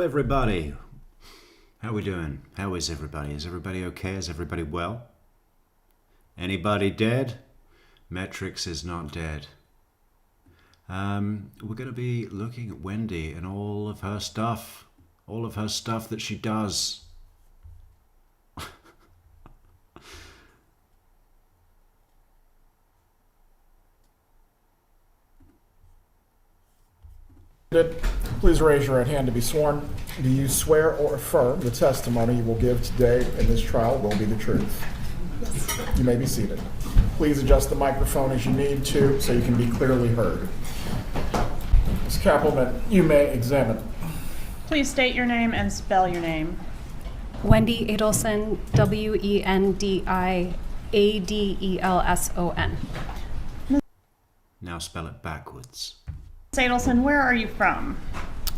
everybody. How are we doing? How is everybody? Is everybody okay? Is everybody well? Anybody dead? Metrics is not dead. We're going to be looking at Wendi and all of her stuff that she does. Please raise your right hand to be sworn. Do you swear or affirm the testimony you will give today in this trial will be the truth? Yes. You may be seated. Please adjust the microphone as you need to so you can be clearly heard. Ms. Kappelman, you may examine. Please state your name and spell your name. Wendi Adelson, Wendiadelson. Now spell it backwards. Ms. Adelson, where are you from?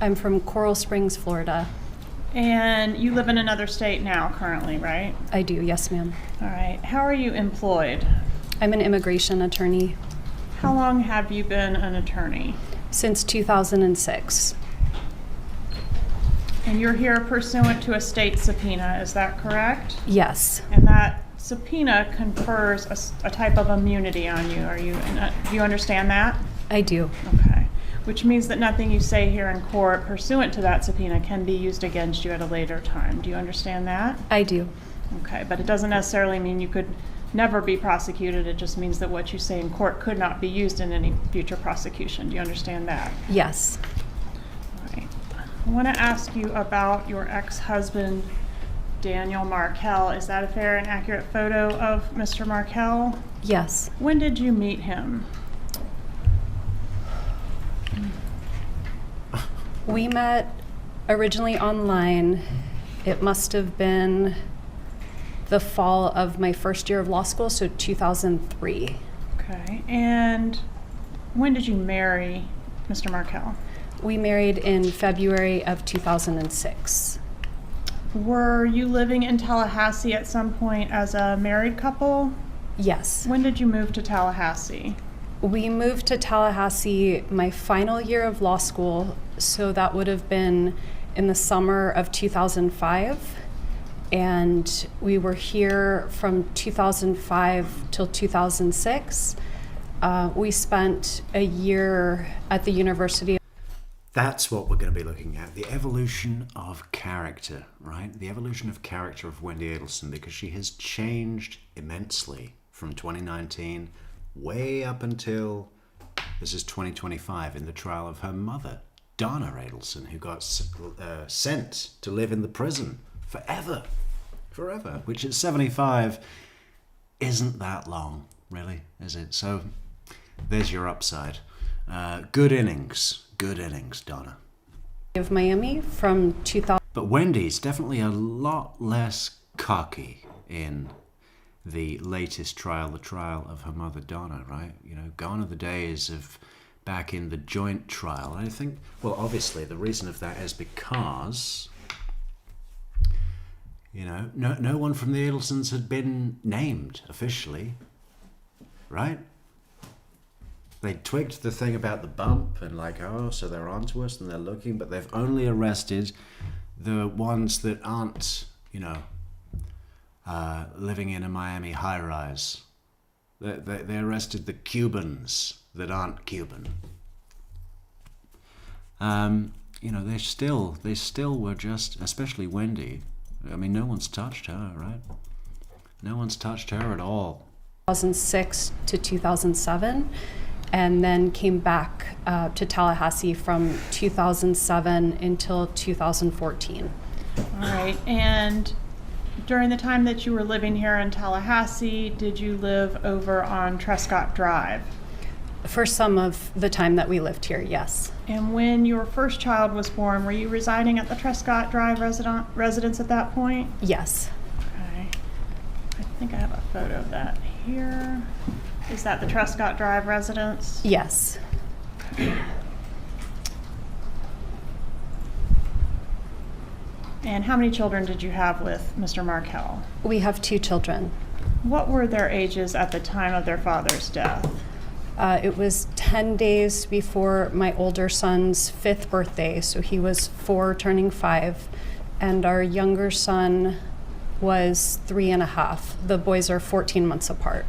I'm from Coral Springs, Florida. And you live in another state now currently, right? I do, yes ma'am. All right. How are you employed? I'm an immigration attorney. How long have you been an attorney? Since 2006. And you're here pursuant to a state subpoena, is that correct? Yes. And that subpoena confers a type of immunity on you. Do you understand that? I do. Okay. Which means that nothing you say here in court pursuant to that subpoena can be used against you at a later time. Do you understand that? I do. Okay, but it doesn't necessarily mean you could never be prosecuted. It just means that what you say in court could not be used in any future prosecution. Do you understand that? Yes. All right. I want to ask you about your ex-husband, Daniel Markel. Is that a fair and accurate photo of Mr. Markel? Yes. When did you meet him? We met originally online. It must have been the fall of my first year of law school, so 2003. Okay, and when did you marry Mr. Markel? We married in February of 2006. Were you living in Tallahassee at some point as a married couple? Yes. When did you move to Tallahassee? We moved to Tallahassee my final year of law school, so that would have been in the summer of 2005. And we were here from 2005 till 2006. We spent a year at the university. That's what we're going to be looking at. The evolution of character, right? The evolution of character of Wendi Adelson, because she has changed immensely from 2019 way up until this is 2025 in the trial of her mother, Donna Adelson, who got sent to live in the prison forever, which at 75 isn't that long, really, is it? So there's your upside. Good innings, Donna. Of Miami from 2000. But Wendy's definitely a lot less cocky in the latest trial, the trial of her mother, Donna, right? You know, gone are the days of back in the joint trial. And I think, well, obviously the reason of that is because, you know, no one from the Adelsons had been named officially, right? They twigged the thing about the bump and like, oh, so they're onto us and they're looking, but they've only arrested the ones that aren't, you know, living in a Miami high-rise. They arrested the Cubans that aren't Cuban. You know, they still were just, especially Wendi. I mean, no one's touched her, right? No one's touched her at all. 2006 to 2007, and then came back to Tallahassee from 2007 until 2014. All right, and during the time that you were living here in Tallahassee, did you live over on Trescott Drive? For some of the time that we lived here, yes. And when your first child was born, were you residing at the Trescott Drive residence at that point? Yes. Okay. I think I have a photo of that here. Is that the Trescott Drive residence? Yes. And how many children did you have with Mr. Markel? We have 2 children. What were their ages at the time of their father's death? It was 10 days before my older son's 5th birthday, so he was 4 turning 5, and our younger son was 3.5. The boys are 14 months apart.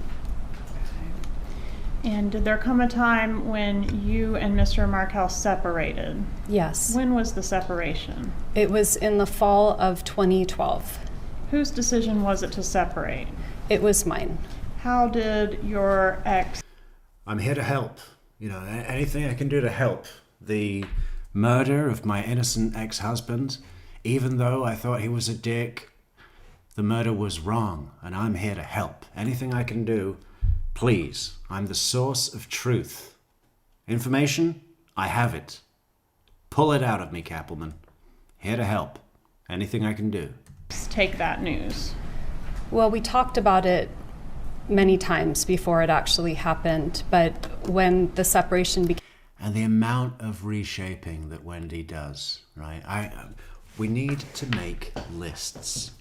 And did there come a time when you and Mr. Markel separated? Yes. When was the separation? It was in the fall of 2012. Whose decision was it to separate? It was mine. How did your ex... I'm here to help. You know, anything I can do to help. The murder of my innocent ex-husband, even though I thought he was a dick, the murder was wrong, and I'm here to help. Anything I can do, please. I'm the source of truth. Information, I have it. Pull it out of me, Kappelman. Here to help. Anything I can do. take that news? Well, we talked about it many times before it actually happened, but when the separation became... And the amount of reshaping that Wendi does, right? We need to make lists.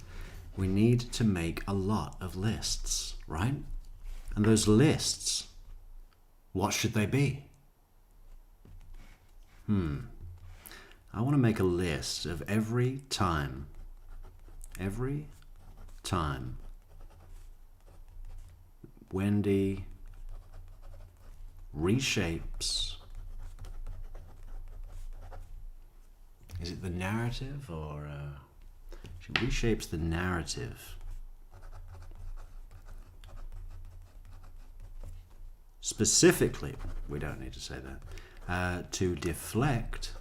We need to make a lot of lists, right? And those lists, what should they be? I want to make a list of every time Wendi reshapes. Is it the narrative, or she reshapes the narrative? Specifically, we don't need to say that, to deflect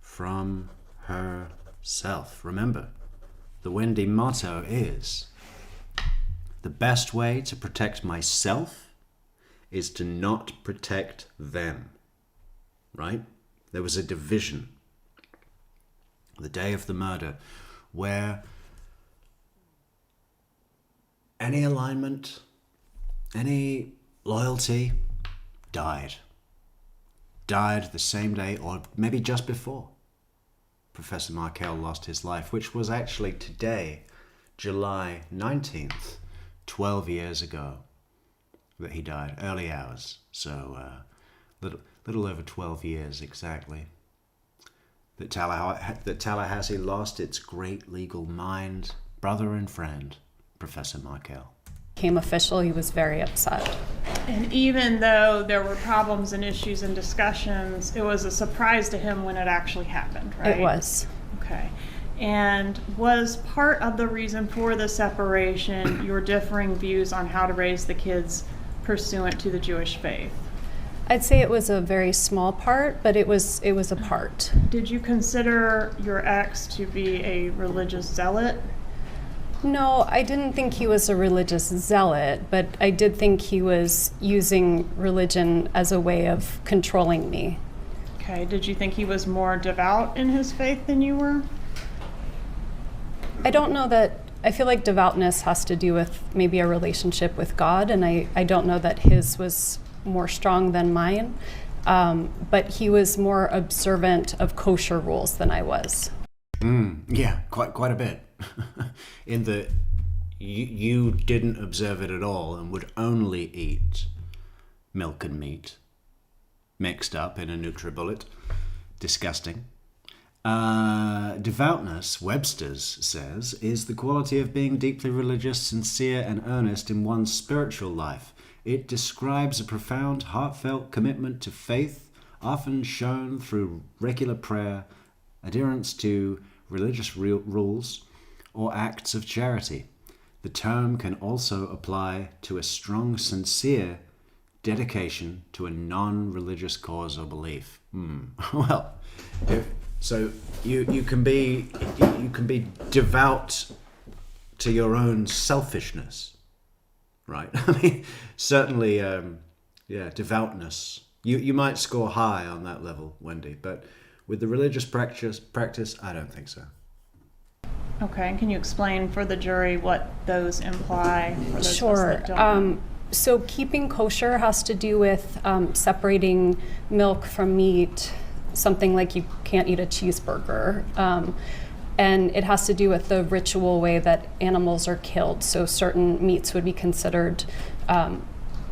from herself. Remember, the Wendi motto is, the best way to protect myself is to not protect them, right? There was a division the day of the murder where any alignment, any loyalty died the same day, or maybe just before Professor Markel lost his life, which was actually today, July 19th, 12 years ago that he died, early hours. So little over 12 years exactly that Tallahassee lost its great legal mind, brother and friend, Professor Markel. Became official, he was very upset. And even though there were problems and issues and discussions, it was a surprise to him when it actually happened, right? It was. Okay. And was part of the reason for the separation your differing views on how to raise the kids pursuant to the Jewish faith? I'd say it was a very small part, but it was a part. Did you consider your ex to be a religious zealot? No, I didn't think he was a religious zealot, but I did think he was using religion as a way of controlling me. Okay. Did you think he was more devout in his faith than you were? I don't know that. I feel like devoutness has to do with maybe a relationship with God, and I don't know that his was more strong than mine, but he was more observant of kosher rules than I was. Yeah, quite a bit. In that you didn't observe it at all and would only eat milk and meat mixed up in a NutriBullet. Disgusting. Devoutness, Webster's says, is the quality of being deeply religious, sincere, and earnest in one's spiritual life. It describes a profound, heartfelt commitment to faith, often shown through regular prayer, adherence to religious rules, or acts of charity. The term can also apply to a strong, sincere dedication to a non-religious cause or belief. Well, so you can be devout to your own selfishness, right? I mean, certainly, devoutness. You might score high on that level, Wendi, but with the religious practice, I don't think so. Okay, and can you explain for the jury what those imply? For those Sure. that don't know? So keeping kosher has to do with separating milk from meat, something like you can't eat a cheeseburger. And it has to do with the ritual way that animals are killed. So certain meats would be considered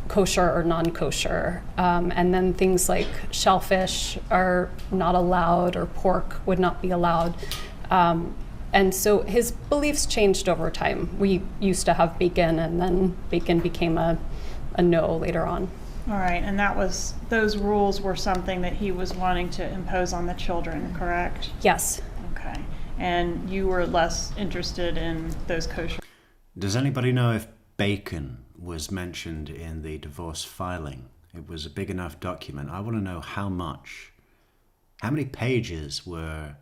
kosher or non-kosher. And then things like shellfish are not allowed, or pork would not be allowed. And so his beliefs changed over time. We used to have bacon, and then bacon became a no later on. All right, and those rules were something that he was wanting to impose on the children, correct? Yes. Okay, and you were less interested in those kosher. Does anybody know if bacon was mentioned in the divorce filing? It was a big enough document. I want to know how much. How many pages were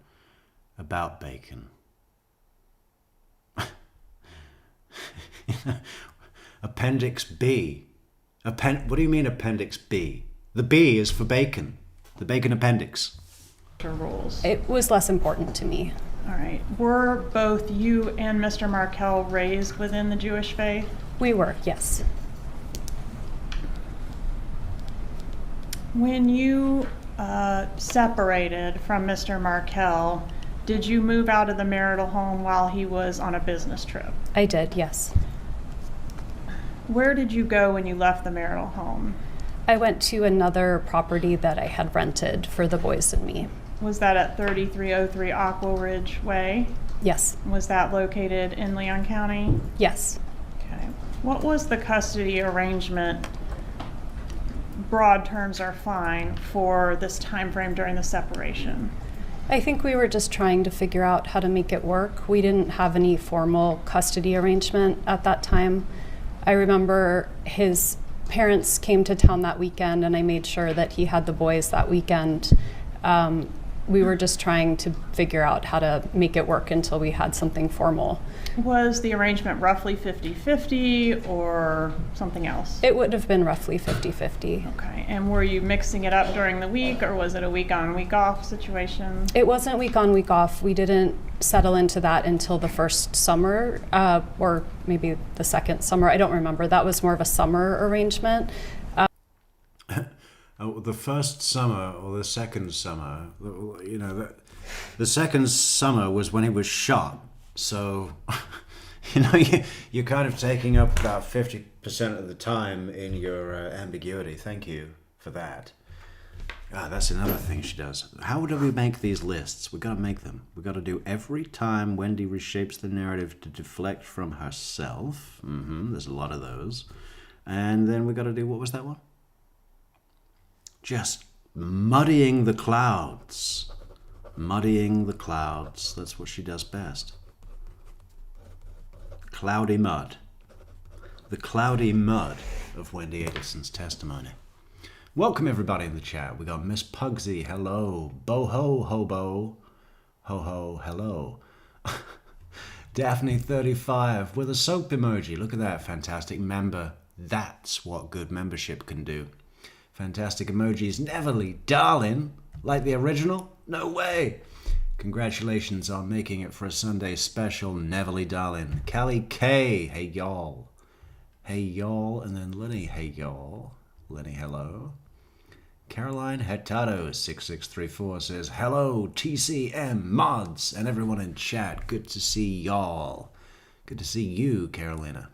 about bacon? Appendix B. What do you mean Appendix B? The B is for bacon. The bacon appendix. Rules. It was less important to me. All right. Were both you and Mr. Markel raised within the Jewish faith? We were, yes. When you separated from Mr. Markel, did you move out of the marital home while he was on a business trip? I did, yes. Where did you go when you left the marital home? I went to another property that I had rented for the boys and me. Was that at 3303 Aqua Ridge Way? Yes. Was that located in Leon County? Yes. Okay. What was the custody arrangement? Broad terms are fine for this time frame during the separation. I think we were just trying to figure out how to make it work. We didn't have any formal custody arrangement at that time. I remember his parents came to town that weekend, and I made sure that he had the boys that weekend. We were just trying to figure out how to make it work until we had something formal. Was the arrangement roughly 50-50 or something else? It would have been roughly 50-50. Okay, and were you mixing it up during the week, or was it a week on, week off situation? It wasn't week on, week off. We didn't settle into that until the first summer, or maybe the second summer. I don't remember. That was more of a summer arrangement. The first summer or the second summer, you know, the second summer was when he was shot. So, you know, you're kind of taking up about 50% of the time in your ambiguity. Thank you for that. That's another thing she does. How do we make these lists? We've got to make them. We've got to do every time Wendi reshapes the narrative to deflect from herself. There's a lot of those. And then we've got to do, what was that one? Just muddying the clouds. Muddying the clouds. That's what she does best. Cloudy mud. The cloudy mud of Wendi Adelson's testimony. Welcome everybody in the chat. We got Miss Pugsy, hello. Boho, hobo. Ho, hello. Daphne 35 with a soap emoji. Look at that, fantastic member. That's what good membership can do. Fantastic emojis. Neverly, darling, like the original? No way. Congratulations on making it for a Sunday special, Neverly, darling. Callie K, hey y'all. Hey y'all, and then Lenny, hey y'all. Lenny, hello. Caroline Hurtado 6634 says, hello TCM mods and everyone in chat. Good to see y'all. Good to see you, Carolina.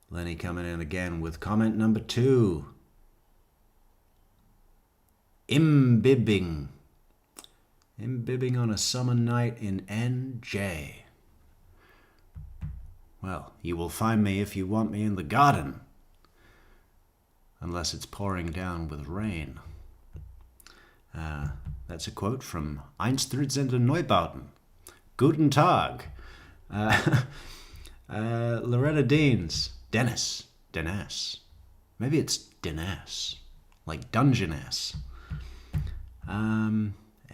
Lenny coming in again with comment number 2. Imbibing. Imbibing on a summer night in NJ. Well, you will find me if you want me in the garden. Unless it's pouring down with rain. That's a quote from Einstürzende Neubauten. Guten Tag. Loretta Deans. Dennis. Maybe it's Dennis. Like Dungeness.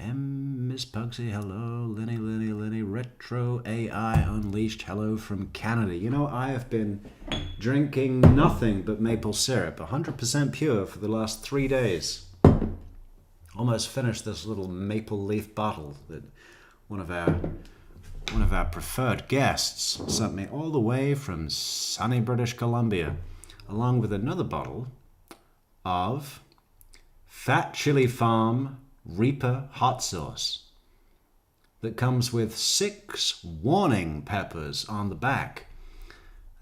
Miss Pugsy, hello. Lenny. Retro AI Unleashed, hello from Canada. You know, I have been drinking nothing but maple syrup, 100% pure for the last 3 days. Almost finished this little maple leaf bottle that one of our preferred guests sent me all the way from sunny British Columbia, along with another bottle of Fat Chili Farm Reaper hot sauce that comes with 6 warning peppers on the back.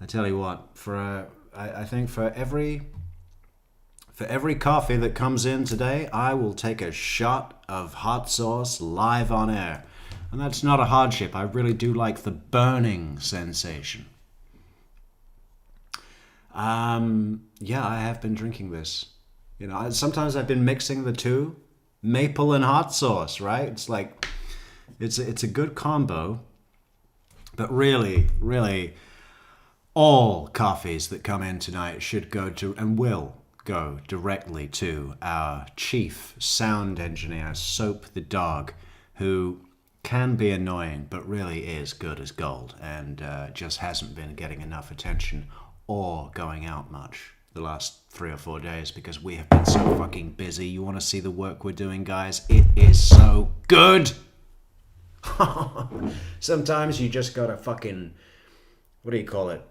I tell you what, for I think for every coffee that comes in today, I will take a shot of hot sauce live on air. And that's not a hardship. I really do like the burning sensation. Yeah, I have been drinking this. You know, sometimes I've been mixing the two, maple and hot sauce, right? It's like, it's a good combo. But really, really, all coffees that come in tonight should go to, and will go directly to our chief sound engineer, Soap the dog, who can be annoying, but really is good as gold, and just hasn't been getting enough attention or going out much the last 3 or 4 days because we have been so fucking busy. You want to see the work we're doing, guys? It is so good! Sometimes you just gotta fucking, what do you call it?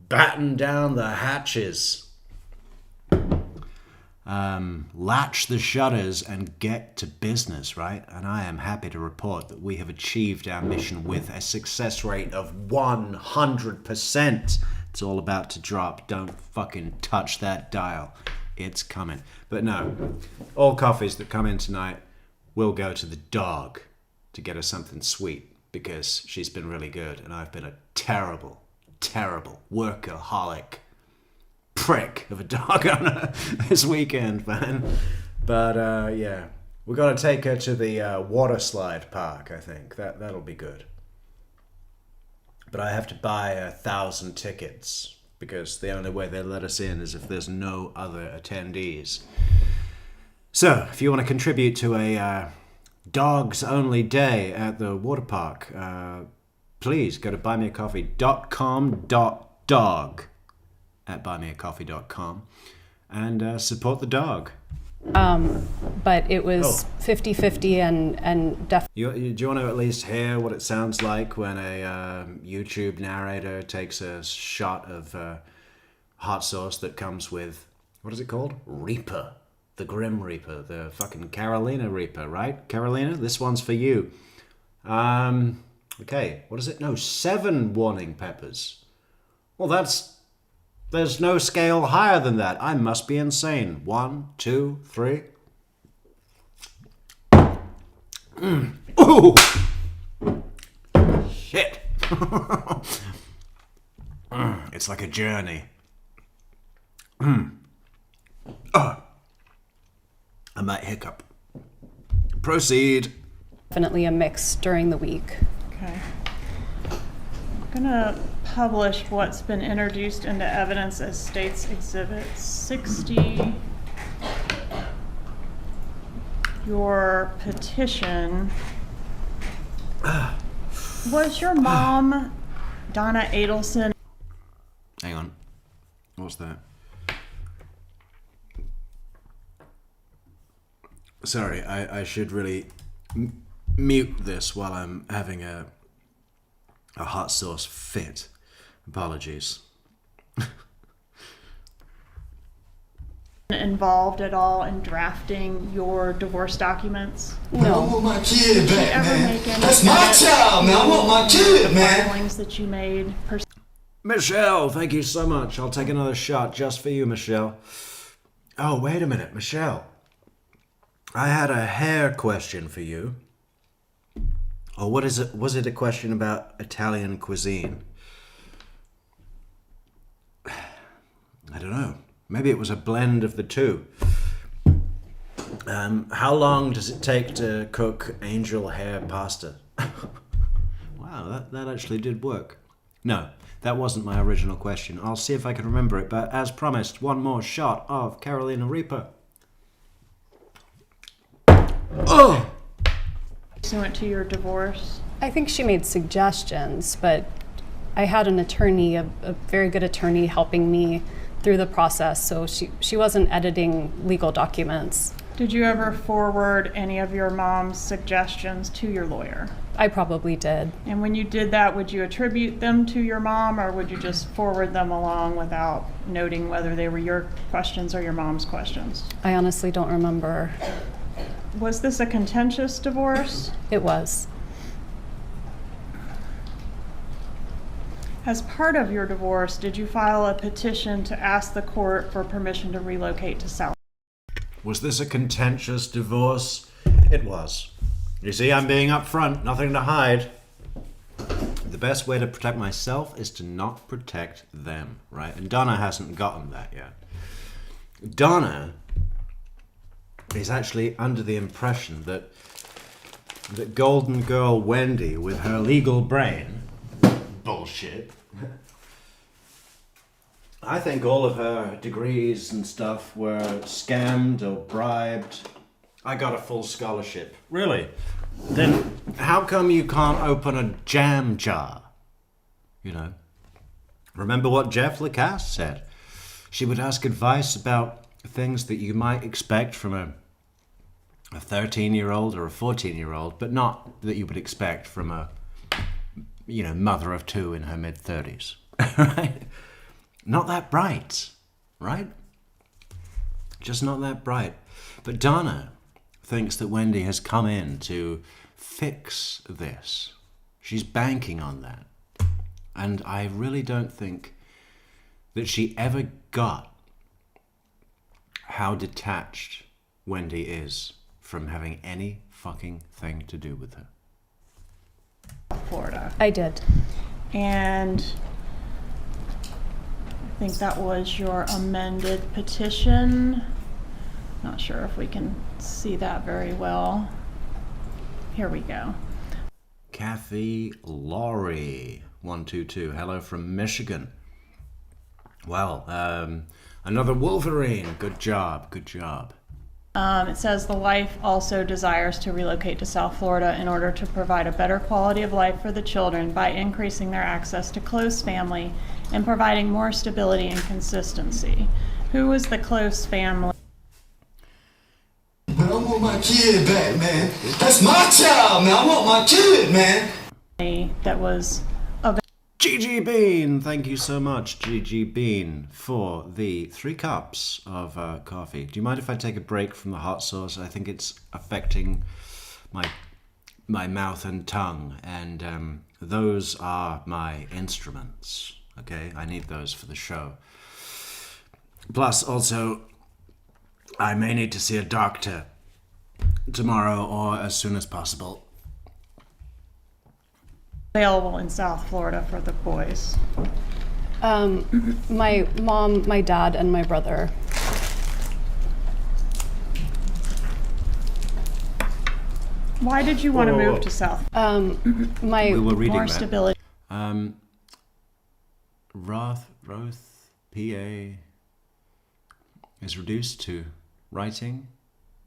Batten down the hatches. Latch the shutters and get to business, right? And I am happy to report that we have achieved our mission with a success rate of 100%. It's all about to drop. Don't fucking touch that dial. It's coming. But no, all coffees that come in tonight will go to the dog to get her something sweet because she's been really good and I've been a terrible, terrible workaholic prick of a dog owner this weekend, man. But yeah, we've got to take her to the water slide park, I think. That'll be good. But I have to buy 1,000 tickets because the only way they let us in is if there's no other attendees. So, if you want to contribute to a dogs only day at the water park, please go to buymeacoffee.com.dog at buymeacoffee.com and support the dog. But it was 50-50 and definitely. Do you want to at least hear what it sounds like when a YouTube narrator takes a shot of hot sauce that comes with, what is it called? Reaper. The Grim Reaper. The fucking Carolina Reaper, right? Carolina, this one's for you. Okay, what is it? No, 7 warning peppers. Well, there's no scale higher than that. I must be insane. 1, 2, 3. Ooh! Shit! It's like a journey. I might hiccup. Proceed. Definitely a mix during the week. Okay. I'm gonna publish what's been introduced into evidence as State's Exhibit 60. Your petition. Was your mom, Donna Adelson? Hang on. What's that? Sorry, I should really mute this while I'm having a hot sauce fit. Apologies. Involved at all in drafting your divorce documents? I want my kid Did you back, ever man. make any That's my child, man. I want my kid, man. filings that you made? Michelle, thank you so much. I'll take another shot just for you, Michelle. Oh, wait a minute, Michelle. I had a hair question for you. Oh, what is it? Was it a question about Italian cuisine? I don't know. Maybe it was a blend of the two. How long does it take to cook angel hair pasta? Wow, that actually did work. No, that wasn't my original question. I'll see if I can remember it, but as promised, one more shot of Carolina Reaper. Oh! Pursuant to your divorce? I think she made suggestions, but I had an attorney, a very good attorney, helping me through the process, so she wasn't editing legal documents. Did you ever forward any of your mom's suggestions to your lawyer? I probably did. And when you did that, would you attribute them to your mom, or would you just forward them along without noting whether they were your questions or your mom's questions? I honestly don't remember. Was this a contentious divorce? It was. As part of your divorce, did you file a petition to ask the court for permission to relocate to South? Was this a contentious divorce? It was. You see, I'm being upfront, nothing to hide. The best way to protect myself is to not protect them, right? And Donna hasn't gotten that yet. Donna is actually under the impression that golden girl Wendi, with her legal brain, bullshit. I think all of her degrees and stuff were scammed or bribed. I got a full scholarship. Really? Then how come you can't open a jam jar? You know? Remember what Jeff Lacasse said? She would ask advice about things that you might expect from a 13-year-old or a 14-year-old, but not that you would expect from a, mother of two in her mid-30s. Right? Not that bright, right? Just not that bright. But Donna thinks that Wendi has come in to fix this. She's banking on that. And I really don't think that she ever got how detached Wendi is from having any fucking thing to do with her. Florida. I did. And I think that was your amended petition. Not sure if we can see that very well. Here we go. Kathy Laurie, 122. Hello from Michigan. Well, another Wolverine. Good job. Good job. It says the wife also desires to relocate to South Florida in order to provide a better quality of life for the children by increasing their access to close family and providing more stability and consistency. Who was the close family But I want my kid back, man. That's my child, man. I want my kid, man. that was available? Gigi Bean, thank you so much, Gigi Bean, for the 3 cups of coffee. Do you mind if I take a break from the hot sauce? I think it's affecting my mouth and tongue, and those are my instruments, okay? I need those for the show. Plus, also, I may need to see a doctor tomorrow or as soon as possible. Available in South Florida for the boys. My mom, my dad, and my brother. Why did you want to Whoa. move to South? My We were reading More that. stability. Roth, PA is reduced to writing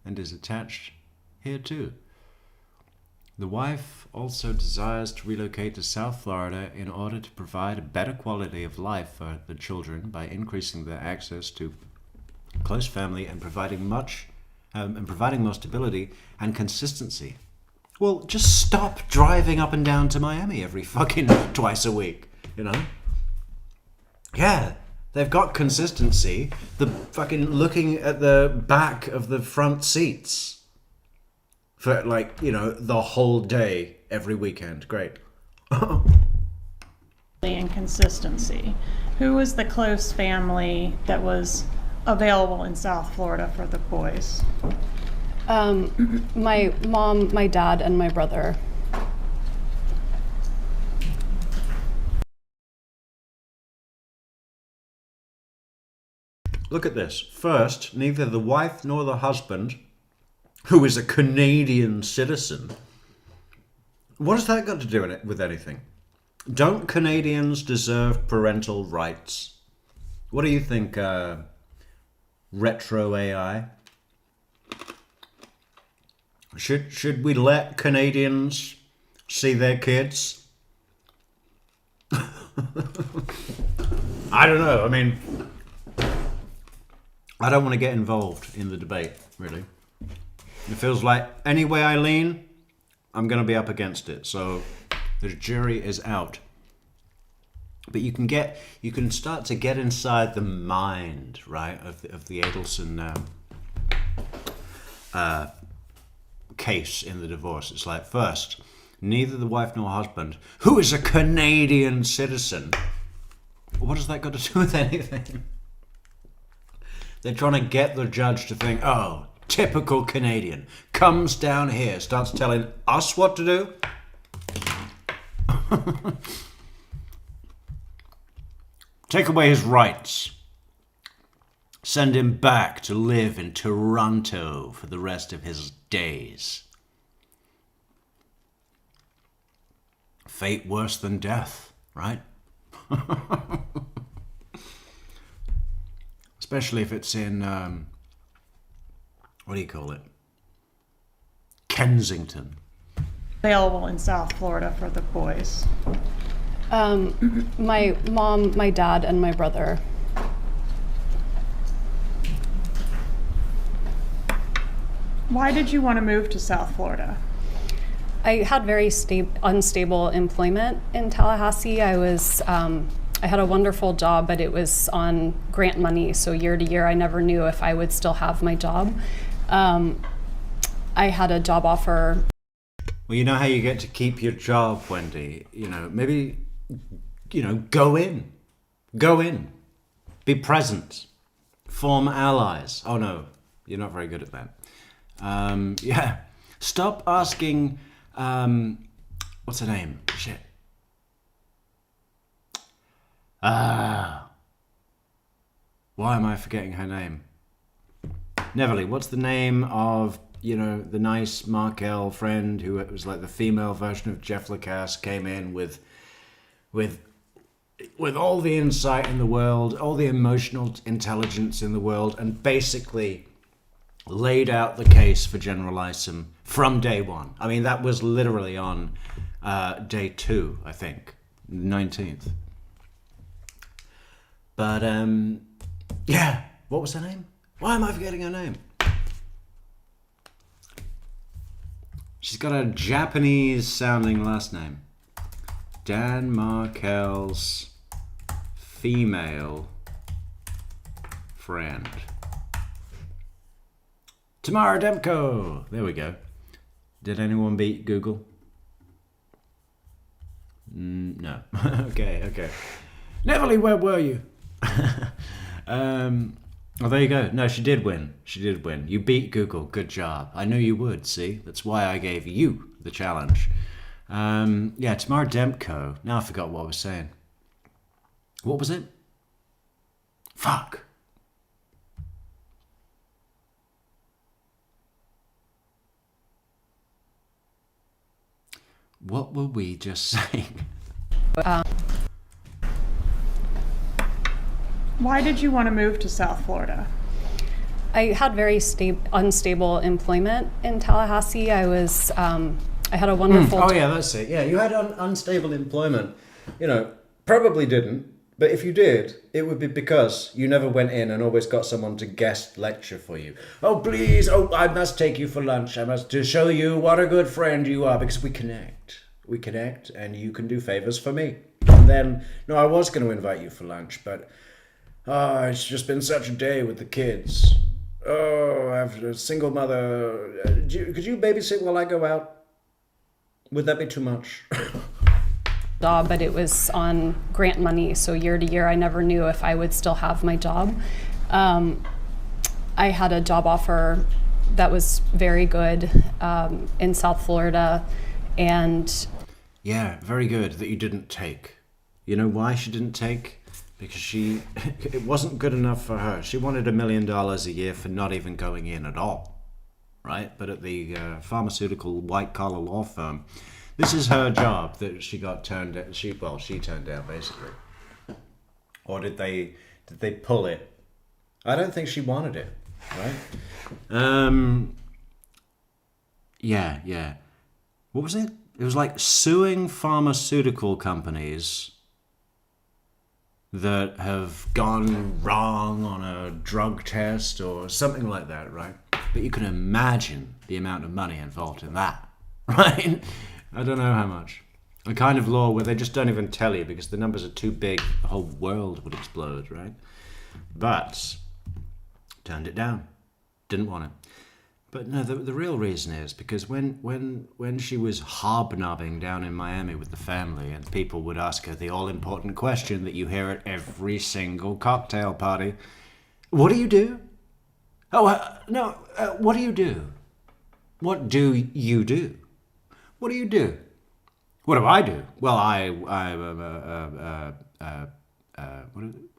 and is attached here too. The wife also desires to relocate to South Florida in order to provide a better quality of life for the children by increasing their access to close family and providing more stability and consistency. Well, just stop driving up and down to Miami every fucking twice a week, you know? Yeah, they've got consistency. The fucking looking at the back of the front seats for the whole day every weekend. Great. And consistency. Who was the close family that was available in South Florida for the boys? My mom, my dad, and my brother. Look at this. First, neither the wife nor the husband, who is a Canadian citizen, what has that got to do with anything? Don't Canadians deserve parental rights? What do you think, retro AI? Should we let Canadians see their kids? I don't know. I mean, I don't want to get involved in the debate, really. It feels like any way I lean, I'm going to be up against it. So the jury is out. But you can start to get inside the mind, right, of the Adelson case in the divorce. It's like, first, neither the wife nor husband, who is a Canadian citizen. What has that got to do with anything? They're trying to get the judge to think, oh, typical Canadian, comes down here, starts telling us what to do. Take away his rights. Send him back to live in Toronto for the rest of his days. Fate worse than death, right? Especially if it's in, what do you call it? Kensington. Available in South Florida for the boys. My mom, my dad, and my brother. Why did you want to move to South Florida? I had very unstable employment in Tallahassee. I had a wonderful job, but it was on grant money, so year to year I never knew if I would still have my job. I had a job offer. Well, you know how you get to keep your job, Wendi? You know, maybe, go in. Go in. Be present. Form allies. Oh no, you're not very good at that. Yeah. Stop asking, what's her name? Shit. Why am I forgetting her name? Neverly, what's the name of, the nice Markel friend who was like the female version of Jeff Lacasse, came in with all the insight in the world, all the emotional intelligence in the world, and basically laid out the case for General Isom from day one. I mean, that was literally on day 2, I think, 19th. But, yeah, what was her name? Why am I forgetting her name? She's got a Japanese-sounding last name. Dan Markel's female friend. Tamara Demko. There we go. Did anyone beat Google? No. Okay. Neverly, where were you? Oh, there you go. No, she did win. You beat Google. Good job. I knew you would, see? That's why I gave you the challenge. Yeah, Tamara Demko. Now I forgot what I was saying. What was it? Fuck. What were we just saying? Why did you want to move to South Florida? I had very unstable employment in Tallahassee. I had a wonderful. Oh yeah, that's it. Yeah, you had unstable employment. Probably didn't. But if you did, it would be because you never went in and always got someone to guest lecture for you. Oh, please. Oh, I must take you for lunch. I must to show you what a good friend you are, because we connect. We connect, and you can do favors for me. And then, no, I was going to invite you for lunch, but it's just been such a day with the kids. Oh, I have a single mother. Could you babysit while I go out? Would that be too much? Job, but it was on grant money, so year to year I never knew if I would still have my job. I had a job offer that was very good in South Florida, and yeah, very good that you didn't take. You know why she didn't take? Because it wasn't good enough for her. She wanted $1 million a year for not even going in at all, right? But at the pharmaceutical white-collar law firm, this is her job that she got turned down. She turned down, basically. Or did they pull it? I don't think she wanted it, right? Yeah. What was it? It was like suing pharmaceutical companies that have gone wrong on a drug test or something like that, right? But you can imagine the amount of money involved in that, right? I don't know how much. A kind of law where they just don't even tell you because the numbers are too big, the whole world would explode, right? But turned it down. Didn't want it. But no, the real reason is because when she was hobnobbing down in Miami with the family, and people would ask her the all-important question that you hear at every single cocktail party, what do you do? What do you do? What do you do? What do you do? What do I do? Well, I'm a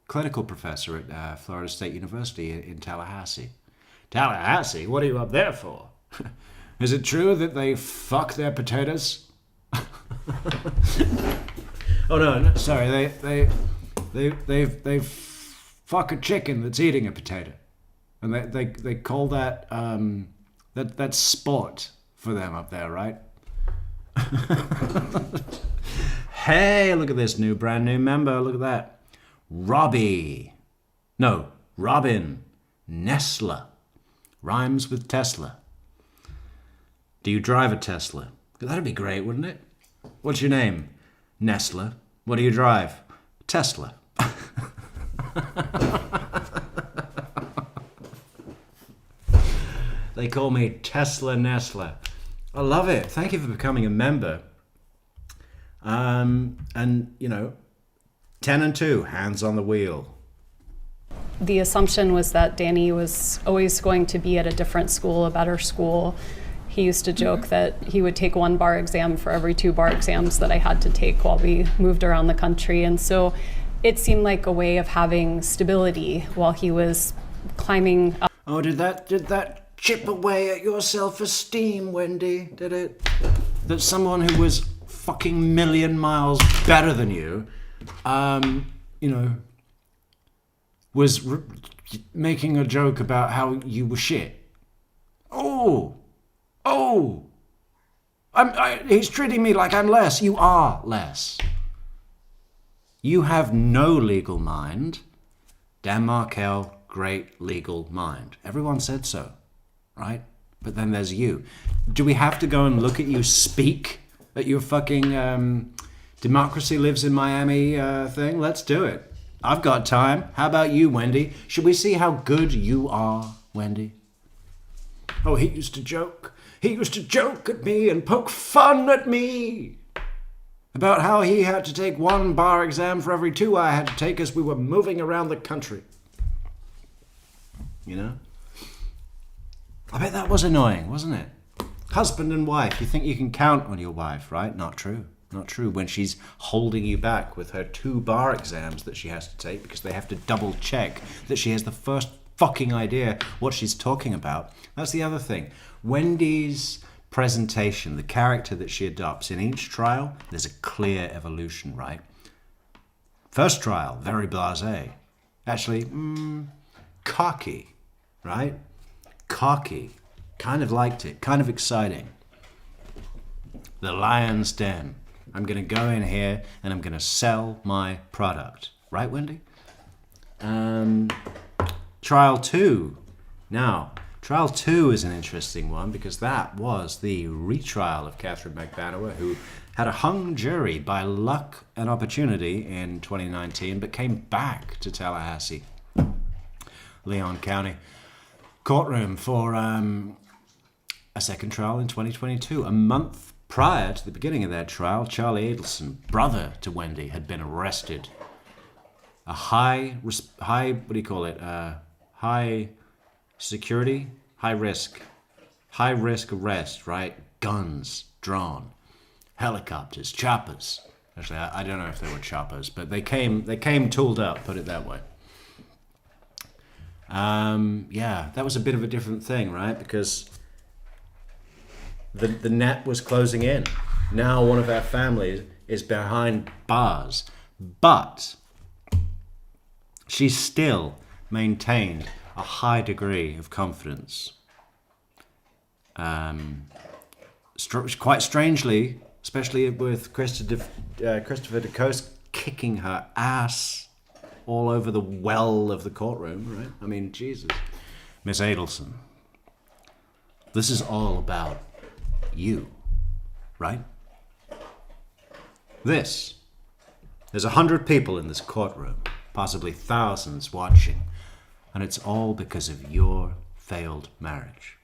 clinical professor at Florida State University in Tallahassee. Tallahassee? What are you up there for? Is it true that they fuck their potatoes? Oh no, sorry. They fuck a chicken that's eating a potato, and they call that that's sport for them up there, right? Hey, look at this brand new member. Look at that, Robin Nestler. Rhymes with Tesla. Do you drive a Tesla? That'd be great, wouldn't it? What's your name? Nestler. What do you drive? Tesla. They call me Tesla Nestler. I love it. Thank you for becoming a member. And, 10 and 2, hands on the wheel. The assumption was that Danny was always going to be at a different school, a better school. He used to joke that he would take 1 bar exam for every 2 bar exams that I had to take while we moved around the country. And so it seemed like a way of having stability while he was climbing up. Oh, did that chip away at your self-esteem, Wendy? Did it? That someone who was fucking million miles better than you, was making a joke about how you were shit. He's treating me like I'm less. You are less. You have no legal mind. Dan Markel, great legal mind. Everyone said so, right? But then there's you. Do we have to go and look at you speak at your fucking Democracy Lives in Miami thing? Let's do it. I've got time. How about you, Wendy? Should we see how good you are, Wendy? Oh, he used to joke. He used to joke at me and poke fun at me about how he had to take 1 bar exam for every 2 I had to take as we were moving around the country. I bet that was annoying, wasn't it? Husband and wife. You think you can count on your wife, right? Not true. Not true when she's holding you back with her 2 bar exams that she has to take because they have to double check that she has the first fucking idea what she's talking about. That's the other thing. Wendy's presentation, the character that she adopts in each trial, there's a clear evolution, right? First trial, very blasé. Actually, cocky, right? Cocky. Kind of liked it. Kind of exciting. The Lion's Den. I'm going to go in here and I'm going to sell my product. Right, Wendy? Trial 2. Now, trial 2 is an interesting one because that was the retrial of Catherine McBanower, who had a hung jury by luck and opportunity in 2019, but came back to Tallahassee, Leon County courtroom for a second trial in 2022. A month prior to the beginning of that trial, Charlie Adelson, brother to Wendy, had been arrested. A high security, high risk arrest, right? Guns drawn, helicopters, choppers. Actually, I don't know if they were choppers, but they came tooled up, put it that way. That was a bit of a different thing, right? Because the net was closing in. Now one of our families is behind bars, but she still maintained a high degree of confidence. Quite strangely, especially with Christopher DeCoste kicking her ass all over the well of the courtroom, right? I mean, Jesus. Miss Adelson, this is all about you, right? There's 100 people in this courtroom, possibly thousands watching, and it's all because of your failed marriage.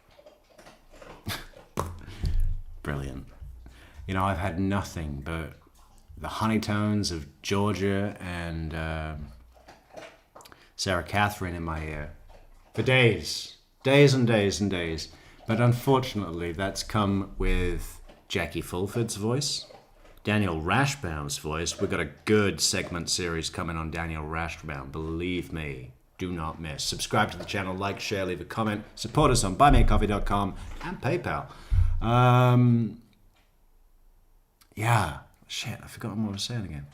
brilliant. You know, I've had nothing but the honey tones of Georgia and Sarah Catherine in my ear for days and days and days. But unfortunately, that's come with Jackie Fulford's voice, Daniel Rashbaum's voice. We've got a good segment series coming on Daniel Rashbaum, believe me. Do not miss. Subscribe to the channel, like, share, leave a comment. Support us on buymeacoffee.com and PayPal. Yeah. Shit, I forgot what I was saying again.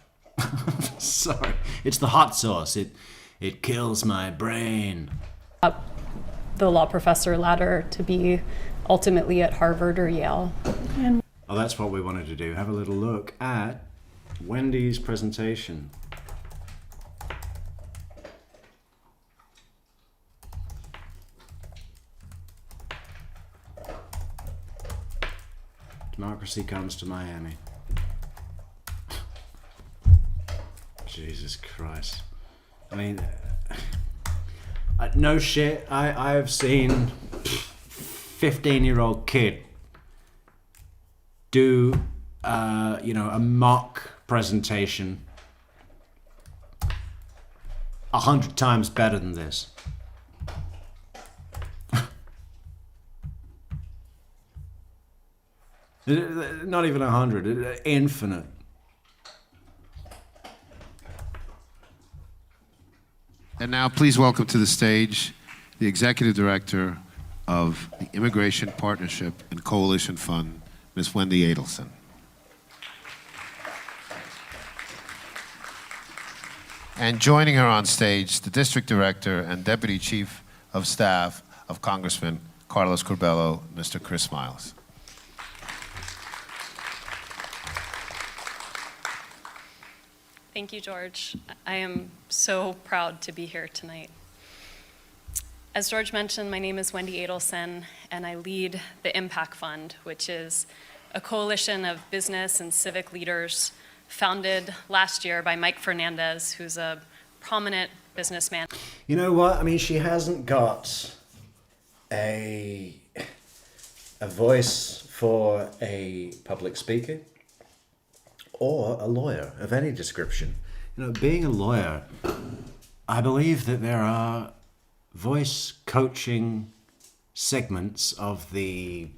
Sorry. It's the hot sauce. It kills my brain. The law professor ladder to be ultimately at Harvard or Yale. Oh, that's what we wanted to do. Have a little look at Wendy's presentation. Democracy comes to Miami. Jesus Christ. I mean, no shit. I've seen 15-year-old kid do, a mock presentation 100 times better than this. Not even 100, infinite. And now please welcome to the stage the Executive Director of the Immigration Partnership and Coalition Fund, Ms. Wendi Adelson. And joining her on stage, the District Director and Deputy Chief of Staff of Congressman Carlos Curbelo, Mr. Chris Miles. Thank you, George. I am so proud to be here tonight. As George mentioned, my name is Wendi Adelson, and I lead the Impact Fund, which is a coalition of business and civic leaders founded last year by Mike Fernandez, who's a prominent businessman. You know what? I mean, she hasn't got a voice for a public speaker or a lawyer of any description. You know, being a lawyer, I believe that there are voice coaching segments of the,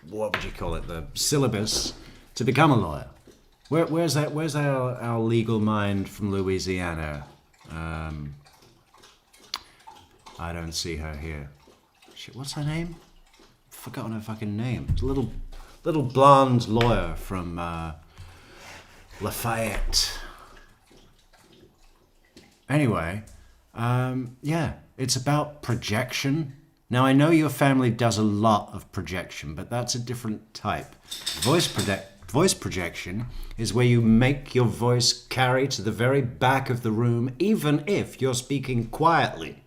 what would you call it, the syllabus to become a lawyer. Where's our legal mind from Louisiana? I don't see her here. Shit, what's her name? Forgotten her fucking name. It's a little blonde lawyer from Lafayette. Anyway, yeah, it's about projection. Now, I know your family does a lot of projection, but that's a different type. Voice projection is where you make your voice carry to the very back of the room, even if you're speaking quietly.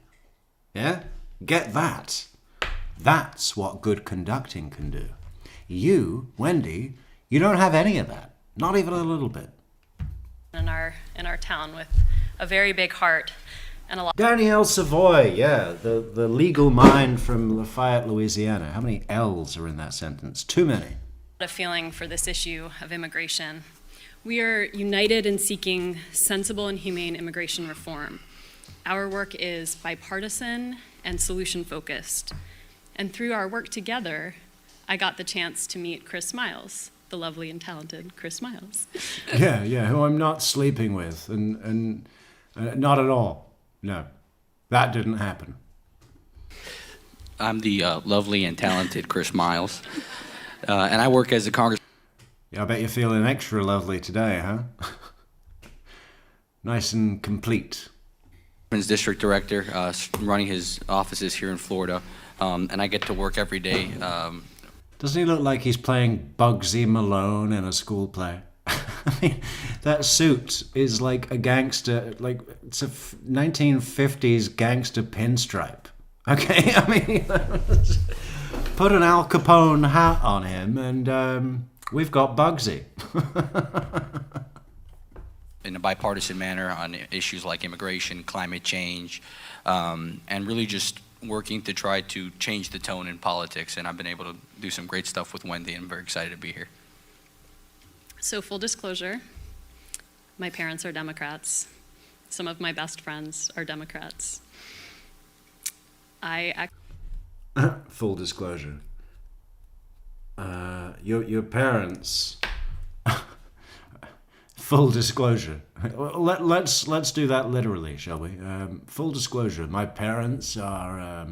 Yeah? Get that. That's what good conducting can do. You, Wendi, you don't have any of that. Not even a little bit. In our town with a very big heart and a lot Danielle Savoy, yeah, the legal mind from Lafayette, Louisiana. How many L's are in that sentence? Too many. of feeling for this issue of immigration. We are united in seeking sensible and humane immigration reform. Our work is bipartisan and solution-focused. And through our work together, I got the chance to meet Chris Miles, the lovely and talented Chris Miles. Yeah, who I'm not sleeping with, and not at all. No, that didn't happen. I'm the lovely and talented Chris Miles, and I work as a congressman. Yeah, I bet you're feeling extra lovely today, huh? Nice and complete. District director, running his offices here in Florida, and I get to work every day. Doesn't he look like he's playing Bugsy Malone in a school play? I mean, that suit is like a gangster, like it's a 1950s gangster pinstripe. Okay, I mean, put an Al Capone hat on him and we've got Bugsy. In a bipartisan manner on issues like immigration, climate change, and really just working to try to change the tone in politics, and I've been able to do some great stuff with Wendi, and I'm very excited to be here. So full disclosure, my parents are Democrats. Some of my best friends are Democrats. Full disclosure. Your parents. Full disclosure. Let's do that literally, shall we? Full disclosure. My parents are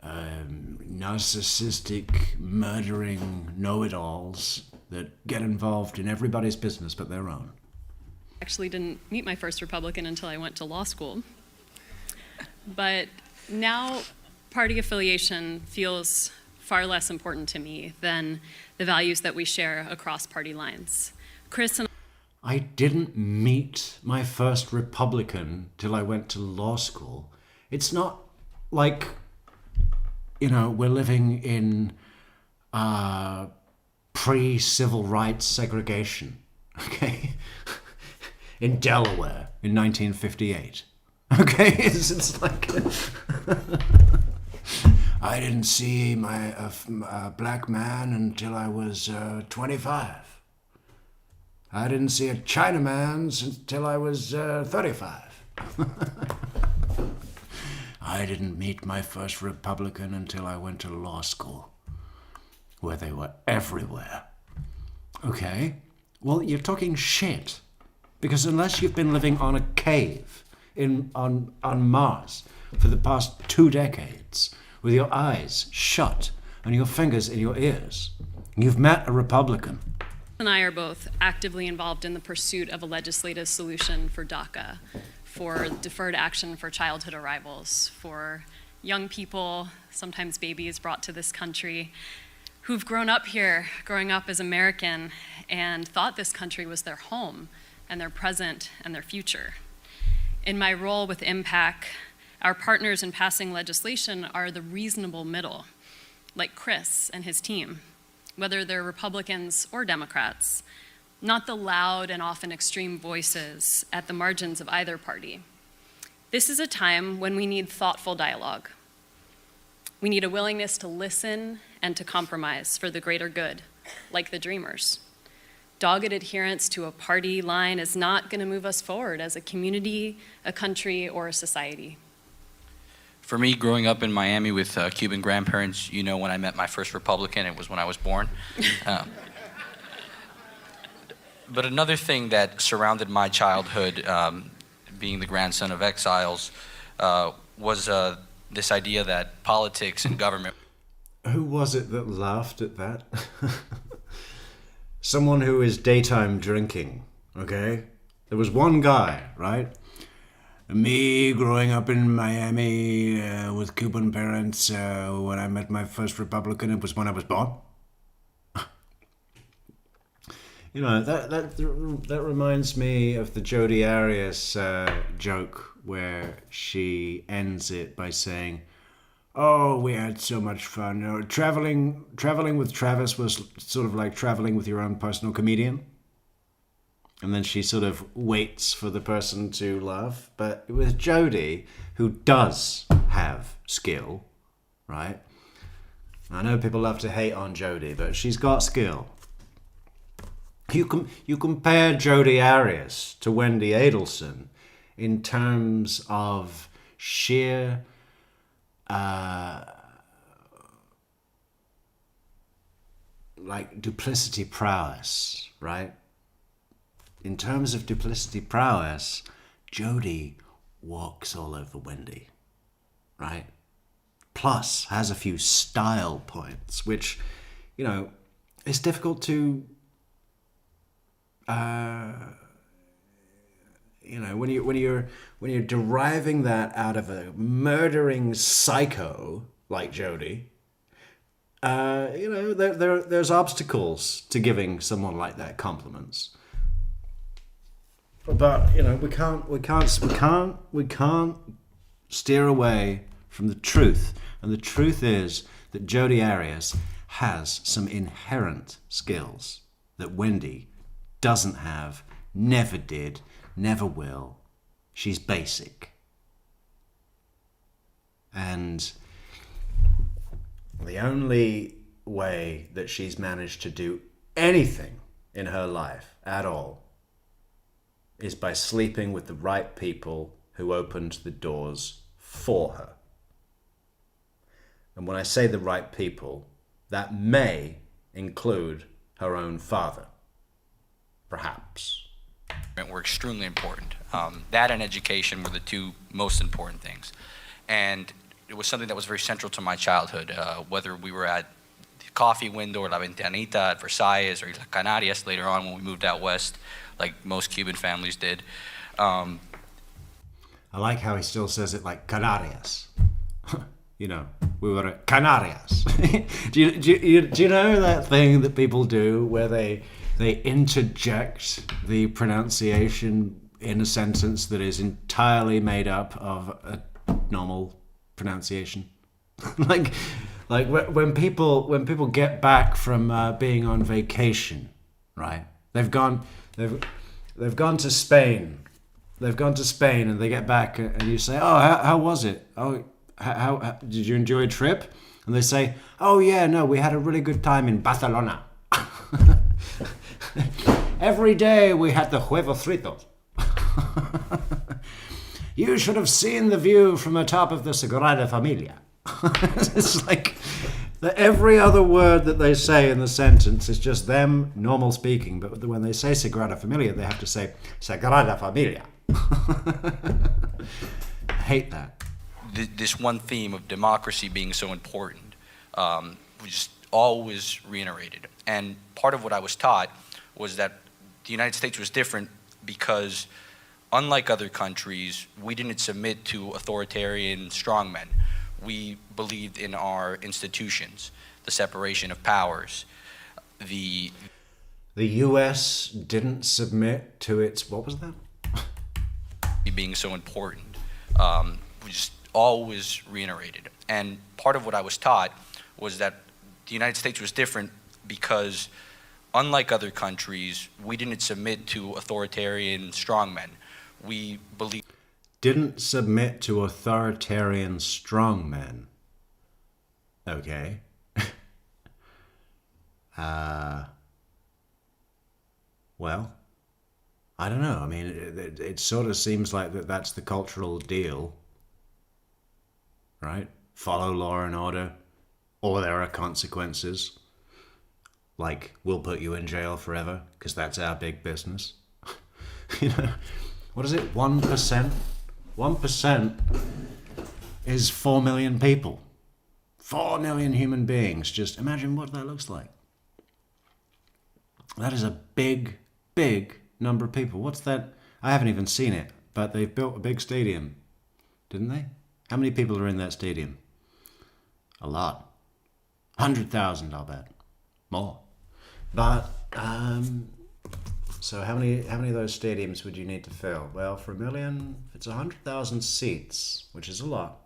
narcissistic, murdering know-it-alls that get involved in everybody's business but their own. Actually didn't meet my first Republican until I went to law school. But now party affiliation feels far less important to me than the values that we share across party lines. Chris and I didn't meet my first Republican till I went to law school. It's not like, we're living in pre-civil rights segregation, okay? In Delaware in 1958. Okay, it's like I didn't see a black man until I was 25. I didn't see a Chinaman until I was 35. I didn't meet my first Republican until I went to law school, where they were everywhere. Okay, well, you're talking shit. Because unless you've been living on a cave on Mars for the past 2 decades, with your eyes shut and your fingers in your ears, you've met a Republican. and I are both actively involved in the pursuit of a legislative solution for DACA, for deferred action for childhood arrivals, for young people, sometimes babies brought to this country, who've grown up here, growing up as American, and thought this country was their home and their present and their future. In my role with IMPAC, our partners in passing legislation are the reasonable middle, like Chris and his team, whether they're Republicans or Democrats, not the loud and often extreme voices at the margins of either party. This is a time when we need thoughtful dialogue. We need a willingness to listen and to compromise for the greater good, like the Dreamers. Dogged adherence to a party line is not going to move us forward as a community, a country, or a society. For me, growing up in Miami with Cuban grandparents, you know, when I met my first Republican, it was when I was born. But another thing that surrounded my childhood, being the grandson of exiles, was this idea that politics and government... Who was it that laughed at that? Someone who is daytime drinking, okay? There was one guy, right? Me growing up in Miami with Cuban parents, when I met my first Republican, it was when I was born. You know, that reminds me of the Jodi Arias joke where she ends it by saying, "Oh, we had so much fun. You know, traveling with Travis was sort of like traveling with your own personal comedian." And then she sort of waits for the person to laugh. But with Jodi, who does have skill, right? I know people love to hate on Jodi, but she's got skill. You compare Jodi Arias to Wendi Adelson in terms of sheer like duplicity prowess, right? In terms of duplicity prowess, Jodi walks all over Wendi, right? Plus has a few style points, which, you know, it's difficult to, you know, when you're deriving that out of a murdering psycho like Jodi, you know, there's obstacles to giving someone like that compliments. But you know, we can't steer away from the truth, and the truth is that Jodi Arias has some inherent skills that Wendi doesn't have, never did, never will. She's basic. And the only way that she's managed to do anything in her life at all is by sleeping with the right people who opened the doors for her. And when I say the right people, that may include her own father. Perhaps. Were extremely important. That and education were the two most important things. And it was something that was very central to my childhood, whether we were at the coffee window or La Ventanita at Versailles or La Canarias later on when we moved out west, like most Cuban families did. I like how he still says it like Canarias. You know, we were at Canarias. do you know that thing that people do where they interject the pronunciation in a sentence that is entirely made up of a normal pronunciation? like when people get back from being on vacation, right? They've gone to Spain. They've gone to Spain and they get back and you say, "Oh, how was it? Oh, how did you enjoy a trip?" And they say, "Oh yeah, no, we had a really good time in Barcelona. Every day we had the huevos fritos. You should have seen the view from the top of the Sagrada Familia." It's like every other word that they say in the sentence is just them normal speaking, but when they say Sagrada Familia, they have to say Sagrada Familia. I hate that. This one theme of democracy being so important was just always reiterated. And part of what I was taught was that the United States was different because, unlike other countries, we didn't submit to authoritarian strongmen. We believed in our institutions, the separation of powers. The U.S. didn't submit to its, what was that? Being so important was just always reiterated. And part of what I was taught was that the United States was different because, unlike other countries, we didn't submit to authoritarian strongmen. We believed. Didn't submit to authoritarian strongmen. Okay. Well, I don't know. I mean, it sort of seems like that's the cultural deal, right? Follow law and order, or there are consequences. Like, we'll put you in jail forever, because that's our big business. You know, what is it, 1%? 1% is 4 million people. 4 million human beings. Just imagine what that looks like. That is a big, big number of people. What's that? I haven't even seen it, but they've built a big stadium, didn't they? How many people are in that stadium? A lot. 100,000, I'll bet. More. But, so how many of those stadiums would you need to fill? Well, for 1 million, if it's 100,000 seats, which is a lot,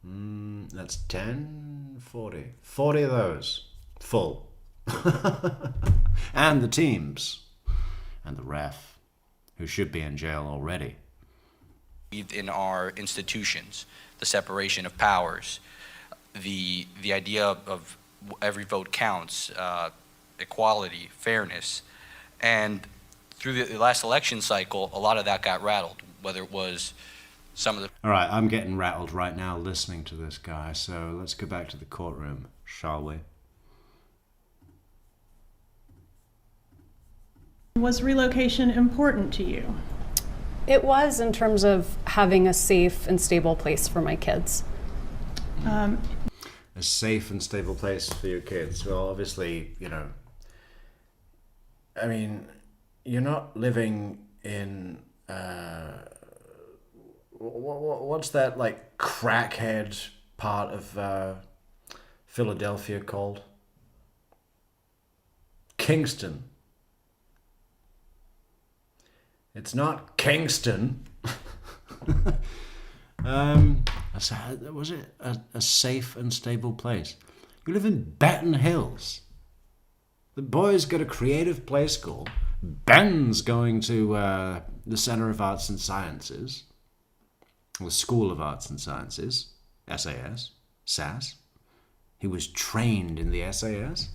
that's 10, 40. 40 of those, full. And the teams. And the ref, who should be in jail already. In our institutions, the separation of powers, the idea of every vote counts, equality, fairness. And through the last election cycle, a lot of that got rattled, whether it was some of the... All right, I'm getting rattled right now listening to this guy, so let's go back to the courtroom, shall we? Was relocation important to you? It was, in terms of having a safe and stable place for my kids. A safe and stable place for your kids. Well, obviously, you know, I mean, you're not living in, what's that, like, crackhead part of Philadelphia called? Kingston. It's not Kingston. Was it a safe and stable place? You live in Benton Hills. The boys go to Creative Play School. Ben's going to the Center of Arts and Sciences. the School of Arts and Sciences, SAS. He was trained in the SAS.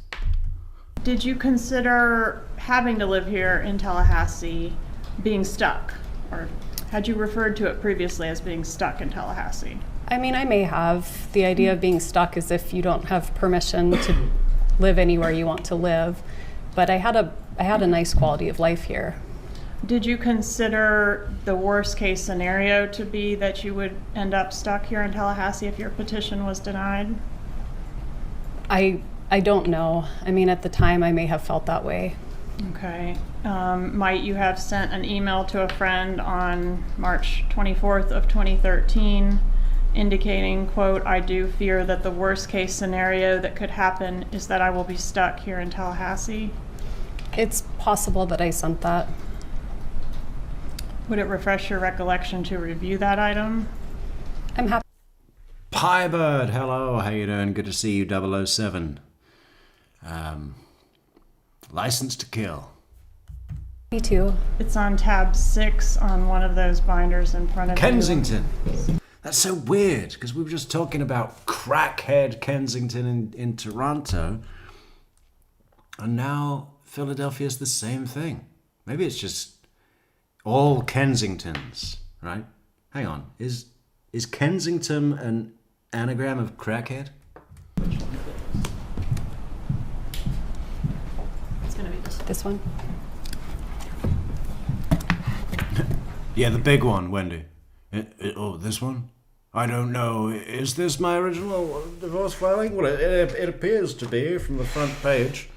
Did you consider having to live here in Tallahassee being stuck? Or had you referred to it previously as being stuck in Tallahassee? I mean, I may have. The idea of being stuck is if you don't have permission to live anywhere you want to live. But I had a nice quality of life here. Did you consider the worst case scenario to be that you would end up stuck here in Tallahassee if your petition was denied? I don't know. I mean, at the time, I may have felt that way. Okay. Might you have sent an email to a friend on March 24th of 2013 indicating, quote, "I do fear that the worst case scenario that could happen is that I will be stuck here in Tallahassee"? It's possible that I sent that. Would it refresh your recollection to review that item? I'm happy. Piebird, hello, how you doing? Good to see you, 007. License to Kill. Me too. It's on tab 6 on one of those binders in front of Kensington. That's so weird, because we were just talking about crackhead Kensington in Toronto, and now Philadelphia's the same thing. Maybe it's just all Kensingtons, right? Hang on, is Kensington an anagram of crackhead? It's going to be This one? Yeah, the big one, Wendy. Oh, this one? I don't know. Is this my original divorce filing? Well, it appears to be from the front page.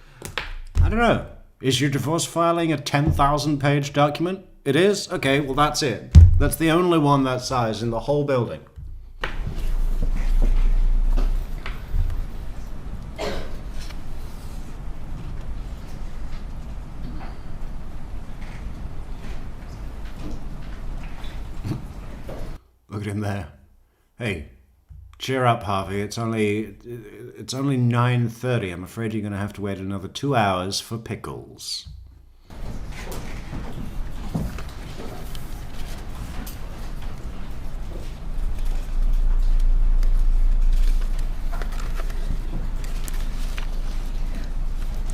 I don't know. Is your divorce filing a 10,000-page document? It is? Okay, well, that's it. That's the only one that size in the whole building. Look at him there. Hey, cheer up, Harvey. It's only 9:30. I'm afraid you're going to have to wait another 2 hours for pickles.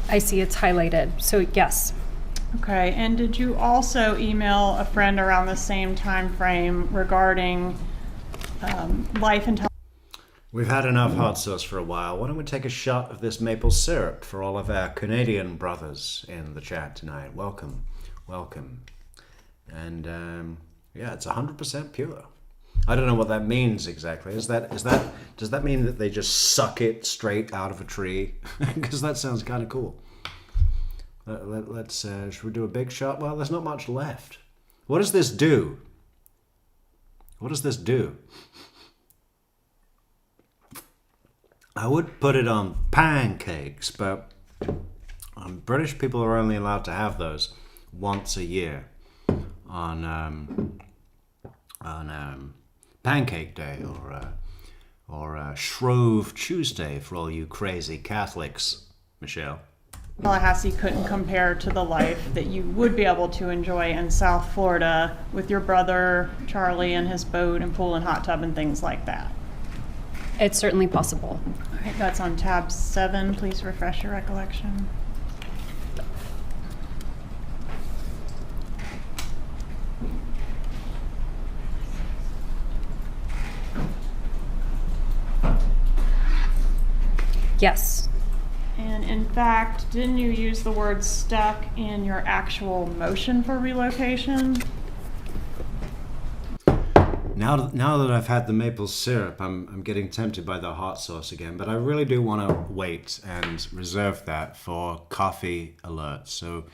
I see it's highlighted. So yes. Okay, and did you also email a friend around the same time frame regarding life and We've had enough hot sauce for a while. Why don't we take a shot of this maple syrup for all of our Canadian brothers in the chat tonight? Welcome, welcome. And yeah, it's 100% pure. I don't know what that means exactly. Does that mean that they just suck it straight out of a tree? Because that sounds kind of cool. Let's should we do a big shot? Well, there's not much left. What does this do? What does this do? I would put it on pancakes, but British people are only allowed to have those once a year on Pancake Day or Shrove Tuesday for all you crazy Catholics, Michelle. Tallahassee couldn't compare to the life that you would be able to enjoy in South Florida with your brother Charlie and his boat and pool and hot tub and things like that. It's certainly possible. All right, that's on tab 7. Please refresh your recollection. Yes. And in fact, didn't you use the word stuck in your actual motion for relocation? Now that I've had the maple syrup, I'm getting tempted by the hot sauce again, but I really do want to wait and reserve that for coffee alerts. So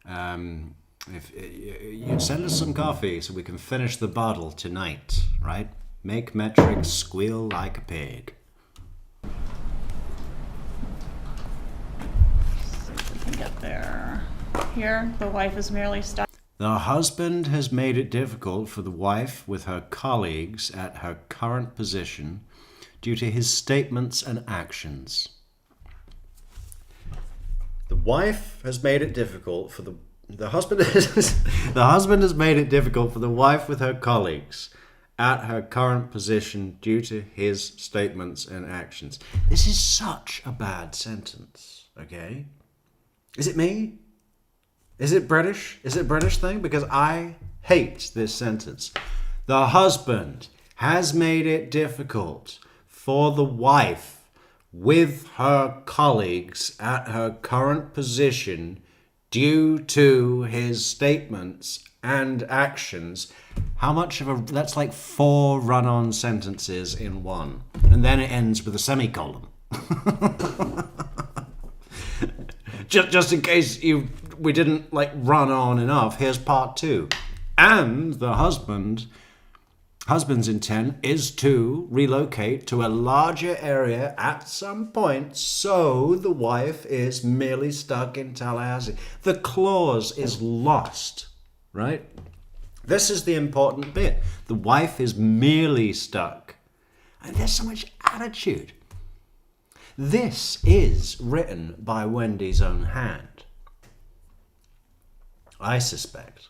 if you send us some coffee so we can finish the bottle tonight, right? Make metrics squeal like a pig. Get there. Here, the wife is merely stuck. The husband has made it difficult for the wife with her colleagues at her current position due to his statements and actions. The wife has made it difficult for the husband has made it difficult for the wife with her colleagues at her current position due to his statements and actions. This is such a bad sentence, okay? Is it me? Is it British? Is it a British thing? Because I hate this sentence. The husband has made it difficult for the wife with her colleagues at her current position due to his statements and actions. How much of a... That's like 4 run-on sentences in one. And then it ends with a semicolon. Just in case we didn't like run on enough, here's part 2. And the husband's intent is to relocate to a larger area at some point, so the wife is merely stuck in Tallahassee. The clause is lost, right? This is the important bit. The wife is merely stuck. And there's so much attitude. This is written by Wendy's own hand, I suspect.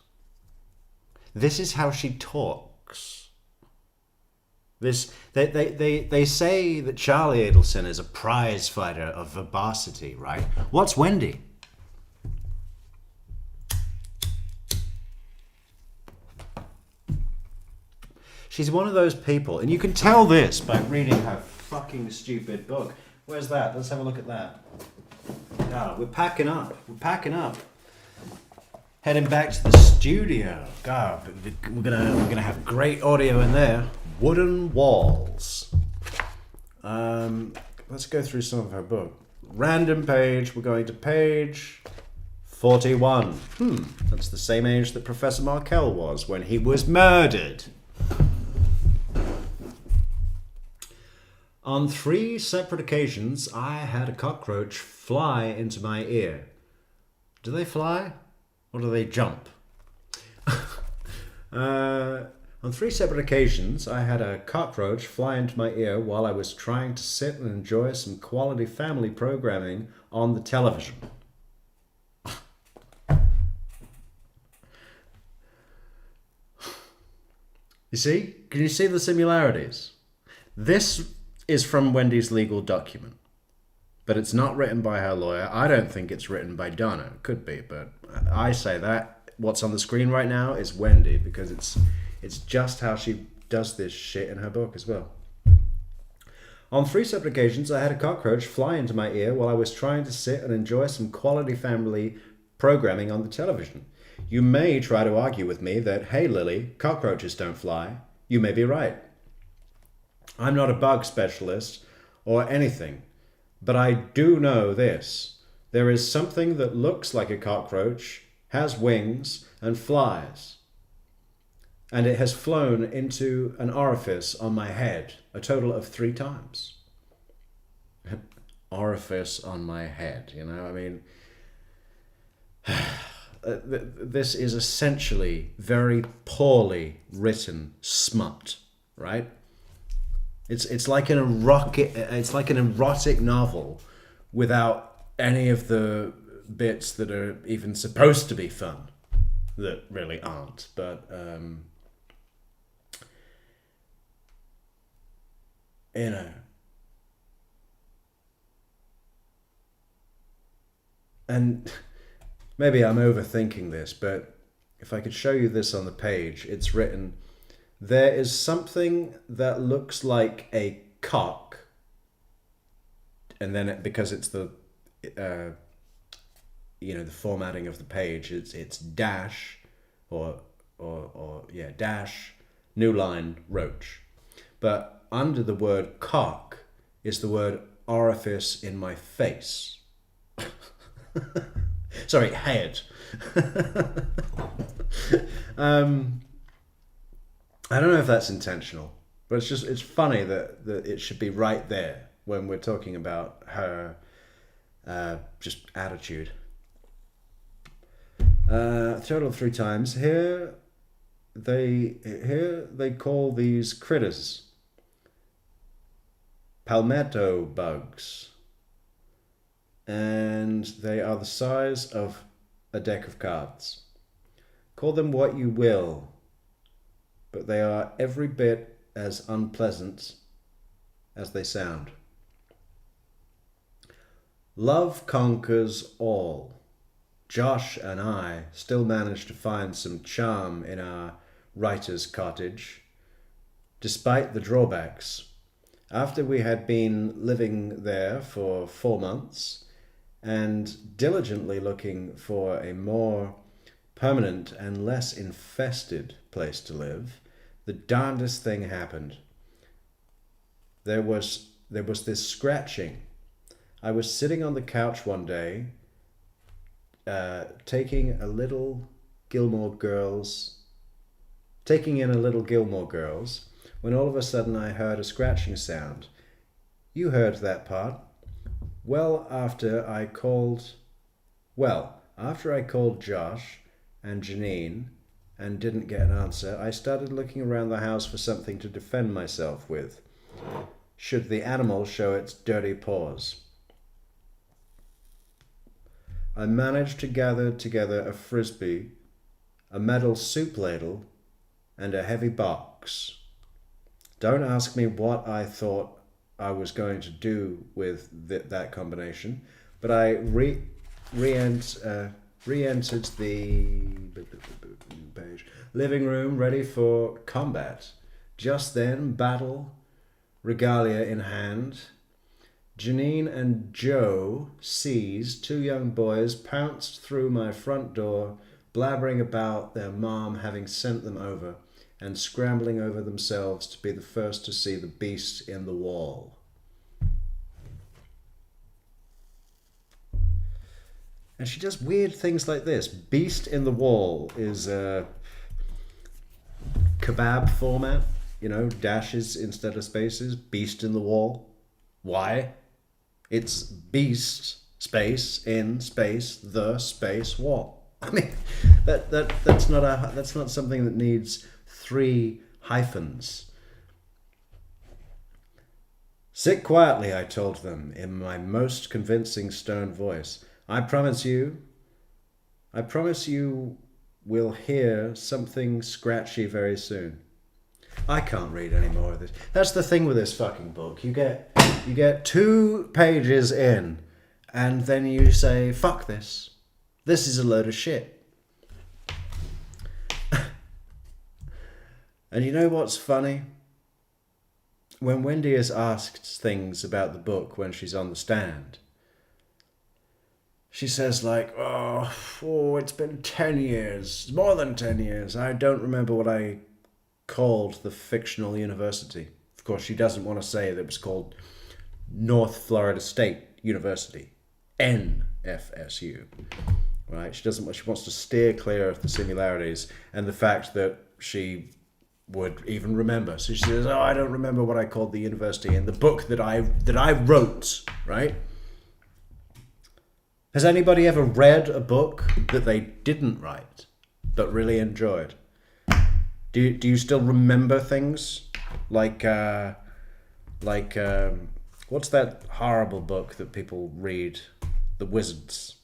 This is how she talks. They say that Charlie Adelson is a prize fighter of verbosity, right? What's Wendi? She's one of those people, and you can tell this by reading her fucking stupid book. Where's that? Let's have a look at that. Ah, we're packing up. We're packing up. Heading back to the studio. God, we're gonna have great audio in there. Wooden Walls. Let's go through some of her book. Random page. We're going to page 41. That's the same age that Professor Markel was when he was murdered. On 3 separate occasions, I had a cockroach fly into my ear. Do they fly? Or do they jump? On 3 separate occasions, I had a cockroach fly into my ear while I was trying to sit and enjoy some quality family programming on the television. You see? Can you see the similarities? This is from Wendy's legal document, but it's not written by her lawyer. I don't think it's written by Donna. It could be, but I say that what's on the screen right now is Wendi, because it's just how she does this shit in her book as well. On 3 separate occasions, I had a cockroach fly into my ear while I was trying to sit and enjoy some quality family programming on the television. You may try to argue with me that, hey Lily, cockroaches don't fly. You may be right. I'm not a bug specialist or anything, but I do know this. There is something that looks like a cockroach, has wings, and flies. And it has flown into an orifice on my head a total of 3 times. Orifice on my head, you know, I mean... this is essentially very poorly written smut, right? It's like an erotic novel without any of the bits that are even supposed to be fun, that really aren't. But you know, and maybe I'm overthinking this, but if I could show you this on the page, it's written, there is something that looks like a cock, and then because it's the, the formatting of the page, it's dash, or dash, new line, roach. But under the word cock is the word orifice in my face. Sorry, head. I don't know if that's intentional, but it's funny that it should be right there when we're talking about her just attitude. Total of 3 times. Here they call these critters palmetto bugs, and they are the size of a deck of cards. Call them what you will, but but they are every bit as unpleasant as they sound. Love conquers all. Josh and I still manage to find some charm in our writer's cottage, despite the drawbacks. After we had been living there for 4 months and diligently looking for a more permanent and less infested place to live, the darndest thing happened. There was this scratching. I was sitting on the couch one day, taking in a little Gilmore Girls, when all of a sudden I heard a scratching sound. You heard that part. After I called Josh and Janine and didn't get an answer, I started looking around the house for something to defend myself with, should the animal show its dirty paws. I managed to gather together a frisbee, a metal soup ladle, and a heavy box. Don't ask me what I thought I was going to do with that combination, but I re-entered the living room ready for combat. Just then, battle regalia in hand, Janine and Joe C's 2 young boys pounced through my front door, blabbering about their mom having sent them over, and scrambling over themselves to be the first to see the beast in the wall. And she does weird things like this. Beast in the wall is a kebab format, dashes instead of spaces. Beast in the wall. Why? It's beast, space, in, space, the, space, wall. I mean, that's not something that needs 3 hyphens. Sit quietly, I told them in my most convincing stern voice. I promise you will hear something scratchy very soon. I can't read any more of this. That's the thing with this fucking book. You get 2 pages in, and then you say, fuck this. This is a load of shit. And you know what's funny? When Wendi is asked things about the book when she's on the stand, she says it's been 10 years, more than 10 years. I don't remember what I called the fictional university. Of course, she doesn't want to say that it was called North Florida State University, NFSU, right? She wants to steer clear of the similarities and the fact that she would even remember. So she says, I don't remember what I called the university in the book that I wrote, right? Has anybody ever read a book that they didn't write but really enjoyed? Do you still remember things like what's that horrible book that people read? The Wizards.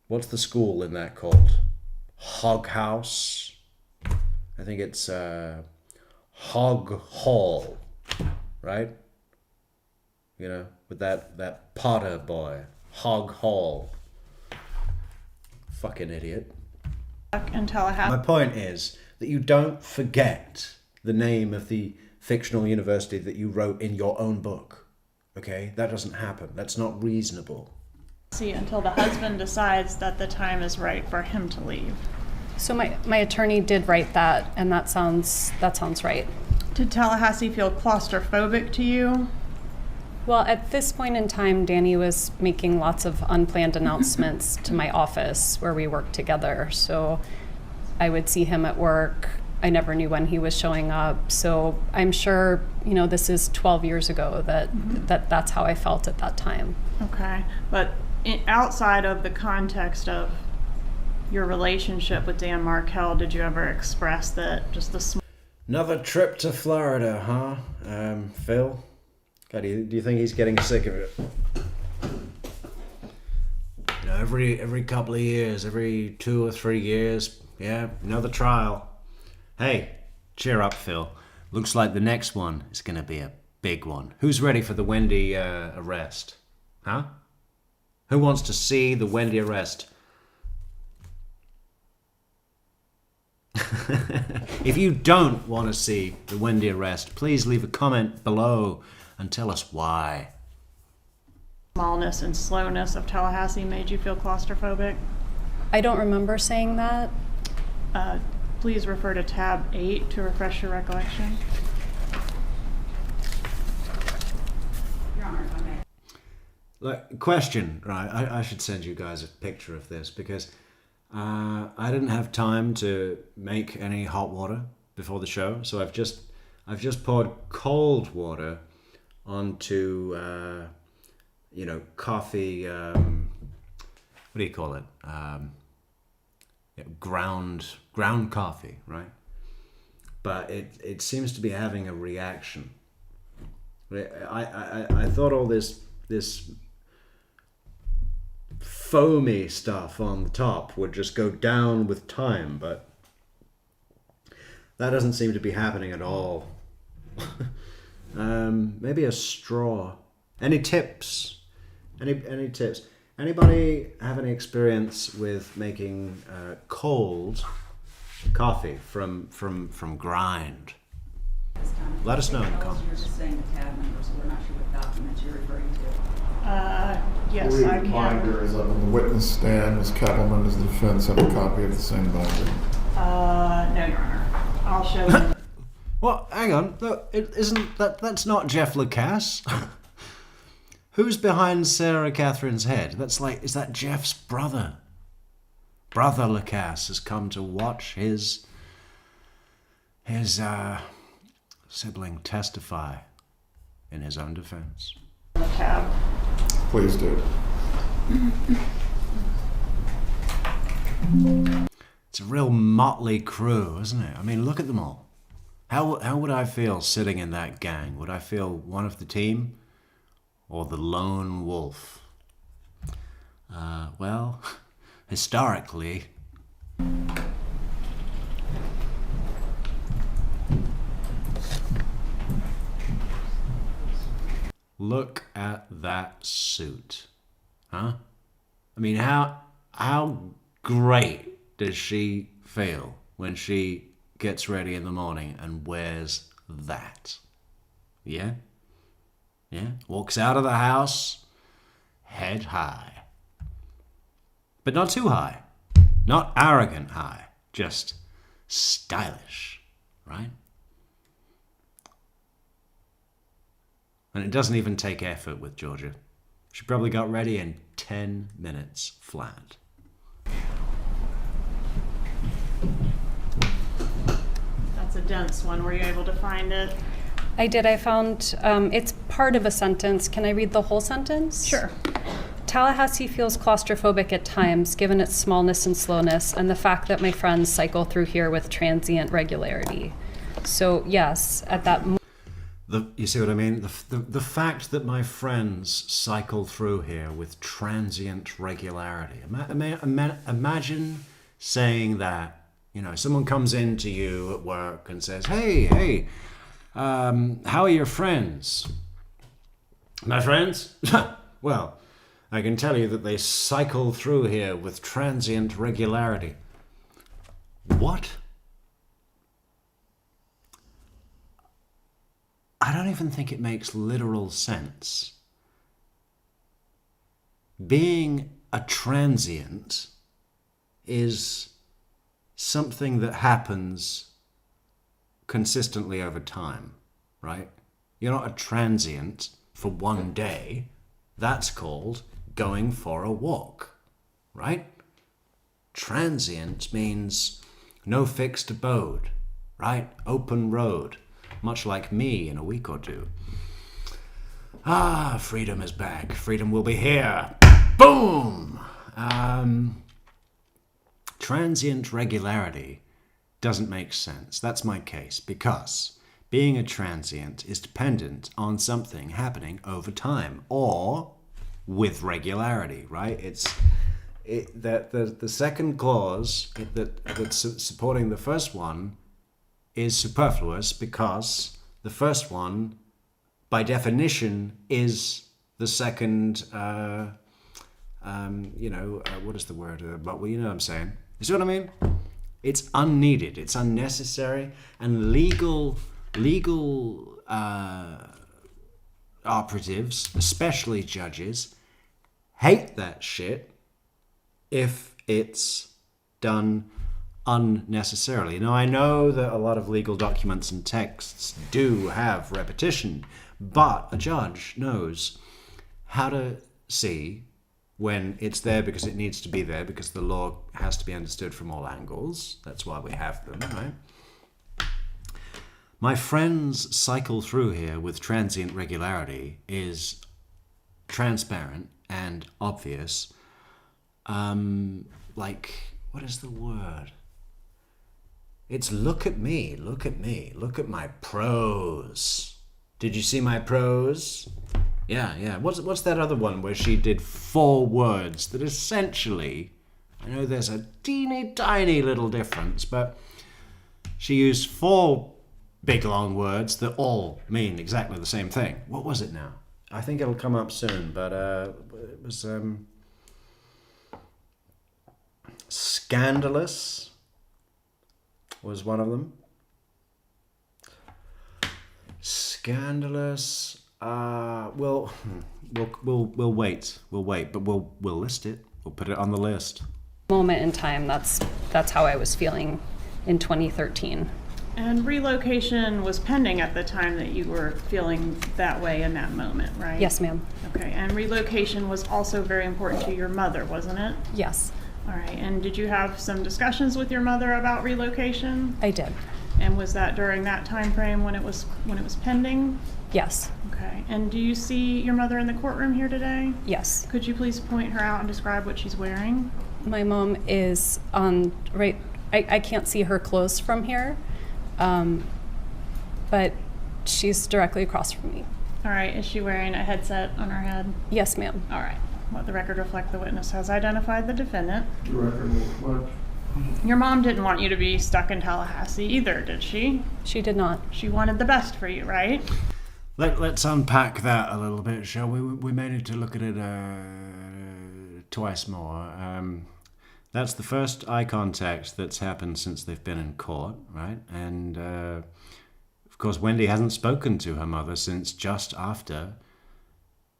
What's the school in that called? Hog House. I think it's Hog Hall, right? With that Potter boy. Hog Hall. Fucking idiot. In Tallahassee. My point is that you don't forget the name of the fictional university that you wrote in your own book. Okay? That doesn't happen. That's not reasonable. Until the husband decides that the time is right for him to leave. So my attorney did write that, and that sounds right. Did Tallahassee feel claustrophobic to you? Well, at this point in time, Danny was making lots of unplanned announcements to my office where we worked together. So I would see him at work. I never knew when he was showing up. So I'm sure, this is 12 years ago that's how I felt at that time. Okay. But outside of the context of your relationship with Dan Markel, did you ever express that just the Another trip to Florida, huh? Phil? God, do you think he's getting sick of it? every couple of years, every 2 or 3 years, yeah, another trial. Hey, cheer up, Phil. Looks like the next one is going to be a big one. Who's ready for the Wendi arrest? Huh? Who wants to see the Wendi arrest? If you don't want to see the Wendi arrest, please leave a comment below and tell us why. Smallness and slowness of Tallahassee made you feel claustrophobic? I don't remember saying that. Please refer to tab 8 to refresh your recollection. Your Honor, if I may. Like, question, right? I should send you guys a picture of this because I didn't have time to make any hot water before the show, so I've just poured cold water onto coffee. What do you call it? Ground coffee, right? But it seems to be having a reaction. I thought all this foamy stuff on the top would just go down with time, but that doesn't seem to be happening at all. Maybe a straw. Any tips? Any tips? Anybody have any experience with making cold coffee from grind? Let us know in the comments. You're just saying the tab number, so we're not sure what document you're referring to. Yes, I can. Binder is up on the witness stand. Ms. Kettleman is the defense. Have a copy of the same binder. No, Your Honor. I'll show you. Well, hang on. Look, that's not Jeff Lacasse. Who's behind Sarah Catherine's head? Is that Jeff's brother? Brother Lacasse has come to watch his sibling testify in his own defense. The tab. Please do. It's a real motley crew, isn't it? I mean, look at them all. How would I feel sitting in that gang? Would I feel one of the team or the lone wolf? Well, historically, look at that suit, huh? I mean, how great does she feel when she gets ready in the morning and wears that? Yeah? Yeah? Walks out of the house, head high. But not too high. Not arrogant high. Just stylish, right? And it doesn't even take effort with Georgia. She probably got ready in 10 minutes flat. That's a dense one. Were you able to find it? I did. I found it's part of a sentence. Can I read the whole sentence? Sure. Tallahassee feels claustrophobic at times, given its smallness and slowness, and the fact that my friends cycle through here with transient regularity. So, yes, at that moment. You see what I mean? The fact that my friends cycle through here with transient regularity. Imagine saying that. You know, someone comes into you at work and says, hey, how are your friends? My friends? Well, I can tell you that they cycle through here with transient regularity. What? I don't even think it makes literal sense. Being a transient is something that happens consistently over time, right? You're not a transient for one day. That's called going for a walk, right? Transient means no fixed abode, right? Open road, much like me in a week or two. Ah, freedom is back. Freedom will be here. Boom! Transient regularity doesn't make sense. That's my case, because being a transient is dependent on something happening over time or with regularity, right? that the second clause that's supporting the first one is superfluous because the first one, by definition, is the second. What is the word? But well, you know what I'm saying. You see what I mean? It's unneeded. It's unnecessary, and legal operatives, especially judges, hate that shit if it's done unnecessarily. Now, I know that a lot of legal documents and texts do have repetition, but a judge knows how to see when it's there because it needs to be there, because the law has to be understood from all angles. That's why we have them, right? My friend's cycle through here with transient regularity is transparent and obvious. What is the word? It's look at me, look at my prose. Did you see my prose? Yeah. What's that other one where she did 4 words that essentially, I know there's a teeny tiny little difference, but she used 4 big long words that all mean exactly the same thing. What was it now? I think it'll come up soon, but it was scandalous was one of them. Scandalous. We'll wait. We'll wait, but we'll list it. We'll put it on the list. Moment in time, that's how I was feeling in 2013. And relocation was pending at the time that you were feeling that way in that moment, right? Yes, ma'am. Okay, and relocation was also very important to your mother, wasn't it? Yes, All right, and did you have some discussions with your mother about relocation? I did. And was that during that time frame when it was pending? Yes. Okay, and do you see your mother in the courtroom here today? Yes. Could you please point her out and describe what she's wearing? My mom is on right. I can't see her clothes from here, but she's directly across from me. All right, is she wearing a headset on her head? Yes, ma'am. All right. Let the record reflect the witness has identified the defendant. The record will reflect. Your mom didn't want you to be stuck in Tallahassee either, did she? She did not. She wanted the best for you, right? Let's unpack that a little bit, shall we? We may need to look at it twice more. That's the first eye contact that's happened since they've been in court, right? And of course, Wendi hasn't spoken to her mother since just after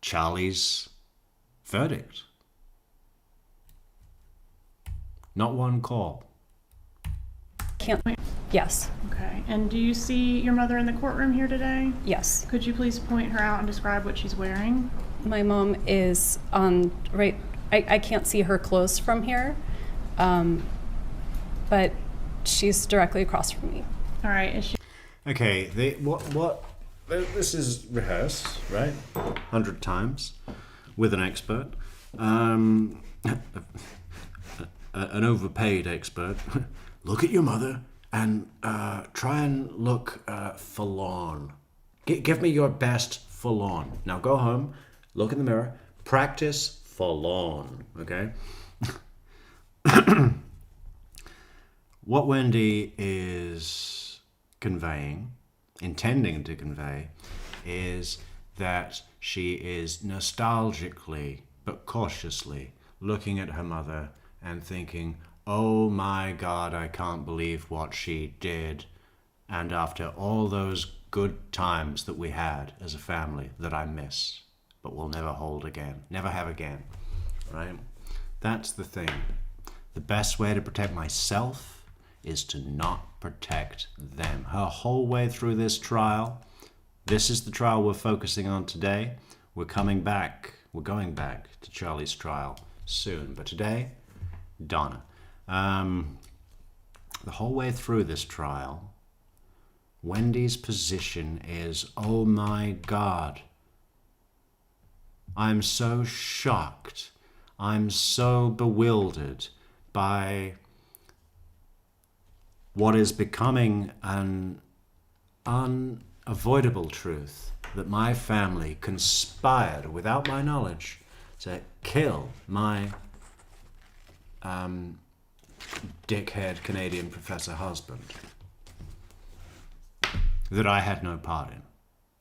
Charlie's verdict. Not one call. Can't. Yes. Okay, and do you see your mother in the courtroom here today? Yes. Could you please point her out and describe what she's wearing? My mom is on right. I can't see her clothes from here, but she's directly across from me. All right, is she? Okay, this is rehearsed, right? 100 times with an expert. An overpaid expert. Look at your mother and try and look forlorn. Give me your best forlorn. Now go home, look in the mirror, practice forlorn, okay? What Wendi is conveying, intending to convey, is that she is nostalgically but cautiously looking at her mother and thinking, oh my God, I can't believe what she did. And after all those good times that we had as a family that I miss, but will never hold again, never have again, right? That's the thing. The best way to protect myself is to not protect them. Her whole way through this trial, this is the trial we're focusing on today. We're going back to Charlie's trial soon, but today, Donna. The whole way through this trial, Wendi's position is, oh my God, I'm so shocked, I'm so bewildered by what is becoming an unavoidable truth, that my family conspired without my knowledge to kill my dickhead Canadian professor husband that I had no part in.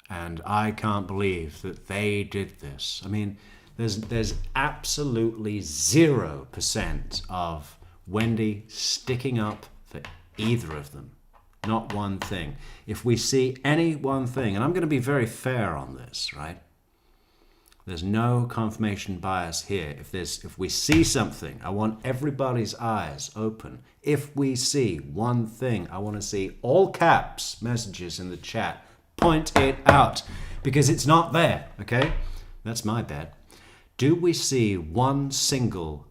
And I can't believe that they did this. I mean, there's absolutely 0% of Wendi sticking up for either of them. Not one thing. If we see any one thing, and I'm going to be very fair on this, right? There's no confirmation bias here. If we see something, I want everybody's eyes open. If we see one thing, I want to see all caps messages in the chat. Point it out, because it's not there, okay? That's my bet. Do we see one single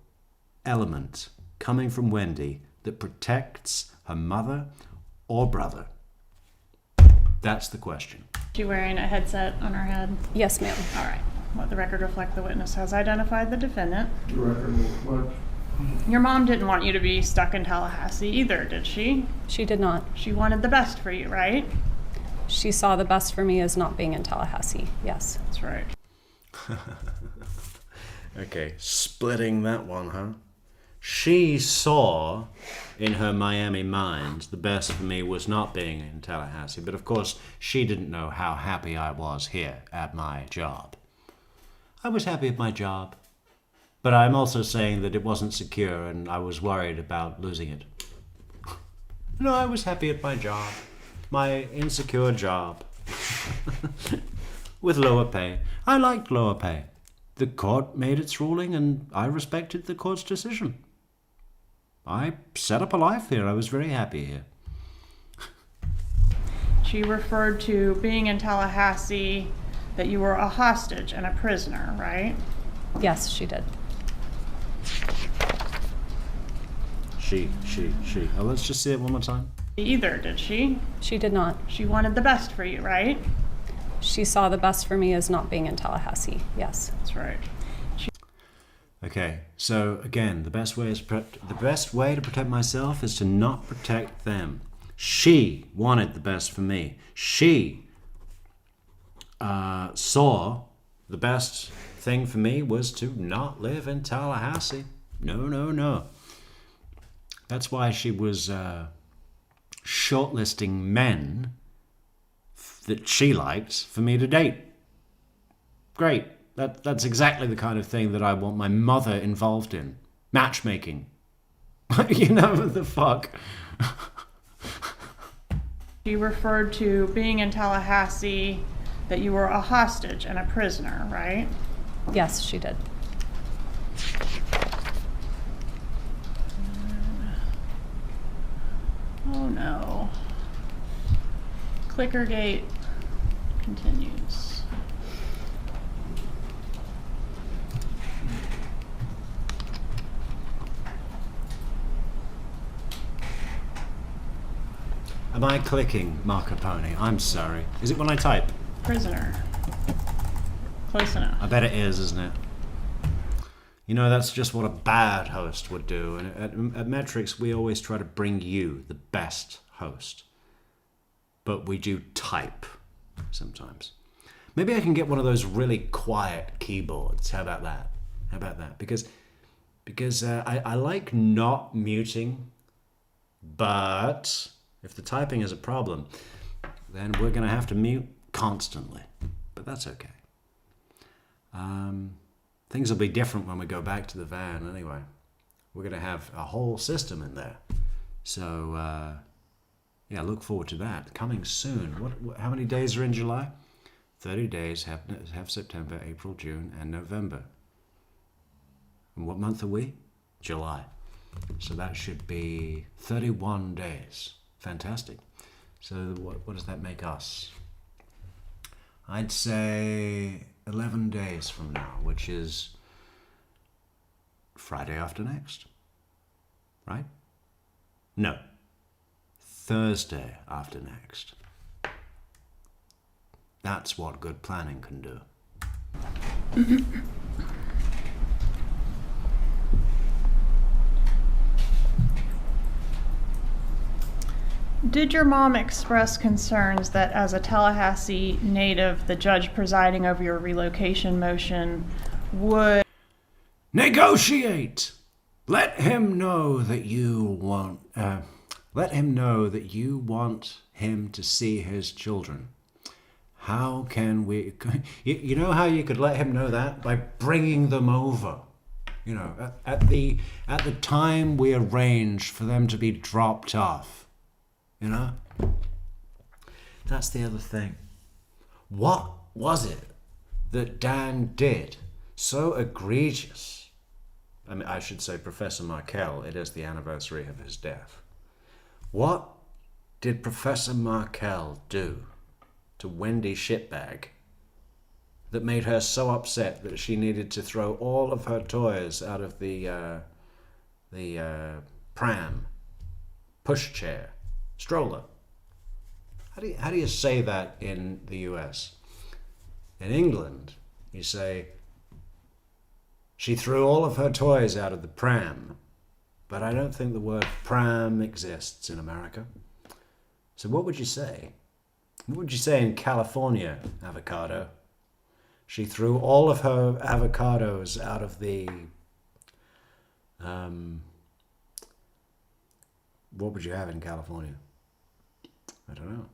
element coming from Wendi that protects her mother or brother? That's the question. Is she wearing a headset on her head? Yes, ma'am. All right. Let the record reflect the witness has identified the defendant. The record will reflect. Your mom didn't want you to be stuck in Tallahassee either, did she? She did not. She wanted the best for you, right? She saw the best for me as not being in Tallahassee. Yes. That's right. Okay, splitting that one, huh? She saw in her Miami mind the best for me was not being in Tallahassee, but of course she didn't know how happy I was here at my job. I was happy at my job, but I'm also saying that it wasn't secure and I was worried about losing it. No, I was happy at my job, my insecure job, with lower pay. I liked lower pay. The court made its ruling and I respected the court's decision. I set up a life here. I was very happy here. She referred to being in Tallahassee, that you were a hostage and a prisoner, right? Yes, she did. She. Oh, let's just see it one more time. Either, did she? She did not. She wanted the best for you, right? She saw the best for me as not being in Tallahassee. Yes. That's right. Okay, so again, the best way to protect myself is to not protect them. She wanted the best for me. She saw the best thing for me was to not live in Tallahassee. No. That's why she was shortlisting men that she liked for me to date. Great. That's exactly the kind of thing that I want my mother involved in. Matchmaking. You know, what the fuck? She referred to being in Tallahassee, that you were a hostage and a prisoner, right? Yes, she did. Oh no. Clickergate continues. Am I clicking Marco Pony? I'm sorry. Is it when I type? Prisoner. Close enough. I bet it is, isn't it? You know, that's just what a bad host would do. And at Metrics, we always try to bring you the best host. But we do type sometimes. Maybe I can get one of those really quiet keyboards. How about that? Because I like not muting, but if the typing is a problem, then we're going to have to mute constantly. But that's okay. Things will be different when we go back to the van anyway. We're going to have a whole system in there. So, yeah, look forward to that. Coming soon. How many days are in July? 30 days have September, April, June, and November. And what month are we? July. So that should be 31 days. Fantastic. So what does that make us? I'd say 11 days from now, which is Friday after next. Right? No. Thursday after next. That's what good planning can do. Did your mom express concerns that as a Tallahassee native, the judge presiding over your relocation motion would Negotiate! Let him know that you want. Let him know that you want him to see his children. How can we? You know how you could let him know that? By bringing them over. You know, at the time we arranged for them to be dropped off. You know. That's the other thing. What was it that Dan did so egregious? I mean, I should say Professor Markel. It is the anniversary of his death. What did Professor Markel do to Wendi Shitbag that made her so upset that she needed to throw all of her toys out of the pram, pushchair, stroller? How do you say that in the US? In England, you say, she threw all of her toys out of the pram. But I don't think the word pram exists in America. So what would you say? What would you say in California, avocado? She threw all of her avocados out of the... what would you have in California? I don't know.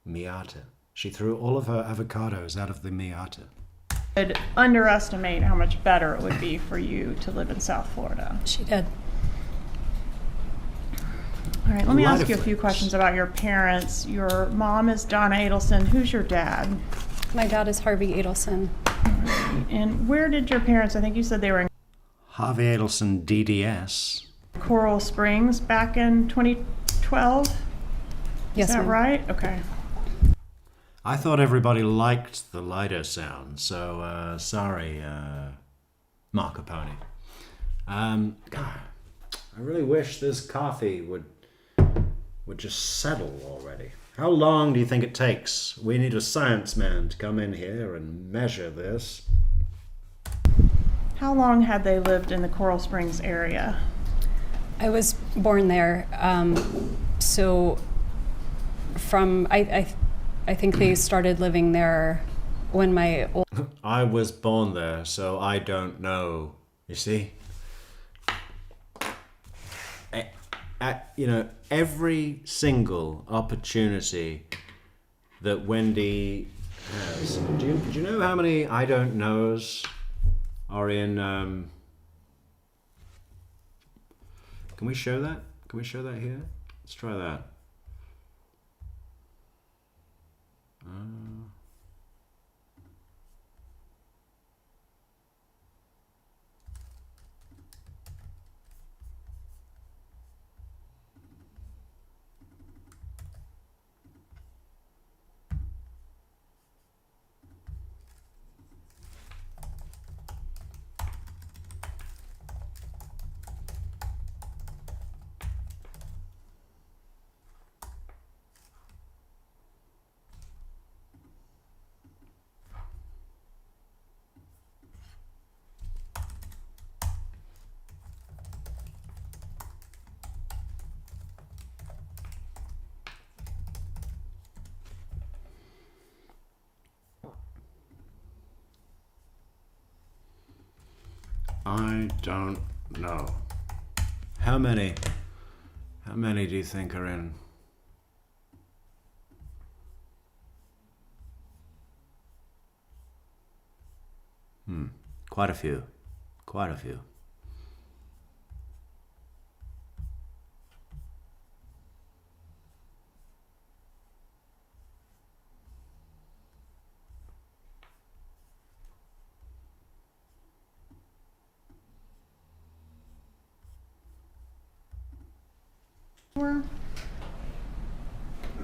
Miata. She threw all of her avocados out of the Miata. Could underestimate how much better it would be for you to live in South Florida. She did. All right, let me A lot ask of you a few things. questions about your parents. Your mom is Donna Adelson. Who's your dad? My dad is Harvey Adelson. And where did your parents, I think you said they were in Harvey Adelson, DDS. Coral Springs back in 2012? Yes, Is that ma'am. right? Okay. I thought everybody liked the lighter sound, so sorry, Marco Pony. God, I really wish this coffee would just settle already. How long do you think it takes? We need a science man to come in here and measure this. How long had they lived in the Coral Springs area? I was born there, so from I think they started living there when my old. I was born there, so I don't know. You see? You know, every single opportunity that Wendi has. Do you know how many I don't knows are in? Can we show that? Can we show that here? Let's try that. I don't know. How many do you think are in? Quite a few. Quite a few.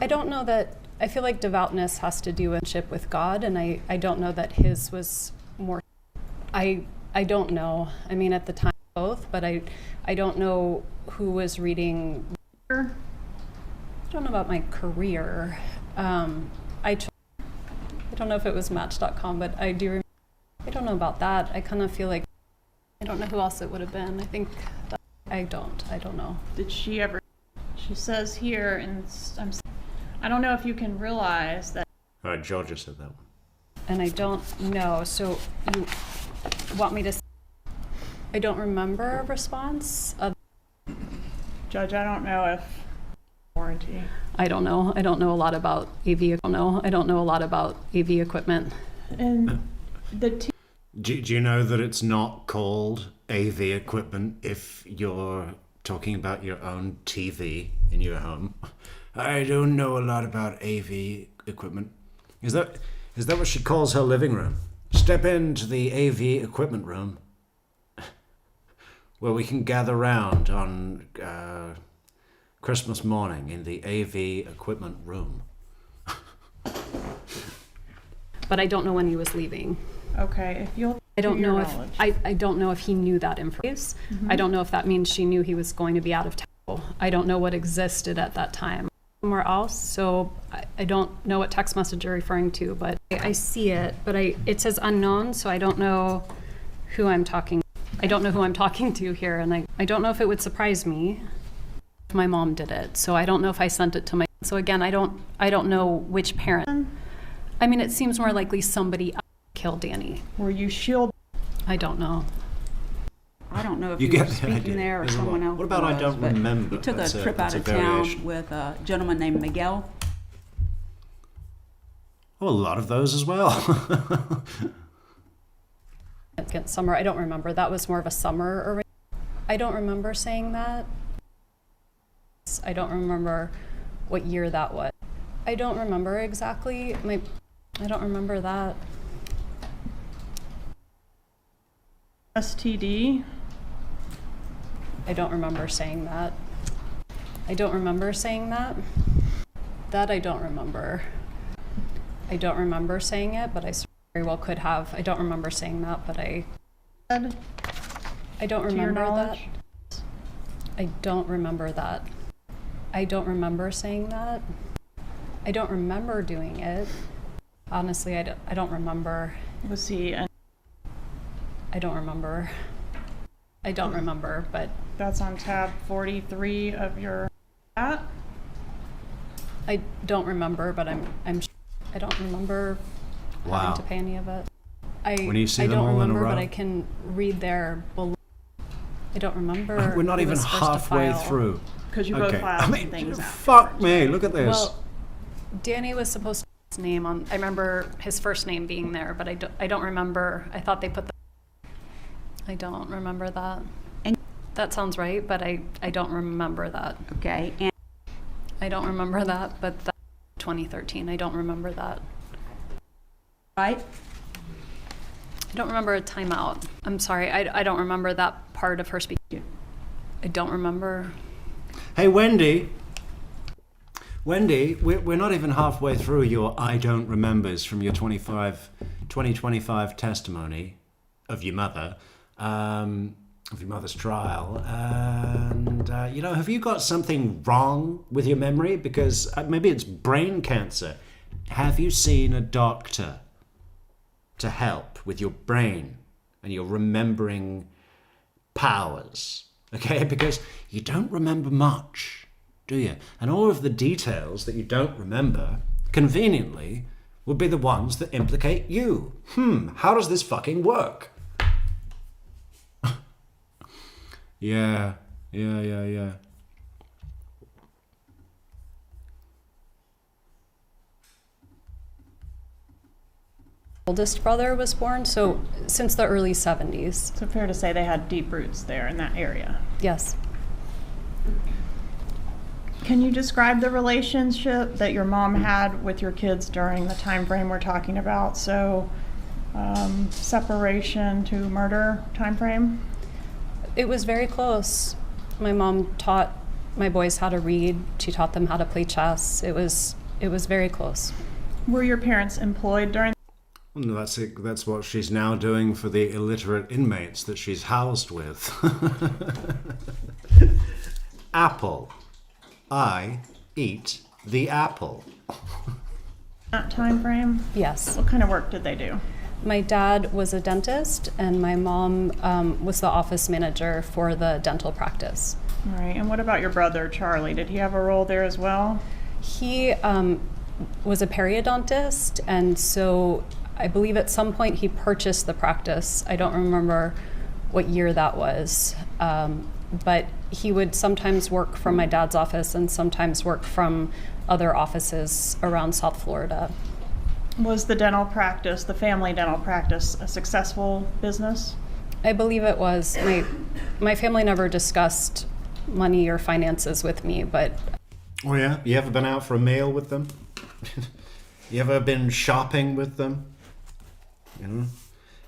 I don't know that. I feel like devoutness has to do with ship with God, and I don't know that his was more. I don't know. I mean, at the time, both, but I don't know who was reading. I don't know about my career. I don't know if it was Match.com, but I do. I don't know about that. I kind of feel like I don't know who else it would have been. I think that, I don't know. Did she ever? She says here, and I don't know if you can realize that. All right, Georgia said that one. and I don't know, so you want me to, I don't remember a response. Judge, I don't know if warranty. I don't know. I don't know a lot about AV. I don't know a lot about AV equipment. And the Do you know that it's not called AV equipment if you're talking about your own TV in your home? I don't know a lot about AV equipment. Is that what she calls her living room? Step into the AV equipment room where we can gather round on Christmas morning in the AV equipment room. But I don't know when he was leaving. Okay, if you'll. I don't to your know if knowledge. I don't know if he knew that information. I don't know if that means she knew he was going to be out of town. I don't know what existed at that time somewhere else, so I don't know what text message you're referring to, but I see it, but it says unknown, so I don't know who I'm talking. I don't know who I'm talking to here, and I don't know if it would surprise me if my mom did it. So I don't know if I sent it to my. So again, I don't know which parent. I mean, it seems more likely somebody killed Danny. Were you shielded? I don't know. I don't know if You you were get the speaking idea. there or There's a someone lot. else What about I was, don't but remember? He took That's a a- trip that's out a of town variation. with a gentleman named Miguel. Oh, a lot of those as well. Against summer, I don't remember. That was more of a summer arrangement. I don't remember saying that. I don't remember what year that was. I don't remember exactly. I don't remember that. STD? I don't remember saying that. I don't remember saying that. That I don't remember. I don't remember saying it, but I very well could have. I don't remember saying that, but I don't To your remember that. knowledge? I don't remember that. I don't remember saying that. I don't remember doing it. Honestly, I don't remember. Was he? I don't remember. I don't remember, but That's on tab 43 of your chat. I don't remember, but I don't remember Wow. having to pay any of it. When you see I them don't all in a remember, row? but I can read there below. I don't remember. We're not who even was supposed to halfway file. through. Because you both Okay. filed I some mean, things fuck me. Look at this. Well, Danny was supposed to put his name on. I remember his first name being there, but I don't remember. I thought they put the. I don't remember that. And- That sounds right, but I don't remember that. Okay, and I don't remember that, but that 2013. I don't remember that. right? I don't remember a timeout. I'm sorry. I don't remember that part of her speaking. I don't remember. Hey, Wendy. Wendy, we're not even halfway through your I don't remembers from your 2025 testimony of your mother, of your mother's trial. And, have you got something wrong with your memory? Because maybe it's brain cancer. Have you seen a doctor to help with your brain and your remembering powers? Okay, because you don't remember much, do you? And all of the details that you don't remember, conveniently, will be the ones that implicate you. How does this fucking work? Yeah. Oldest brother was born, so since the early 70s. So fair to say they had deep roots there in that area. Yes. Can you describe the relationship that your mom had with your kids during the time frame we're talking about? So, separation to murder time frame? It was very close. My mom taught my boys how to read. She taught them how to play chess. It was very close. Were your parents employed during? Well, that's it. That's what she's now doing for the illiterate inmates that she's housed with. Apple. I eat the apple. That time frame? Yes. What kind of work did they do? My dad was a dentist, and my mom was the office manager for the dental practice. All right. And what about your brother, Charlie? Did he have a role there as well? He was a periodontist, and so I believe at some point he purchased the practice. I don't remember what year that was. But he would sometimes work from my dad's office and sometimes work from other offices around South Florida. Was the dental practice, the family dental practice, a successful business? I believe it was. My family never discussed money or finances with me, but... Oh yeah? You ever been out for a meal with them? You ever been shopping with them? You know?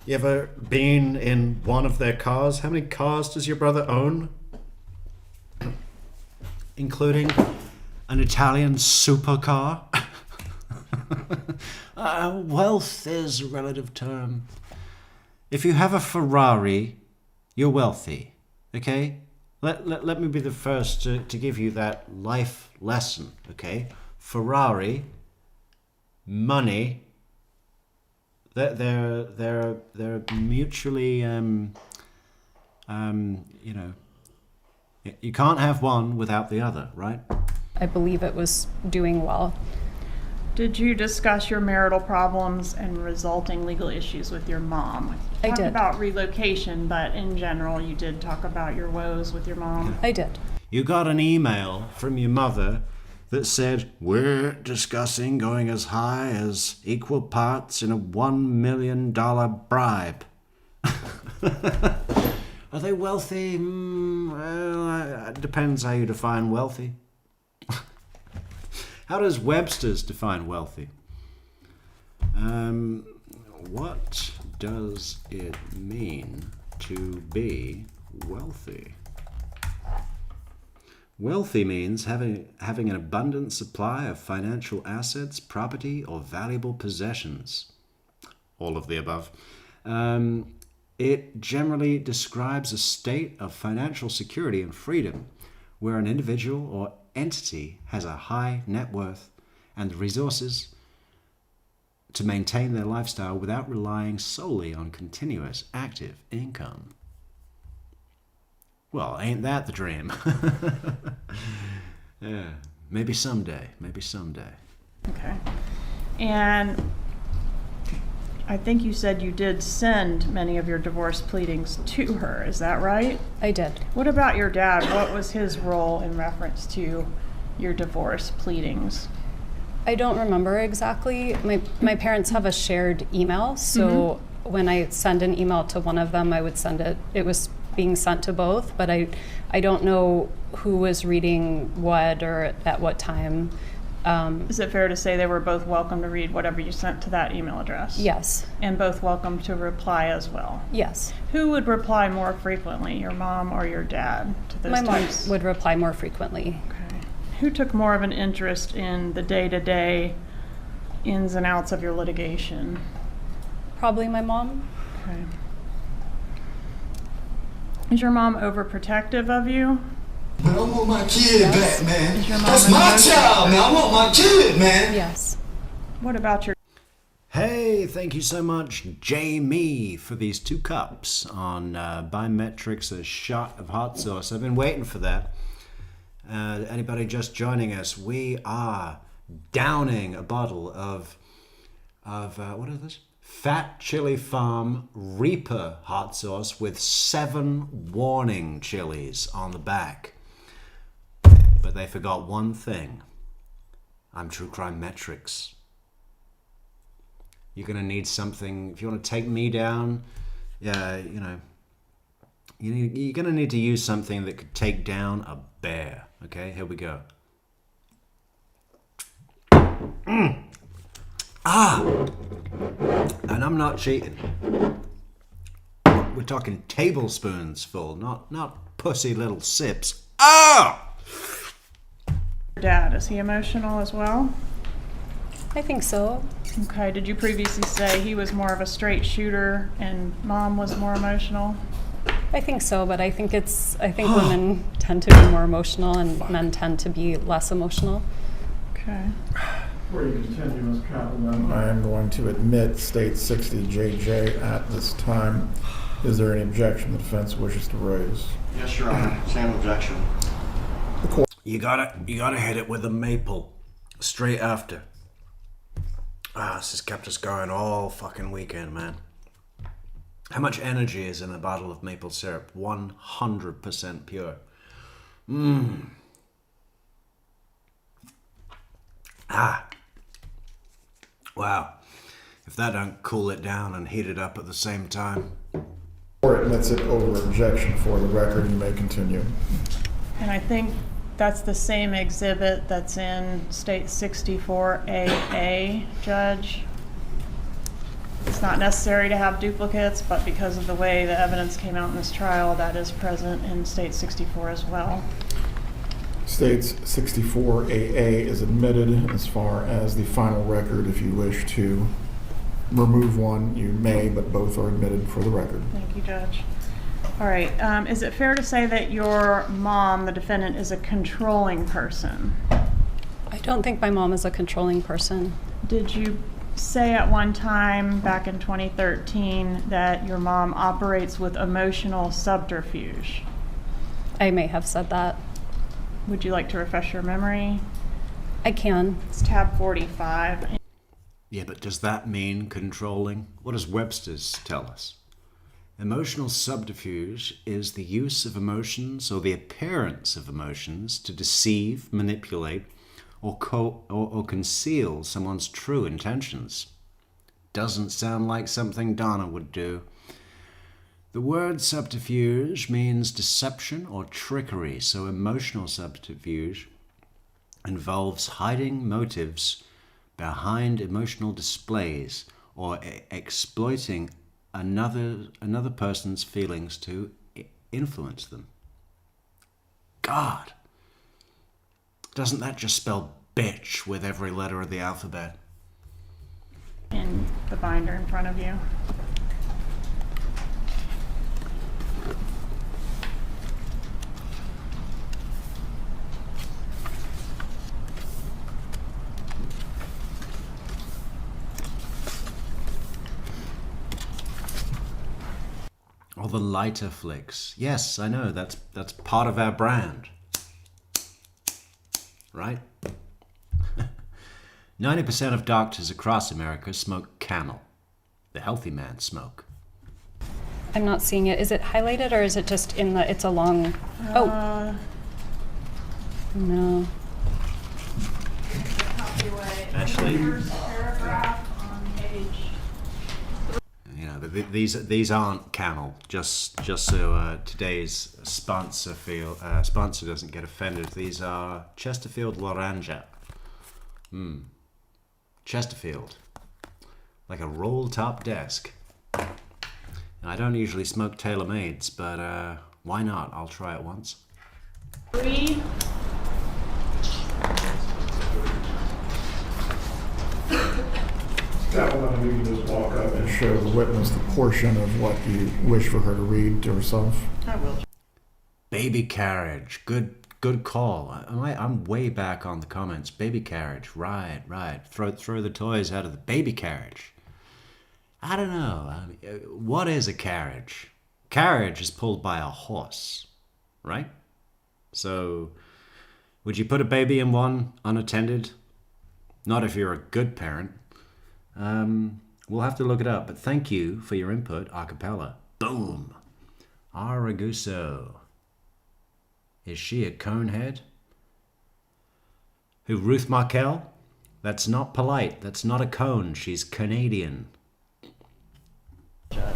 You ever been in one of their cars? How many cars does your brother own? Including an Italian supercar? Wealth is a relative term. If you have a Ferrari, you're wealthy, okay? Let me be the first to give you that life lesson, okay? Ferrari, money, they're mutually, you know, you can't have one without the other, right? I believe it was doing well. Did you discuss your marital problems and resulting legal issues with your mom? I Talked did. about relocation, but in general, you did talk about your woes with your mom. I did. You got an email from your mother that said, "We're discussing going as high as equal parts in a $1 million bribe." Are they wealthy? Well, it depends how you define wealthy. How does Webster's define wealthy? What does it mean to be wealthy? Wealthy means having an abundant supply of financial assets, property, or valuable possessions. All of the above. It generally describes a state of financial security and freedom where an individual or entity has a high net worth and the resources to maintain their lifestyle without relying solely on continuous active income. Well, ain't that the dream? Yeah, maybe someday. Okay. And I think you said you did send many of your divorce pleadings to her. Is that right? I did. What about your dad? What was his role in reference to your divorce pleadings? I don't remember exactly. My parents have a shared email, so when I send an email to one of them, I would send it. It was being sent to both, but I don't know who was reading what or at what time. Is it fair to say they were both welcome to read whatever you sent to that email address? Yes. And both welcome to reply as well? Yes. Who would reply more frequently, your mom or your dad, to those My mom types? would reply more frequently. Okay. Who took more of an interest in the day-to-day ins and outs of your litigation? Probably my mom. Okay. Is your mom overprotective of you? But I want my kid back, man. Is your mom That's my emotional? child, man. I want my kid, man. Yes. What about your Hey, thank you so much, Jamie, for these 2 cups on Biometrics, a shot of hot sauce. I've been waiting for that. Anybody just joining us, we are downing a bottle of what is this? Fat Chili Farm Reaper hot sauce with 7 warning chilies on the back. But they forgot one thing. I'm True Crime Metrics. You're going to need something, if you want to take me down, yeah, you know, you're going to need to use something that could take down a bear. Okay, here we go. And I'm not cheating. We're talking tablespoons full, not pussy little sips. dad? Is he emotional as well? I think so. Okay, did you previously say he was more of a straight shooter and mom was more emotional? I think so, but I think women tend to be more emotional and men tend to be less emotional. Okay. Before you continue, Ms. Kaplan, I am going to admit State 60JJ at this time. Is there any objection the defense wishes to raise? Yes, Your Honor. Same objection. The court. You gotta hit it with a maple straight after. This has kept us going all fucking weekend, man. How much energy is in a bottle of maple syrup? 100% pure. Wow. If that don't cool it down and heat it up at the same time. Or admits it over objection. For the record, you may continue. And I think that's the same exhibit that's in State 64AA, Judge. It's not necessary to have duplicates, but because of the way the evidence came out in this trial, that is present in State 64 as well. States 64AA is admitted. As far as the final record, if you wish to remove one, you may, but both are admitted for the record. Thank you, Judge. All right, is it fair to say that your mom, the defendant, is a controlling person? I don't think my mom is a controlling person. Did you say at one time back in 2013 that your mom operates with emotional subterfuge? I may have said that. Would you like to refresh your memory? I can. It's tab 45. Yeah, but does that mean controlling? What does Webster's tell us? Emotional subterfuge is the use of emotions or the appearance of emotions to deceive, manipulate, or conceal someone's true intentions. Doesn't sound like something Donna would do. The word subterfuge means deception or trickery, so emotional subterfuge involves hiding motives behind emotional displays or exploiting another person's feelings to influence them. God, doesn't that just spell bitch with every letter of the alphabet? In the binder in front of you. Or the lighter flicks. Yes, I know, that's part of our brand. Right? 90% of doctors across America smoke Camel. The healthy man smoke. I'm not seeing it. Is it highlighted or is it just in the, it's a long, oh. No. Actually, you know, these aren't Camel. Just so today's sponsor doesn't get offended. These are Chesterfield Laranja. Chesterfield, like a roll-top desk. And I don't usually smoke tailor-mades, but why not? I'll try it once. 3. That one, you can just walk up and show the witness the portion of what you wish for her to read to herself. I will. Baby carriage. Good call. I'm way back on the comments. Baby carriage. Right. Throw the toys out of the baby carriage. I don't know. What is a carriage? Carriage is pulled by a horse, right? So, would you put a baby in one unattended? Not if you're a good parent. We'll have to look it up, but thank you for your input, acapella. Boom. Araguso. Is she a conehead? Who, Ruth Markel? That's not polite. That's not a cone. She's Canadian. Judge.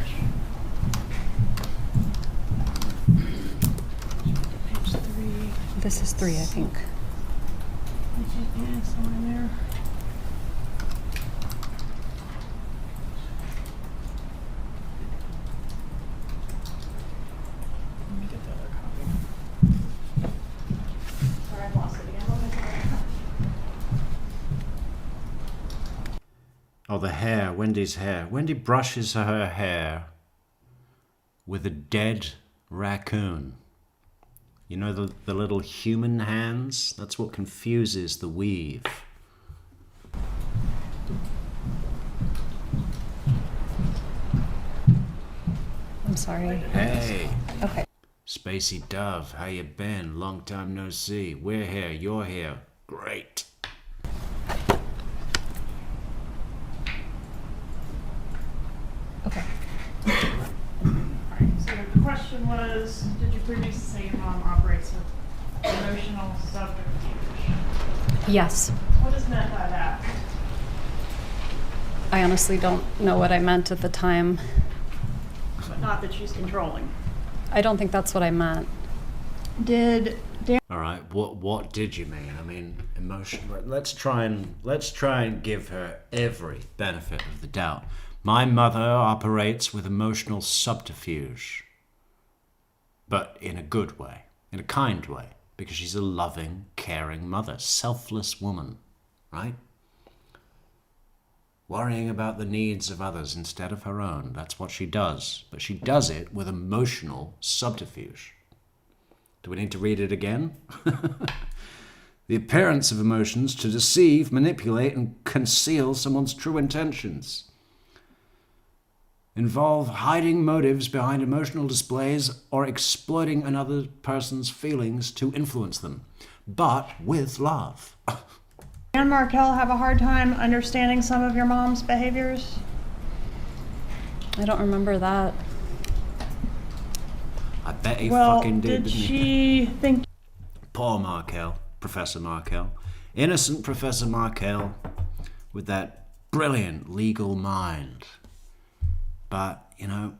Page 3. This is 3, I think. Yeah, somewhere there. Let me get the other copy. Sorry, I lost it again. Oh, the hair. Wendy's hair. Wendy brushes her hair with a dead raccoon. You know the little human hands? That's what confuses the weave. I'm sorry. Hey. Okay. Spacey Dove, how you been? Long time no see. We're here, you're here. Great. question was, did you previously say your mom operates with emotional subterfuge? Yes. What is meant by that? I honestly don't know what I meant at the time. But not that she's controlling. I don't think that's what I meant. Did Dan... All right, what did you mean? I mean, emotion. Let's try and give her every benefit of the doubt. My mother operates with emotional subterfuge, but in a good way, in a kind way, because she's a loving, caring mother, selfless woman, right? Worrying about the needs of others instead of her own. That's what she does, but she does it with emotional subterfuge. Do we need to read it again? The appearance of emotions to deceive, manipulate, and conceal someone's true intentions. Involve hiding motives behind emotional displays or exploiting another person's feelings to influence them, but with love. Dan Markel have a hard time understanding some of your mom's behaviors? I don't remember that. I bet he Well, fucking did, did didn't he? she think... Poor Markel, Professor Markel. Innocent Professor Markel with that brilliant legal mind. But, you know,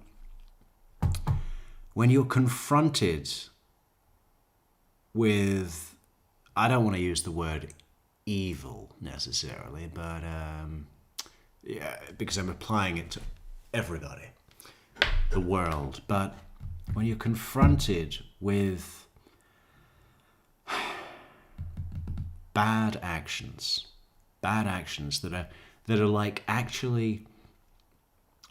when you're confronted with, I don't want to use the word evil necessarily, but yeah, because I'm applying it to everybody, the world. But when you're confronted with bad actions that are like actually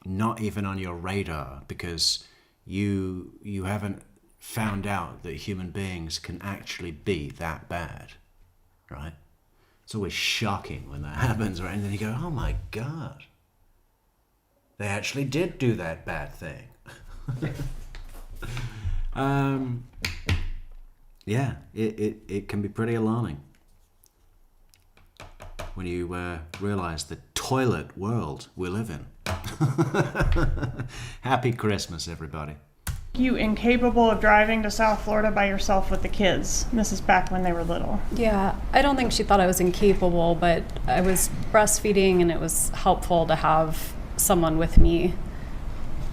not even on your radar because you haven't found out that human beings can actually be that bad, right? It's always shocking when that happens, right? And then you go, oh my God, they actually did do that bad thing. Yeah, it can be pretty alarming when you realize the toilet world we live in. Happy Christmas, everybody. You incapable of driving to South Florida by yourself with the kids? This is back when they were little. Yeah, I don't think she thought I was incapable, but I was breastfeeding and it was helpful to have someone with me.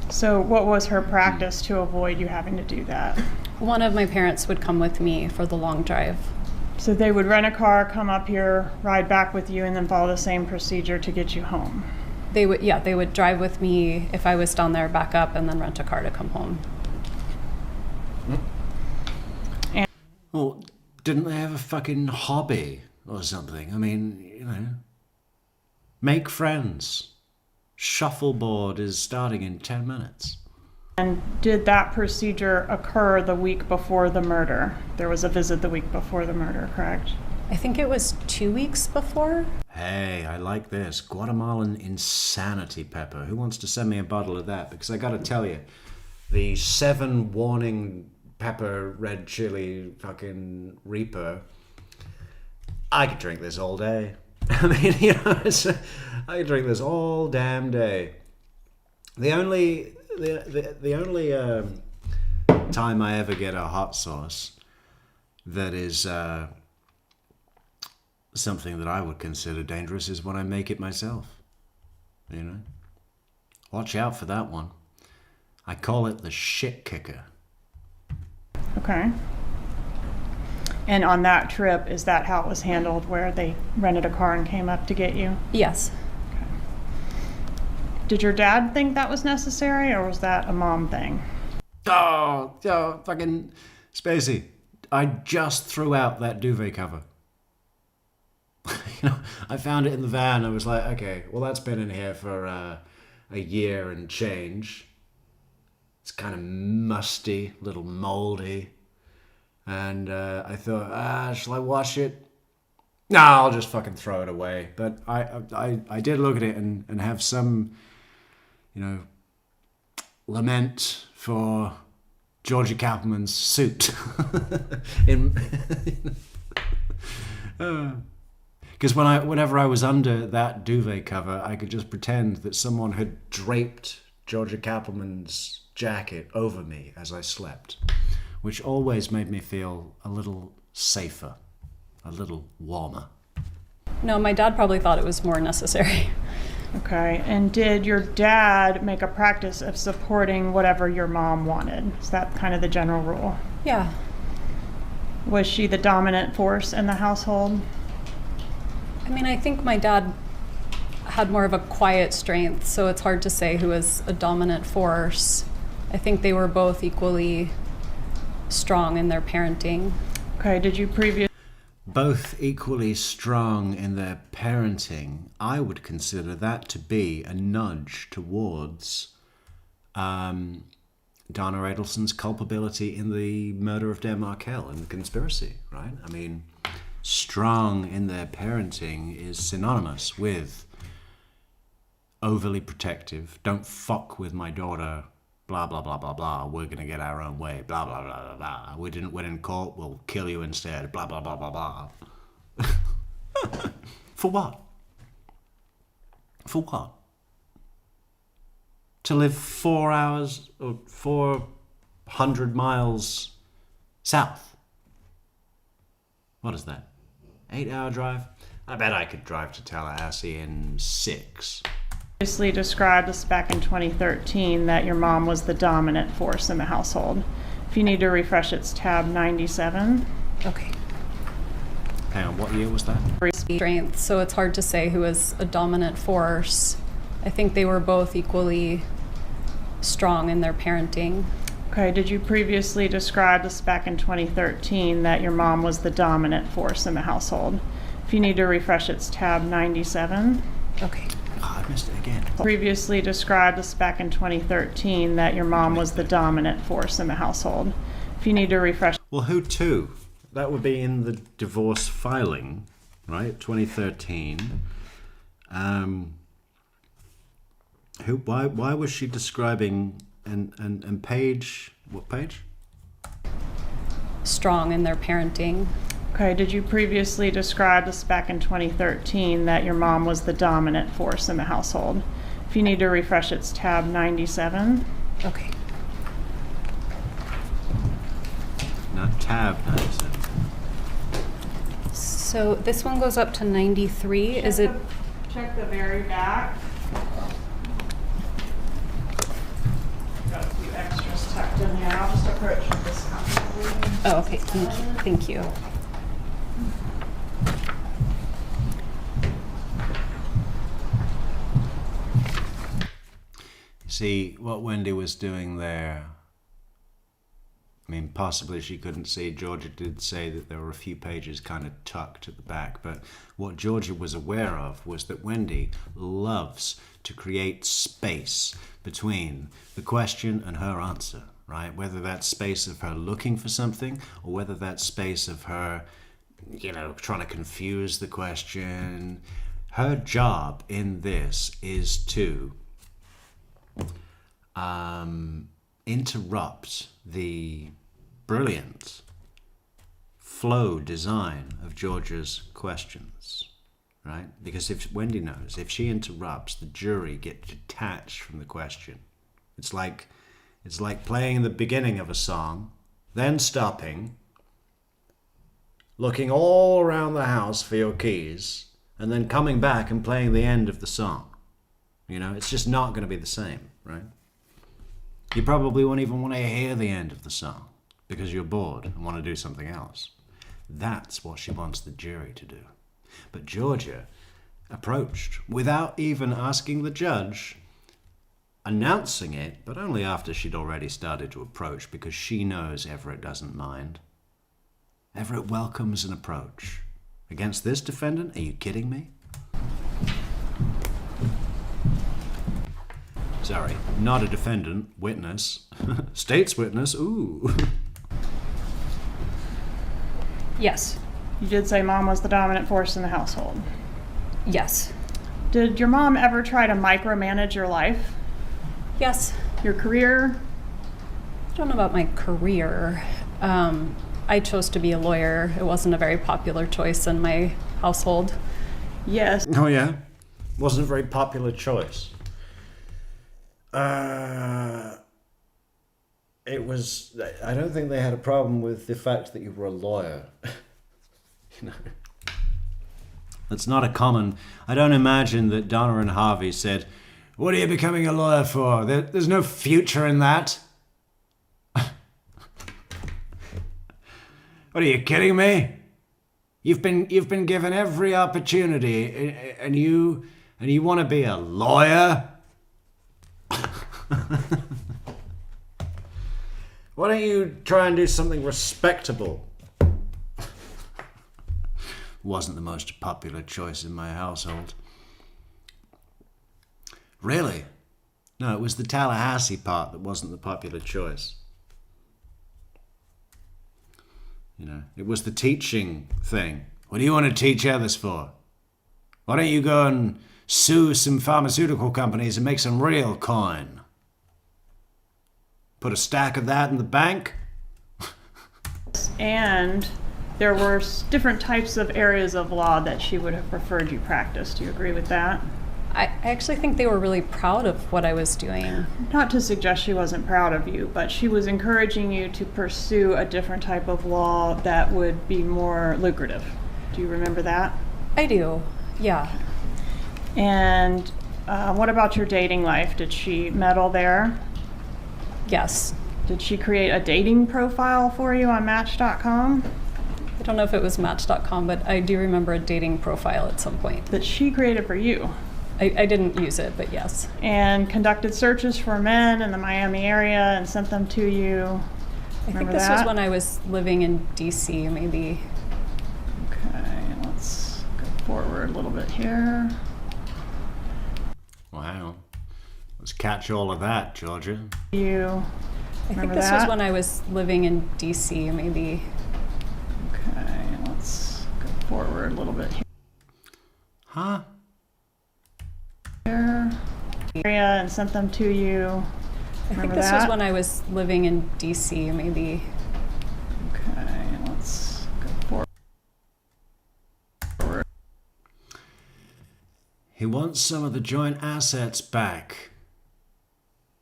So what was her practice to avoid you having to do that? One of my parents would come with me for the long drive. So they would rent a car, come up here, ride back with you, and then follow the same procedure to get you home? They would drive with me if I was down there, back up, and then rent a car to come home. Well, didn't they have a fucking hobby or something? I mean, you know, make friends. Shuffleboard is starting in 10 minutes. And did that procedure occur the week before the murder? There was a visit the week before the murder, correct? I think it was 2 weeks before. Hey, I like this. Guatemalan insanity pepper. Who wants to send me a bottle of that? Because I gotta tell you, the 7 warning pepper red chili fucking Reaper, I could drink this all day. I mean, you know, I could drink this all damn day. The only time I ever get a hot sauce that is something that I would consider dangerous is when I make it myself. You know, watch out for that one. I call it the shit kicker. Okay. And on that trip, is that how it was handled, where they rented a car and came up to get you? Yes. Okay. Did your dad think that was necessary, or was that a mom thing? Oh, fucking Spacey. I just threw out that duvet cover. You know, I found it in the van. I was like, okay, well, that's been in here for a year and change. It's kind of musty, a little moldy. And I thought, shall I wash it? No, I'll just fucking throw it away. But I did look at it and have some, you know, lament for Georgia Kaufman's suit. Because whenever I was under that duvet cover, I could just pretend that someone had draped Georgia Kaufman's jacket over me as I slept, which always made me feel a little safer, a little warmer. No, my dad probably thought it was more necessary. Okay, and did your dad make a practice of supporting whatever your mom wanted? Is that kind of the general rule? Yeah. Was she the dominant force in the household? I mean, I think my dad had more of a quiet strength, so it's hard to say who was a dominant force. I think they were both equally strong in their parenting. Okay, did you previously... Both equally strong in their parenting, I would consider that to be a nudge towards Donna Adelson's culpability in the murder of Dan Markel and the conspiracy, right? I mean, strong in their parenting is synonymous with overly protective, don't fuck with my daughter, blah, blah, blah, blah, blah, we're going to get our own way, blah, blah, blah, blah, blah. We didn't win in court, we'll kill you instead, blah, blah, blah, blah, blah. For what? For what? To live 4 hours or 400 miles south. What is that? 8-hour drive? I bet I could drive to Tallahassee in 6. Previously described us back in 2013 that your mom was the dominant force in the household. If you need to refresh, it's tab 97. Okay. Hang on, what year was that? Strength, so it's hard to say who was a dominant force. I think they were both equally strong in their parenting. Okay, did you previously describe us back in 2013 that your mom was the dominant force in the household? If you need to refresh, it's tab 97. Okay. Oh, I missed it again. Previously described us back in 2013 that your mom was the dominant force in the household. If you need to refresh... Well, who to? That would be in the divorce filing, right? 2013. Why was she describing and page, what page? Strong in their parenting. Okay, did you previously describe us back in 2013 that your mom was the dominant force in the household? If you need to refresh, it's tab 97. Okay. Not tab 97. So this one goes up to 93. Is it? Check the very back. Got a few extras tucked in there. I'll just approach from this copy. Oh, okay. Thank you. See, what Wendi was doing there, I mean, possibly she couldn't see. Georgia did say that there were a few pages kind of tucked at the back, but what Georgia was aware of was that Wendi loves to create space between the question and her answer, right? Whether that's space of her looking for something or whether that's space of her, trying to confuse the question. Her job in this is to interrupt the brilliant flow design of Georgia's questions, right? Because if Wendi knows, if she interrupts, the jury get detached from the question. It's like playing the beginning of a song, then stopping, looking all around the house for your keys, and then coming back and playing the end of the song. It's just not going to be the same, right? You probably won't even want to hear the end of the song because you're bored and want to do something else. That's what she wants the jury to do. But Georgia approached without even asking the judge, announcing it, but only after she'd already started to approach because she knows Everett doesn't mind. Everett welcomes an approach. Against this defendant? Are you kidding me? Sorry, not a defendant, witness. State's witness, ooh. Yes. You did say mom was the dominant force in the household. Yes. Did your mom ever try to micromanage your life? Yes. Your career? I don't know about my career. I chose to be a lawyer. It wasn't a very popular choice in my household. Yes. Oh yeah? Wasn't a very popular choice. It was. I don't think they had a problem with the fact that you were a lawyer. You know, that's not a common. I don't imagine that Donna and Harvey said, "What are you becoming a lawyer for? There's no future in that." What are you kidding me? You've been given every opportunity, and you want to be a lawyer? Why don't you try and do something respectable? Wasn't the most popular choice in my household. Really? No, it was the Tallahassee part that wasn't the popular choice. You know, it was the teaching thing. What do you want to teach others for? Why don't you go and sue some pharmaceutical companies and make some real coin? Put a stack of that in the bank? And there were different types of areas of law that she would have preferred you practice. Do you agree with that? I actually think they were really proud of what I was doing. Not to suggest she wasn't proud of you, but she was encouraging you to pursue a different type of law that would be more lucrative. Do you remember that? I do, yeah. And what about your dating life? Did she meddle there? Yes. Did she create a dating profile for you on Match.com? I don't know if it was Match.com, but I do remember a dating profile at some point. That she created for you? I didn't use it, but yes. And conducted searches for men in the Miami area and sent them to you. I think this was when I was living in DC, maybe. Okay, let's go forward a little bit here. Wow. Let's catch all of that, Georgia. I think this was when I was living in DC, maybe. Okay, let's go forward a little bit here. Huh? Area and sent them to you. I think this was when I was living in DC, maybe. Okay, let's go forward. He wants some of the joint assets back.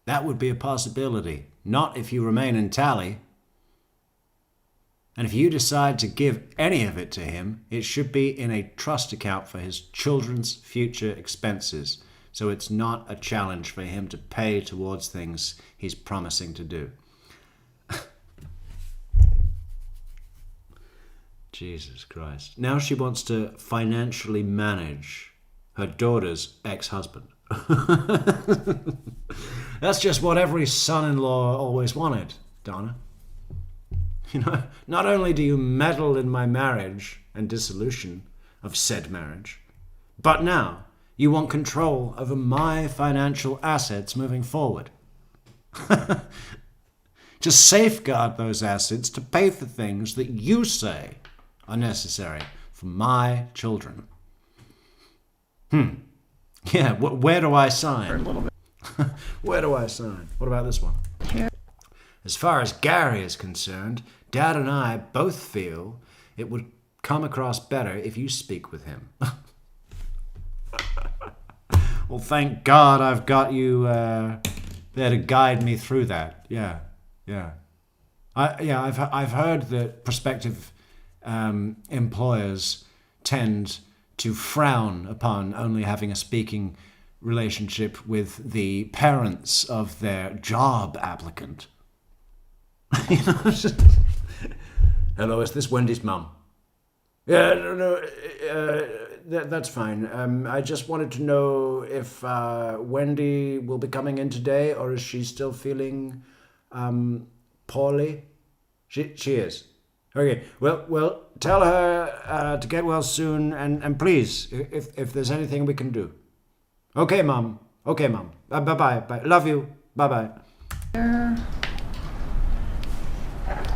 That would be a possibility. Not if you remain in tally. And if you decide to give any of it to him, it should be in a trust account for his children's future expenses. So it's not a challenge for him to pay towards things he's promising to do. Jesus Christ. Now she wants to financially manage her daughter's ex-husband. That's just what every son-in-law always wanted, Donna. You know, not only do you meddle in my marriage and dissolution of said marriage, but now you want control over my financial assets moving forward. To safeguard those assets to pay for things that you say are necessary for my children. Yeah, where do I sign? A little bit. Where do I sign? What about this one? Here. As far as Gary is concerned, Dad and I both feel it would come across better if you speak with him. Well, thank God I've got you there to guide me through that. Yeah. I've heard that prospective employers tend to frown upon only having a speaking relationship with the parents of their job applicant. You know, just, hello, is this Wendy's mum? Yeah, no, that's fine. I just wanted to know if Wendi will be coming in today, or is she still feeling poorly? She is. Okay, well, tell her to get well soon, and please, if there's anything we can do. Okay, Mum. Bye. Love you. Bye.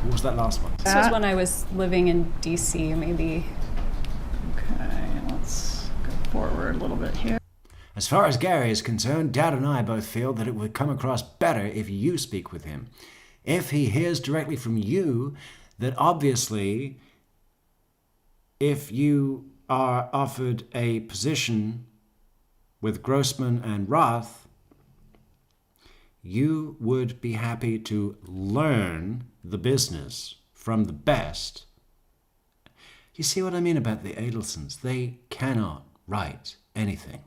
What was that last one? This was when I was living in DC, maybe. Okay, let's go forward a little bit here. As far as Gary is concerned, Dad and I both feel that it would come across better if you speak with him. If he hears directly from you, that obviously, if you are offered a position with Grossman and Roth, you would be happy to learn the business from the best. You see what I mean about the Adelsons? They cannot write anything.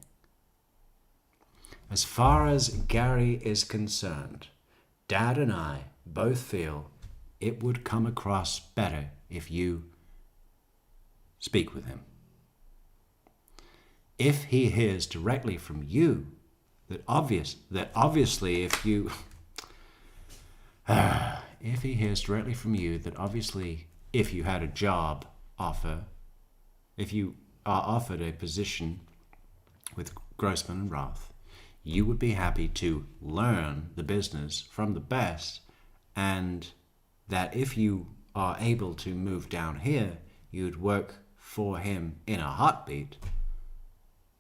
As far as Gary is concerned, Dad and I both feel it would come across better if you speak with him. If he hears directly from you that obviously if you if he hears directly from you that obviously if you had a job offer, if you are offered a position with Grossman and Roth, you would be happy to learn the business from the best, and that if you are able to move down here, you'd work for him in a heartbeat,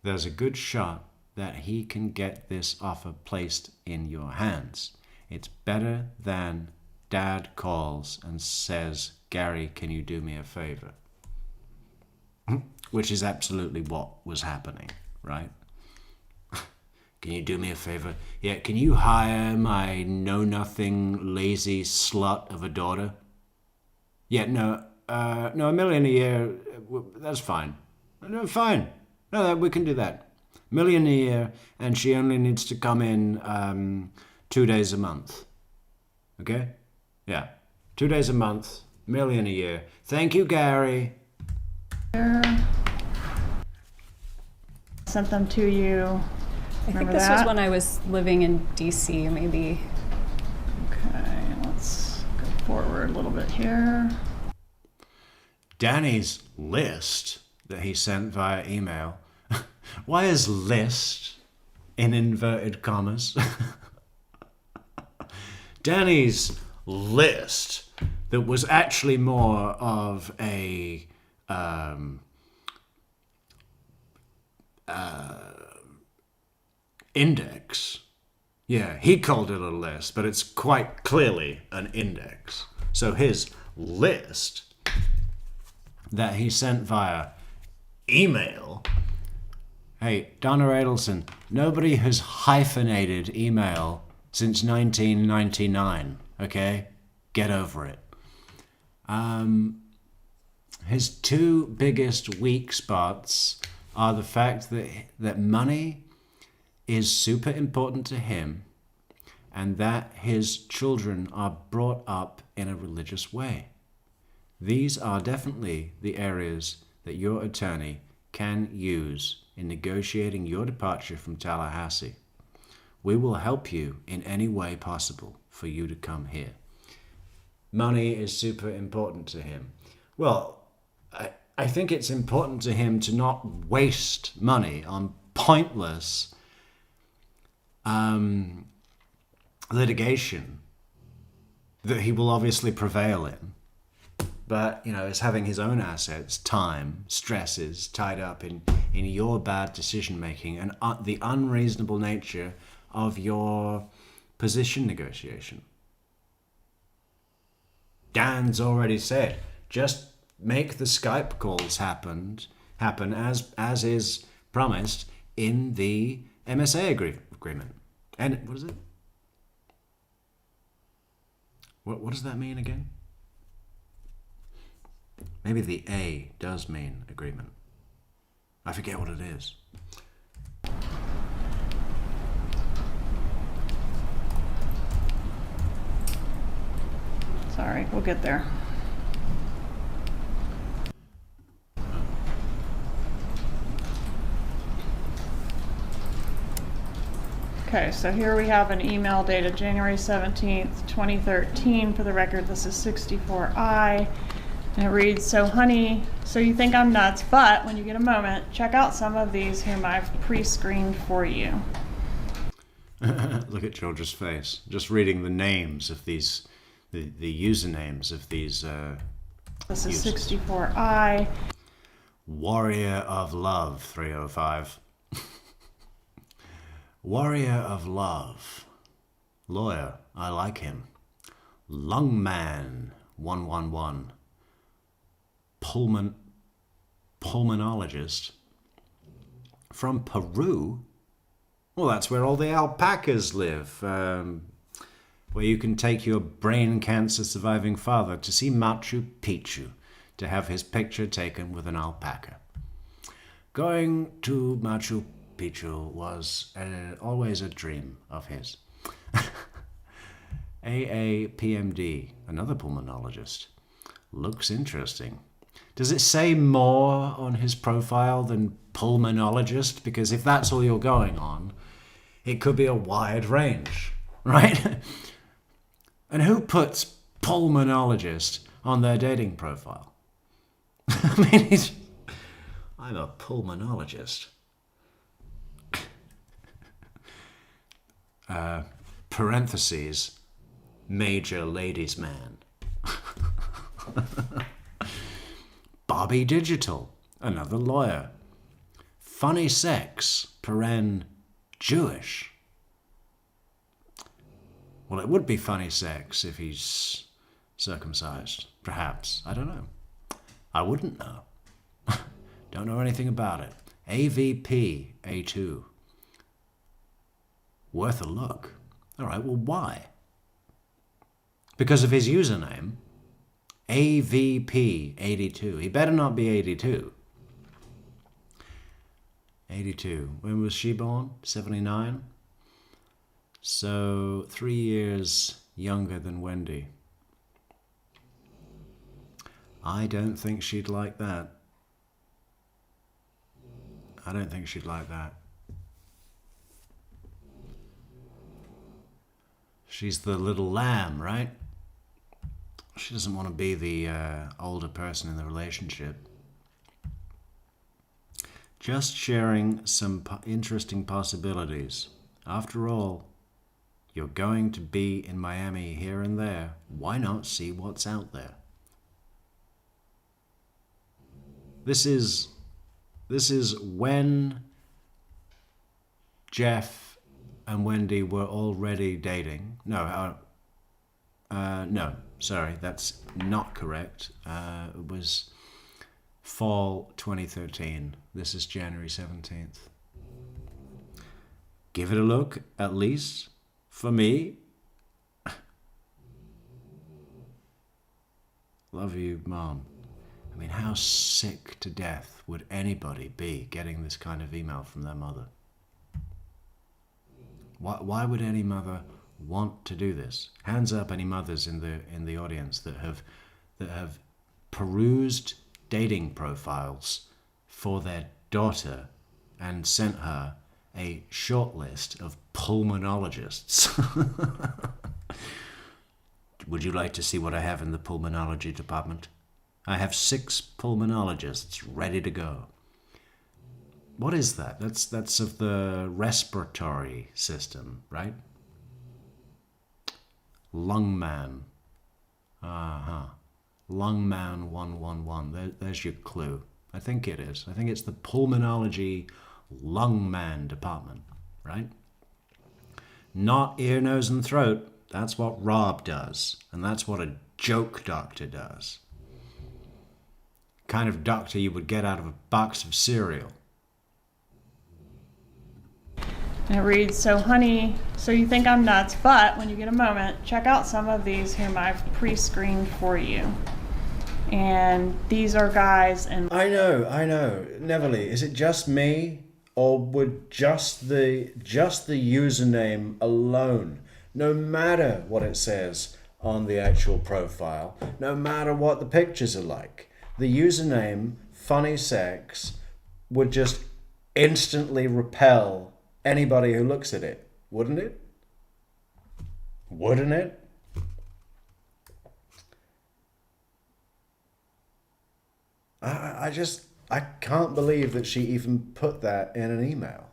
there's a good shot that he can get this offer placed in your hands. It's better than Dad calls and says, Gary, can you do me a favor? Which is absolutely what was happening, right? Can you do me a favor? Yeah, can you hire my know-nothing, lazy slut of a daughter? Yeah, no, $1 million a year, that's fine. No, fine. No, we can do that. $1 million a year, and she only needs to come in 2 days a month. Okay? Yeah. 2 days a month, $1 million a year. Thank you, Gary. Sent them to you. I think Remember this that? was when I was living in DC, maybe. Okay, let's go forward a little bit here. Danny's list that he sent via email. Why is list in inverted commas? Danny's list that was actually more of a index. Yeah, he called it a list, but it's quite clearly an index. So his list that he sent via email. Hey, Donna Adelson, nobody has hyphenated email since 1999, okay? Get over it. His two biggest weak spots are the fact that money is super important to him and that his children are brought up in a religious way. These are definitely the areas that your attorney can use in negotiating your departure from Tallahassee. We will help you in any way possible for you to come here. Money is super important to him. Well, I think it's important to him to not waste money on pointless litigation that he will obviously prevail in. But, is having his own assets, time, stresses tied up in your bad decision-making and the unreasonable nature of your position negotiation. Dan's already said, just make the Skype calls happen as is promised in the MSA agreement. And what is it? What does that mean again? Maybe the A does mean agreement. I forget what it is. Sorry, we'll get there. Okay, so here we have an email dated January 17th, 2013. For the record, this is 64I. And it reads, so honey, so you think I'm nuts, but when you get a moment, check out some of these whom I've pre-screened for you. Look at George's face. Just reading the names of these, the usernames of these This is users. 64I. Warrior of Love 305. Warrior of Love. Lawyer, I like him. Lungman 111. Pulmonologist. From Peru? Well, that's where all the alpacas live. where you can take your brain cancer surviving father to see Machu Picchu to have his picture taken with an alpaca. Going to Machu Picchu was always a dream of his. AAPMD, another pulmonologist. Looks interesting. Does it say more on his profile than pulmonologist? Because if that's all you're going on, it could be a wide range, right? And who puts pulmonologist on their dating profile? I mean, I'm a pulmonologist. Parentheses, major ladies man. Bobby Digital, another lawyer. Funny sex, paren, Jewish. Well, it would be funny sex if he's circumcised, perhaps. I don't know. I wouldn't know. Don't know anything about it. AVP, A2. Worth a look. All right, well, why? Because of his username, AVP82. He better not be 82. 82. When was she born? 79? So 3 years younger than Wendi. I don't think she'd like that. I don't think she'd like that. She's the little lamb, right? She doesn't want to be the older person in the relationship. Just sharing some interesting possibilities. After all, you're going to be in Miami here and there. Why not see what's out there? This is when Jeff and Wendi were already dating. No, sorry, that's not correct. It was fall 2013. This is January 17th. Give it a look, at least, for me. Love you, Mom. I mean, how sick to death would anybody be getting this kind of email from their mother? Why would any mother want to do this? Hands up, any mothers in the audience that have perused dating profiles for their daughter and sent her a short list of pulmonologists. Would you like to see what I have in the pulmonology department? I have 6 pulmonologists ready to go. What is that? That's of the respiratory system, right? Lungman. Lungman 111. There's your clue. I think it is. I think it's the pulmonology lungman department, right? Not ear, nose, and throat. That's what Rob does. And that's what a joke doctor does. Kind of doctor you would get out of a box of cereal. And it reads, so honey, so you think I'm nuts, but when you get a moment, check out some of these whom I've pre-screened for you. And these are guys and... I know. Neverly, is it just me? Or would just the username alone, no matter what it says on the actual profile, no matter what the pictures are like, the username, funny sex, would just instantly repel anybody who looks at it, wouldn't it? Wouldn't it? I can't believe that she even put that in an email.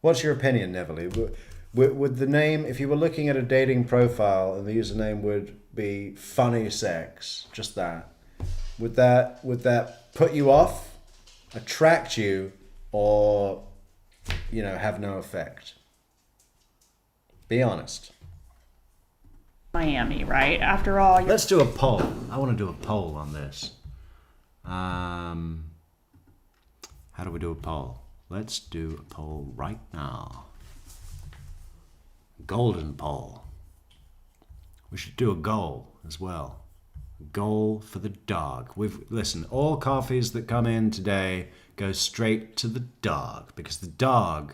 What's your opinion, Neverly? Would the name, if you were looking at a dating profile and the username would be funny sex, just that, would that put you off, attract you, or, have no effect? Be honest. Miami, right? After all, let's do a poll. I want to do a poll on this. How do we do a poll? Let's do a poll right now. golden poll. We should do a goal as well. A goal for the dog. Listen, all coffees that come in today go straight to the dog, because the dog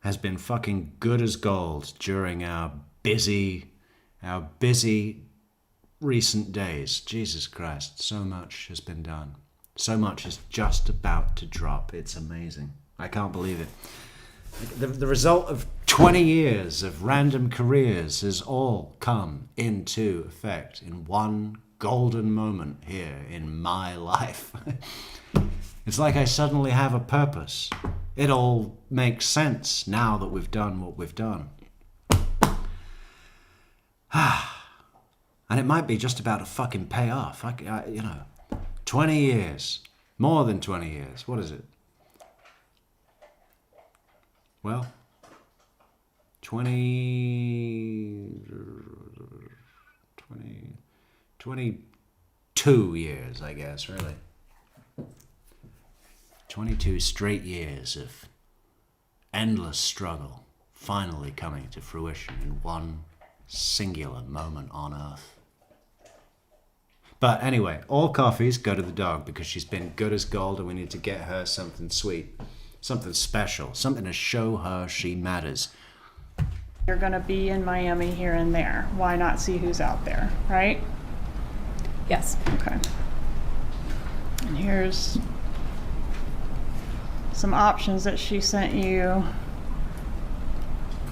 has been fucking good as gold during our busy recent days. Jesus Christ, so much has been done. So much is just about to drop. It's amazing. I can't believe it. The result of 20 years of random careers has all come into effect in one golden moment here in my life. It's like I suddenly have a purpose. It all makes sense now that we've done what we've done. And it might be just about to fucking pay off. 20 years. More than 20 years. What is it? Well, 22 years, I guess, really. 22 straight years of endless struggle finally coming to fruition in one singular moment on Earth. But anyway, all coffees go to the dog because she's been good as gold, and we need to get her something sweet, something special, something to show her she matters. You're going to be in Miami here and there. Why not see who's out there, right? Yes. Okay. And here's some options that she sent you.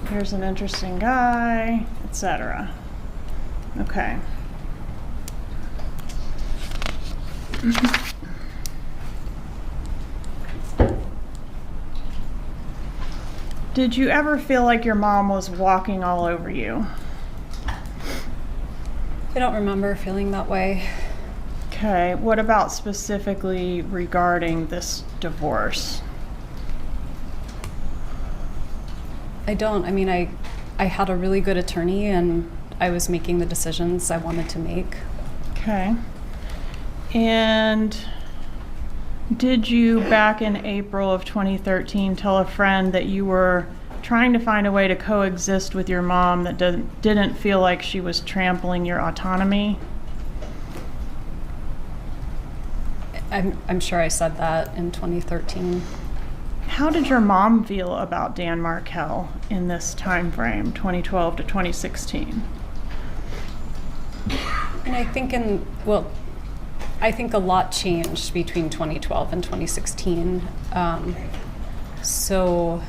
Here's an interesting guy, etc. Okay. Did you ever feel like your mom was walking all over you? I don't remember feeling that way. Okay, what about specifically regarding this divorce? I don't. I mean, I had a really good attorney, and I was making the decisions I wanted to make. Okay. And did you, back in April of 2013, tell a friend that you were trying to find a way to coexist with your mom that didn't feel like she was trampling your autonomy? I'm sure I said that in 2013. How did your mom feel about Dan Markel in this time frame, 2012 to 2016? And I think I think a lot changed between 2012 and 2016. So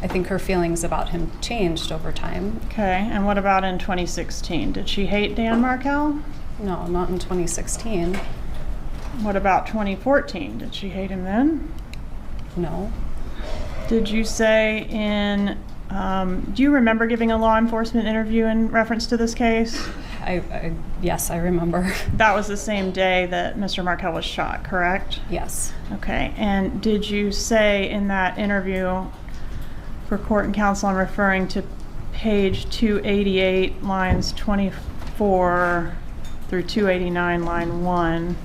I think her feelings about him changed over time. Okay, and what about in 2016? Did she hate Dan Markel? No, not in 2016. What about 2014? Did she hate him then? No. Did you say do you remember giving a law enforcement interview in reference to this case? Yes, I remember. That was the same day that Mr. Markel was shot, correct? Yes. Okay, and did you say in that interview, for court and counsel, I'm referring to page 288, lines 24 through 289, line 1,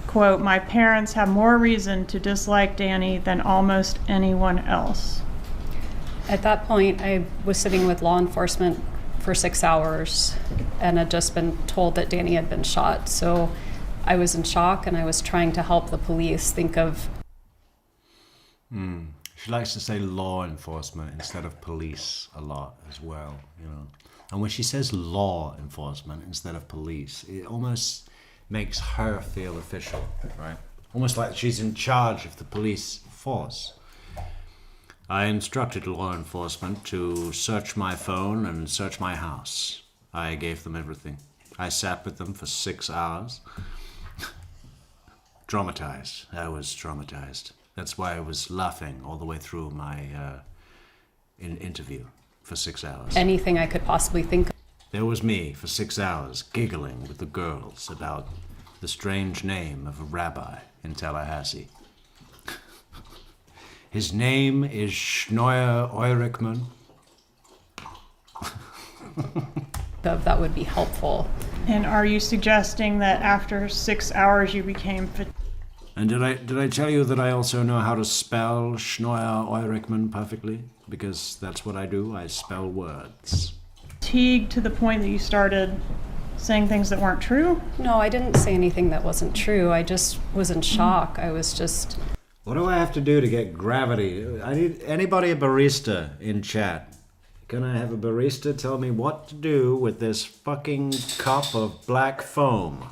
quote, "My parents have more reason to dislike Danny than almost anyone else"? At that point, I was sitting with law enforcement for 6 hours and had just been told that Danny had been shot. So I was in shock, and I was trying to help the police think of... She likes to say law enforcement instead of police a lot as well, you know. And when she says law enforcement instead of police, it almost makes her feel official, right? Almost like she's in charge of the police force. I instructed law enforcement to search my phone and search my house. I gave them everything. I sat with them for 6 hours. Traumatized. I was traumatized. That's why I was laughing all the way through my interview for 6 hours. anything I could possibly think of. There was me for 6 hours giggling with the girls about the strange name of a rabbi in Tallahassee. His name is Schnoyer Eurichman. That would be helpful. And are you suggesting that after 6 hours you became And did I tell you that I also know how to spell Schneuer Eurichmann perfectly? Because that's what I do. I spell words. Fatigued to the point that you started saying things that weren't true? No, I didn't say anything that wasn't true. I just was in shock. I was just... What do I have to do to get gravity? I need anybody a barista in chat. Can I have a barista tell me what to do with this fucking cup of black foam?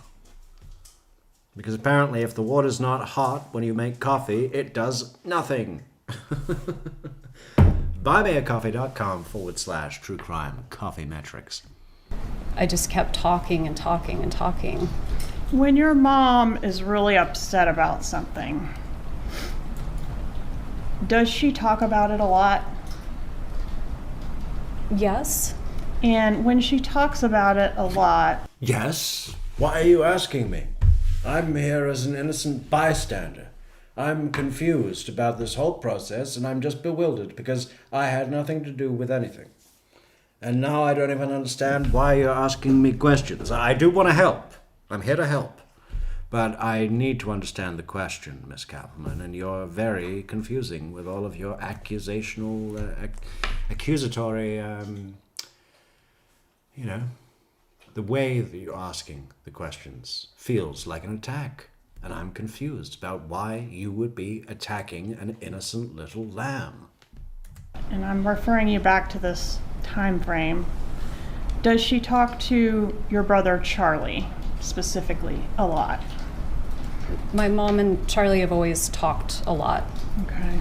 Because apparently if the water's not hot when you make coffee, it does nothing. buymeacoffee.com/true crime coffee metrics. I just kept talking and talking and talking. When your mom is really upset about something, does she talk about it a lot? Yes. And when she talks about it a lot... Yes? Why are you asking me? I'm here as an innocent bystander. I'm confused about this whole process, and I'm just bewildered because I had nothing to do with anything. And now I don't even understand why you're asking me questions. I do want to help. I'm here to help. But I need to understand the question, Miss Kappelman, and you're very confusing with all of your accusatory, the way that you're asking the questions feels like an attack. And I'm confused about why you would be attacking an innocent little lamb. And I'm referring you back to this time frame. Does she talk to your brother Charlie specifically a lot? My mom and Charlie have always talked a lot. Okay.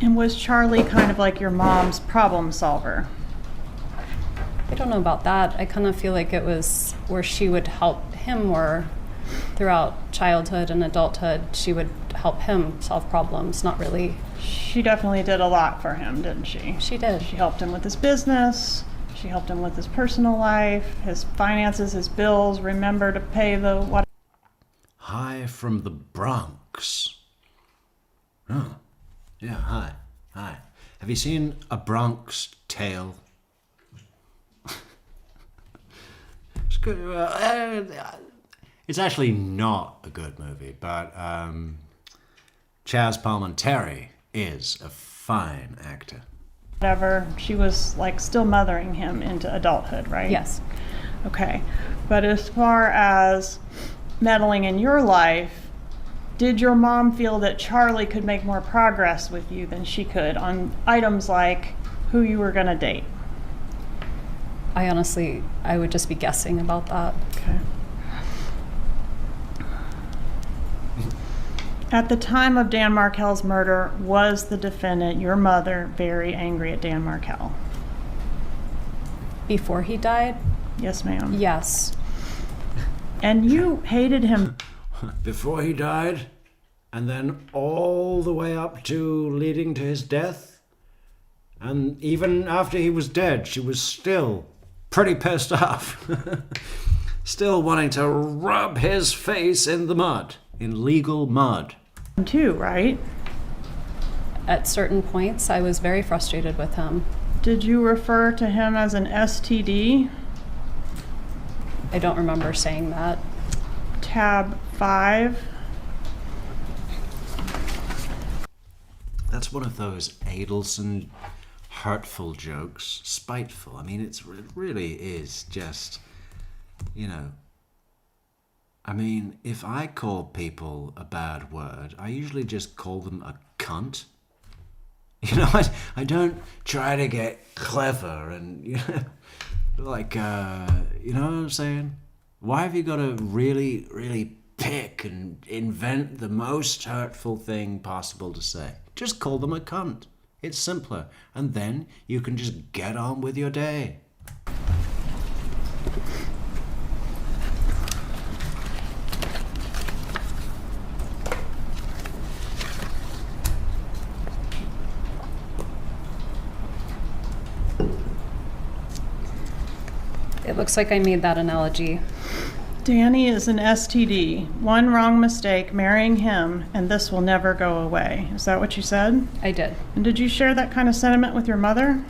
And was Charlie kind of like your mom's problem solver? I don't know about that. I kind of feel like it was where she would help him more throughout childhood and adulthood. She would help him solve problems, not really. She definitely did a lot for him, didn't she? She did. She helped him with his business. She helped him with his personal life, his finances, his bills, remember to pay the what? Hi from the Bronx. Oh, yeah, hi. Have you seen A Bronx Tale? It's good. It's actually not a good movie, but Chaz Palminteri is a fine actor. Whatever, she was like still mothering him into adulthood, right? Yes. Okay. But as far as meddling in your life, did your mom feel that Charlie could make more progress with you than she could on items like who you were going to date? I would just be guessing about that. Okay. At the time of Dan Markel's murder, was the defendant, your mother, very angry at Dan Markel? Before he died? Yes, ma'am. Yes. And you hated him? Before he died, and then all the way up to leading to his death? And even after he was dead, she was still pretty pissed off. Still wanting to rub his face in the mud, in legal mud. Too, right? At certain points, I was very frustrated with him. Did you refer to him as an STD? I don't remember saying that. Tab 5. That's one of those Adelson hurtful jokes, spiteful. I mean, it really is just, I mean, if I call people a bad word, I usually just call them a cunt. I don't try to get clever and, you know what I'm saying? Why have you got to really, really pick and invent the most hurtful thing possible to say? Just call them a cunt. It's simpler. And then you can just get on with your day. It looks like I made that analogy. Danny is an STD. One wrong mistake, marrying him, and this will never go away. Is that what you said? I did. And did you share that kind of sentiment with your mother?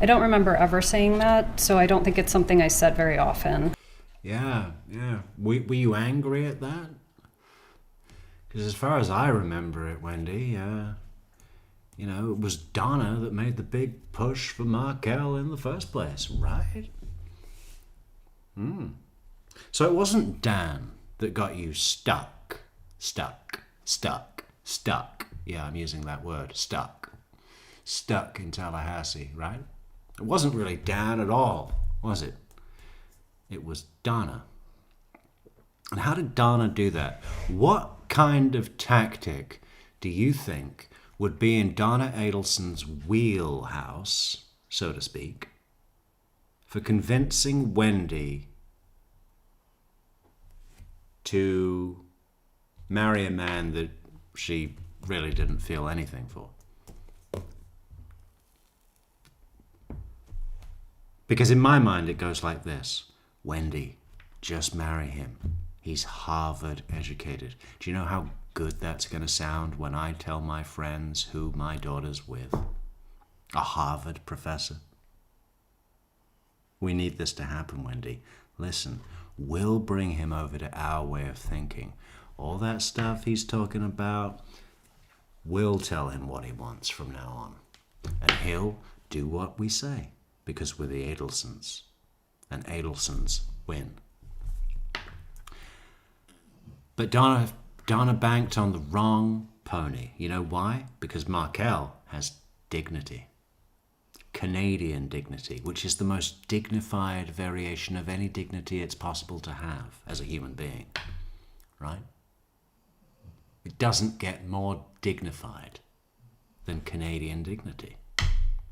I don't remember ever saying that, so I don't think it's something I said very often. Yeah, yeah. Were you angry at that? Because as far as I remember it, Wendy, you know, it was Donna that made the big push for Markel in the first place, right? So it wasn't Dan that got you stuck. Yeah, I'm using that word, stuck in Tallahassee, right? It wasn't really Dan at all, was it? It was Donna. And how did Donna do that? What kind of tactic do you think would be in Donna Adelson's wheelhouse, so to speak, for convincing Wendi to marry a man that she really didn't feel anything for? Because in my mind it goes like this. Wendi, just marry him. He's Harvard educated. Do you know how good that's going to sound when I tell my friends who my daughter's with? A Harvard professor. We need this to happen, Wendi. Listen, we'll bring him over to our way of thinking. All that stuff he's talking about, we'll tell him what he wants from now on. And he'll do what we say, because we're the Adelsons. And Adelsons win. But Donna banked on the wrong pony. You know why? Because Markel has dignity. Canadian dignity, which is the most dignified variation of any dignity it's possible to have as a human being. Right? It doesn't get more dignified than Canadian dignity.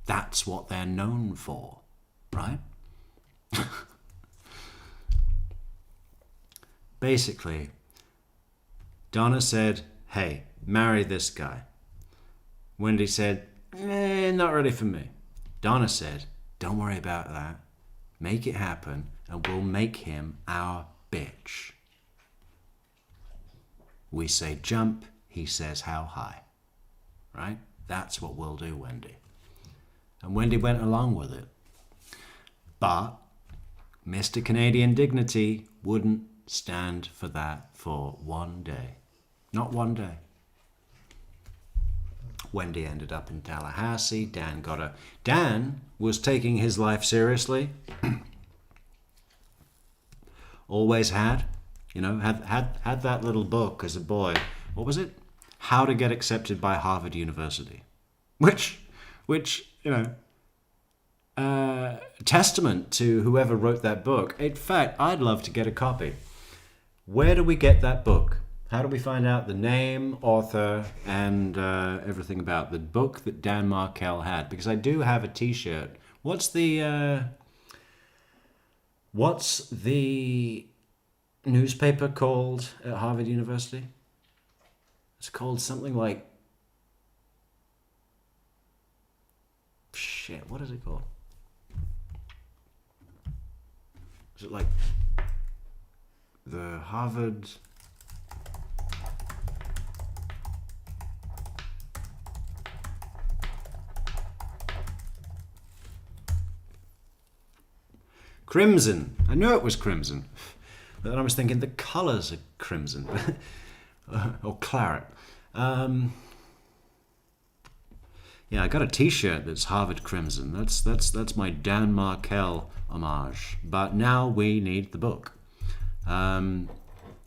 That's what they're known for, right? Basically, Donna said, hey, marry this guy. Wendi said, not really for me. Donna said, don't worry about that. Make it happen, and we'll make him our bitch. We say jump, he says how high. Right? That's what we'll do, Wendi. And Wendi went along with it. But Mr. Canadian Dignity wouldn't stand for that for one day. Not one day. Wendi ended up in Tallahassee. Dan was taking his life seriously. Always had. You know, had that little book as a boy. What was it? How to Get Accepted by Harvard University. Which, you know, testament to whoever wrote that book. In fact, I'd love to get a copy. Where do we get that book? How do we find out the name, author, and everything about the book that Dan Markel had? Because I do have a T-shirt. What's the newspaper called at Harvard University? It's called something like... Shit, what is it called? Is it like the Harvard... Crimson. I knew it was crimson. But then I was thinking the colours are crimson. Or claret. Yeah, I got a T-shirt that's Harvard Crimson. That's my Dan Markel homage. But now we need the book. Yeah.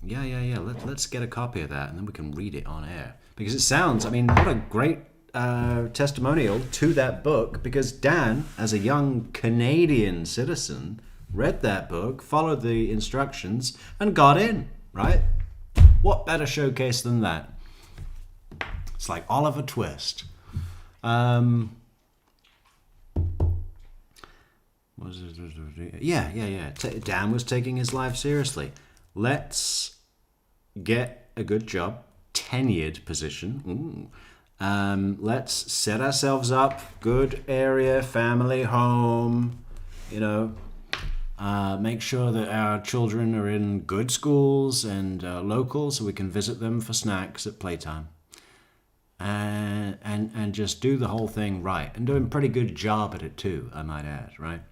Let's get a copy of that, and then we can read it on air. Because it sounds, I mean, what a great testimonial to that book. Because Dan, as a young Canadian citizen, read that book, followed the instructions, and got in, right? What better showcase than that? It's like Oliver Twist. Yeah. Dan was taking his life seriously. Let's get a good job, tenured position. Let's set ourselves up, good area, family, home, you know. Make sure that our children are in good schools and local, so we can visit them for snacks at playtime. And just do the whole thing right. And doing a pretty good job at it too, I might add, right?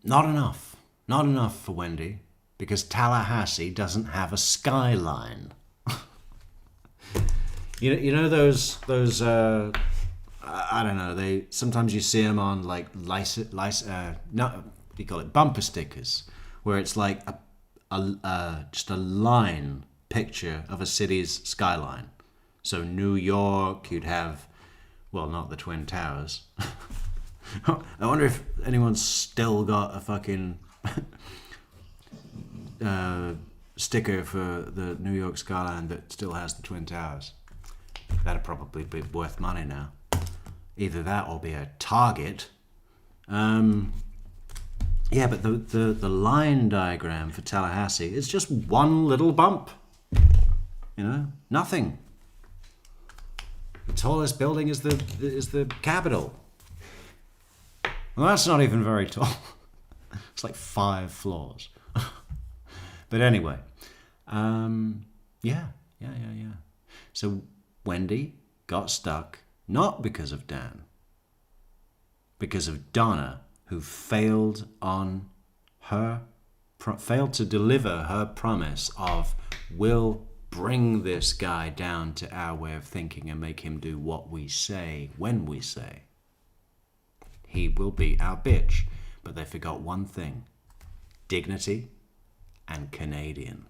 Not enough. Not enough for Wendi, because Tallahassee doesn't have a skyline. You know those I don't know, they sometimes you see them on like what do you call it, bumper stickers, where it's like just a line picture of a city's skyline. So New York, you'd have, well, not the Twin Towers. I wonder if anyone's still got a fucking sticker for the New York skyline that still has the Twin Towers. That'd probably be worth money now. Either that or be a Target. Yeah, but the line diagram for Tallahassee is just one little bump. You know, nothing. The tallest building is the Capitol. Well, that's not even very tall. It's like 5 floors. But anyway, yeah. So Wendi got stuck, not because of Dan, because of Donna, who failed to deliver her promise of, we'll bring this guy down to our way of thinking and make him do what we say when we say. He will be our bitch. But they forgot one thing: dignity and Canadian.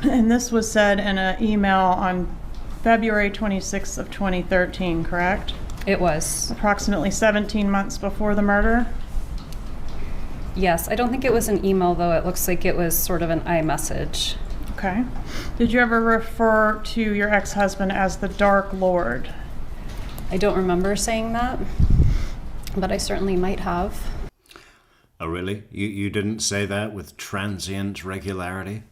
And this was said in an email on February 26th of 2013, correct? It was. Approximately 17 months before the murder? Yes, I don't think it was an email, though. It looks like it was sort of an iMessage. Okay. Did you ever refer to your ex-husband as the Dark Lord? I don't remember saying that, but I certainly might have. Oh, really? You didn't say that with transient regularity?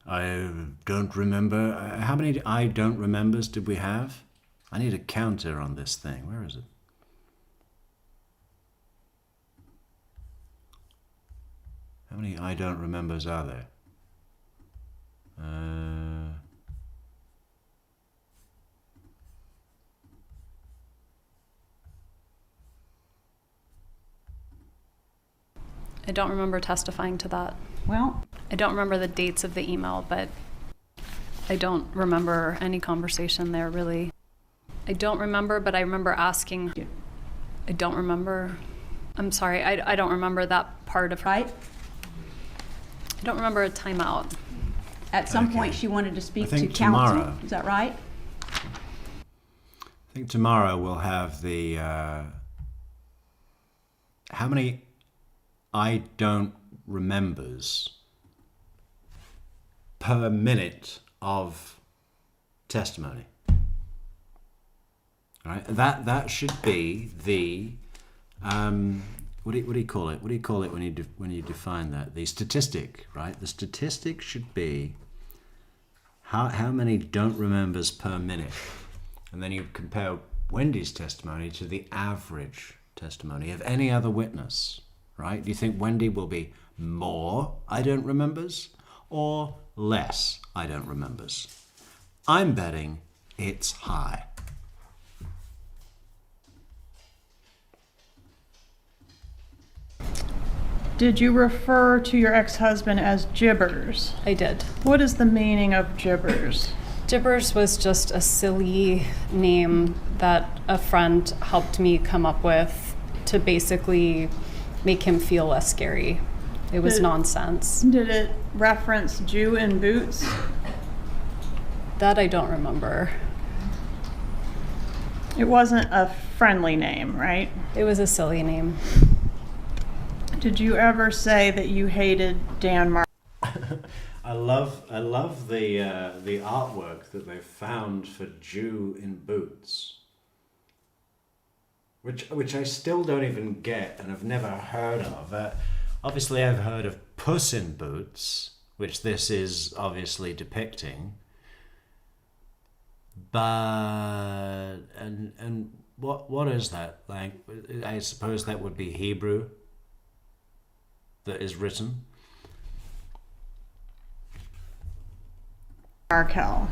I don't remember. How many I don't remembers did we have? I need a counter on this thing. Where is it? How many I don't remembers are there? I don't remember testifying to that. Well, I don't remember the dates of the email, but I don't remember any conversation there, really. I don't remember, but I remember asking. I don't remember. I'm sorry, I don't remember that part of. right? I don't remember a timeout. At some Okay. point, she wanted to speak I to think counsel. tomorrow. Is that right? I think tomorrow we'll have the how many I don't remembers per minute of testimony. All right, that should be the what do you call it? What do you call it when you define that? The statistic, right? The statistic should be how many don't remembers per minute, and then you compare Wendi's testimony to the average testimony of any other witness, right? Do you think Wendi will be more I don't remembers or less I don't remembers? I'm betting it's high. Did you refer to your ex-husband as Gibbers? I did. What is the meaning of Gibbers? Gibbers was just a silly name that a friend helped me come up with to basically make him feel less scary. It was nonsense. Did it reference Jew in boots? That I don't remember. It wasn't a friendly name, right? It was a silly name. Did you ever say that you hated Dan Markel? I love the artwork that they found for Jew in boots, which I still don't even get and have never heard of. Obviously, I've heard of Puss in Boots, which this is obviously depicting. But and what is that? Like, I suppose that would be Hebrew that is written. Markel.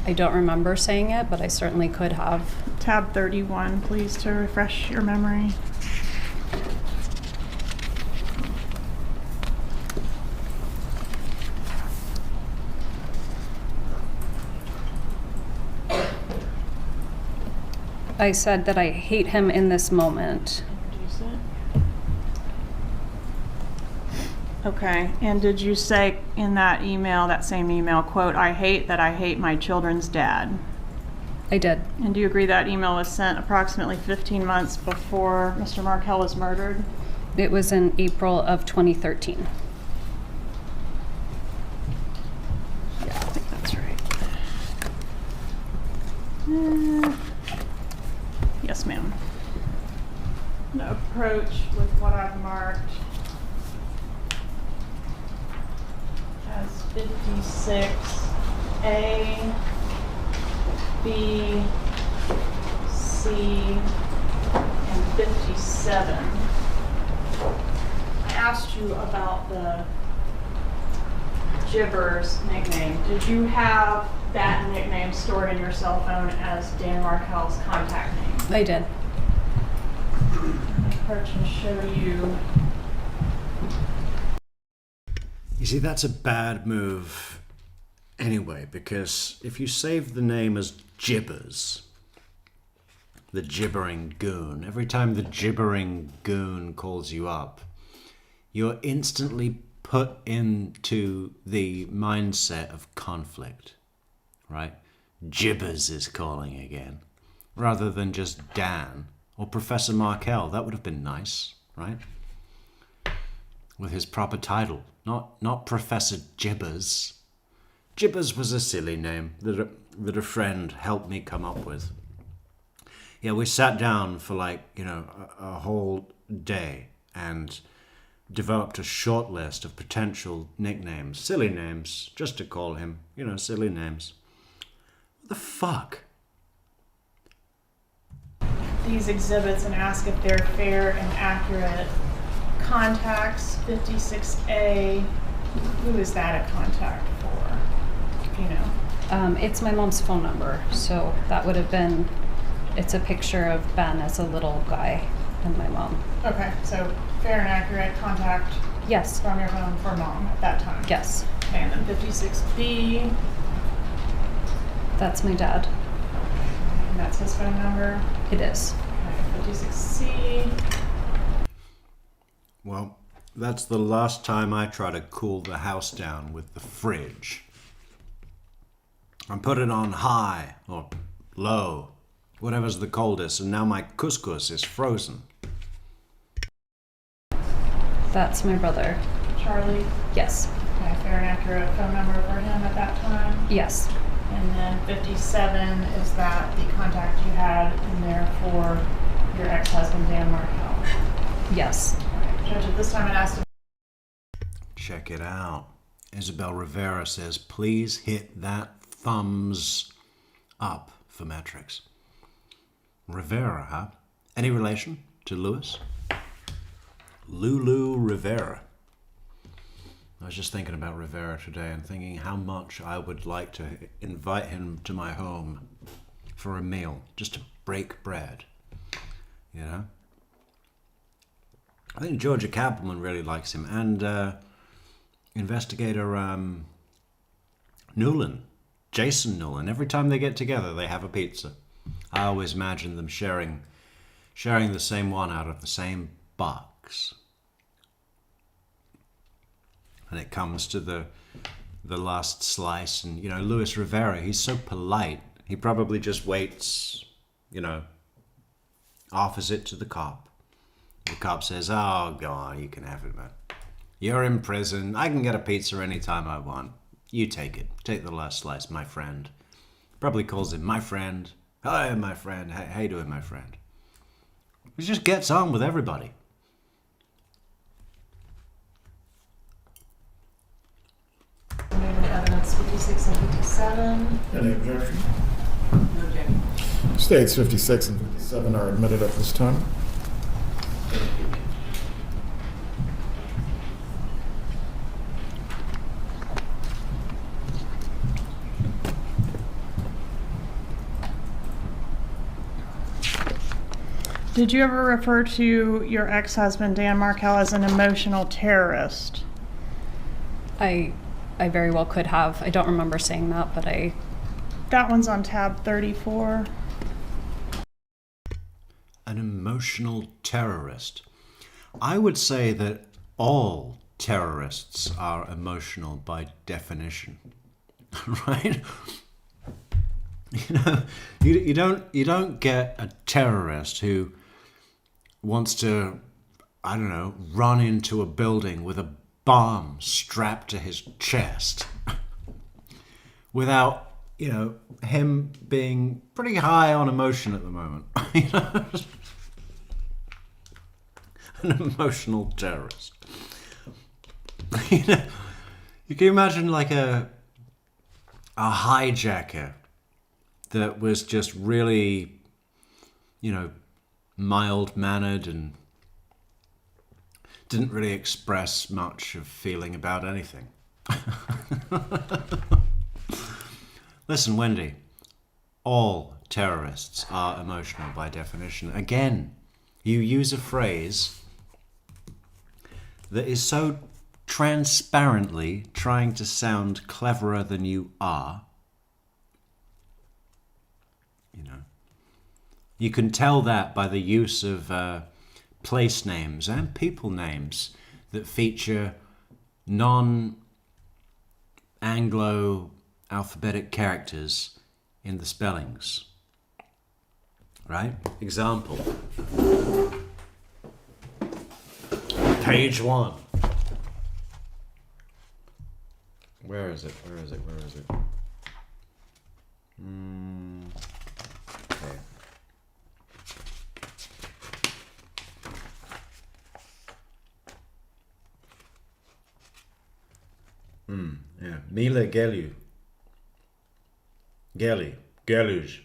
I don't remember saying it, but I certainly could have. Tab 31, please, to refresh your memory. I said that I hate him in this moment. Introduce it. Okay, and did you say in that email, that same email, quote, I hate that I hate my children's dad? I did. And do you agree that email was sent approximately 15 months before Mr. Markel was murdered? It was in April of 2013. Yeah, I think that's right. Yes, ma'am. The approach with what I've marked as 56A, B, C, and 57. I asked you about the Gibbers nickname. Did you have that nickname stored in your cell phone as Dan Markel's contact name? I did. Let me approach and show you. You see, that's a bad move anyway, because if you save the name as Gibbers, the gibbering goon, every time the gibbering goon calls you up, you're instantly put into the mindset of conflict, right? Gibbers is calling again, rather than just Dan or Professor Markel. That would have been nice, right? With his proper title, not Professor Gibbers. Gibbers was a silly name that a friend helped me come up with. Yeah, we sat down for a whole day and developed a short list of potential nicknames, silly names, just to call him, silly names. What the fuck? These exhibits and ask if they're fair and accurate. Contacts, 56A, who is that a contact for? You know. It's my mom's phone number, so that would have been, it's a picture of Ben as a little guy and my mom. Okay, so fair and accurate contact. Yes. From your phone for mom at that time. Yes. Okay, and then 56B. That's my dad. And that's his phone number. It is. Okay, 56C. Well, that's the last time I try to cool the house down with the fridge. I put it on high or low, whatever's the coldest, and now my couscous is frozen. That's my brother. Charlie. Yes. Okay, fair and accurate phone number for him at that time. Yes. And then 57, is that the contact you had in there for your ex-husband, Dan Markel? Yes. Okay, Judge, at this time I'd ask. Check it out. Isabel Rivera says, please hit that thumbs up for metrics. Rivera, huh? Any relation to Louis? Lulu Rivera. I was just thinking about Rivera today and thinking how much I would like to invite him to my home for a meal, just to break bread, you know? I think Georgia Kappelman really likes him, and investigator Newland, Jason Newland. Every time they get together, they have a pizza. I always imagine them sharing the same one out of the same box. And it comes to the last slice, and Luis Rivera, he's so polite. He probably just waits, offers it to the cop. The cop says, "Oh, go on, you can have it, man. You're in prison. I can get a pizza anytime I want. You take it. Take the last slice, my friend." Probably calls him my friend. "Hi, my friend. How you doing, my friend?" He just gets on with everybody. Evidence 56 and 57. Any objection? No objection. States 56 and 57 are admitted at this time. Did you ever refer to your ex-husband, Dan Markel, as an emotional terrorist? I very well could have. I don't remember saying that, but I... That one's on tab 34. An emotional terrorist. I would say that all terrorists are emotional by definition, right? You don't get a terrorist who wants to, I don't know, run into a building with a bomb strapped to his chest without, him being pretty high on emotion at the moment. An emotional terrorist. You can imagine like a hijacker that was just really, mild-mannered and didn't really express much of feeling about anything. Listen, Wendy, all terrorists are emotional by definition. Again, you use a phrase that is so transparently trying to sound cleverer than you are. You can tell that by the use of place names and people names that feature non-Anglo alphabetic characters in the spellings. Right? Example. Page 1. Where is it? Okay. Yeah. Mila Gelu. Geluj.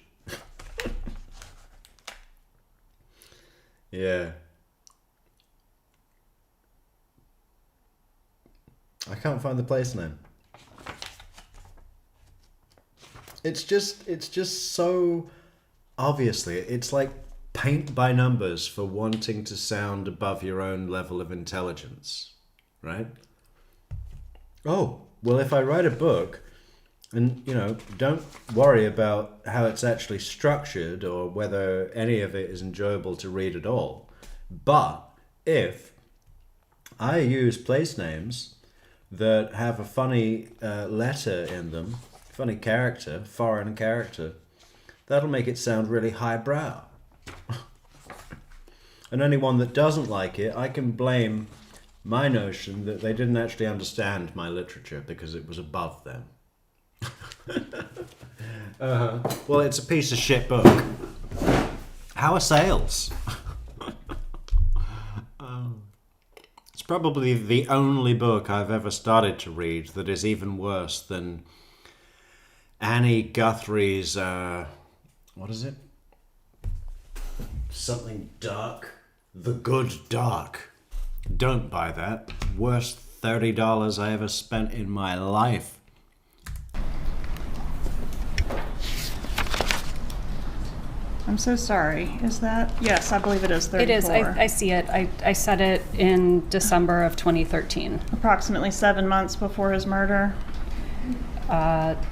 Yeah. I can't find the place name. It's just so obviously, it's like paint by numbers for wanting to sound above your own level of intelligence, right? Oh, well, if I write a book and, don't worry about how it's actually structured or whether any of it is enjoyable to read at all. But if I use place names that have a funny letter in them, funny character, foreign character, that'll make it sound really highbrow. And anyone that doesn't like it, I can blame my notion that they didn't actually understand my literature because it was above them. Well, it's a piece of shit book. How are sales? It's probably the only book I've ever started to read that is even worse than Annie Guthrie's, what is it? Something Dark. The Good Dark. Don't buy that. Worst $30 I ever spent in my life. I'm so sorry. Is that? Yes, I believe it is 34. It is. I see it. I said it in December of 2013. Approximately 7 months before his murder.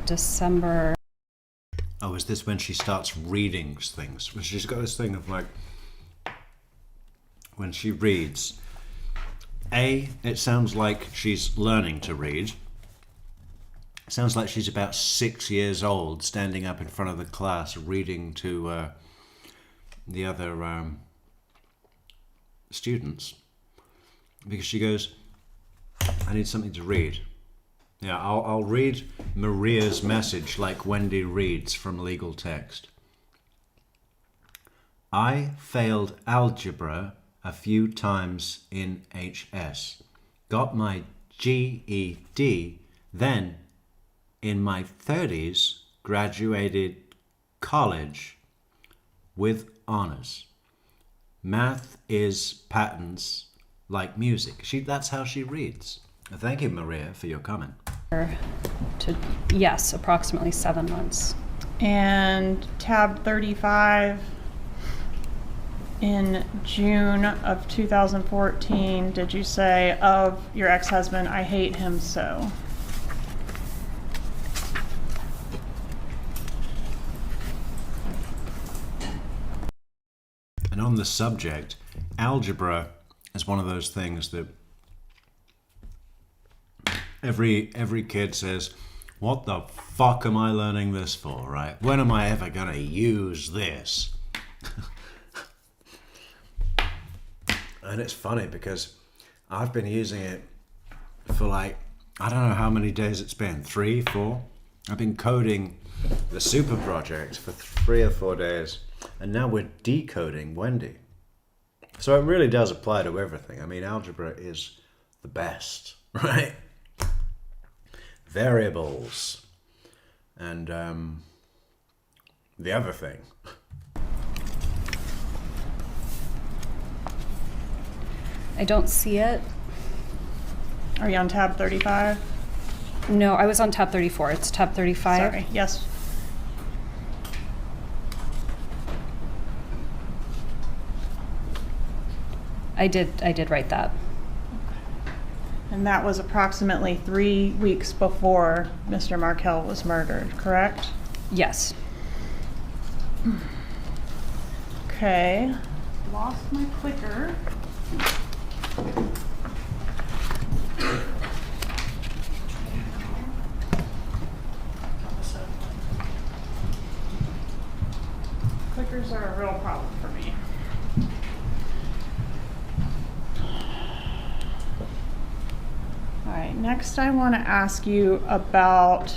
December. Oh, is this when she starts reading things? When she's got this thing of like, when she reads, it sounds like she's learning to read. It sounds like she's about 6 years old, standing up in front of the class, reading to the other students. Because she goes, I need something to read. Yeah, I'll read Maria's message like Wendy reads from legal text. I failed algebra a few times in HS. Got my GED, then in my 30s graduated college with honors. Math is patterns like music. That's how she reads. Thank you, Maria, for your comment. Yes, approximately 7 months. And tab 35. in June of 2014 did you say of your ex-husband, "I hate him so"? And on the subject, algebra is one of those things that every kid says, what the fuck am I learning this for, right? When am I ever gonna use this? And it's funny because I've been using it for like, I don't know how many days it's been, 3, 4? I've been coding the super project for 3 or 4 days, and now we're decoding Wendi. So it really does apply to everything. I mean, algebra is the best, right? Variables, and the other thing. I don't see it. Are you on tab 35? No, I was on tab 34. It's tab 35. Sorry, yes. I did write that. And that was approximately 3 weeks before Mr. Markel was murdered, correct? Yes. Okay. Lost my clicker. Clickers are a real problem for me. All right, next I want to ask you about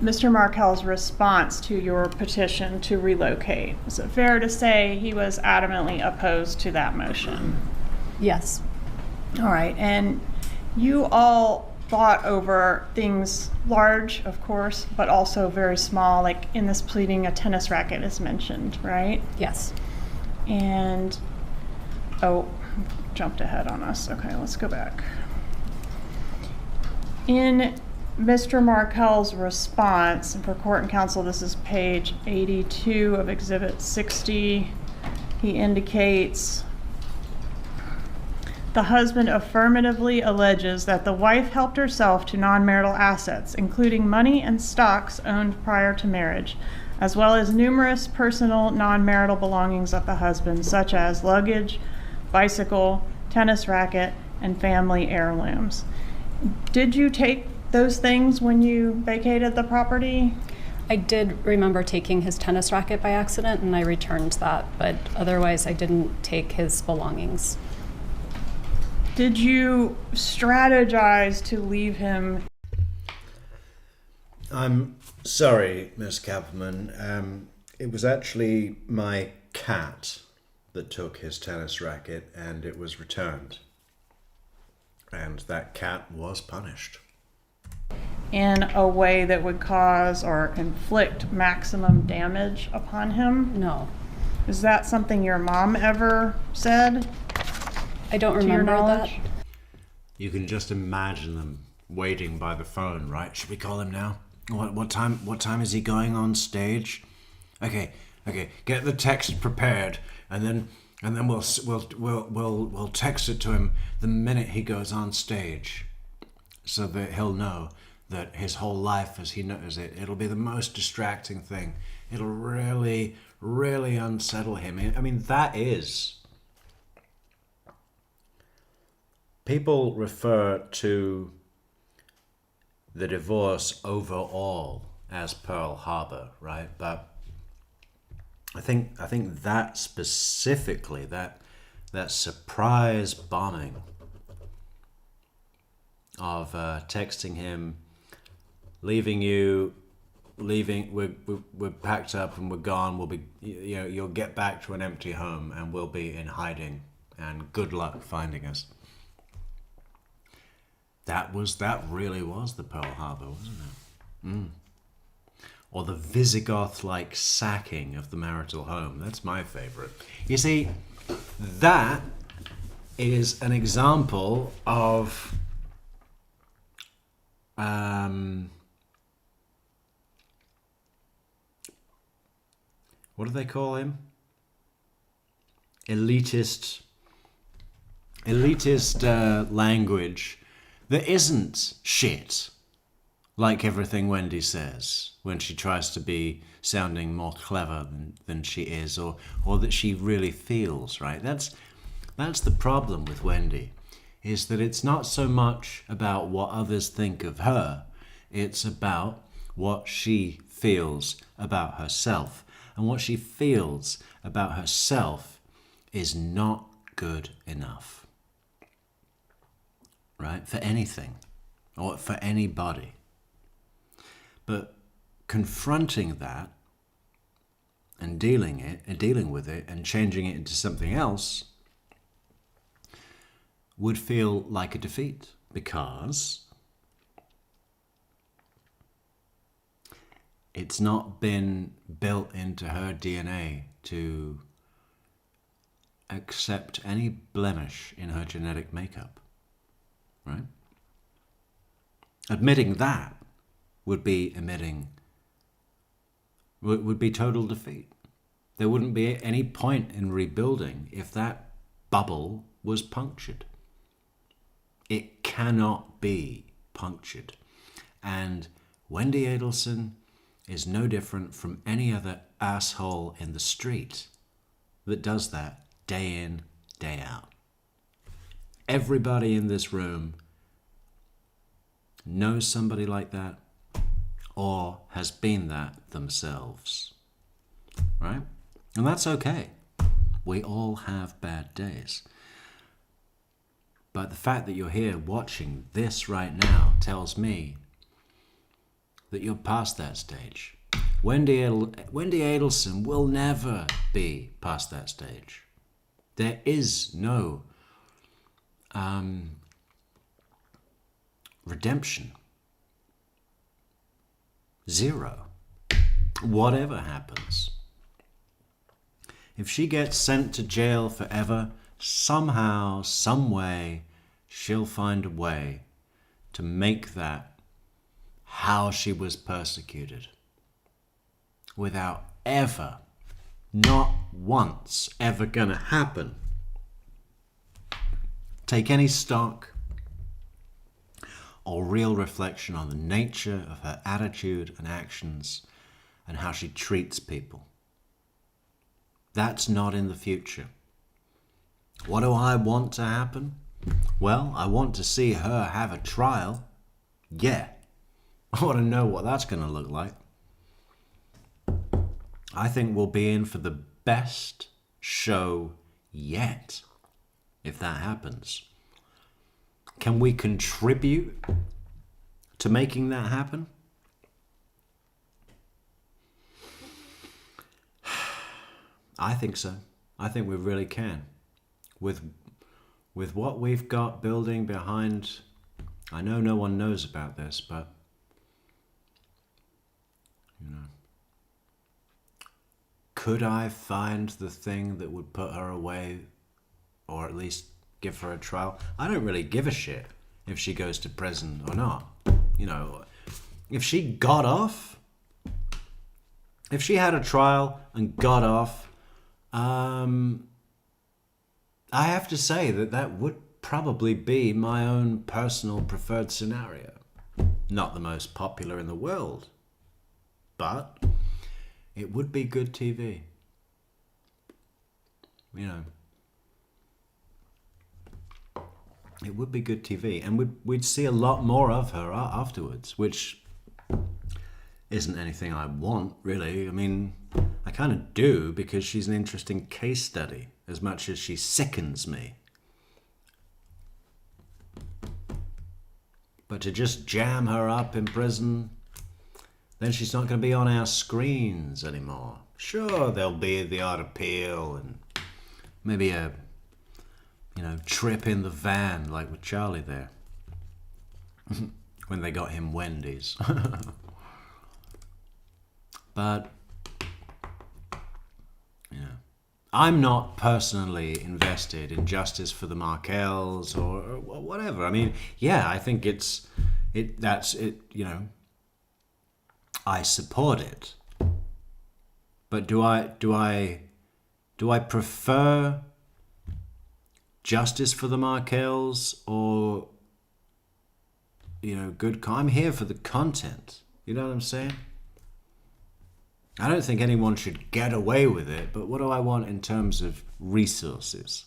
Mr. Markel's response to your petition to relocate. Is it fair to say he was adamantly opposed to that motion? Yes. All right, and you all fought over things large, of course, but also very small, like in this pleading, a tennis racket is mentioned, right? Yes. And, oh, jumped ahead on us. Okay, let's go back. In Mr. Markel's response, and for court and counsel, this is page 82 of Exhibit 60, he indicates, the husband affirmatively alleges that the wife helped herself to non-marital assets, including money and stocks owned prior to marriage, as well as numerous personal non-marital belongings of the husband, such as luggage, bicycle, tennis racket, and family heirlooms. Did you take those things when you vacated the property? I did remember taking his tennis racket by accident, and I returned that, but otherwise I didn't take his belongings. Did you strategize to leave him? I'm sorry, Miss Kappelman. It was actually my cat that took his tennis racket, and it was returned. And that cat was punished. In a way that would cause or inflict maximum damage upon him? No. Is that something your mom ever said? I don't to your remember that. knowledge? You can just imagine them waiting by the phone, right? Should we call him now? What time is he going on stage? Okay, get the text prepared, and then we'll text it to him the minute he goes on stage, so that he'll know that his whole life as he knows it, it'll be the most distracting thing. It'll really, really unsettle him. I mean, that is. People refer to the divorce overall as Pearl Harbor, right? But I think that specifically, that surprise bombing of texting him, we're packed up and we're gone. We'll be, you'll get back to an empty home and we'll be in hiding. And good luck finding us. That really was the Pearl Harbor, wasn't it? Or the Visigoth-like sacking of the marital home. That's my favorite. You see, that is an example of what do they call him? elitist language that isn't shit, like everything Wendi says when she tries to be sounding more clever than she is, or that she really feels, right? That's the problem with Wendi, is that it's not so much about what others think of her, it's about what she feels about herself. And what she feels about herself is not good enough, right? For anything, or for anybody. But confronting that and dealing with it and changing it into something else would feel like a defeat, because it's not been built into her DNA to accept any blemish in her genetic makeup, right? Admitting that would be total defeat. There wouldn't be any point in rebuilding if that bubble was punctured. It cannot be punctured. And Wendi Adelson is no different from any other asshole in the street that does that day in, day out. Everybody in this room knows somebody like that or has been that themselves, right? And that's okay. We all have bad days. But the fact that you're here watching this right now tells me that you're past that stage. Wendi Adelson will never be past that stage. There is no redemption. Zero. Whatever happens. If she gets sent to jail forever, somehow, some way, she'll find a way to make that how she was persecuted, without ever, not once, ever gonna happen. Take any stock or real reflection on the nature of her attitude and actions and how she treats people. That's not in the future. What do I want to happen? Well, I want to see her have a trial. Yeah. I want to know what that's going to look like. I think we'll be in for the best show yet, if that happens. Can we contribute to making that happen? I think so. I think we really can. With what we've got building behind, I know no one knows about this, but could I find the thing that would put her away, or at least give her a trial? I don't really give a shit if she goes to prison or not. If she got off, if she had a trial and got off, I have to say that would probably be my own personal preferred scenario. Not the most popular in the world, but it would be good TV. It would be good TV, and we'd see a lot more of her afterwards, which isn't anything I want, really. I mean, I kind of do, because she's an interesting case study, as much as she sickens me. But to just jam her up in prison, then she's not going to be on our screens anymore. Sure, there'll be the odd appeal and maybe a, trip in the van like with Charlie there. When they got him Wendy's. But, I'm not personally invested in justice for the Markels or whatever. I mean, yeah, I think I support it. But do I prefer justice for the Markels or, I'm here for the content. You know what I'm saying? I don't think anyone should get away with it, but what do I want in terms of resources?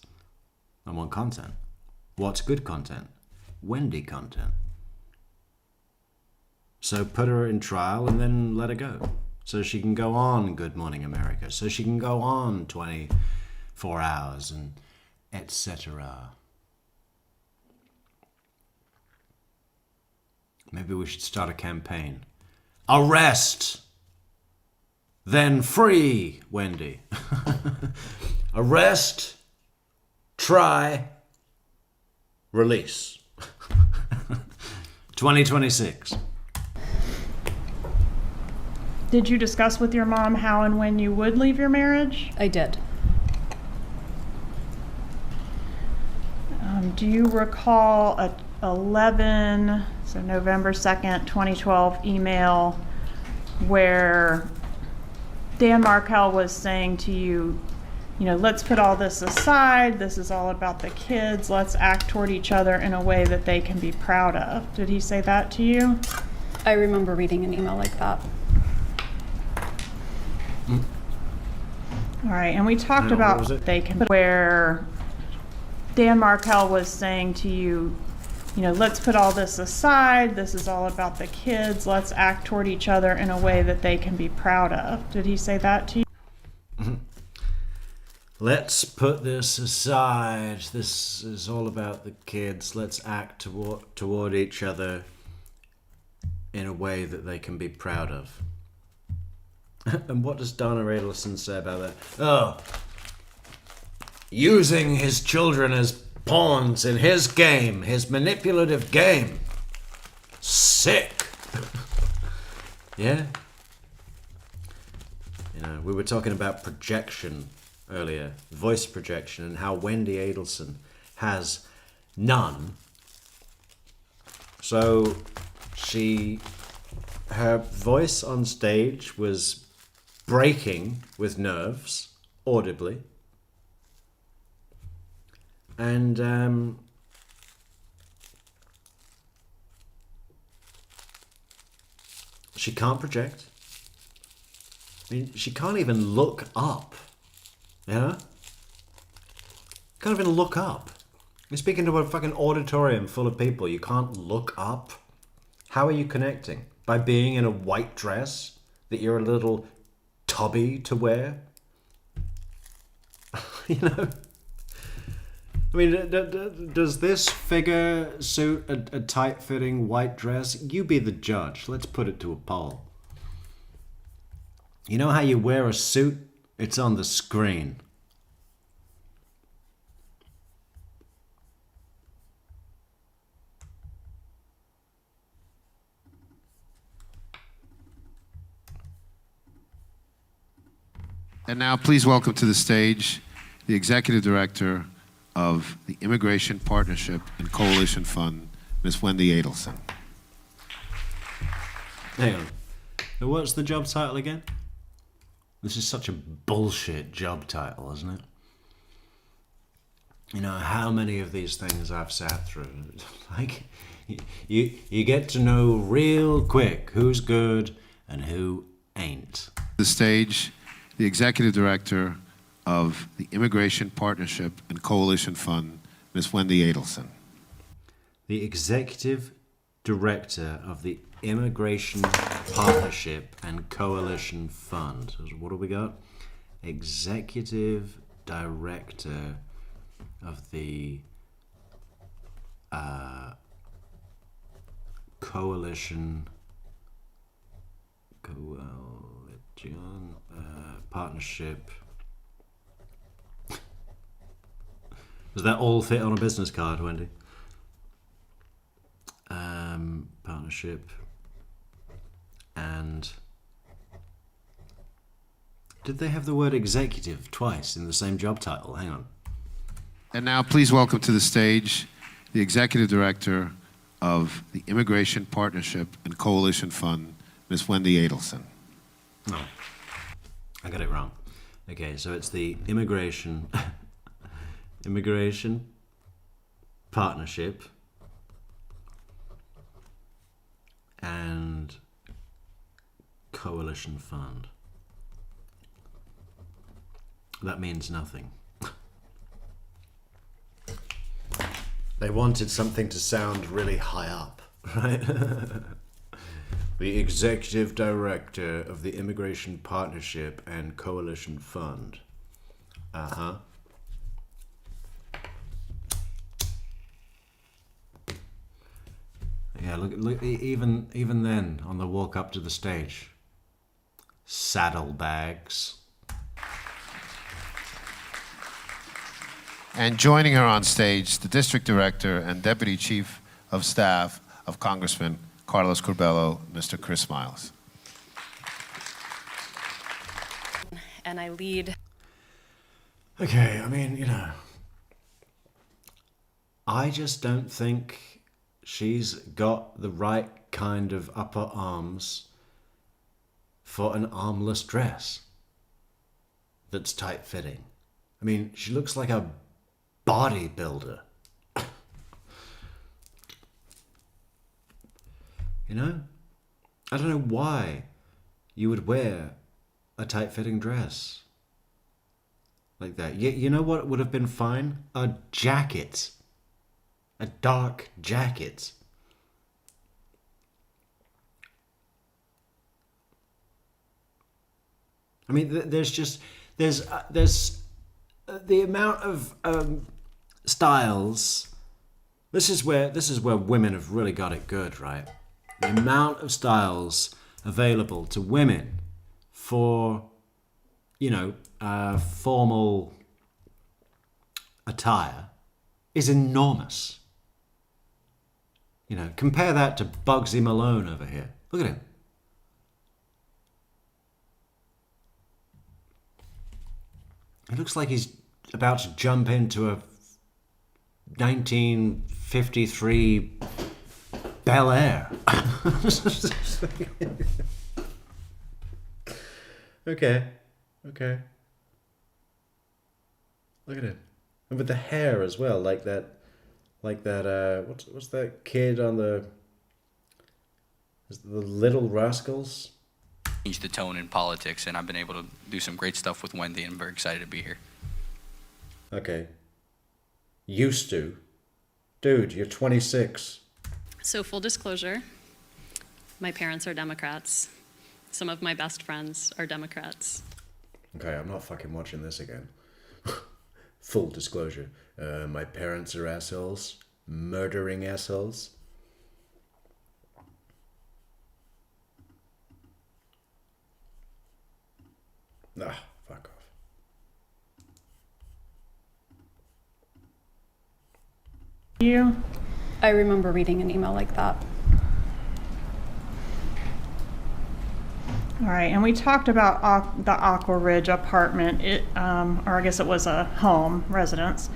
I want content. What's good content? Wendi content. So put her in trial and then let her go. So she can go on Good Morning America. So she can go on 24 hours and etc. Maybe we should start a campaign. Arrest! Then free, Wendi. Arrest, try, release. 2026. Did you discuss with your mom how and when you would leave your marriage? I did. Do you recall a November 2nd, 2012 email where Dan Markel was saying to you, let's put all this aside. This is all about the kids. Let's act toward each other in a way that they can be proud of. Did he say that to you? I remember reading an email like that. All right, and we talked about they can, where Dan Markel was saying to you, let's put all this aside. This is all about the kids. Let's act toward each other in a way that they can be proud of. Did he say that to you? Let's put this aside. This is all about the kids. Let's act toward each other in a way that they can be proud of. And what does Donna Adelson say about that? Oh, using his children as pawns in his game, his manipulative game. Sick. Yeah? We were talking about projection earlier, voice projection, and how Wendi Adelson has none. So her voice on stage was breaking with nerves, audibly. And she can't project. I mean, she can't even look up. Can't even look up. You're speaking to a fucking auditorium full of people. You can't look up. How are you connecting? By being in a white dress that you're a little tubby to wear? I mean, does this figure suit a tight-fitting white dress? You be the judge. Let's put it to a poll. You know how you wear a suit? It's on the screen. And now please welcome to the stage the Executive Director of the Immigration Partnership and Coalition Fund, Ms. Wendi Adelson. Hang on. Now, what's the job title again? This is such a bullshit job title, isn't it? How many of these things I've sat through. Like, you get to know real quick who's good and who ain't. The stage, the Executive Director of the Immigration Partnership and Coalition Fund, Ms. Wendi Adelson. The Executive Director of the Immigration Partnership and Coalition Fund. So what do we got? Executive Director of the Coalition Partnership. Does that all fit on a business card, Wendi? Partnership. And did they have the word executive twice in the same job title? Hang on. And now please welcome to the stage the Executive Director of the Immigration Partnership and Coalition Fund, Ms. Wendi Adelson. No, I got it wrong. Okay, so it's the Immigration Partnership and Coalition Fund. That means nothing. They wanted something to sound really high up, right? The Executive Director of the Immigration Partnership and Coalition Fund. Uh-huh. Yeah, look, even then, on the walk up to the stage, saddlebags. And joining her on stage, the District Director and Deputy Chief of Staff of Congressman Carlos Curbelo, Mr. Chris Miles. And I lead. Okay, I mean, I just don't think she's got the right kind of upper arms for an armless dress that's tight-fitting. I mean, she looks like a bodybuilder. I don't know why you would wear a tight-fitting dress like that. You know what would have been fine? A jacket. A dark jacket. I mean, there's the amount of styles. This is where women have really got it good, right? The amount of styles available to women for, formal attire is enormous. Compare that to Bugsy Malone over here. Look at him. He looks like he's about to jump into a 1953 Bel Air. Okay. Look at him. And with the hair as well, like that what's that kid on the Little Rascals? Change the tone in politics, and I've been able to do some great stuff with Wendi, and I'm very excited to be here. Okay. Used to. Dude, you're 26. So full disclosure, my parents are Democrats. Some of my best friends are Democrats. Okay, I'm not fucking watching this again. Full disclosure. My parents are assholes. Murdering assholes. Ah, fuck off. I remember reading an email like that. All right, and we talked about the Aqua Ridge apartment, or I guess it was a home residence.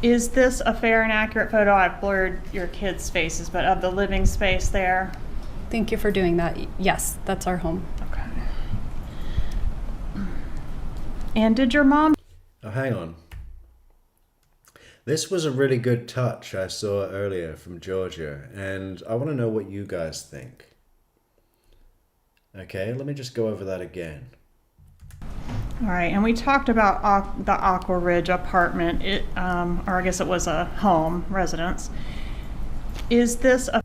Is this a fair and accurate photo? I've blurred your kids' faces, but of the living space there? Thank you for doing that. Yes, that's our home. Okay. And did your mom? Oh, hang on. This was a really good touch I saw earlier from Georgia, and I want to know what you guys think. Okay, let me just go over that again. All right, and we talked about the Aqua Ridge apartment, or I guess it was a home residence. Is this a...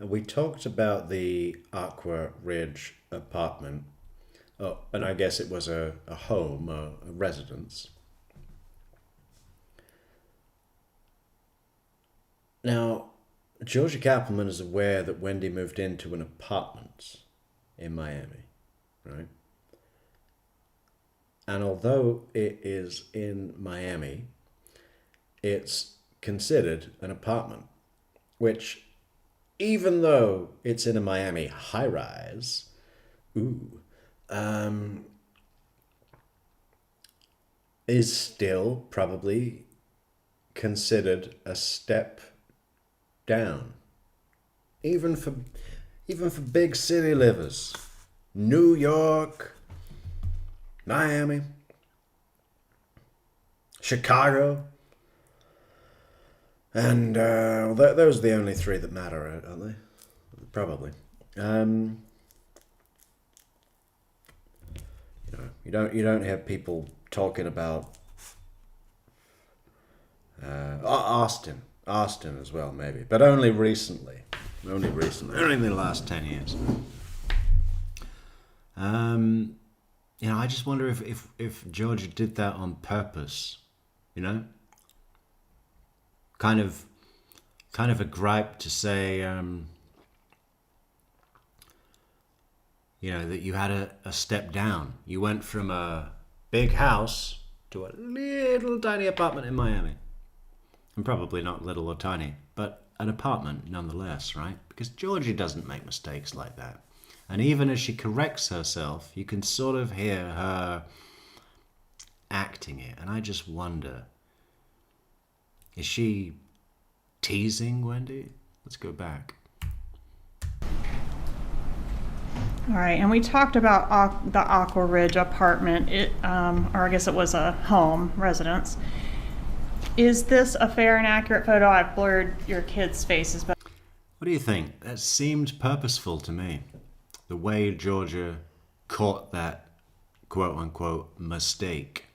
We talked about the Aqua Ridge apartment. Oh, and I guess it was a home, a residence. Now, Georgia Kappelman is aware that Wendi moved into an apartment in Miami, right? And although it is in Miami, it's considered an apartment, which, even though it's in a Miami high-rise, is still probably considered a step down, even for big city livers. New York, Miami, Chicago. And those are the only three that matter, aren't they? Probably. You don't hear people talking about Austin as well, maybe, but only recently. Only in the last 10 years. I just wonder if Georgia did that on purpose, kind of a gripe to say, that you had a step down. You went from a big house to a little tiny apartment in Miami. And probably not little or tiny, but an apartment nonetheless, right? Because Georgie doesn't make mistakes like that. And even as she corrects herself, you can sort of hear her acting it. And I just wonder, is she teasing Wendi? Let's go back. All right, and we talked about the Aqua Ridge apartment, or I guess it was a home, residence. Is this a fair and accurate photo? I've blurred your kids' faces, but... What do you think? That seemed purposeful to me. The way Georgia caught that quote-unquote mistake.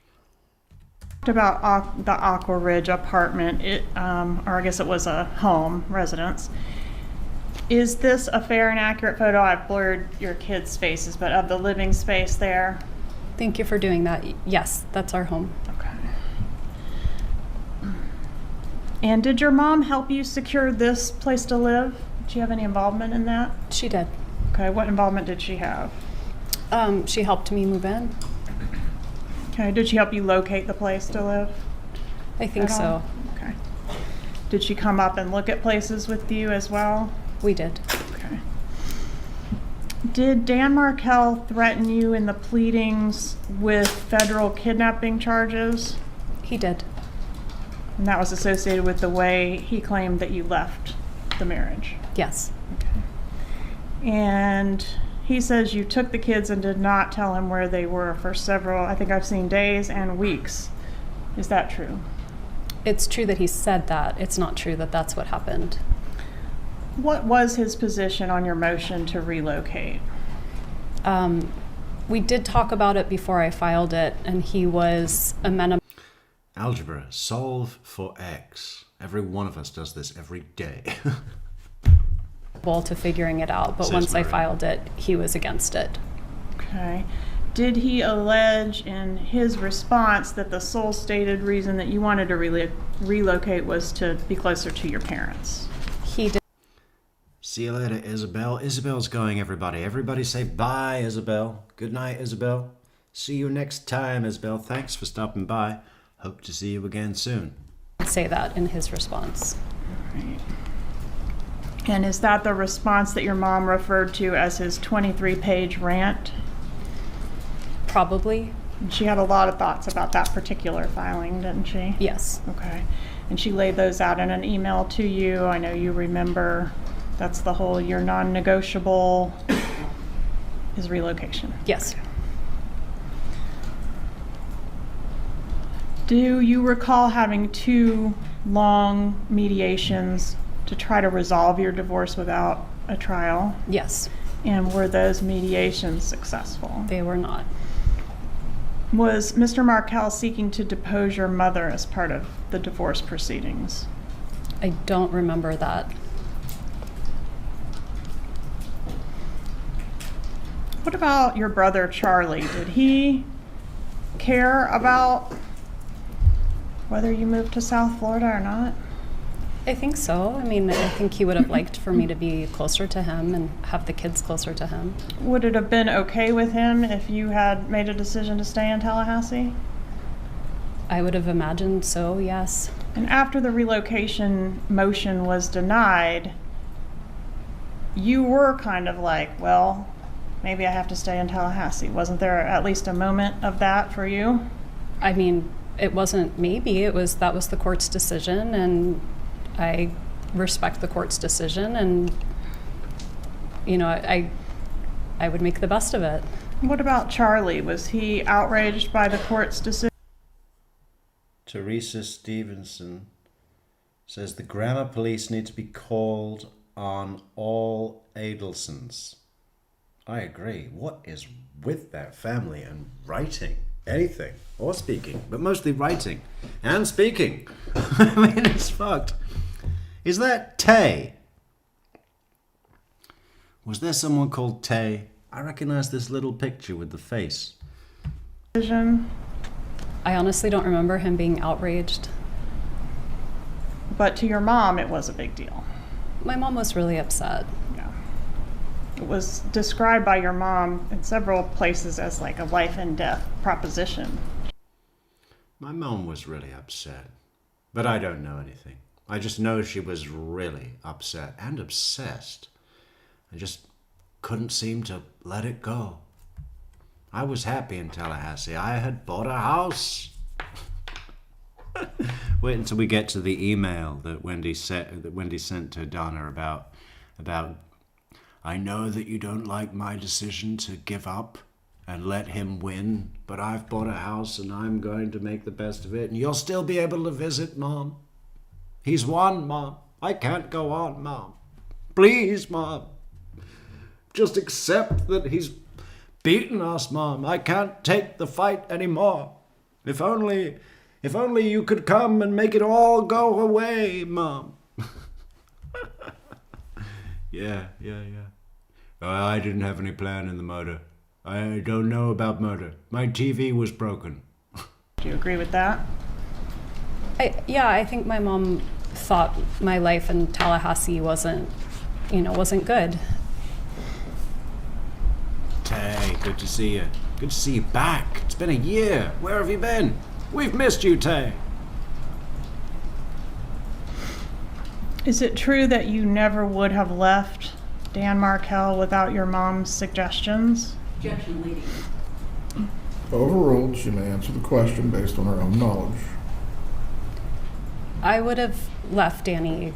About the Aqua Ridge apartment, or I guess it was a home, residence. Is this a fair and accurate photo? I've blurred your kids' faces, but of the living space there? Thank you for doing that. Yes, that's our home. Okay. And did your mom help you secure this place to live? Did she have any involvement in that? She did. Okay, what involvement did she have? She helped me move in. Okay, did she help you locate the place to live? I think so. Okay. Did she come up and look at places with you as well? We did. Okay. Did Dan Markel threaten you in the pleadings with federal kidnapping charges? He did. And that was associated with the way he claimed that you left the marriage? Yes. Okay. And he says you took the kids and did not tell him where they were for several, I think I've seen days and weeks. Is that true? It's true that he said that. It's not true that that's what happened. What was his position on your motion to relocate? We did talk about it before I filed it, and he was amenable. Algebra, solve for x. Every one of us does this every day. To figuring it out, but once I filed it, he was against it. Okay. Did he allege in his response that the sole stated reason that you wanted to relocate was to be closer to your parents? He did. See you later, Isabel. Isabel's going, everybody. Everybody say bye, Isabel. Good night, Isabel. See you next time, Isabel. Thanks for stopping by. Hope to see you again soon. Say that in his response. All right. And is that the response that your mom referred to as his 23-page rant? Probably. And she had a lot of thoughts about that particular filing, didn't she? Yes. Okay. And she laid those out in an email to you. I know you remember. That's the whole your non-negotiable is relocation. Yes. Okay. Do you recall having 2 long mediations to try to resolve your divorce without a trial? Yes. And were those mediations successful? They were not. Was Mr. Markel seeking to depose your mother as part of the divorce proceedings? I don't remember that. What about your brother Charlie? Did he care about whether you moved to South Florida or not? I think so. I mean, I think he would have liked for me to be closer to him and have the kids closer to him. Would it have been okay with him if you had made a decision to stay in Tallahassee? I would have imagined so, yes. And after the relocation motion was denied, you were kind of like, well, maybe I have to stay in Tallahassee. Wasn't there at least a moment of that for you? I mean, it wasn't maybe, that was the court's decision, and I respect the court's decision, and I would make the best of it. What about Charlie? Was he outraged by the court's decision? Teresa Stevenson Says the grammar police need to be called on all Adelsons. I agree. What is with that family and writing? Anything. Or speaking. But mostly writing. And speaking. I mean, it's fucked. Is that Tay? Was there someone called Tay? I recognize this little picture with the face. Vision, I honestly don't remember him being outraged. but to your mom, it was a big deal. My mom was really upset. Yeah. It was described by your mom in several places as like a life and death proposition. My mom was really upset. But I don't know anything. I just know she was really upset and obsessed. I just couldn't seem to let it go. I was happy in Tallahassee. I had bought a house. Wait until we get to the email that Wendy sent to Donna about I know that you don't like my decision to give up and let him win, but I've bought a house and I'm going to make the best of it, and you'll still be able to visit, Mom. He's won, Mom. I can't go on, Mom. Please, Mom. Just accept that he's beaten us, Mom. I can't take the fight anymore. If only you could come and make it all go away, Mom. Yeah. I didn't have any plan in the murder. I don't know about murder. My TV was broken. Do you agree with that? I think my mom thought my life in Tallahassee wasn't good. Tay, good to see you. Good to see you back. It's been a year. Where have you been? We've missed you, Tay. Is it true that you never would have left Dan Markel without your mom's suggestions? Objection, lady. Overruled. She may answer the question based on her own knowledge. I would have left Danny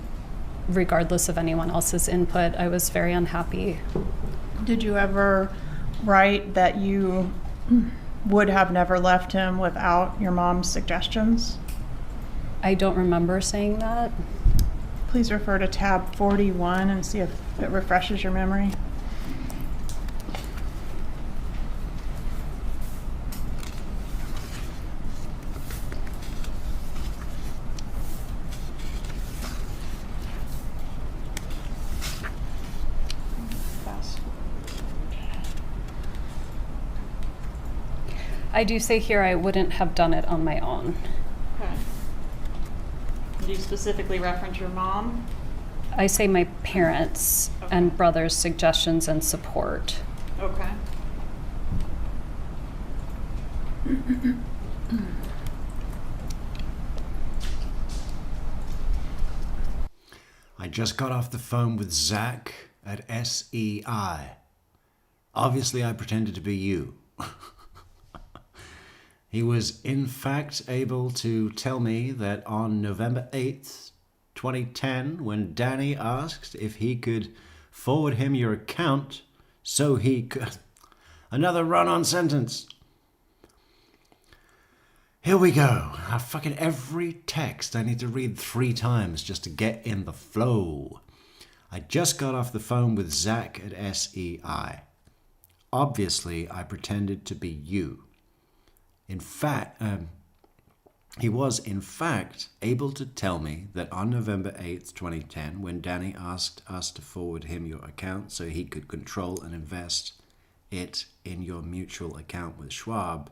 regardless of anyone else's input. I was very unhappy. Did you ever write that you would have never left him without your mom's suggestions? I don't remember saying that. Please refer to tab 41 and see if it refreshes your memory. I do say here I wouldn't have done it on my own. Okay. Do you specifically reference your mom? I say my parents and brother's suggestions and support. Okay. I just got off the phone with Zach at SEI. Obviously, I pretended to be you. He was, in fact, able to tell me that on November 8th, 2010, when Danny asked if he could forward him your account so he could... Another run-on sentence. Here we go. Fucking every text I need to read 3 times just to get in the flow. I just got off the phone with Zach at SEI. Obviously, I pretended to be you. In fact, he was in fact able to tell me that on November 8th, 2010, when Danny asked us to forward him your account so he could control and invest it in your mutual account with Schwab,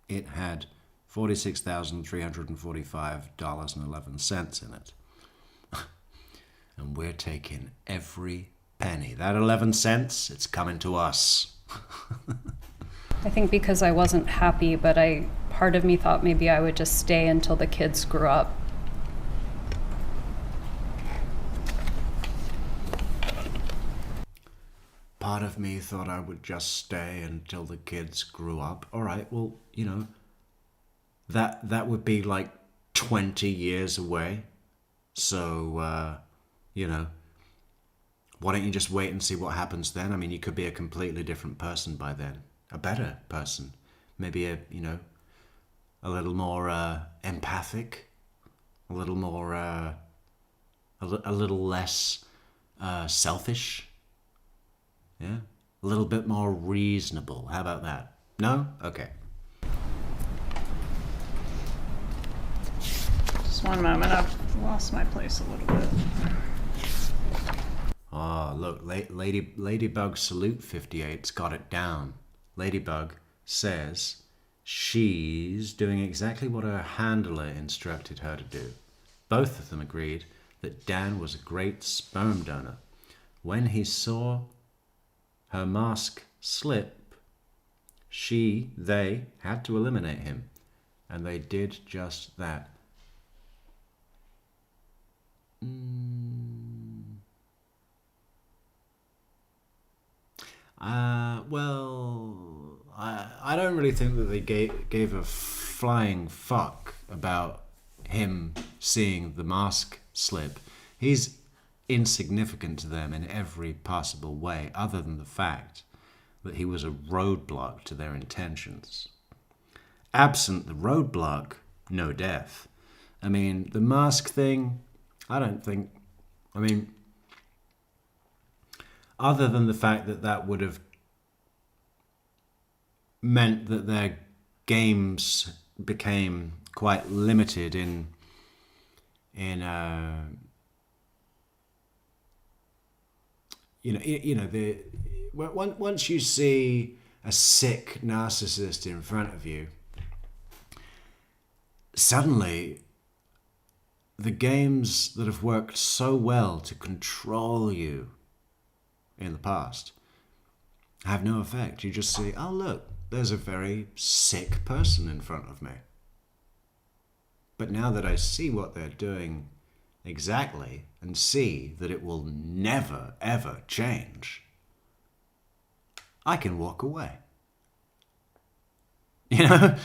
it had $46,345.11 in it. And we're taking every penny. That 11 cents, it's coming to us. I think because I wasn't happy, but part of me thought maybe I would just stay until the kids grew up. Part of me thought I would just stay until the kids grew up. All right, well, that would be like 20 years away. So, why don't you just wait and see what happens then? I mean, you could be a completely different person by then. A better person. Maybe a little more empathic. A little more a little less selfish. Yeah, a little bit more reasonable. How about that? No? Okay. Just one moment, I've lost my place a little bit. Oh, look, Ladybug Salute 58's got it down. Ladybug says she's doing exactly what her handler instructed her to do. Both of them agreed that Dan was a great sperm donor. When he saw her mask slip, they had to eliminate him, and they did just that. Well, I don't really think that they gave a flying fuck about him seeing the mask slip. He's insignificant to them in every possible way, other than the fact that he was a roadblock to their intentions. Absent the roadblock, no death. I mean, the mask thing, other than the fact that that would have meant that their games became quite limited once you see a sick narcissist in front of you, suddenly the games that have worked so well to control you in the past have no effect. You just see, oh look, there's a very sick person in front of me. But now that I see what they're doing exactly and see that it will never ever change, I can walk away. You know,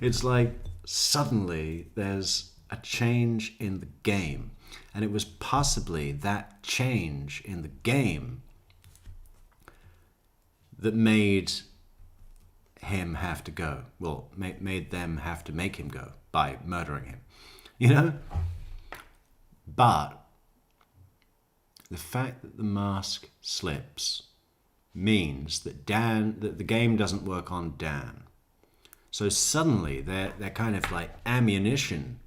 it's like suddenly there's a change in the game, and it was possibly that change in the game that made him have to go. Well, made them have to make him go by murdering him, you know? But the fact that the mask slips means that that the game doesn't work on Dan. So suddenly their kind of like ammunition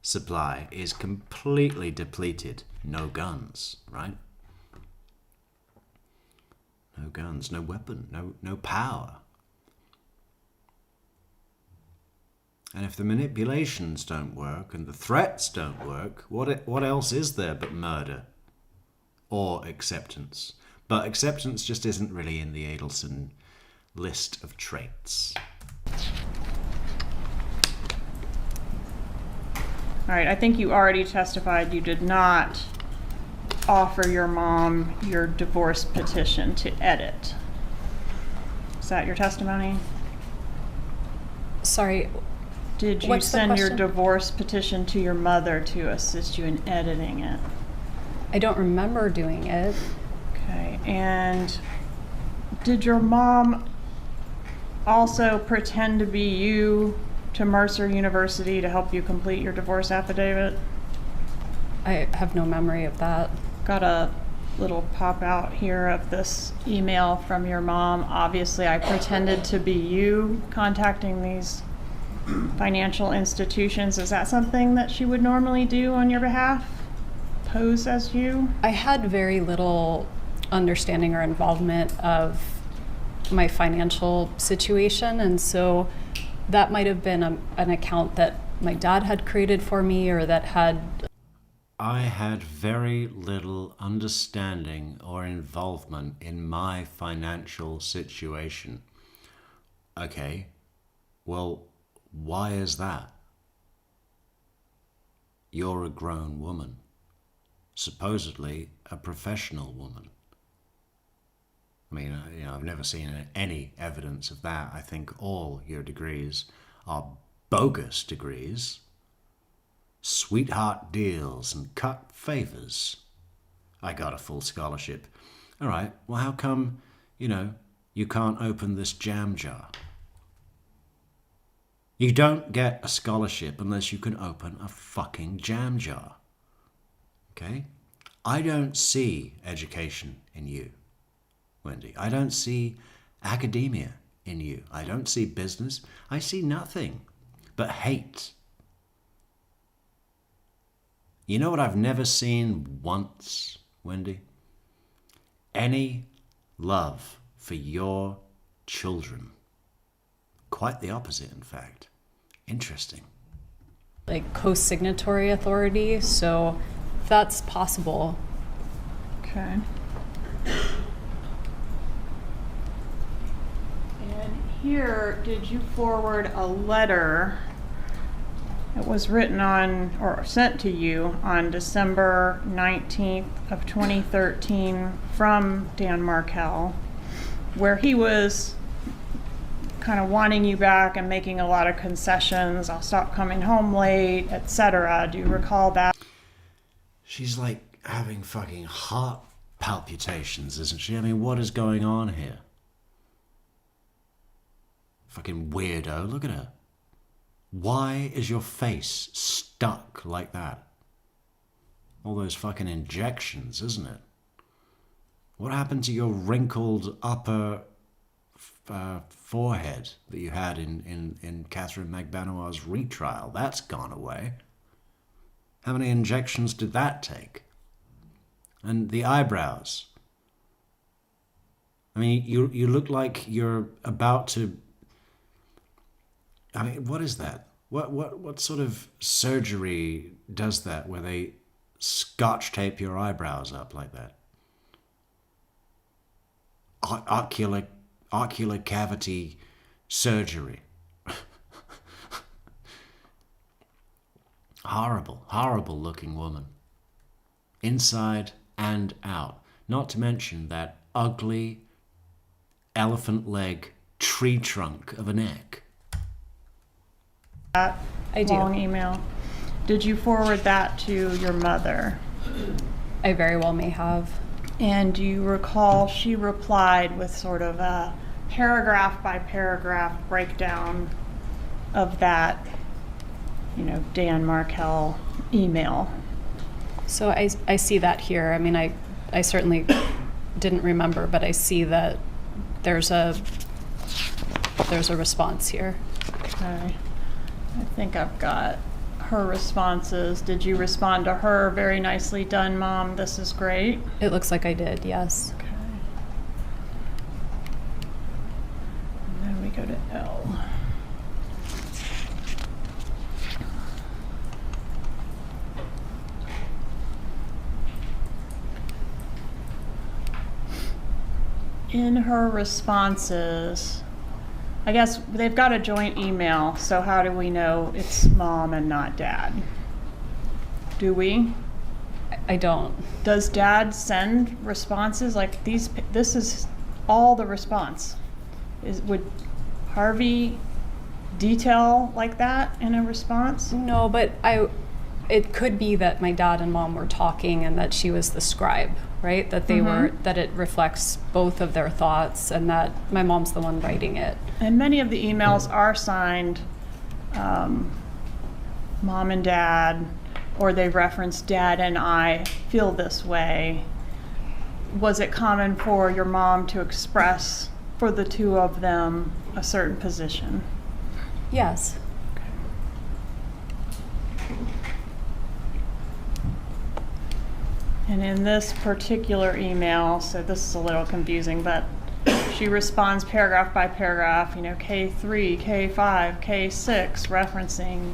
supply is completely depleted. No guns, right? No guns, no weapon, no power. And if the manipulations don't work and the threats don't work, what else is there but murder or acceptance? But acceptance just isn't really in the Adelson list of traits. All right, I think you already testified you did not offer your mom your divorce petition to edit. Is that your testimony? Sorry. Did you What's the send your question? divorce petition to your mother to assist you in editing it? I don't remember doing it. Okay, and did your mom also pretend to be you to Mercer University to help you complete your divorce affidavit? I have no memory of that. Got a little pop out here of this email from your mom. Obviously, I pretended to be you contacting these financial institutions. Is that something that she would normally do on your behalf? Pose as you? I had very little understanding or involvement of my financial situation, and so that might have been an account that my dad had created for me, or that had... I had very little understanding or involvement in my financial situation. Okay, well, why is that? You're a grown woman, supposedly a professional woman. I mean, I've never seen any evidence of that. I think all your degrees are bogus degrees. Sweetheart deals and cut favors. I got a full scholarship. All right, well, how come, you can't open this jam jar? You don't get a scholarship unless you can open a fucking jam jar. Okay? I don't see education in you, Wendi. I don't see academia in you. I don't see business. I see nothing but hate. You know what I've never seen once, Wendi? Any love for your children. Quite the opposite, in fact. Interesting. Like co-signatory authority, so if that's possible. Okay. And here, did you forward a letter? It was written on, or sent to you on December 19th of 2013 from Dan Markel, where he was kind of wanting you back and making a lot of concessions. I'll stop coming home late, etc. Do you recall that? She's like having fucking heart palpitations, isn't she? I mean, what is going on here? Fucking weirdo, look at her. Why is your face stuck like that? All those fucking injections, isn't it? What happened to your wrinkled upper forehead that you had in Catherine McBanoir's retrial? That's gone away. How many injections did that take? And the eyebrows. I mean, you look like you're about to... I mean, what is that? What sort of surgery does that where they scotch tape your eyebrows up like that? Ocular cavity surgery. Horrible looking woman. Inside and out. Not to mention that ugly elephant leg tree trunk of a neck. That I do. long email. Did you forward that to your mother? I very well may have. And do you recall she replied with sort of a paragraph by paragraph breakdown of that, Dan Markel email? So I see that here. I mean, I certainly didn't remember, but I see that there's a response here. Okay. I think I've got her responses. Did you respond to her? Very nicely done, Mom. This is great. It looks like I did, yes. Okay. And then we go to L. In her responses, I guess they've got a joint email, so how do we know it's Mom and not Dad? Do we? I don't. Does Dad send responses like these? This is all the response. Would Harvey detail like that in a response? No, but it could be that my dad and mom were talking and that she was the scribe, right? That they were, that it reflects both of their thoughts and that my mom's the one writing it. And many of the emails are signed Mom and Dad, or they reference Dad and I feel this way. Was it common for your mom to express for the two of them a certain position? Yes. And in this particular email, so this is a little confusing, but she responds paragraph by paragraph, K3, K5, K6, referencing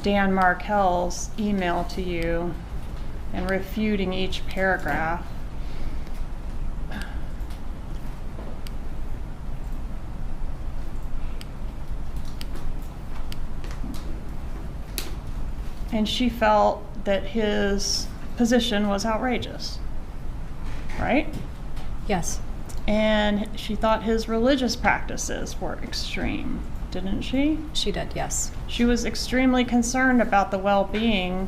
Dan Markel's email to you and refuting each paragraph. And she felt that his position was outrageous, right? Yes. And she thought his religious practices were extreme, didn't she? She did, yes. She was extremely concerned about the well-being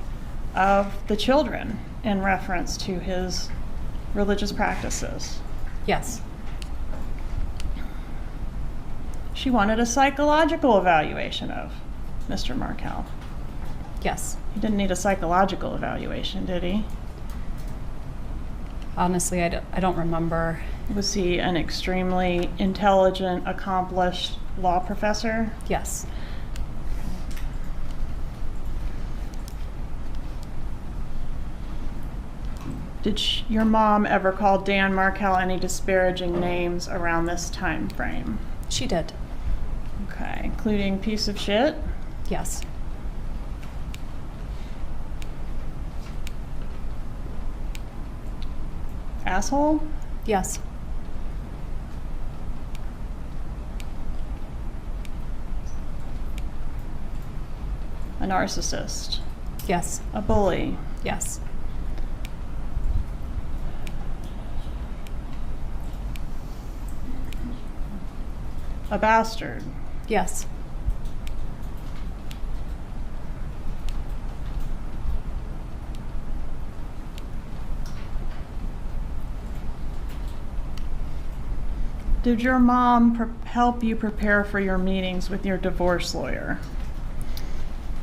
of the children in reference to his religious practices. Yes. She wanted a psychological evaluation of Mr. Markel. Yes. He didn't need a psychological evaluation, did he? Honestly, I don't remember. Was he an extremely intelligent, accomplished law professor? Yes. Did your mom ever call Dan Markel any disparaging names around this time frame? She did. Okay, including piece of shit? Yes. Asshole? Yes. A narcissist? Yes. A bully? Yes. A bastard? Yes. Did your mom help you prepare for your meetings with your divorce lawyer?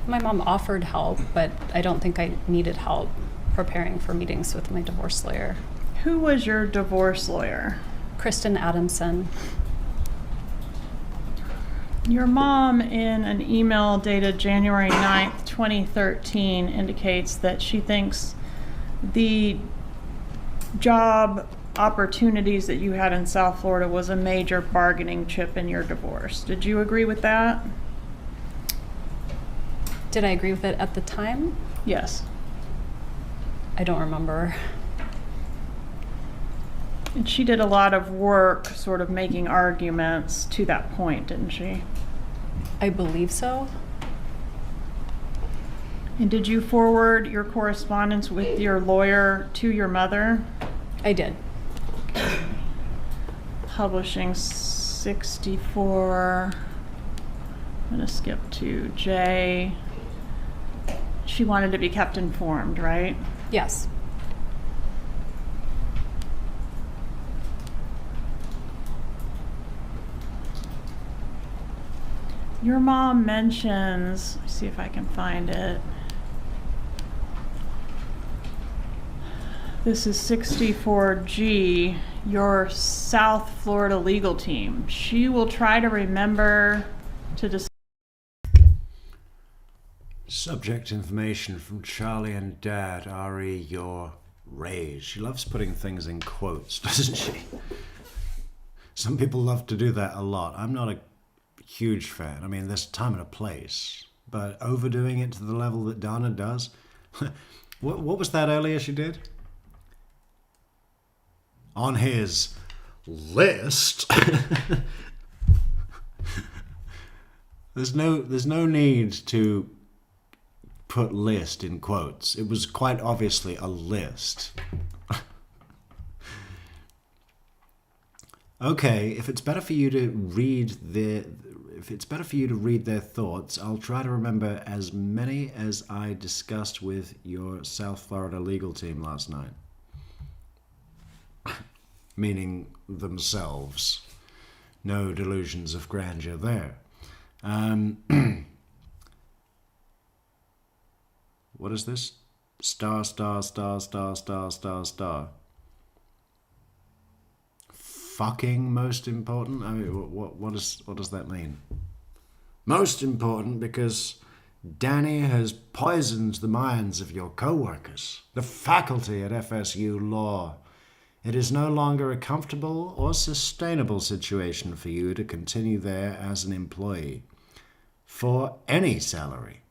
My mom offered help, but I don't think I needed help preparing for meetings with my divorce lawyer. Who was your divorce lawyer? Kristen Adamson. Your mom, in an email dated January 9th, 2013, indicates that she thinks the job opportunities that you had in South Florida was a major bargaining chip in your divorce. Did you agree with that? Did I agree with it at the time? Yes. I don't remember. And she did a lot of work sort of making arguments to that point, didn't she? I believe so. And did you forward your correspondence with your lawyer to your mother? I did. Publishing 64. I'm going to skip to J. She wanted to be kept informed, right? Yes. Your mom mentions, let's see if I can find it. This is 64G, your South Florida legal team. She will try to remember to Subject information from Charlie and Dad, Ari, your rage. She loves putting things in quotes, doesn't she? Some people love to do that a lot. I'm not a huge fan. I mean, there's a time and a place, but overdoing it to the level that Donna does. What was that earlier she did? On his list. There's no need to put list in quotes. It was quite obviously a list. Okay, if it's better for you to read their thoughts, I'll try to remember as many as I discussed with your South Florida legal team last night. Meaning themselves. No delusions of grandeur there. What is this? Star, star, star, star, star, star, star. Fucking most important? I mean, what does that mean? Most important because Danny has poisoned the minds of your co-workers, the faculty at FSU Law. It is no longer a comfortable or sustainable situation for you to continue there as an employee for any salary.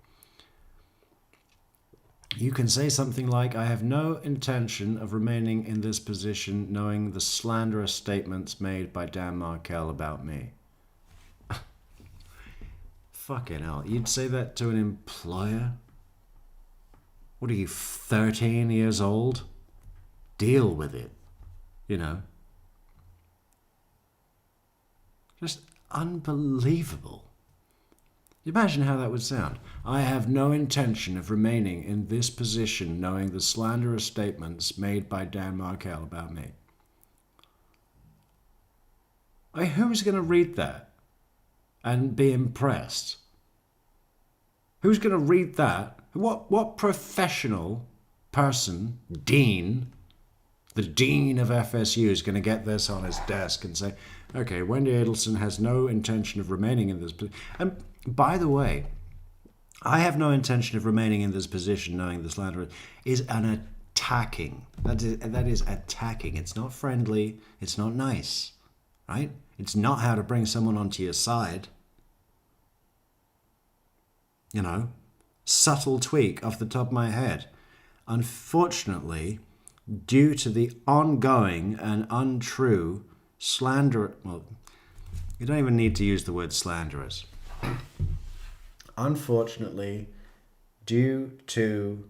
You can say something like, I have no intention of remaining in this position knowing the slanderous statements made by Dan Markel about me. Fucking hell. You'd say that to an employer? What are you, 13 years old? Deal with it. You know. Just unbelievable. Imagine how that would sound. I have no intention of remaining in this position knowing the slanderous statements made by Dan Markel about me. Who's going to read that and be impressed? Who's going to read that? What professional person, dean, the dean of FSU is going to get this on his desk and say, okay, Wendi Adelson has no intention of remaining in this position. And by the way, I have no intention of remaining in this position knowing the slander is an attacking. That is attacking. It's not friendly. It's not nice, right? It's not how to bring someone onto your side. You know, subtle tweak off the top of my head. Unfortunately, due to the ongoing and untrue slander, well, you don't even need to use the word slanderous. Unfortunately, due to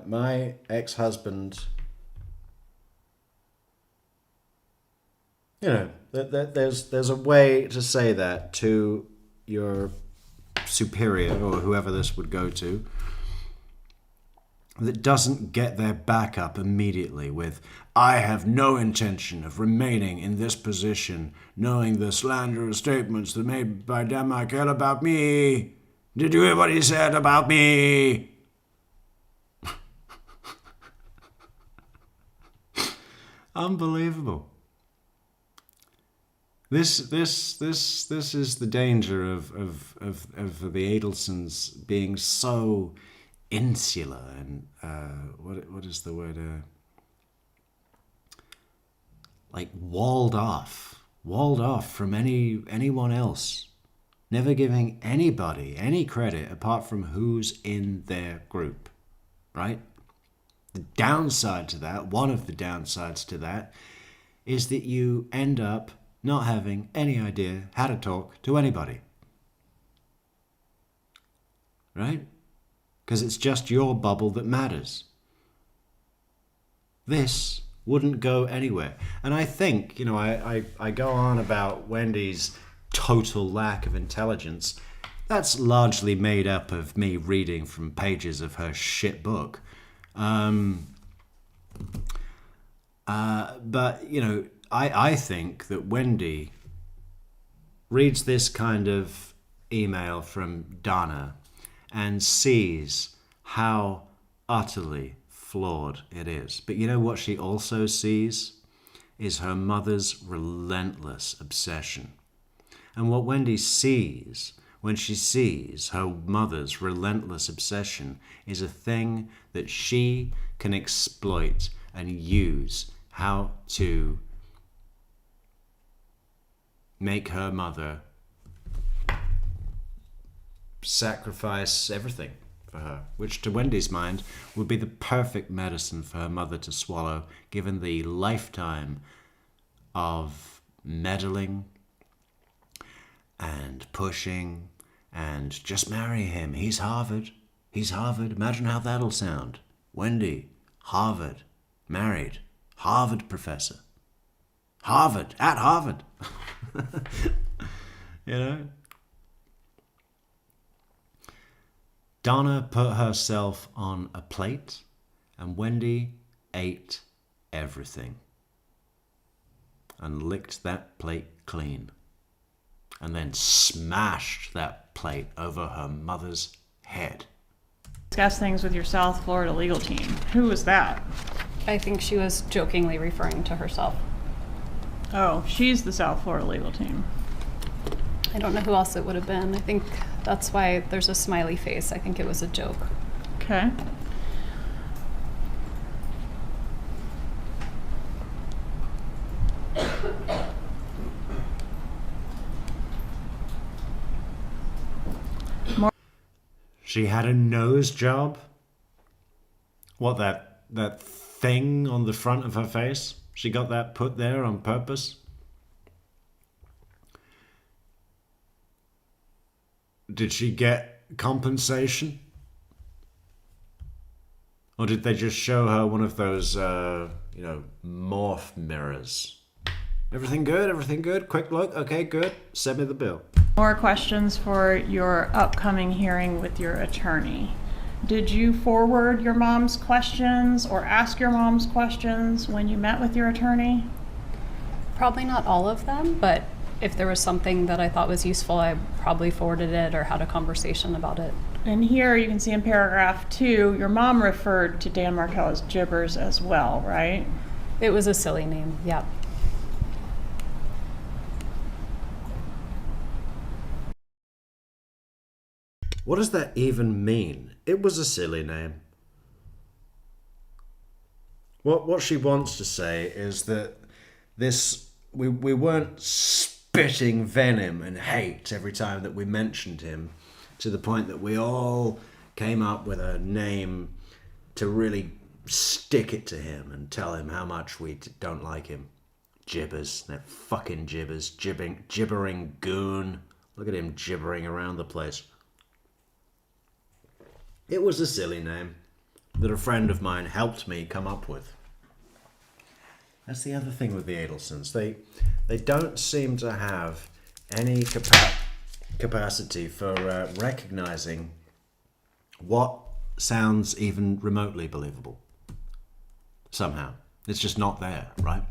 my ex-husband, you know, there's a way to say that to your superior or whoever this would go to that doesn't get their back up immediately with, I have no intention of remaining in this position knowing the slanderous statements that made by Dan Markel about me. Did you hear what he said about me? Unbelievable. This is the danger of the Adelsons being so insular and what is the word? Like walled off from anyone else, never giving anybody any credit apart from who's in their group, right? The downside to that, one of the downsides to that, is that you end up not having any idea how to talk to anybody. Right? Because it's just your bubble that matters. This wouldn't go anywhere. And I think, you know, I go on about Wendy's total lack of intelligence. That's largely made up of me reading from pages of her shit book. But, you know, I think that Wendi reads this kind of email from Donna and sees how utterly flawed it is. But you know what she also sees? Is her mother's relentless obsession. And what Wendi sees when she sees her mother's relentless obsession is a thing that she can exploit and use how to make her mother sacrifice everything for her, which to Wendi's mind would be the perfect medicine for her mother to swallow, given the lifetime of meddling and pushing and just marry him. He's Harvard. Imagine how that'll sound. Wendi, Harvard, married, Harvard professor. Harvard, at Harvard. You know? Donna put herself on a plate and Wendi ate everything and licked that plate clean and then smashed that plate over her mother's head. Discuss things with your South Florida legal team. Who was that? I think she was jokingly referring to herself. Oh, she's the South Florida legal team. I don't know who else it would have been. I think that's why there's a smiley face. I think it was a joke. Okay. She had a nose job? What, that thing on the front of her face? She got that put there on purpose? Did she get compensation? Or did they just show her one of those, morph mirrors? Everything good? Everything good? Quick look? Okay, good. Send me the bill. More questions for your upcoming hearing with your attorney. Did you forward your mom's questions or ask your mom's questions when you met with your attorney? Probably not all of them, but if there was something that I thought was useful, I probably forwarded it or had a conversation about it. And here you can see in paragraph 2, your mom referred to Dan Markel as Gibbers as well, right? It was a silly name, yeah. What does that even mean? It was a silly name. What she wants to say is that we weren't spitting venom and hate every time that we mentioned him, to the point that we all came up with a name to really stick it to him and tell him how much we don't like him. Gibbers, that fucking Gibbers, gibbering goon. Look at him gibbering around the place. It was a silly name that a friend of mine helped me come up with. That's the other thing with the Adelsons. They don't seem to have any capacity for recognizing what sounds even remotely believable. Somehow. It's just not there, right?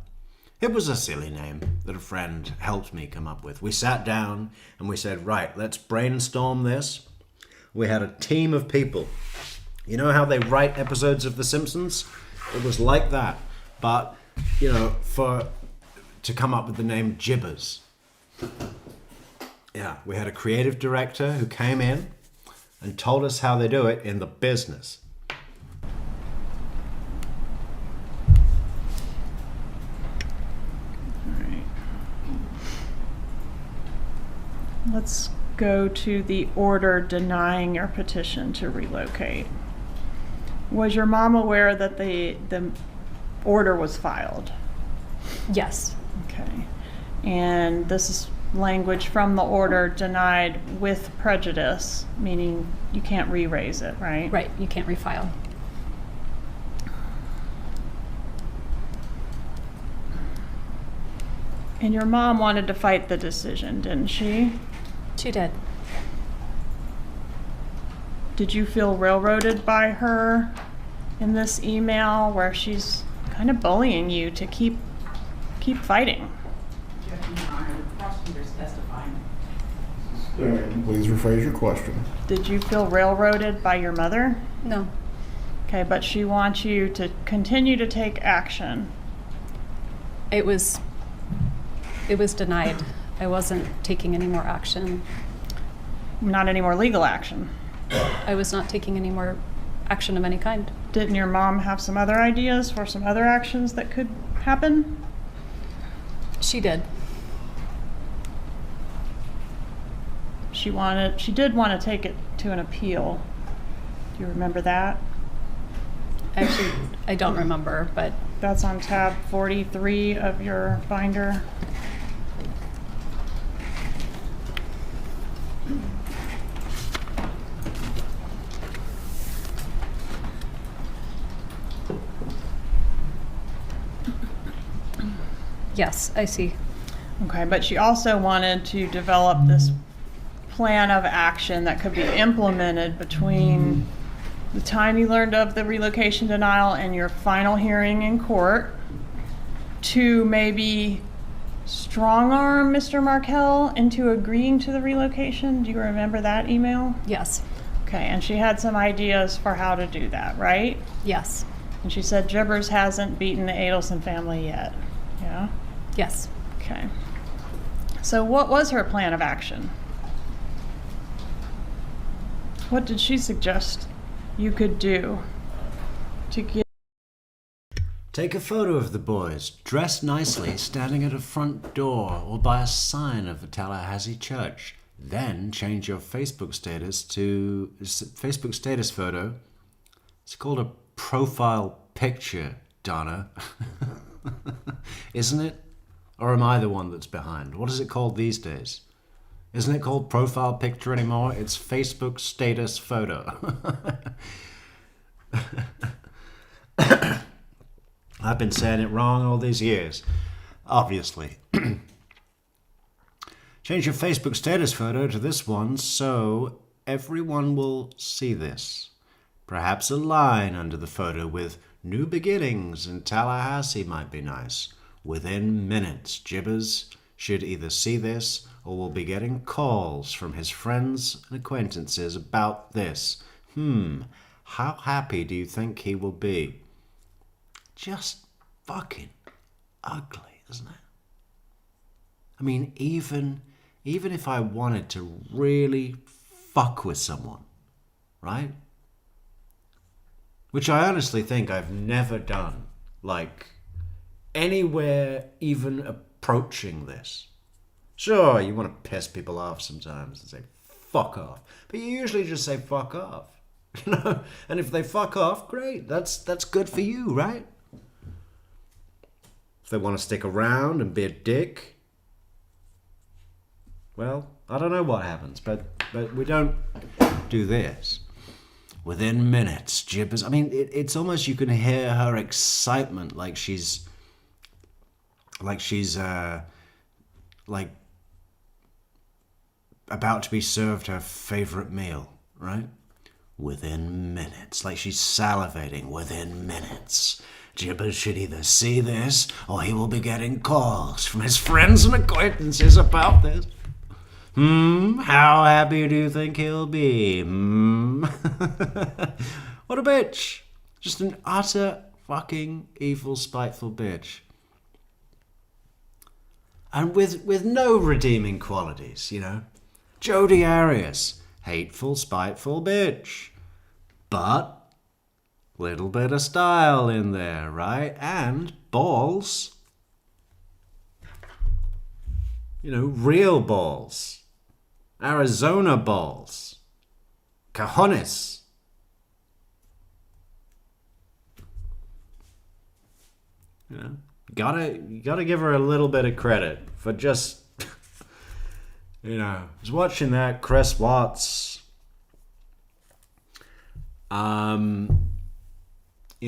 It was a silly name that a friend helped me come up with. We sat down and we said, right, let's brainstorm this. We had a team of people. You know how they write episodes of The Simpsons? It was like that. But, to come up with the name Gibbers. Yeah, we had a creative director who came in and told us how they do it in the business. All right. Let's go to the order denying your petition to relocate. Was your mom aware that the order was filed? Yes. Okay. And this is language from the order denied with prejudice, meaning you can't re-raise it, right? Right, you can't refile. And your mom wanted to fight the decision, didn't she? She did. Did you feel railroaded by her in this email where she's kind of bullying you to keep fighting? Objection, Your Honor. The prosecutor's testifying. Please rephrase your question. Did you feel railroaded by your mother? No. Okay, but she wants you to continue to take action. It was denied. I wasn't taking any more action. Not any more legal action. I was not taking any more action of any kind. Didn't your mom have some other ideas for some other actions that could happen? She did. She did want to take it to an appeal. Do you remember that? Actually, I don't remember, but That's on tab 43 of your binder. yes, I see. Okay, but she also wanted to develop this plan of action that could be implemented between the time you learned of the relocation denial and your final hearing in court to maybe strong arm Mr. Markel into agreeing to the relocation. Do you remember that email? Yes. Okay, and she had some ideas for how to do that, right? Yes. And she said Gibbers hasn't beaten the Adelson family yet. Yeah? Yes. Okay. So what was her plan of action? What did she suggest you could do to get... Take a photo of the boys, dressed nicely, standing at a front door or by a sign of the Tallahassee church. Then change your Facebook status photo. It's called a profile picture, Donna. Isn't it? Or am I the one that's behind? What is it called these days? Isn't it called profile picture anymore? It's Facebook status photo. I've been saying it wrong all these years, obviously. Change your Facebook status photo to this one so everyone will see this. Perhaps a line under the photo with "New beginnings in Tallahassee" might be nice. Within minutes, Gibbers should either see this or will be getting calls from his friends and acquaintances about this. How happy do you think he will be? Just fucking ugly, isn't it? I mean, even if I wanted to really fuck with someone, right? Which I honestly think I've never done, like, anywhere even approaching this. Sure, you want to piss people off sometimes and say, fuck off. But you usually just say, fuck off. You know? And if they fuck off, great. That's good for you, right? If they want to stick around and be a dick, well, I don't know what happens, but we don't do this. Within minutes, gibbers. I mean, it's almost, you can hear her excitement, like she's about to be served her favorite meal, right? Within minutes, like she's salivating. Within minutes, Gibbers should either see this or he will be getting calls from his friends and acquaintances about this. How happy do you think he'll be? What a bitch. Just an utter fucking evil, spiteful bitch. And with no redeeming qualities, you know. Jodi Arias, hateful, spiteful bitch. But little bit of style in there, right? And balls. You know, real balls. Arizona balls. Cojones. You know, you gotta give her a little bit of credit for just, you know, I was watching that Chris Watts, you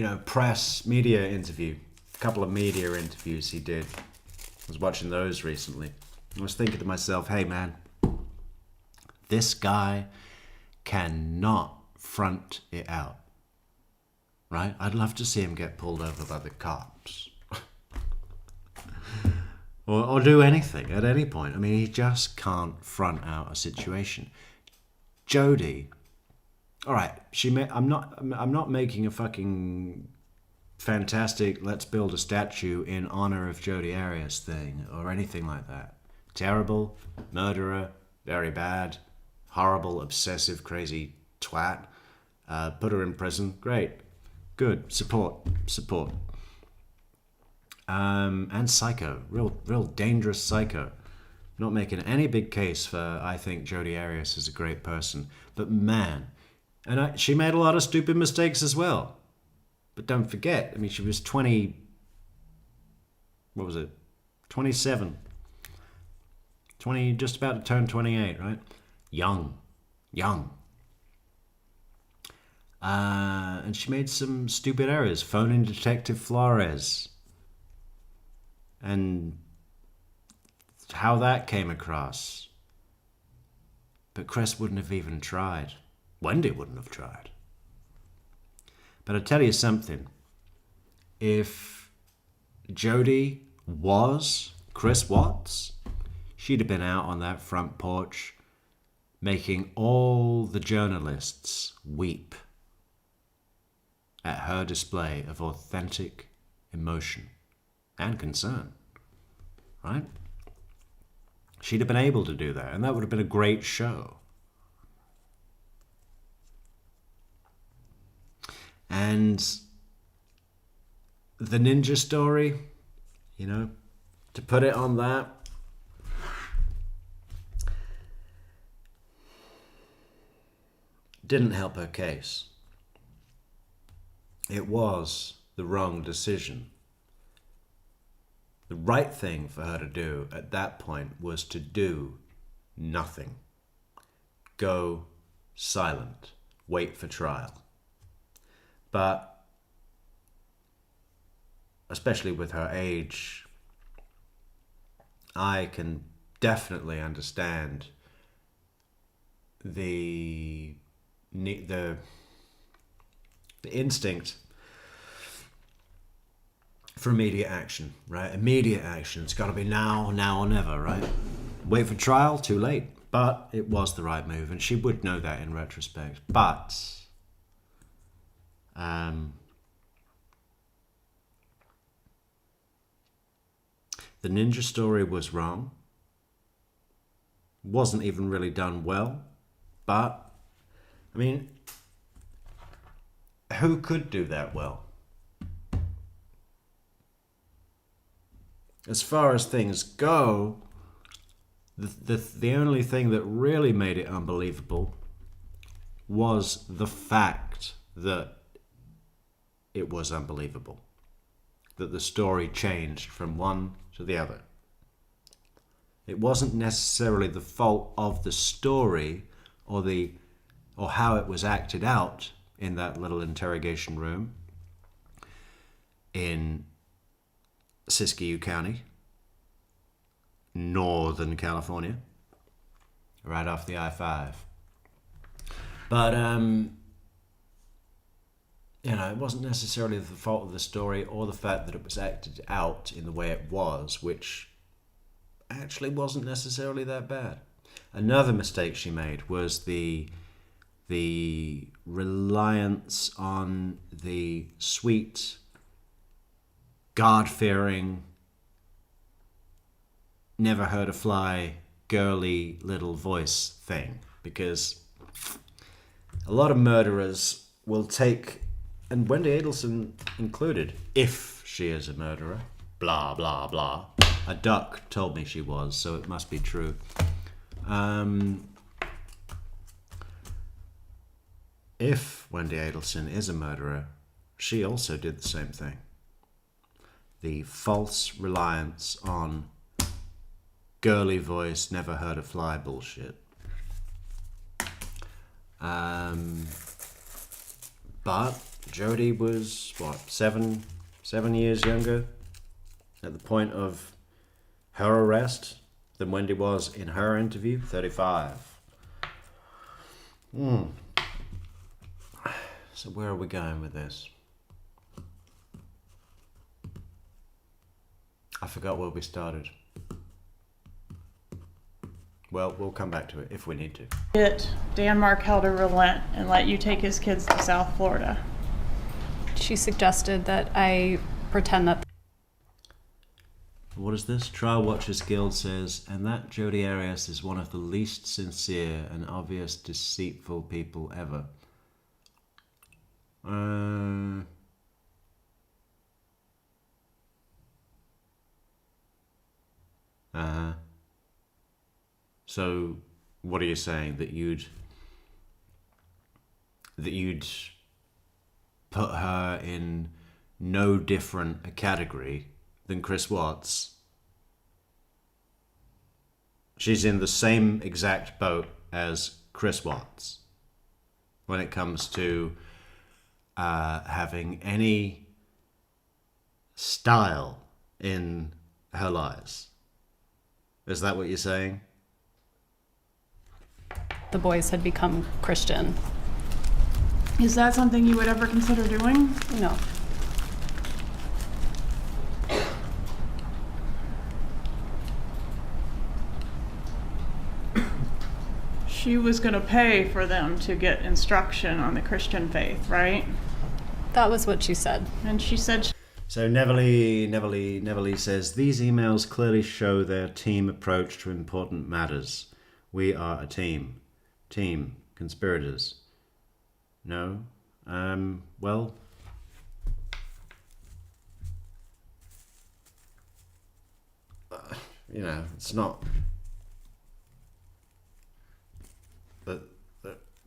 know, press media interview, a couple of media interviews he did. I was watching those recently. I was thinking to myself, hey man, this guy cannot front it out, right? I'd love to see him get pulled over by the cops. or do anything at any point. I mean, he just can't front out a situation. Jodi, all right, I'm not making a fucking fantastic let's build a statue in honor of Jodi Arias thing or anything like that. Terrible, murderer, very bad, horrible, obsessive, crazy twat. Put her in prison. Great. Good. Support. And psycho. Real dangerous psycho. Not making any big case for, I think, Jodi Arias is a great person. But man, and she made a lot of stupid mistakes as well. But don't forget, I mean, she was 27. Just about to turn 28, right? Young. And she made some stupid errors. Phoning Detective Flores. And how that came across. But Chris wouldn't have even tried. Wendi wouldn't have tried. But I'll tell you something. If Jodi was Chris Watts, she'd have been out on that front porch making all the journalists weep at her display of authentic emotion and concern, right? She'd have been able to do that, and that would have been a great show. And the ninja story, you know, to put it on that, didn't help her case. It was the wrong decision. The right thing for her to do at that point was to do nothing. Go silent. Wait for trial. But, especially with her age, I can definitely understand the instinct for immediate action, right? Immediate action. It's got to be now or never, right? Wait for trial, too late. But it was the right move, and she would know that in retrospect. But the ninja story was wrong. Wasn't even really done well. But, I mean, who could do that well? As far as things go, the only thing that really made it unbelievable was the fact that it was unbelievable. That the story changed from one to the other. It wasn't necessarily the fault of the story or how it was acted out in that little interrogation room in Siskiyou County, Northern California, right off the I-5. But, it wasn't necessarily the fault of the story or the fact that it was acted out in the way it was, which actually wasn't necessarily that bad. Another mistake she made was the reliance on the sweet, God-fearing, never heard a fly, girly little voice thing. Because a lot of murderers will take, and Wendi Adelson included, if she is a murderer, blah, blah, blah. A duck told me she was, so it must be true. If Wendi Adelson is a murderer, she also did the same thing. The false reliance on girly voice, never heard a fly bullshit. But Jody was, seven years younger at the point of her arrest than Wendi was in her interview, 35. So where are we going with this? I forgot where we started. Well, we'll come back to it if we need to. Get Dan Markel to relent and let you take his kids to South Florida. She suggested that I pretend that. What is this? Trial Watchers Guild says, and that Jodi Arias is one of the least sincere and obvious deceitful people ever. So, what are you saying? That you'd put her in no different a category than Chris Watts? She's in the same exact boat as Chris Watts when it comes to having any style in her lies. Is that what you're saying? The boys had become Christian. Is that something you would ever consider doing? No. She was going to pay for them to get instruction on the Christian faith, right? That was what she said. And she said... So Neverly says, these emails clearly show their team approach to important matters. We are a team. Team. Conspirators. No? Well... it's not...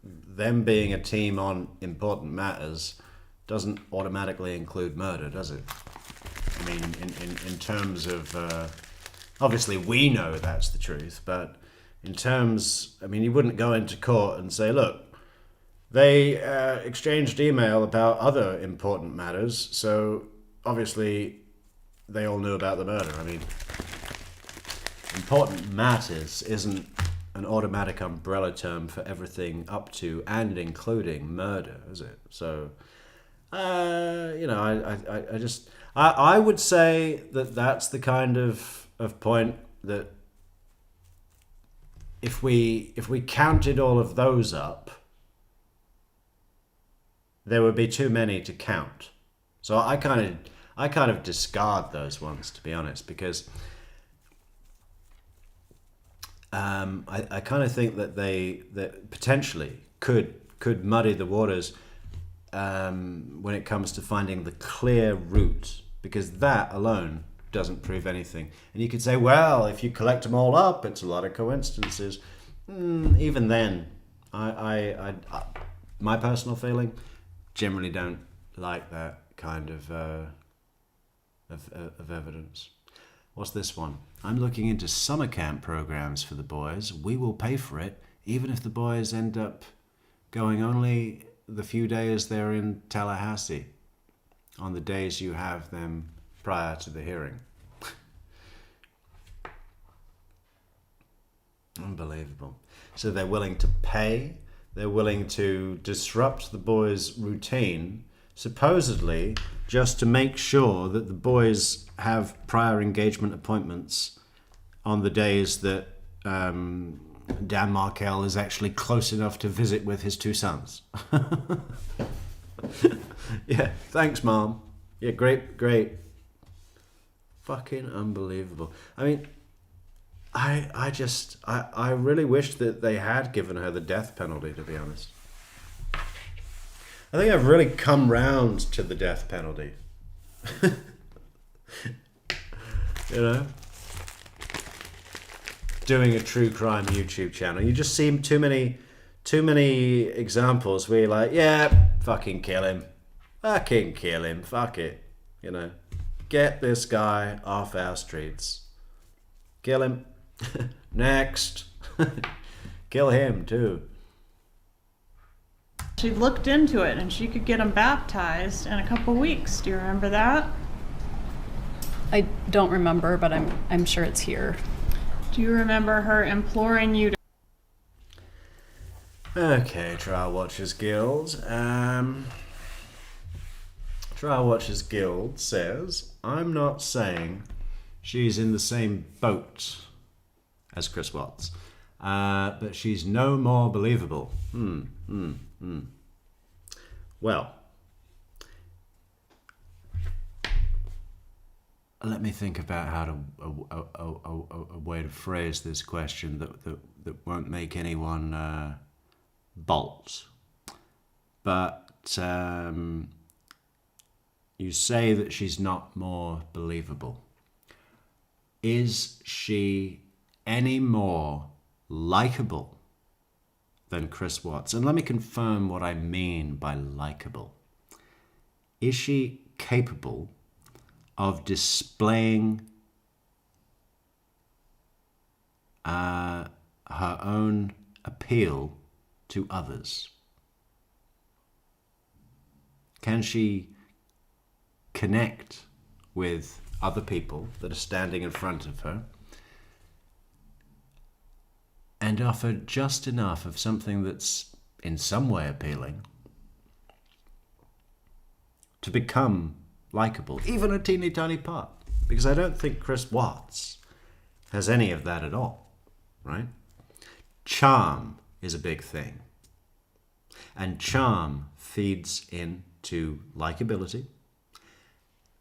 Them being a team on important matters doesn't automatically include murder, does it? I mean, in terms of... obviously, we know that's the truth, but in terms... I mean, you wouldn't go into court and say, look, they exchanged email about other important matters, so obviously they all knew about the murder. I mean, important matters isn't an automatic umbrella term for everything up to and including murder, is it? So, I would say that that's the kind of point that if we counted all of those up, there would be too many to count. So I kind of discard those ones, to be honest, because I kind of think that that potentially could muddy the waters when it comes to finding the clear route, because that alone doesn't prove anything. And you could say, well, if you collect them all up, it's a lot of coincidences. Even then, I my personal feeling, generally don't like that kind of evidence. What's this one? I'm looking into summer camp programs for the boys. We will pay for it, even if the boys end up going only the few days they're in Tallahassee, on the days you have them prior to the hearing. Unbelievable. So they're willing to pay, they're willing to disrupt the boys' routine, supposedly just to make sure that the boys have prior engagement appointments on the days that Dan Markel is actually close enough to visit with his 2 sons. Yeah, thanks, Mom. Yeah, great. Fucking unbelievable. I mean, I really wish that they had given her the death penalty, to be honest. I think I've really come round to the death penalty. You know? Doing a true crime YouTube channel. You just see too many examples where you're like, yeah, fucking kill him. Fucking kill him. Fuck it. You know? Get this guy off our streets. Kill him. Next. Kill him too. She looked into it and she could get them baptized in a couple weeks. Do you remember that? I don't remember, but I'm sure it's here. Do you remember her imploring you to... Okay, Trial Watchers Guild. Trial Watchers Guild says, I'm not saying she's in the same boat as Chris Watts, but she's no more believable. Well, let me think about how to a way to phrase this question that won't make anyone bolt. But you say that she's not more believable. Is she any more likable than Chris Watts? And let me confirm what I mean by likable. Is she capable of displaying her own appeal to others? Can she connect with other people that are standing in front of her and offer just enough of something that's in some way appealing to become likable, even a teeny tiny part? Because I don't think Chris Watts has any of that at all, right? Charm is a big thing. And charm feeds into likability,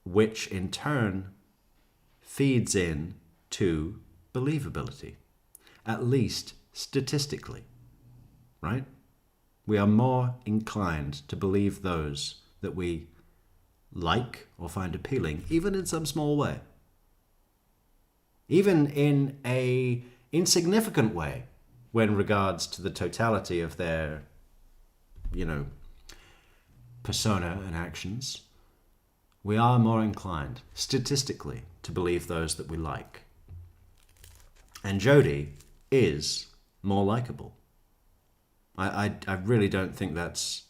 which in turn feeds in to believability, at least statistically, right? We are more inclined to believe those that we like or find appealing, even in some small way, even in a insignificant way when regards to the totality of their, persona and actions. We are more inclined, statistically, to believe those that we like. And Jodie is more likable. I really don't think that's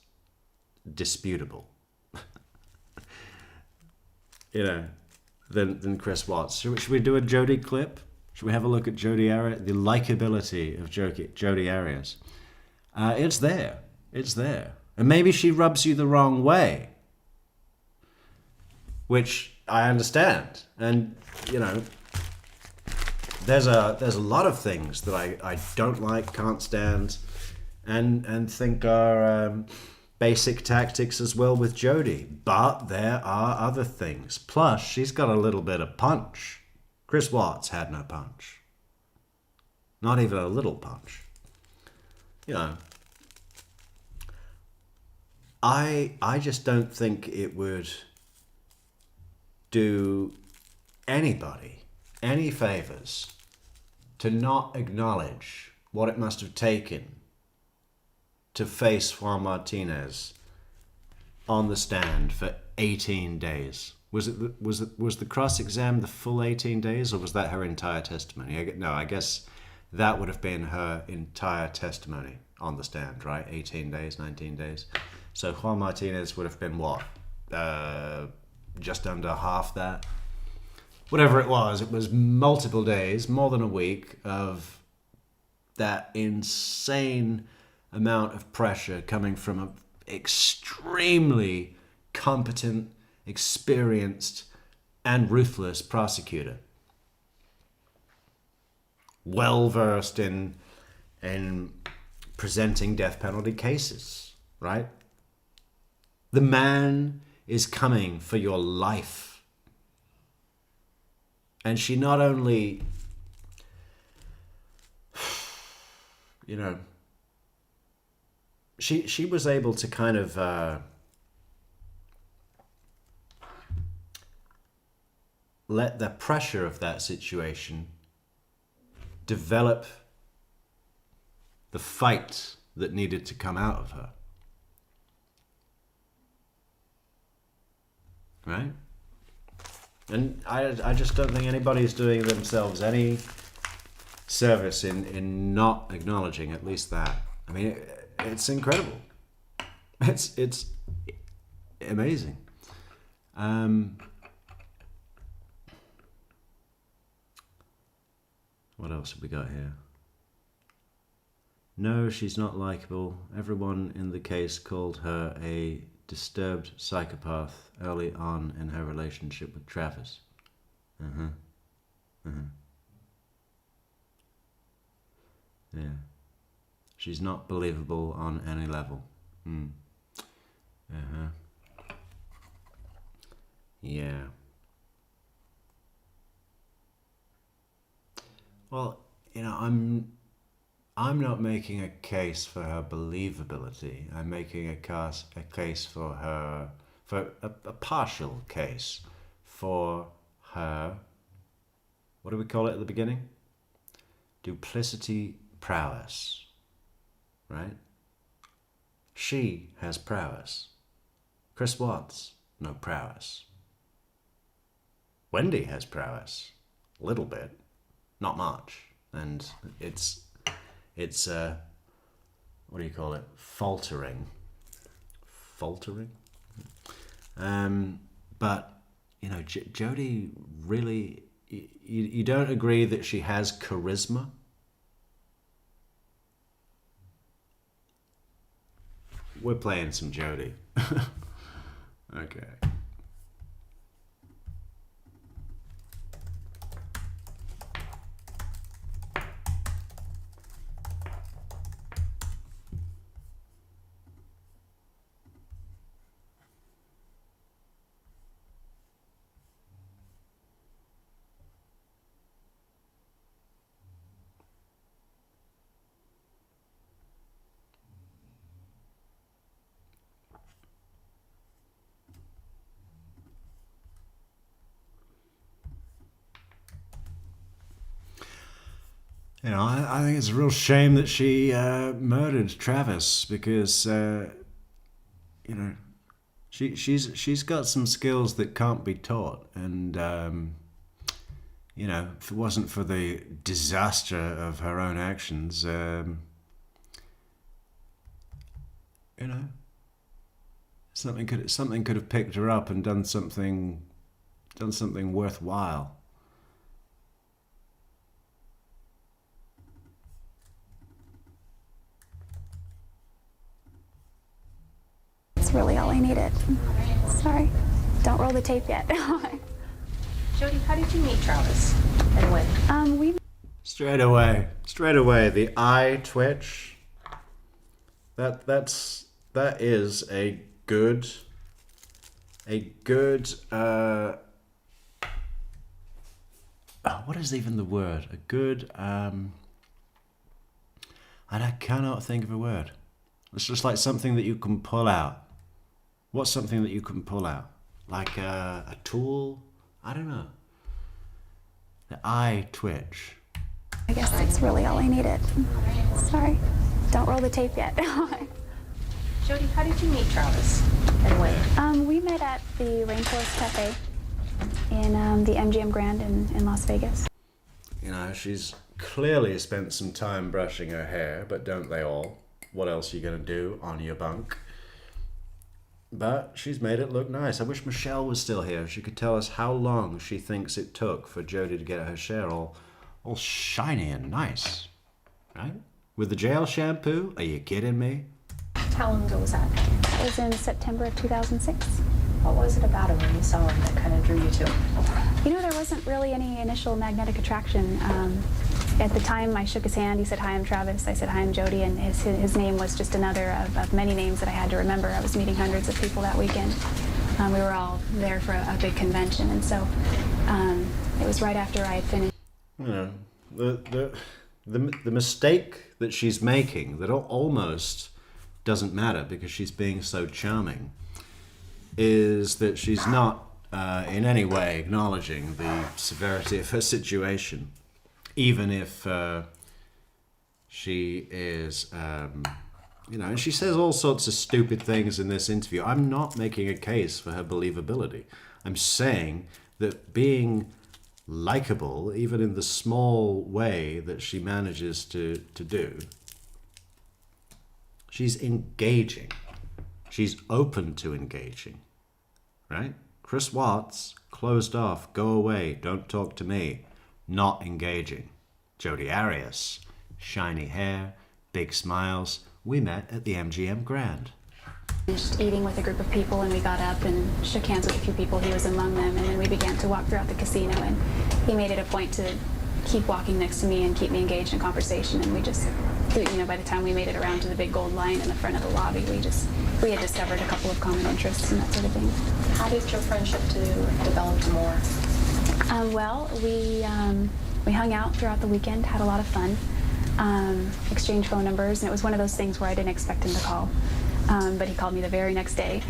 disputable. Than Chris Watts. Should we do a Jodie clip? Should we have a look at Jodie Arias? The likability of Jodie Arias. It's there. It's there. And maybe she rubs you the wrong way, which I understand. And, you know, there's a lot of things that I don't like, can't stand, and think are basic tactics as well with Jodie. But there are other things. Plus, she's got a little bit of punch. Chris Watts had no punch. Not even a little punch. You know, I just don't think it would do anybody any favors to not acknowledge what it must have taken to face Juan Martinez on the stand for 18 days. Was the cross-exam the full 18 days, or was that her entire testimony? No, I guess that would have been her entire testimony on the stand, right? 18 days, 19 days. So Juan Martinez would have been what? Just under half that? Whatever it was multiple days, more than a week of that insane amount of pressure coming from an extremely competent, experienced, and ruthless prosecutor. Well-versed in presenting death penalty cases, right? The man is coming for your life. And she not only, you know, she was able to kind of let the pressure of that situation develop the fight that needed to come out of her. Right? And I just don't think anybody's doing themselves any service in not acknowledging at least that. I mean, it's incredible. It's amazing. What else have we got here? No, she's not likable. Everyone in the case called her a disturbed psychopath early on in her relationship with Travis. Yeah. She's not believable on any level. Yeah. Well, you know, I'm not making a case for her believability. I'm making a case for her, for a partial case for her, what do we call it at the beginning? Duplicity prowess, right? She has prowess. Chris Watts, no prowess. Wendi has prowess, a little bit, not much, and it's what do you call it? Faltering. But you know, Jodie really. You don't agree that she has charisma? We're playing some Jodie. Okay. You know, I think it's a real shame that she murdered Travis because, you know, she's got some skills that can't be taught, and you know, if it wasn't for the disaster of her own actions, you know, something could have picked her up and done something worthwhile. Really all I needed. Sorry. Don't roll the tape yet. Jody, how did you meet Travis and when? Straight away, the eye twitch. That is a good. What is even the word? A good. And I cannot think of a word. It's just like something that you can pull out. What's something that you can pull out? Like a tool? I don't know. The eye twitch. I guess that's really all I needed. Sorry. Don't roll the tape yet. Jody, how did you meet Travis and when? We met at the Rainforest Cafe in the MGM Grand in Las Vegas. You know, she's clearly spent some time brushing her hair, but don't they all? What else are you going to do on your bunk? But she's made it look nice. I wish Michelle was still here. She could tell us how long she thinks it took for Jody to get her hair all shiny and nice. Right? With the jail shampoo? Are you kidding me? How long ago was that? That was in September of 2006. What was it about him when you saw him that kind of drew you to him? You know, there wasn't really any initial magnetic attraction. At the time, I shook his hand. He said, "Hi, I'm Travis." I said, "Hi, I'm Jody," and his name was just another of many names that I had to remember. I was meeting hundreds of people that weekend. We were all there for a big convention, and so it was right after I had finished. You know, the mistake that she's making that almost doesn't matter because she's being so charming is that she's not in any way acknowledging the severity of her situation, even if she is, you know, and she says all sorts of stupid things in this interview. I'm not making a case for her believability. I'm saying that being likable, even in the small way that she manages to do, she's engaging. She's open to engaging, right? Chris Watts, closed off, go away, don't talk to me, not engaging. Jodi Arias, shiny hair, big smiles. We met at the MGM Grand. Finished eating with a group of people, and we got up and shook hands with a few people. He was among them, and then we began to walk throughout the casino, and he made it a point to keep walking next to me and keep me engaged in conversation, and we just, you know, by the time we made it around to the big gold line in the front of the lobby, we had discovered a couple of common interests and that sort of thing. How did your friendship develop more? Well, we hung out throughout the weekend, had a lot of fun, exchanged phone numbers, and it was one of those things where I didn't expect him to call, but he called me the very next day,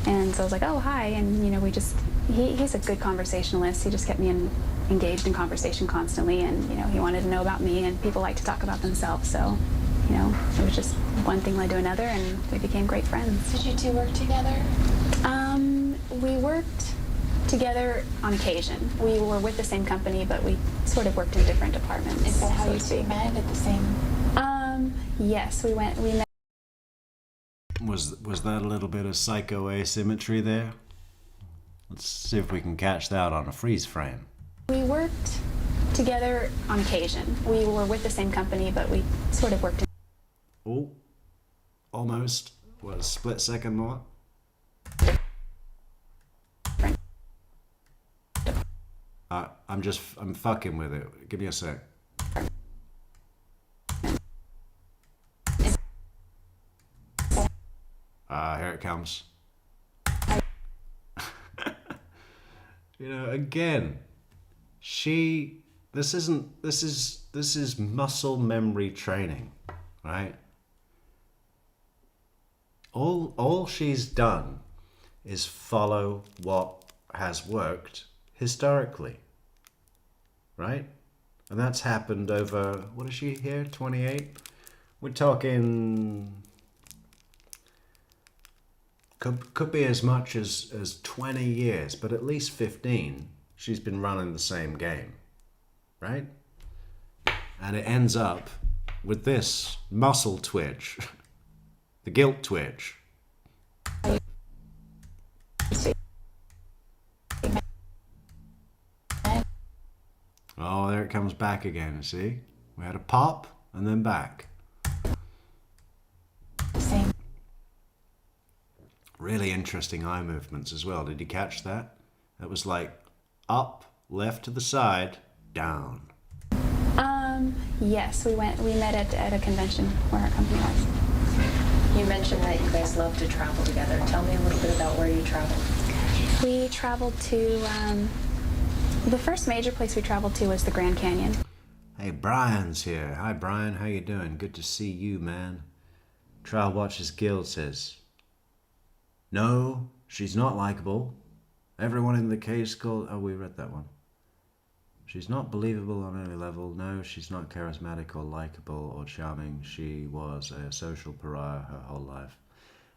and so I was like, "Oh, hi," and you know, he's a good conversationalist. He just kept me engaged in conversation constantly, and you know, he wanted to know about me, and people like to talk about themselves, so you know, it was just one thing led to another, and we became great friends. Did you two work together? We worked together on occasion. We were with the same company, but we sort of worked in different departments. Is that how so you to two speak. met at the same? Yes, we met. Was that a little bit of psycho asymmetry there? Let's see if we can catch that on a freeze frame. We worked together on occasion. We were with the same company, but we sort of worked in... Oh, almost. What, a split second more? I'm fucking with it. Give me a sec. Here it comes. You know, again, this is muscle memory training, right? All she's done is follow what has worked historically, right? And that's happened over, what is she here, 28? We're talking, could be as much as 20 years, but at least 15, she's been running the same game, right? And it ends up with this muscle twitch, the guilt twitch. Oh, there it comes back again, see? We had a pop and then back. Same. Really interesting eye movements as well. Did you catch that? It was like up left to the side, down. Yes, we met at a convention where our company was. You mentioned that you guys love to travel together. Tell me a little bit about where you traveled. We traveled to, the first major place we traveled to was the Grand Canyon. Hey, Brian's here. Hi, Brian. How you doing? Good to see you, man. Trial Watchers Guild says, no, she's not likable. Everyone in the case called... Oh, we read that one. She's not believable on any level. No, she's not charismatic or likable or charming. She was a social pariah her whole life.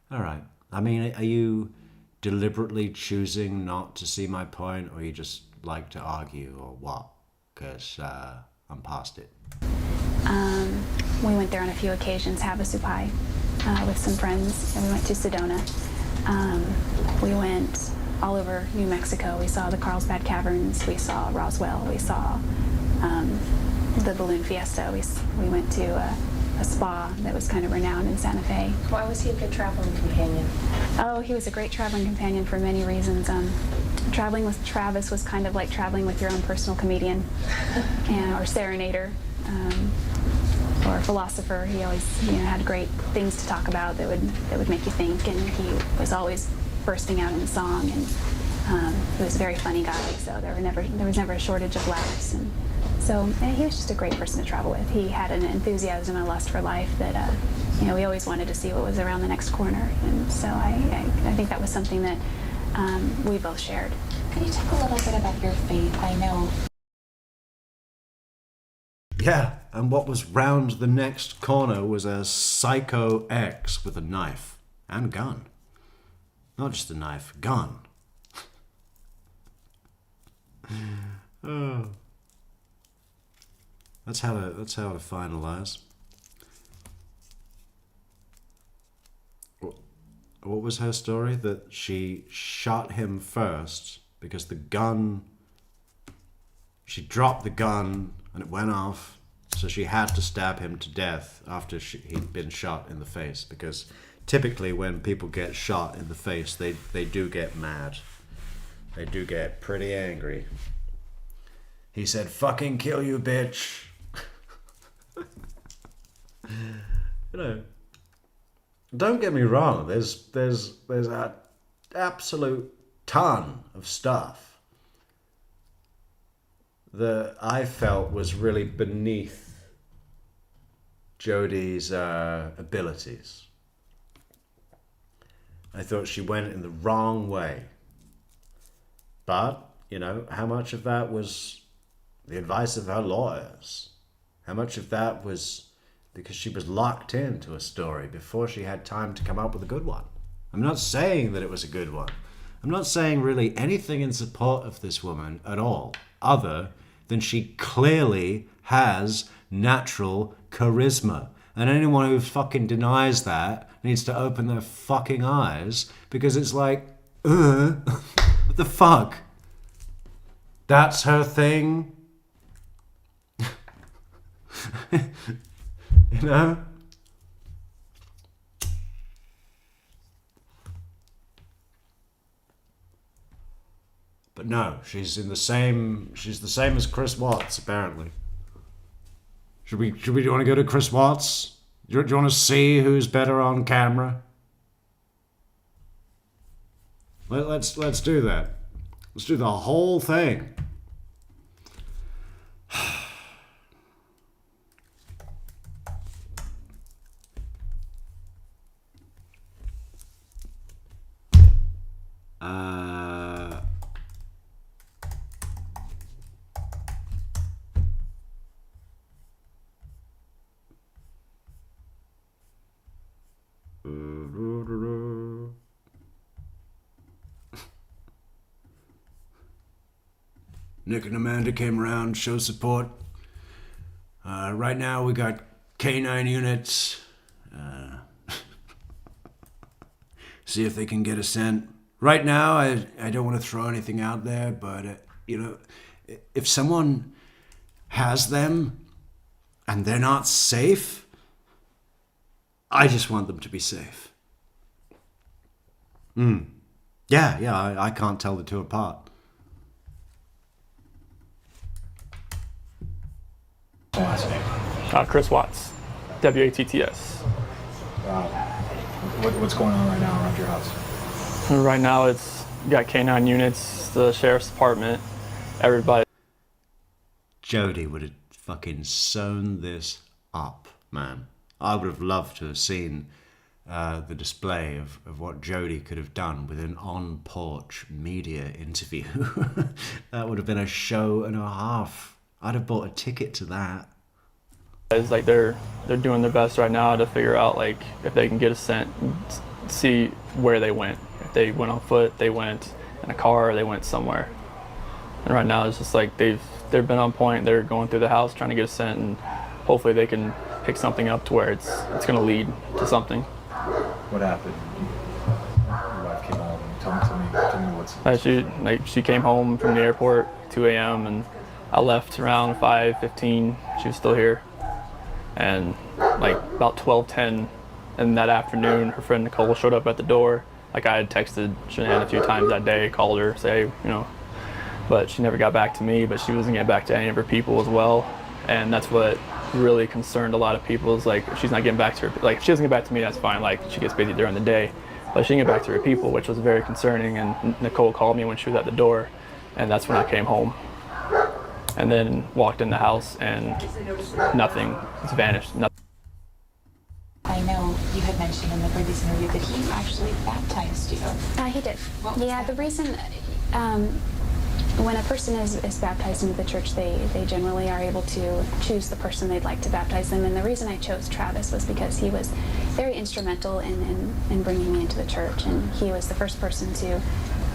All right. I mean, are you deliberately choosing not to see my point, or you just like to argue, or what? Because I'm past it. We went there on a few occasions, Havasu Pie, with some friends, and we went to Sedona. We went all over New Mexico. We saw the Carlsbad Caverns, we saw Roswell, we saw the Balloon Fiesta. We went to a spa that was kind of renowned in Santa Fe. Why was he a good traveling companion? Oh, he was a great traveling companion for many reasons. Traveling with Travis was kind of like traveling with your own personal comedian or serenader or philosopher. He always had great things to talk about that would make you think, and he was always bursting out in song, and he was a very funny guy, so there was never a shortage of laughs, and so he was just a great person to travel with. He had an enthusiasm and a lust for life that we always wanted to see what was around the next corner, and so I think that was something that we both shared. Can you talk a little bit about your faith? I know. Yeah, and what was round the next corner was a psycho ex with a knife and gun. Not just a knife, gun. Oh. That's how to finalize. What was her story? That she shot him first because the gun... She dropped the gun and it went off, so she had to stab him to death after he'd been shot in the face, because typically when people get shot in the face, they do get mad. They do get pretty angry. He said, "Fucking kill you, bitch." Don't get me wrong, there's an absolute ton of stuff that I felt was really beneath Jodie's abilities. I thought she went in the wrong way. But, how much of that was the advice of her lawyers? How much of that was because she was locked into a story before she had time to come up with a good one? I'm not saying that it was a good one. I'm not saying really anything in support of this woman at all, other than she clearly has natural charisma. And anyone who fucking denies that needs to open their fucking eyes, because it's like, what the fuck? That's her thing? But no, she's the same as Chris Watts, apparently. Should we want to go to Chris Watts? Do you want to see who's better on camera? Let's do that. Let's do the whole thing. Nick and Amanda came around, showed support. Right now we got K9 units. See if they can get a scent. Right now, I don't want to throw anything out there, but, if someone has them and they're not safe, I just want them to be safe. Yeah, I can't tell the two apart. Last name? Chris Watts, W-A-T-T-S. Wow. What's going on right now around your house? Right now it's you got K-9 units, the sheriff's department, everybody. Jody would have fucking sewn this up, man. I would have loved to have seen the display of what Jody could have done with an on-porch media interview. That would have been a show and a half. I'd have bought a ticket to that. It's like they're doing their best right now to figure out like if they can get a scent, see where they went. If they went on foot, they went in a car, or they went somewhere. And right now it's just like they've been on point. They're going through the house trying to get a scent, and hopefully they can pick something up to where it's going to lead to something. What happened? Your wife came home. Tell me what's. She came home from the airport 2 a.m. and I left around 5:15. She was still here, and like about 12:10 in that afternoon, her friend Nicole showed up at the door. Like I had texted Shanann a few times that day, called her, say but she never got back to me. But she wasn't getting back to any of her people as well, and that's what really concerned a lot of people. Is like she's not getting back to her. Like if she doesn't get back to me, that's fine. Like she gets busy during the day, but she didn't get back to her people, which was very concerning. And Nicole called me when she was at the door, and that's when I came home. And then walked in the house and nothing. It's vanished. Nothing. I know you had mentioned in the previous interview that he actually baptized you. He did. Yeah, the reason when a person is baptized into the church, they generally are able to choose the person they'd like to baptize them. And the reason I chose Travis was because he was very instrumental in bringing me into the church, and he was the first person to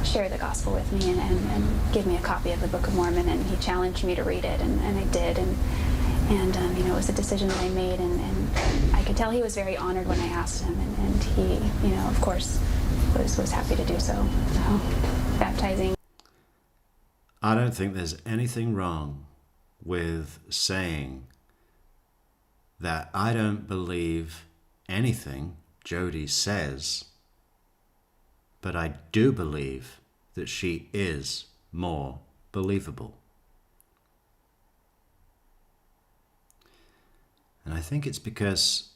share the gospel with me and give me a copy of the Book of Mormon, and he challenged me to read it, and I did, and it was a decision that I made, and I could tell he was very honored when I asked him, and he, of course, was happy to do so. So, baptizing. I don't think there's anything wrong with saying that I don't believe anything Jody says, but I do believe that she is more believable. And I think it's because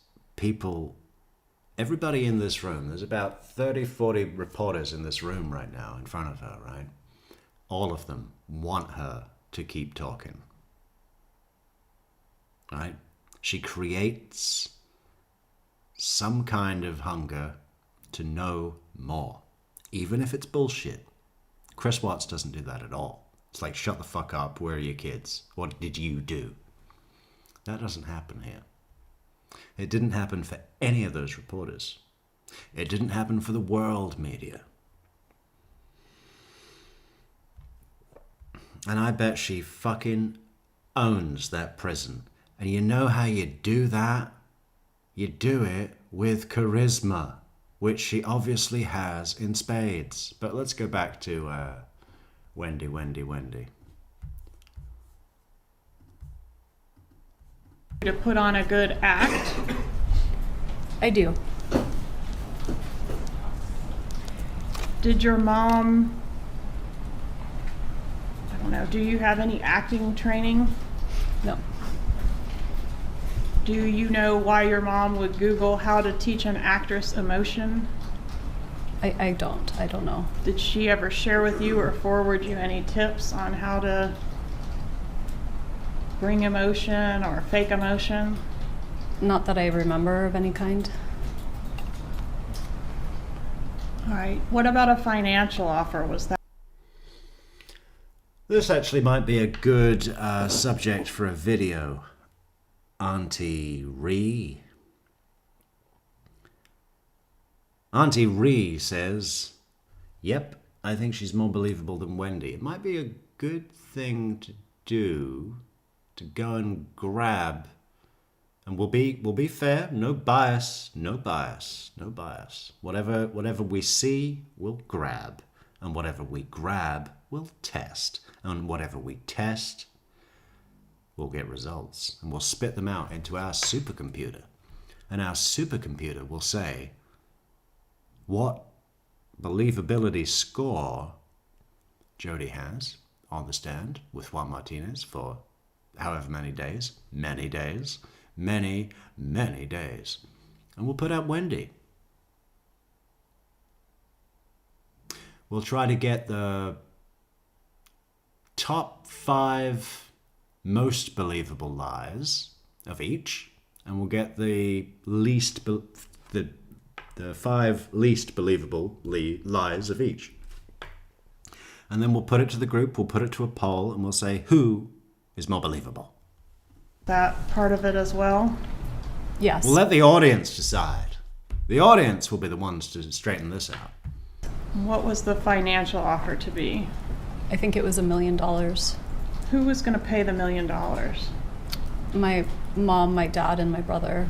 everybody in this room, there's about 30, 40 reporters in this room right now in front of her, right? All of them want her to keep talking, right? She creates some kind of hunger to know more, even if it's bullshit. Chris Watts doesn't do that at all. It's like, shut the fuck up, where are your kids? What did you do? That doesn't happen here. It didn't happen for any of those reporters. It didn't happen for the world media. And I bet she fucking owns that prison. And you know how you do that? You do it with charisma, which she obviously has in spades. But let's go back to Wendi. To put on a good act. I do. Did your mom, I don't know, do you have any acting training? No. Do you know why your mom would Google how to teach an actress emotion? I don't know. Did she ever share with you or forward you any tips on how to bring emotion or fake emotion? Not that I remember of any kind. All right. What about a financial offer? Was that? This actually might be a good subject for a video. Auntie Ree says, yep, I think she's more believable than Wendi. It might be a good thing to do, to go and grab, and we'll be fair, no bias. Whatever we see, we'll grab, and whatever we grab, we'll test, and whatever we test, we'll get results, and we'll spit them out into our supercomputer, and our supercomputer will say what believability score Jody has on the stand with Juan Martinez for however many days, many days, many, many days. And we'll put out Wendi. We'll try to get the top 5 most believable lies of each, and we'll get the the 5 least believable lies of each. And then we'll put it to the group, we'll put it to a poll, and we'll say who is more believable. That part of it as well? Yes. We'll let the audience decide. The audience will be the ones to straighten this out. What was the financial offer to be? I think it was $1 million. Who was going to pay the $1 million? My mom, my dad, and my brother.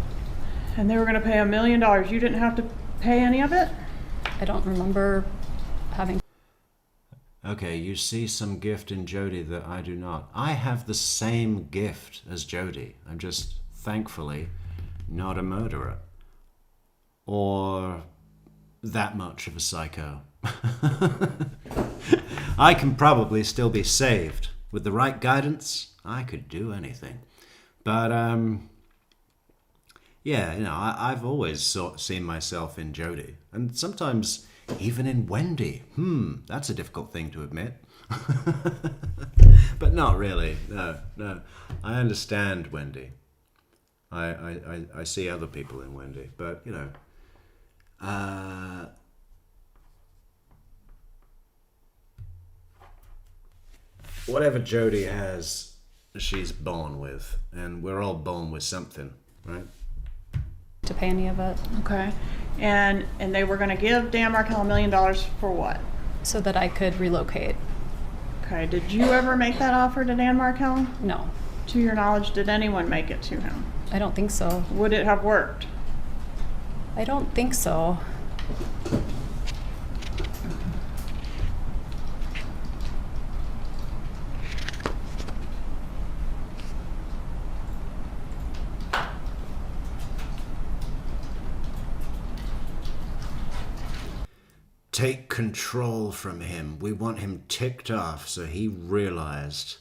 And they were going to pay $1 million. You didn't have to pay any of it? I don't remember having. Okay, you see some gift in Jody that I do not. I have the same gift as Jody. I'm just, thankfully, not a murderer. Or that much of a psycho. I can probably still be saved. With the right guidance, I could do anything. But, yeah, you know, I've always seen myself in Jody. And sometimes even in Wendi. That's a difficult thing to admit. But not really. No. I understand Wendi. I see other people in Wendi. But, you know, whatever Jody has, she's born with. And we're all born with something, right? To pay any of it. Okay. And they were going to give Dan Markel $1 million for what? So that I could relocate. Okay. Did you ever make that offer to Dan Markel? No. To your knowledge, did anyone make it to him? I don't think so. Would it have worked? I don't think so. Take control from him. We want him ticked off so he realized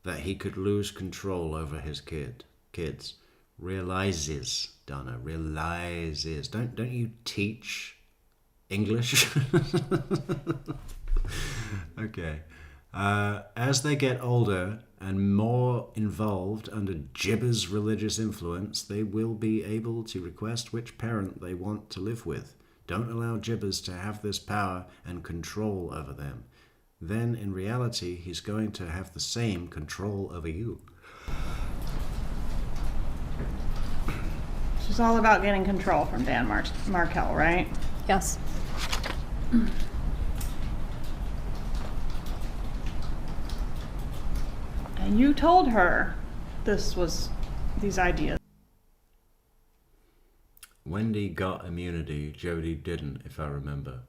that he could lose control over his kids. Realizes, Donna, realizes. Don't you teach English? Okay. As they get older and more involved under Jibba's religious influence, they will be able to request which parent they want to live with. Don't allow Jibbers to have this power and control over them. Then, in reality, he's going to have the same control over you. It's all about getting control from Dan Markel, right? Yes. And you told her these ideas. Wendi got immunity, Jody didn't, if I remember.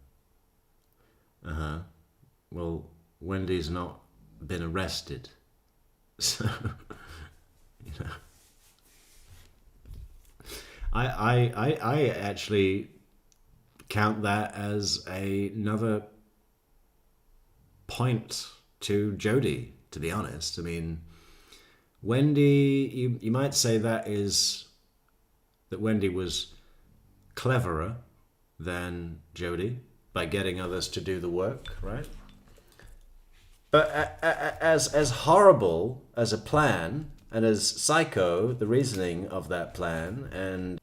Well, Wendy's not been arrested. So, you know. I actually count that as another point to Jody, to be honest. I mean, Wendi, you might say that Wendi was cleverer than Jody by getting others to do the work, right? But as horrible as a plan and as psycho the reasoning of that plan, and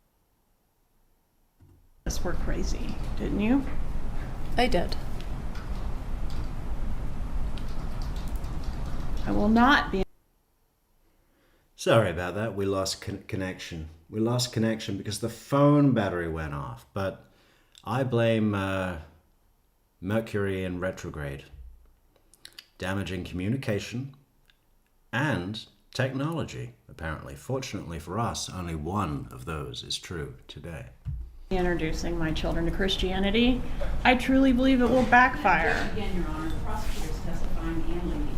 this were crazy, didn't you? I did. I will not be. Sorry about that. We lost connection. We lost connection because the phone battery went off. But I blame Mercury in retrograde, damaging communication and technology, apparently. Fortunately for us, only one of those is true today. Introducing my children to Christianity, I truly believe it will backfire. Again, Your Honor, the prosecutor is testifying and leaving.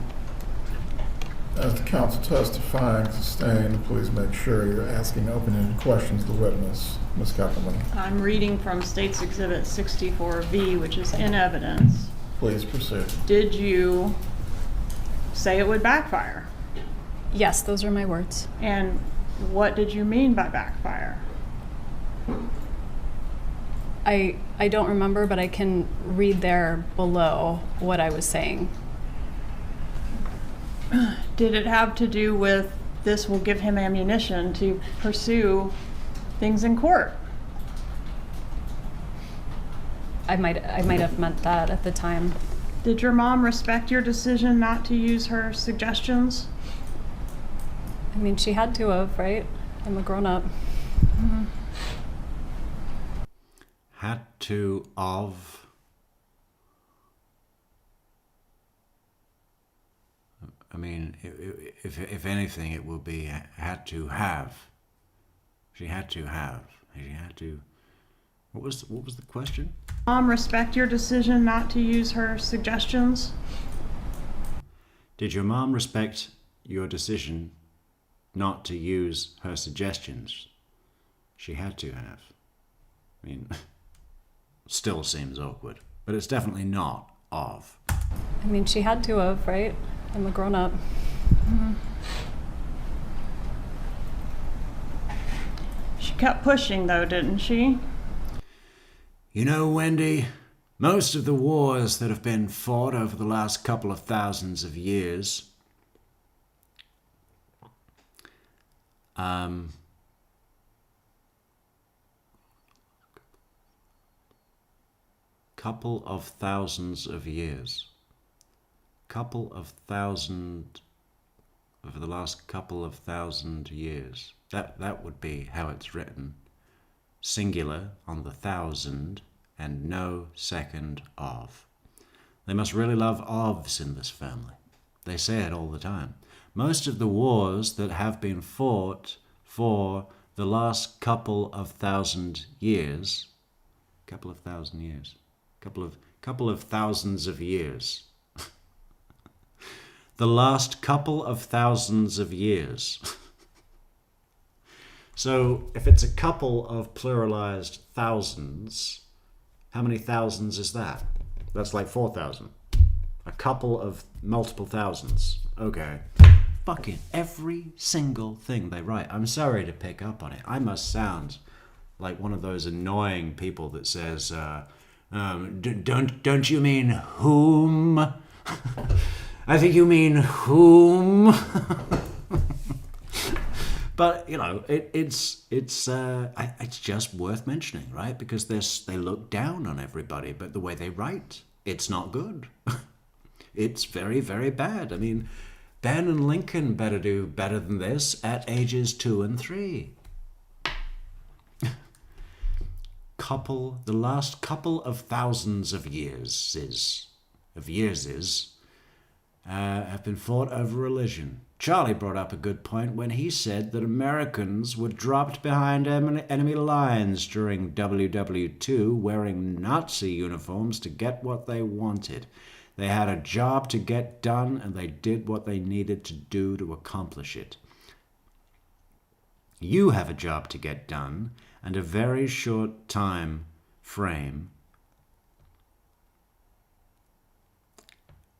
As the counsel testifying, sustained, please make sure you're asking open-ended questions to the witness. Ms. Kappelman. I'm reading from State's Exhibit 64V, which is in evidence. Please proceed. Did you say it would backfire? Yes, those are my words. And what did you mean by backfire? I don't remember, but I can read there below what I was saying. Did it have to do with this will give him ammunition to pursue things in court? I might have meant that at the time. Did your mom respect your decision not to use her suggestions? I mean, she had to have, right? I'm a grown-up. Mm-hmm. Had to of. I mean, if anything, it will be had to have. She had to have. She had to. What was the question? Mom, respect your decision not to use her suggestions? Did your mom respect your decision not to use her suggestions? She had to have. I mean, still seems awkward, but it's definitely not of. I mean, she had to have, right? I'm a grown-up. Mm-hmm. She kept pushing, though, didn't she? You know, Wendy, most of the wars that have been fought over the last couple of thousands of years, couple of thousands of years, couple of thousand, over the last couple of thousand years. That would be how it's written. Singular on the thousand and no second of. They must really love ofs in this family. They say it all the time. Most of the wars that have been fought for the last couple of thousand years, couple of thousands of years. The last couple of thousands of years. So if it's a couple of pluralized thousands, how many thousands is that? That's like 4,000. A couple of multiple thousands. Okay. Fucking every single thing they write. I'm sorry to pick up on it. I must sound like one of those annoying people that says, don't you mean whom? I think you mean whom. But, you know, it's just worth mentioning, right? Because they look down on everybody, but the way they write, it's not good. It's very, very bad. I mean, Ben and Lincoln better do better than this at ages 2 and 3. The last couple of thousands of years have been fought over religion. Charlie brought up a good point when he said that Americans were dropped behind enemy lines during WW2 wearing Nazi uniforms to get what they wanted. They had a job to get done, and they did what they needed to do to accomplish it. You have a job to get done, and a very short time frame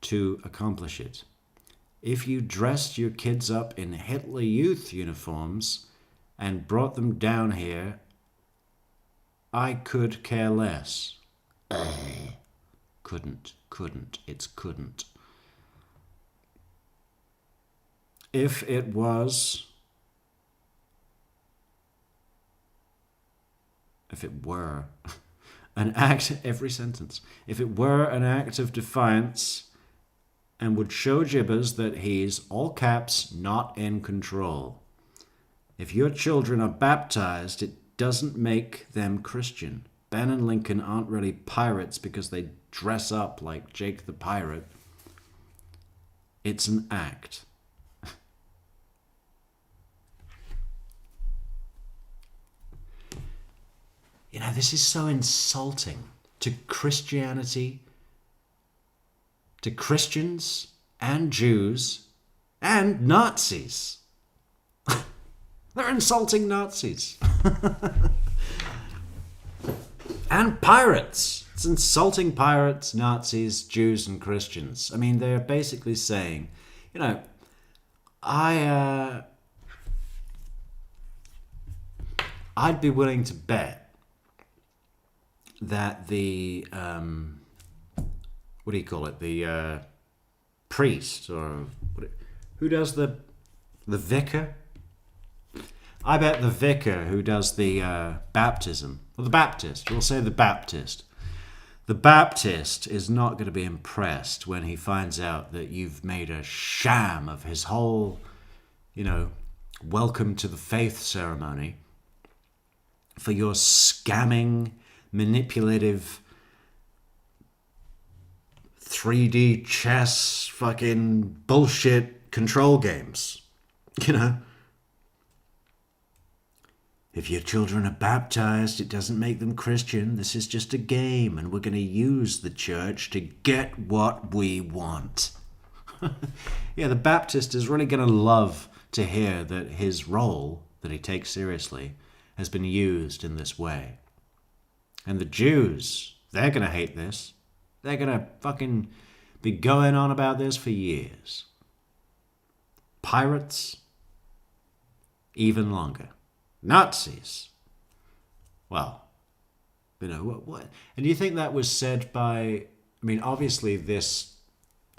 to accomplish it. If you dressed your kids up in Hitler Youth uniforms and brought them down here, I could care less. Couldn't. It's couldn't. If it were an act, every sentence, if it were an act of defiance and would show Jibbers that he's, all caps, not in control. If your children are baptized, it doesn't make them Christian. Ben and Lincoln aren't really pirates because they dress up like Jake the Pirate. It's an act. You know, this is so insulting to Christianity, to Christians and Jews and Nazis. They're insulting Nazis. And pirates. It's insulting pirates, Nazis, Jews, and Christians. I mean, they're basically saying, you know, I'd be willing to bet that the what do you call it? The priest, or who does the vicar? I bet the vicar who does the baptism, or the Baptist, we'll say the Baptist. The Baptist is not going to be impressed when he finds out that you've made a sham of his whole, welcome to the faith ceremony for your scamming, manipulative, 3D chess fucking bullshit control games. If your children are baptized, it doesn't make them Christian. This is just a game, and we're going to use the church to get what we want. Yeah, the Baptist is really going to love to hear that his role, that he takes seriously, has been used in this way. And the Jews, they're going to hate this. They're going to fucking be going on about this for years. Pirates, even longer. Nazis. Well, what? And do you think that was said by, obviously the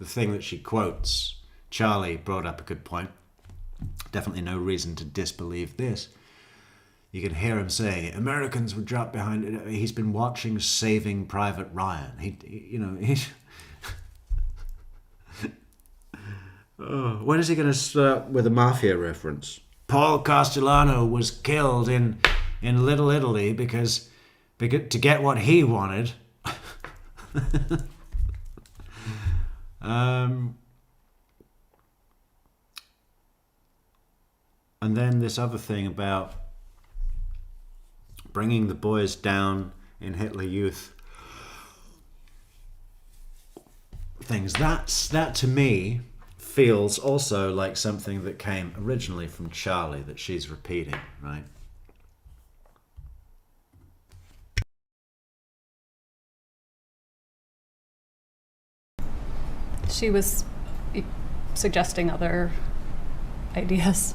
thing that she quotes, Charlie brought up a good point. Definitely no reason to disbelieve this. You can hear him saying it. Americans were dropped behind it. He's been watching Saving Private Ryan. When is he going to start with a mafia reference? Paul Castellano was killed in Little Italy because to get what he wanted. And then this other thing about bringing the boys down in Hitler Youth things. That to me feels also like something that came originally from Charlie that she's repeating, right? She was suggesting other ideas.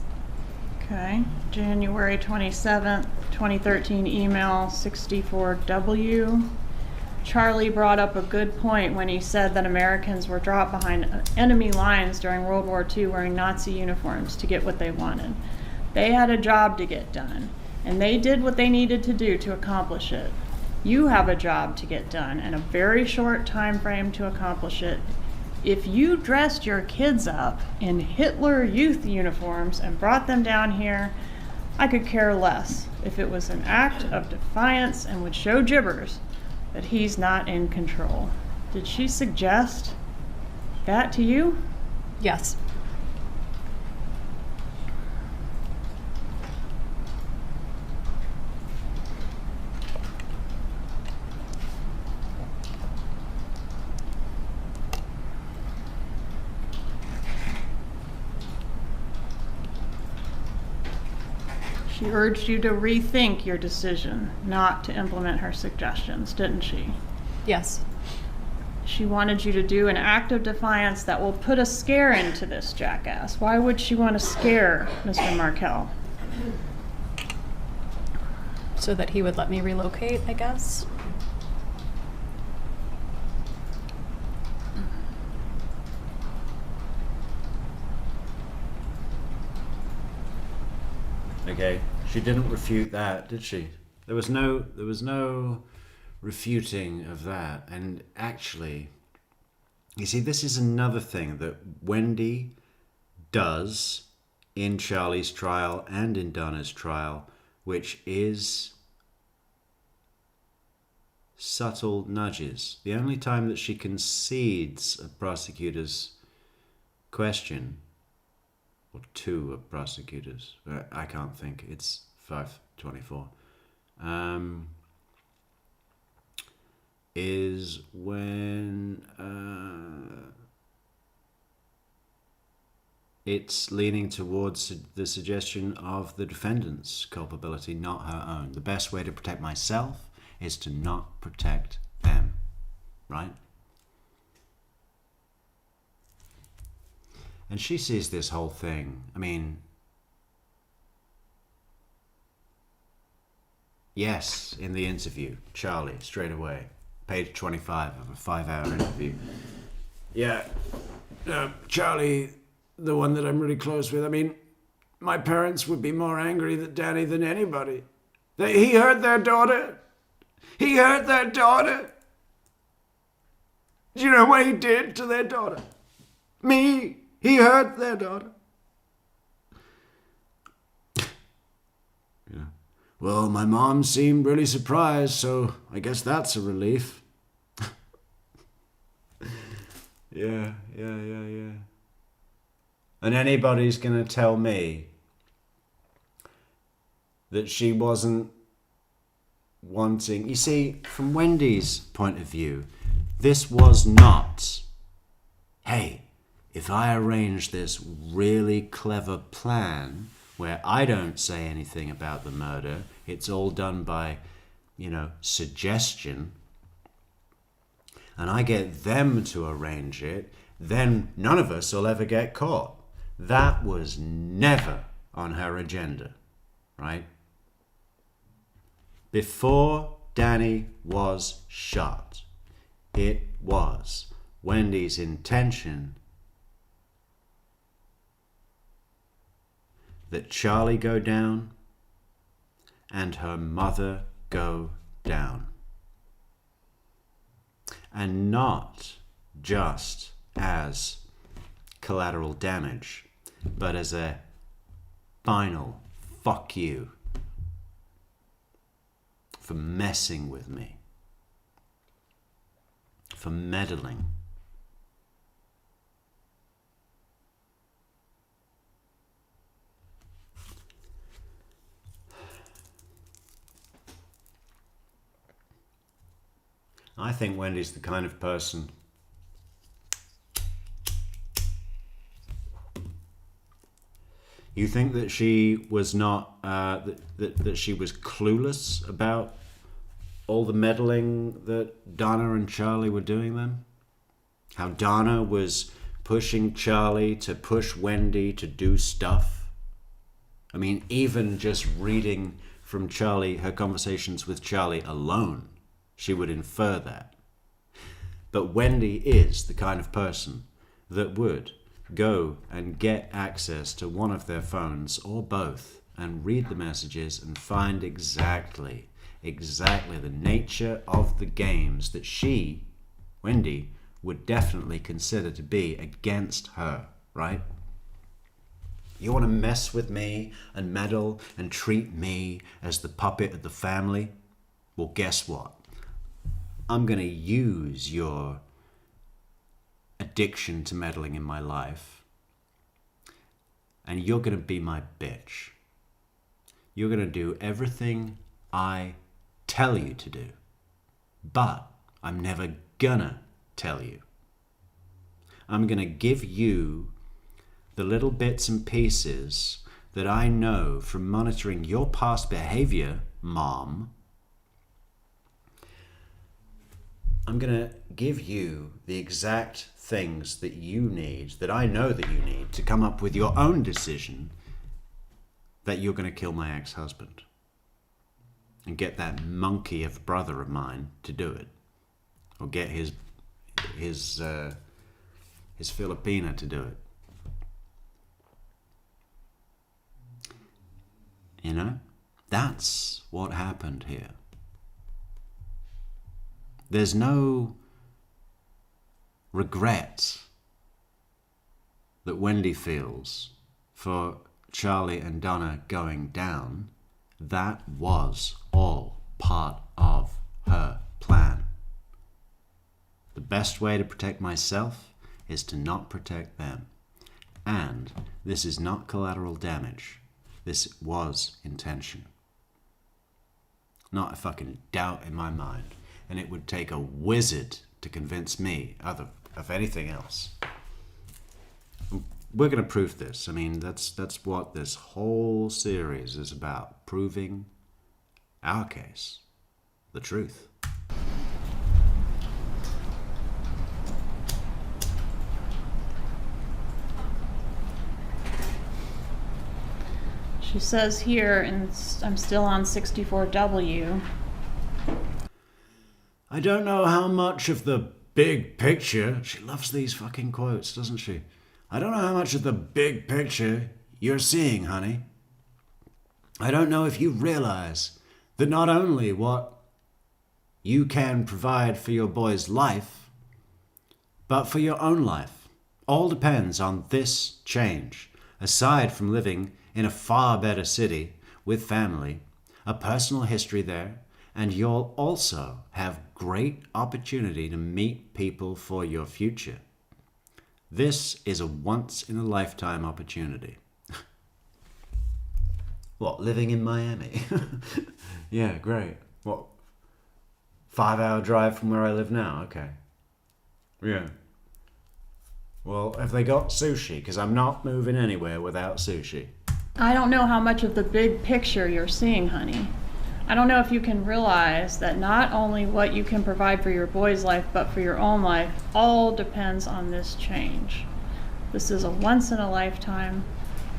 Okay. January 27th, 2013 email 64W. Charlie brought up a good point when he said that Americans were dropped behind enemy lines during World War II wearing Nazi uniforms to get what they wanted. They had a job to get done, and they did what they needed to do to accomplish it. You have a job to get done and a very short time frame to accomplish it. If you dressed your kids up in Hitler Youth uniforms and brought them down here, I could care less if it was an act of defiance and would show gibbers that he's not in control. Did she suggest that to you? Yes. She urged you to rethink your decision not to implement her suggestions, didn't she? Yes. She wanted you to do an act of defiance that will put a scare into this jackass. Why would she want to scare Mr. Markel? So that he would let me relocate, I guess. Okay, she didn't refute that, did she? There was no refuting of that. And actually, you see, this is another thing that Wendi does in Charlie's trial and in Donna's trial, which is subtle nudges. The only time that she concedes a prosecutor's question, or two of prosecutors, I can't think, it's 524, is when it's leaning towards the suggestion of the defendant's culpability, not her own. The best way to protect myself is to not protect them, right? And she sees this whole thing. I mean, yes, in the interview, Charlie, straight away, page 25 of a 5-hour interview. Yeah, Charlie, the one that I'm really close with, I mean, my parents would be more angry at Danny than anybody. He hurt their daughter. He hurt their daughter. Do you know what he did to their daughter? Me. He hurt their daughter. Yeah. Well, my mom seemed really surprised, so I guess that's a relief. Yeah. And anybody's going to tell me that she wasn't wanting... You see, from Wendy's point of view, this was not, hey, if I arrange this really clever plan where I don't say anything about the murder, it's all done by, suggestion, and I get them to arrange it, then none of us will ever get caught. That was never on her agenda, right? Before Danny was shot, it was Wendy's intention that Charlie go down and her mother go down. And not just as collateral damage, but as a final fuck you for messing with me, for meddling. I think Wendy's the kind of person you think that she was not that she was clueless about all the meddling that Donna and Charlie were doing then? How Donna was pushing Charlie to push Wendy to do stuff? I mean, even just reading from Charlie, her conversations with Charlie alone, she would infer that. But Wendy is the kind of person that would go and get access to one of their phones or both and read the messages and find exactly the nature of the games that she, Wendy, would definitely consider to be against her, right? You want to mess with me and meddle and treat me as the puppet of the family? Well, guess what? I'm going to use your addiction to meddling in my life, and you're going to be my bitch. You're going to do everything I tell you to do, but I'm never gonna tell you. I'm going to give you the little bits and pieces that I know from monitoring your past behavior, Mom. I'm going to give you the exact things that you need, that I know that you need, to come up with your own decision that you're going to kill my ex-husband. And get that monkey of a brother of mine to do it. Or get his Filipina to do it. You know? That's what happened here. There's no regret that Wendy feels for Charlie and Donna going down. That was all part of her plan. The best way to protect myself is to not protect them. And this is not collateral damage. This was intention. Not a fucking doubt in my mind. And it would take a wizard to convince me of anything else. We're going to prove this. I mean, that's what this whole series is about. Proving our case. The truth. She says here, and I'm still on 64W. I don't know how much of the big picture, she loves these fucking quotes, doesn't she? I don't know how much of the big picture you're seeing, honey. I don't know if you realize that not only what you can provide for your boy's life, but for your own life, all depends on this change. Aside from living in a far better city with family, a personal history there, and you'll also have great opportunity to meet people for your future. This is a once-in-a-lifetime opportunity. What, living in Miami? Yeah, great. What, 5-hour drive from where I live now? Okay. Yeah. Well, have they got sushi? Because I'm not moving anywhere without sushi. I don't know how much of the big picture you're seeing, honey. I don't know if you can realize that not only what you can provide for your boy's life, but for your own life, all depends on this change. This is a once-in-a-lifetime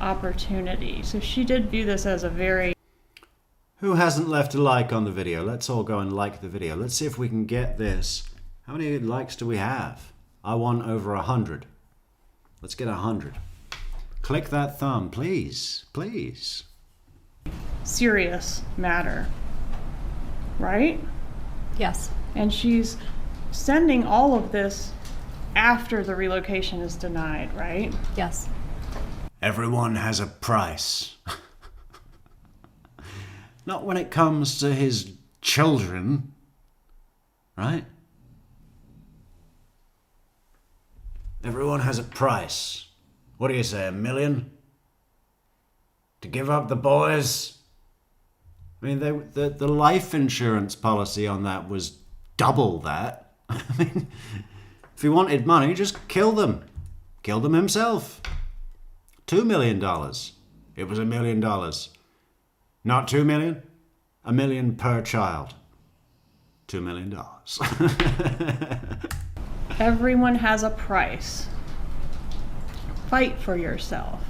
opportunity. So she did view this as a very... Who hasn't left a like on the video? Let's all go and like the video. Let's see if we can get this. How many likes do we have? I want over 100. Let's get 100. Click that thumb, please. Please. serious matter, right? Yes. And she's sending all of this after the relocation is denied, right? Yes. Everyone has a price. Not when it comes to his children, right? Everyone has a price. What do you say, $1 million? To give up the boys? I mean, the life insurance policy on that was double that. I mean, if he wanted money, just kill them. Kill them himself. $2 million. It was $1 million. Not $2 million. $1 million per child. $2 million. Everyone has a price. Fight for yourself.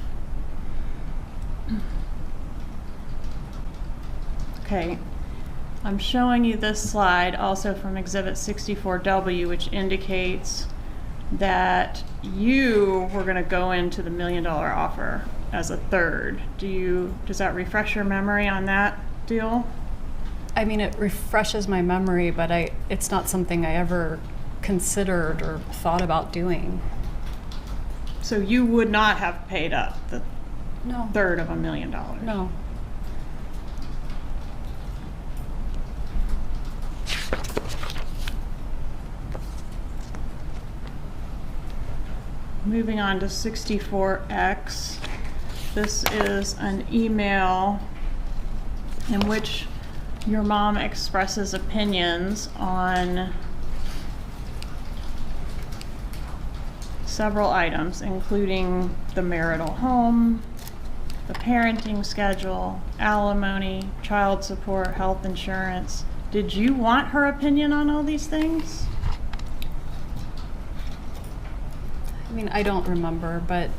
Okay, I'm showing you this slide also from Exhibit 64W, which indicates that you were going to go into the $1 million offer as a third. Does that refresh your memory on that deal? I mean, it refreshes my memory, but it's not something I ever considered or thought about doing. So you would not have paid up the third of $1 million? No. Moving on to 64X. This is an email in which your mom expresses opinions on several items, including the marital home, the parenting schedule, alimony, child support, health insurance. Did you want her opinion on all these things? I mean, I don't remember, but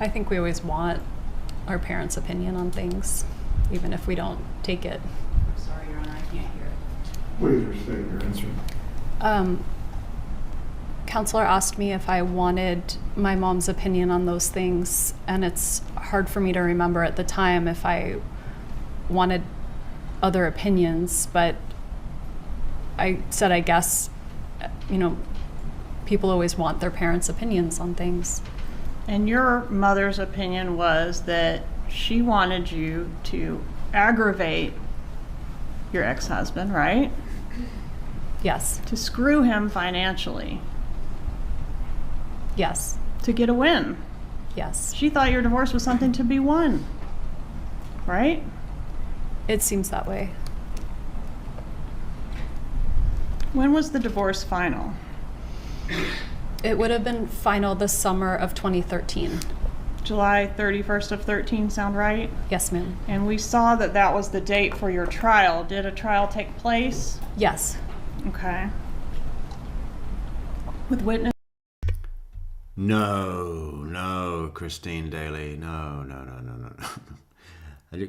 I think we always want our parents' opinion on things, even if we don't take it. I'm sorry, Your Honor, I can't hear it. Please restate your answer. Counselor asked me if I wanted my mom's opinion on those things, and it's hard for me to remember at the time if I wanted other opinions, but I said, I guess, people always want their parents' opinions on things. And your mother's opinion was that she wanted you to aggravate your ex-husband, right? Yes. To screw him financially. Yes. To get a win. Yes. She thought your divorce was something to be won, right? It seems that way. When was the divorce final? It would have been final the summer of 2013. July 31st of 13 sound right? Yes, ma'am. And we saw that that was the date for your trial. Did a trial take place? Yes. Okay. With witness? No. no, Christine Daly. No.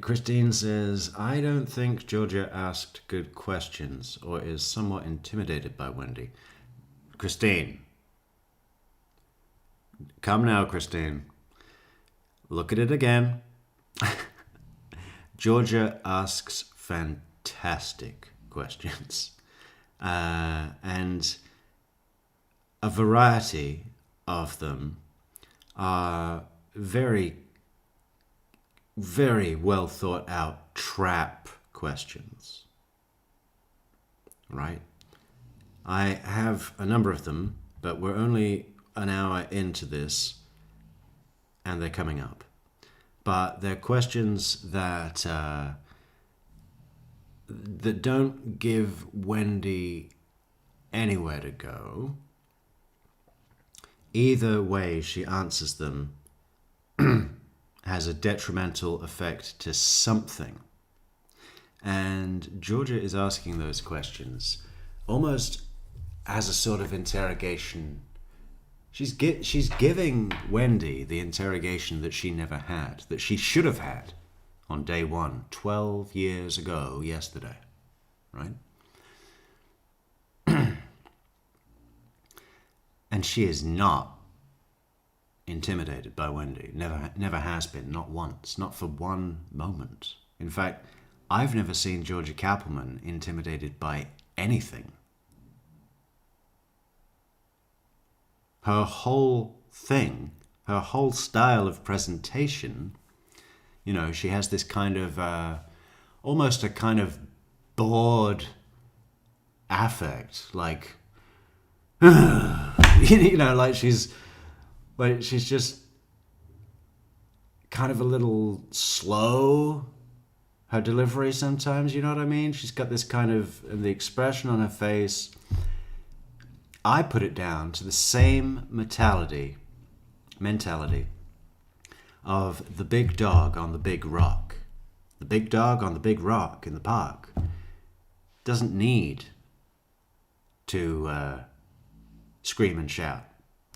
Christine says, I don't think Georgia asked good questions or is somewhat intimidated by Wendi. Christine. Come now, Christine. Look at it again. Georgia asks fantastic questions. And a variety of them are very, very well thought out trap questions. Right? I have a number of them, but we're only an hour into this and they're coming up. But they're questions that that don't give Wendi anywhere to go. Either way she answers them has a detrimental effect to something. And Georgia is asking those questions almost as a sort of interrogation. She's giving Wendi the interrogation that she never had, that she should have had on day one, 12 years ago yesterday, right? And she is not intimidated by Wendi. Never has been, not once, not for one moment. In fact, I've never seen Georgia Kappelman intimidated by anything. Her whole thing, her whole style of presentation, you know, she has this kind of, almost a kind of bored affect, like, you know, like she's just kind of a little slow, her delivery sometimes, you know what I mean? She's got this kind of, the expression on her face, I put it down to the same mentality of the big dog on the big rock. The big dog on the big rock in the park doesn't need to scream and shout.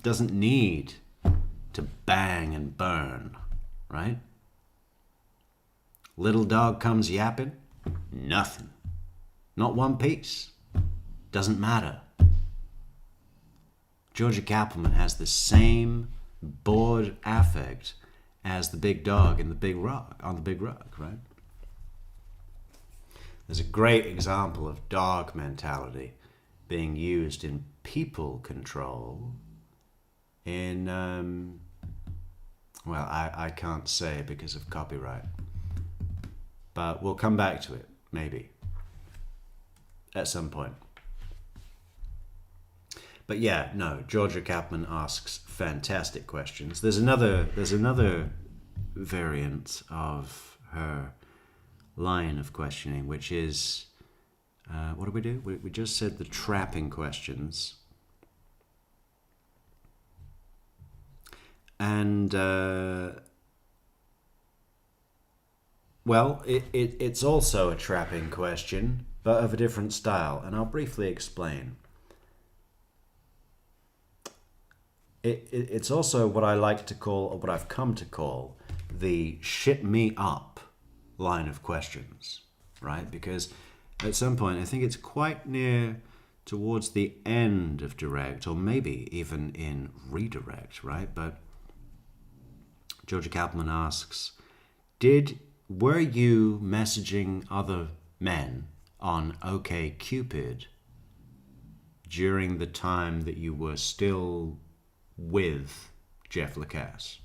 Doesn't need to bang and burn, right? Little dog comes yapping, nothing. Not one piece. Doesn't matter. Georgia Kappelman has the same bored affect as the big dog in the big rock, on the big rock, right? There's a great example of dog mentality being used in people control in, well, I can't say because of copyright, but we'll come back to it, maybe, at some point. But yeah, no, Georgia Kappelman asks fantastic questions. There's another variant of her line of questioning, which is, what do we do? We just said the trapping questions. And, well, it's also a trapping question, but of a different style, and I'll briefly explain. It's also what I like to call, or what I've come to call, the shit me up line of questions, right? Because at some point, I think it's quite near towards the end of direct, or maybe even in redirect, right? But Georgia Kappelman asks, were you messaging other men on OkCupid during the time that you were still with Jeff Lacasse?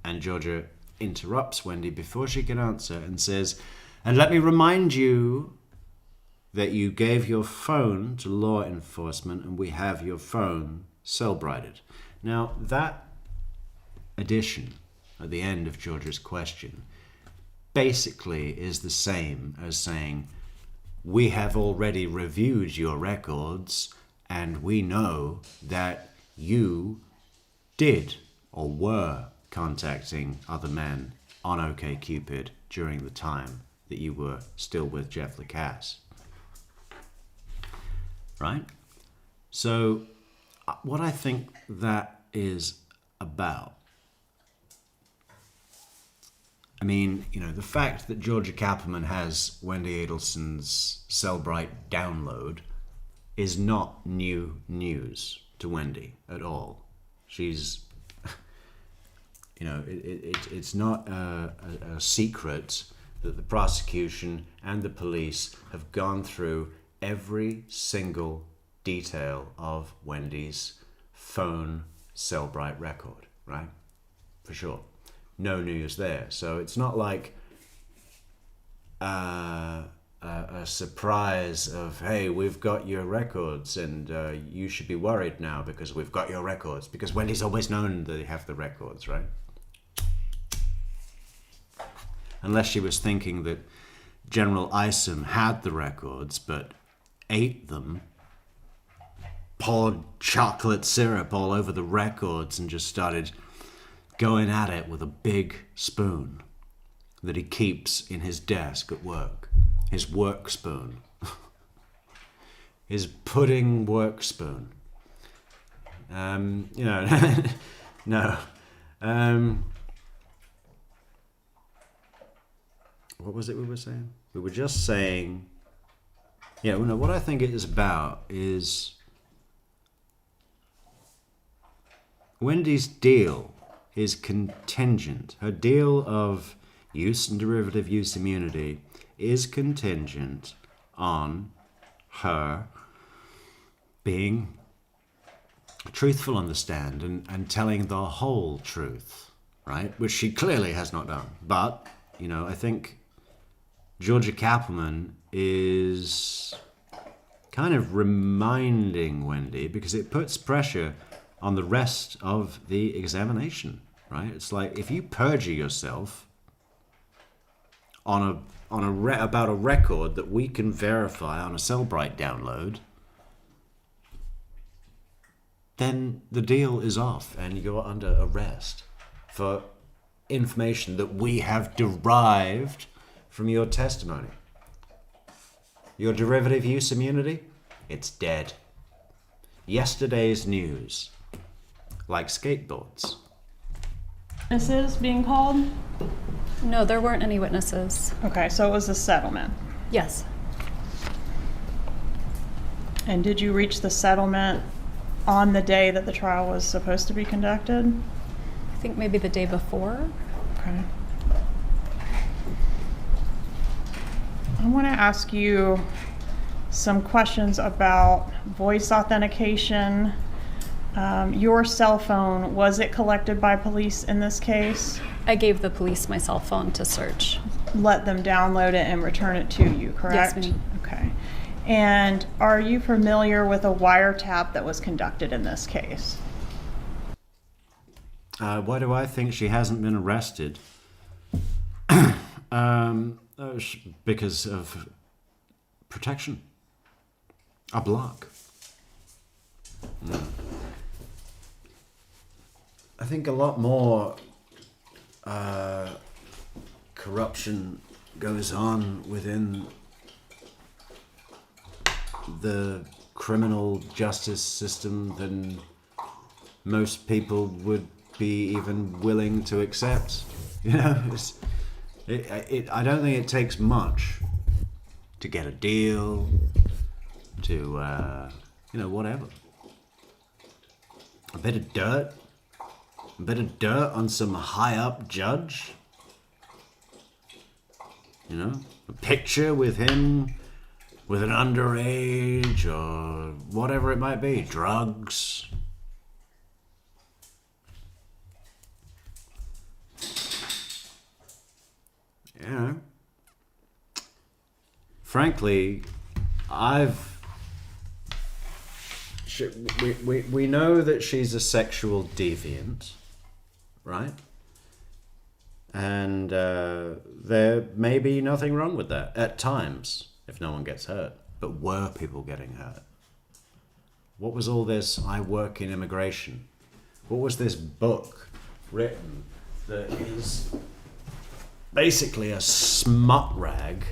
And Georgia interrupts Wendi before she can answer and says, and let me remind you that you gave your phone to law enforcement and we have your phone cell-brighted. Now, that addition at the end of Georgia's question basically is the same as saying, we have already reviewed your records and we know that you did or were contacting other men on OkCupid during the time that you were still with Jeff Lacasse. Right? So what I think that is about? I mean, the fact that Georgia Cappleman has Wendi Adelson's Cellbrite download is not new news to Wendi at all. She's, it's not a secret that the prosecution and the police have gone through every single detail of Wendi's phone Cellbrite record, right? For sure. No news there. So it's not like a surprise of, hey, we've got your records and you should be worried now because we've got your records. Because Wendi's always known that they have the records, right? Unless she was thinking that General Isom had the records but ate them, poured chocolate syrup all over the records and just started going at it with a big spoon that he keeps in his desk at work. His work spoon. His pudding work spoon. No. What was it we were saying? We were just saying, what I think it is about is Wendi's deal is contingent. Her deal of use and derivative use immunity is contingent on her being truthful on the stand and telling the whole truth, right? Which she clearly has not done. But, I think Georgia Cappleman is kind of reminding Wendi, because it puts pressure on the rest of the examination, right? It's like if you perjure yourself about a record that we can verify on a Cellbrite download, then the deal is off and you're under arrest for information that we have derived from your testimony. Your derivative use immunity, it's dead. Yesterday's news, like skateboards. Witnesses being called? No, there weren't any witnesses. Okay, so it was a settlement. Yes. And did you reach the settlement on the day that the trial was supposed to be conducted? I think maybe the day before. Okay. I want to ask you some questions about voice authentication. Your cell phone, was it collected by police in this case? I gave the police my cell phone to search. Let them download it and return it to you, correct? Yes, ma'am. Okay. And are you familiar with a wiretap that was conducted in this case? Why do I think she hasn't been arrested? Because of protection. A block. No. I think a lot more corruption goes on within the criminal justice system than most people would be even willing to accept. I don't think it takes much to get a deal, to whatever. A bit of dirt on some high up judge. A picture with him with an underage or whatever it might be, drugs. Frankly, we know that she's a sexual deviant, right? And there may be nothing wrong with that at times, if no one gets hurt. But were people getting hurt? What was all this, I work in immigration? What was this book written that is basically a smut rag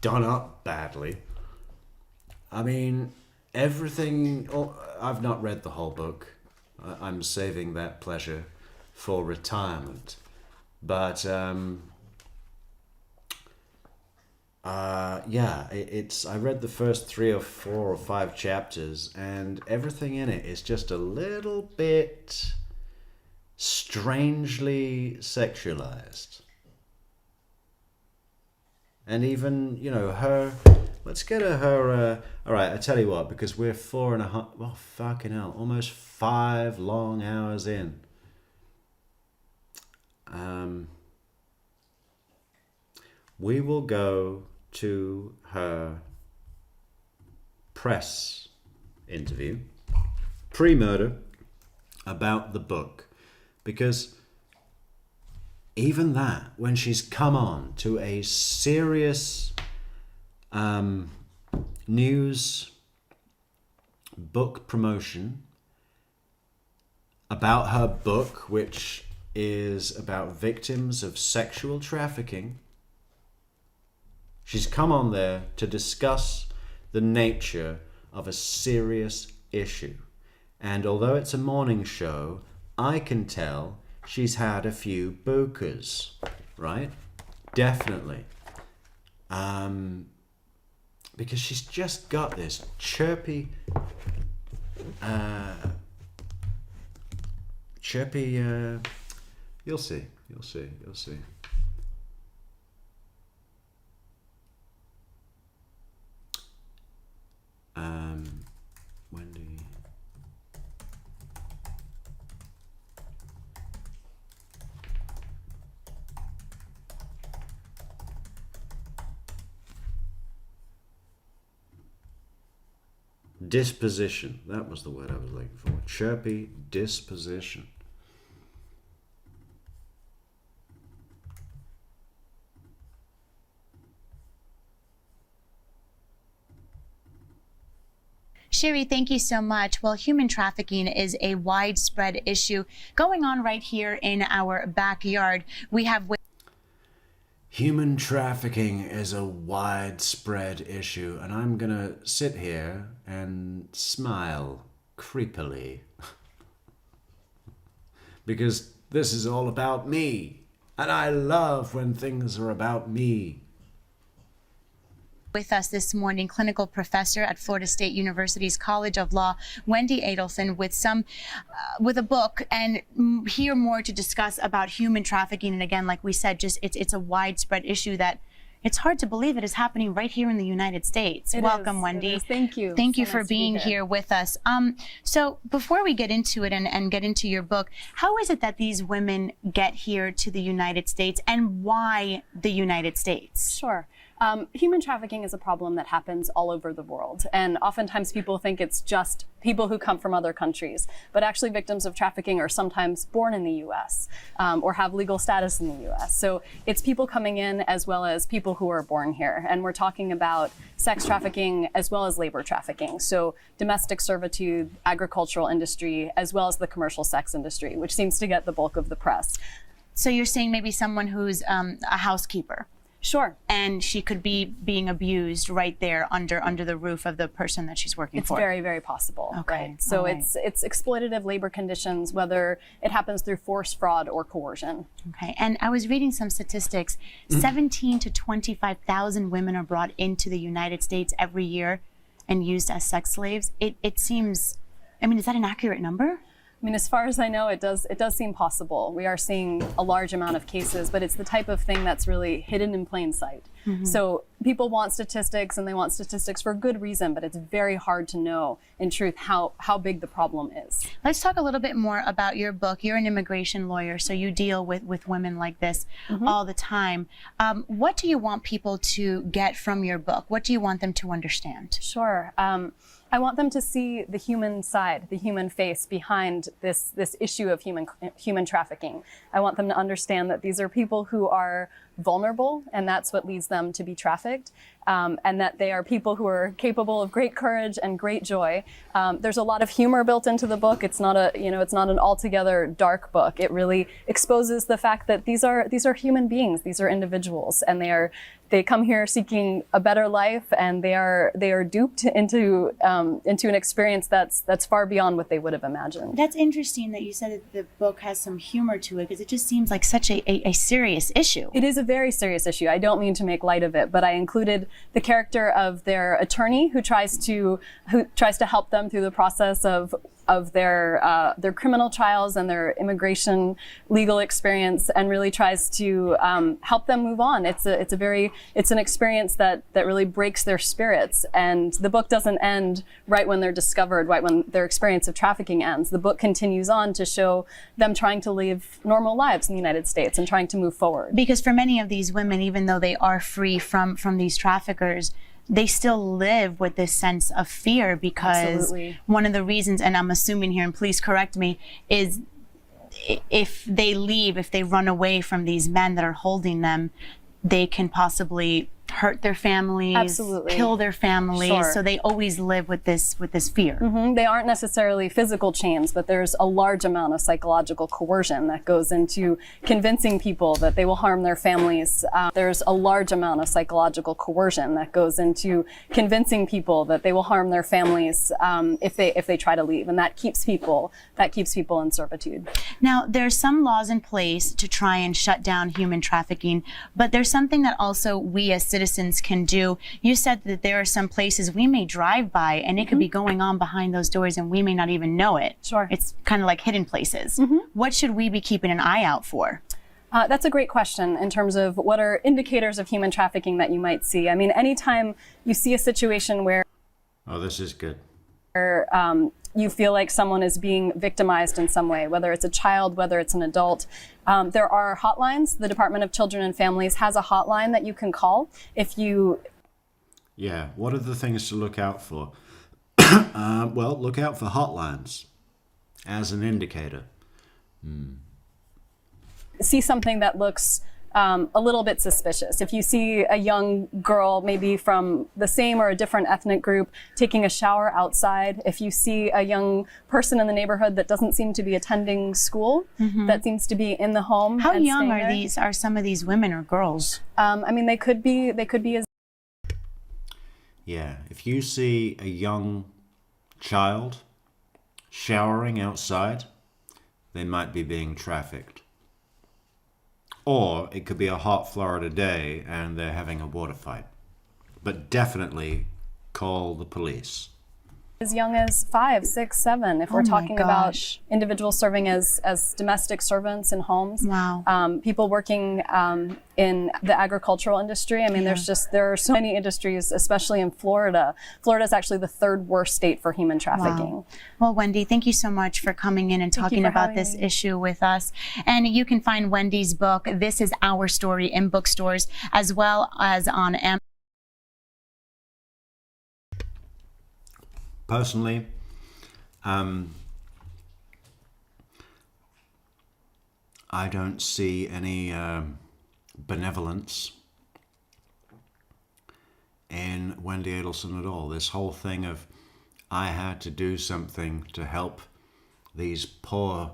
done up badly? I mean, everything... I've not read the whole book. I'm saving that pleasure for retirement. But yeah, I read the first 3 or 4 or 5 chapters, and everything in it is just a little bit strangely sexualized. And even, you know, her, let's get her, all right, I tell you what, because we're 4.5, well, fucking hell, almost 5 long hours in. We will go to her press interview, pre-murder, about the book, because even that, when she's come on to a serious news book promotion about her book, which is about victims of sexual trafficking, she's come on there to discuss the nature of a serious issue. And although it's a morning show, I can tell she's had a few bookers, right? Definitely. Because she's just got this chirpy, you'll see. Wendi. Disposition. That was the word I was looking for. Chirpy disposition. Sherry, thank you so much. Well, human trafficking is a widespread issue going on right here in our backyard. We have... Human trafficking is a widespread issue, and I'm gonna sit here and smile creepily. Because this is all about me, and I love when things are about me. With us this morning, clinical professor at Florida State University's College of Law, Wendi Adelson, with a book, and hear more to discuss about human trafficking. And again, like we said, just it's a widespread issue that it's hard to believe it is happening right here in the United States. Welcome, Wendi. Thank you. Thank you for being here with us. So before we get into it and get into your book, how is it that these women get here to the United States, and why the United States? Sure. Human trafficking is a problem that happens all over the world, and oftentimes people think it's just people who come from other countries, but actually victims of trafficking are sometimes born in the U.S. Or have legal status in the U.S. So it's people coming in as well as people who are born here, and we're talking about sex trafficking as well as labor trafficking, so domestic servitude, agricultural industry, as well as the commercial sex industry, which seems to get the bulk of the press. So you're saying maybe someone who's a housekeeper? Sure. And she could be being abused right there under the roof of the person that she's working for. It's very, very possible. Okay. Right? So right. it's exploitative labor conditions, whether it happens through force, fraud, or coercion. Okay. And I was reading some statistics. 17 to 25,000 women are brought into the United States every year and used as sex slaves. It seems, I mean, is that an accurate number? I mean, as far as I know, it does seem possible. We are seeing a large amount of cases, but it's the type of thing that's really hidden in plain sight. Mm-hmm. So people want statistics, and they want statistics for good reason, but it's very hard to know in truth how big the problem is. Let's talk a little bit more about your book. You're an immigration lawyer, so you deal with women like this all the time. What do you want people to get from your book? What do you want them to understand? Sure. I want them to see the human side, the human face behind this issue of human trafficking. I want them to understand that these are people who are vulnerable, and that's what leads them to be trafficked. and that they are people who are capable of great courage and great joy. There's a lot of humor built into the book. It's not it's not an altogether dark book. It really exposes the fact that these are human beings. These are individuals, and they come here seeking a better life, and they are duped into an experience that's far beyond what they would have imagined. That's interesting that you said that the book has some humor to it, because it just seems like such a serious issue. It is a very serious issue. I don't mean to make light of it, but I included the character of their attorney who tries to help them through the process of their criminal trials and their immigration legal experience, and really tries to help them move on. It's an experience that really breaks their spirits. And the book doesn't end right when they're discovered, right when their experience of trafficking ends. The book continues on to show them trying to live normal lives in the United States and trying to move forward. Because for many of these women, even though they are free from these traffickers, they still live with this sense of fear, because Absolutely. One of the reasons, and I'm assuming here, and please correct me, is if they leave, if they run away from these men that are holding them, they can possibly hurt their families, Absolutely. kill their families. Sure. So they always live with this fear. Mm-hmm. They aren't necessarily physical chains, but there's a large amount of psychological coercion that goes into convincing people that they will harm their families. There's a large amount of psychological coercion that goes into convincing people that they will harm their families if they try to leave, and that keeps people in servitude. Now, there's some laws in place to try and shut down human trafficking, but there's something that also we as citizens can do. You said that there are some places we may drive by and it could be going on behind those doors and we may not even know it. Sure. It's kind of like hidden places. What should we be keeping an eye out for? That's a great question in terms of what are indicators of human trafficking that you might see. I mean, anytime you see a situation where this is good. You feel like someone is being victimized in some way, whether it's a child, whether it's an adult. There are hotlines. The Department of Children and Families has a hotline that you can call if you... Yeah, what are the things to look out for? Well, look out for hotlines as an indicator. See something that looks a little bit suspicious. If you see a young girl, maybe from the same or a different ethnic group, taking a shower outside, if you see a young person in the neighborhood that doesn't seem to be attending school, that seems to be in the home. How and young staying there. are some of these women or girls? I mean, they could be as... Yeah, if you see a young child showering outside, they might be being trafficked. Or it could be a hot Florida day and they're having a water fight. But definitely call the police. As young as 5, 6, 7, if we're talking about individuals serving as domestic servants in homes. Wow. People working in the agricultural industry. I mean, there are so many industries, especially in Florida. Florida is actually the 3rd worst state for human trafficking. Wow. Well, Wendi, thank you so much for coming in and talking about this issue with us. And you can find Wendi's book, This Is Our Story, in bookstores, as well as on Amazon. Personally, I don't see any benevolence in Wendi Adelson at all. This whole thing of I had to do something to help these poor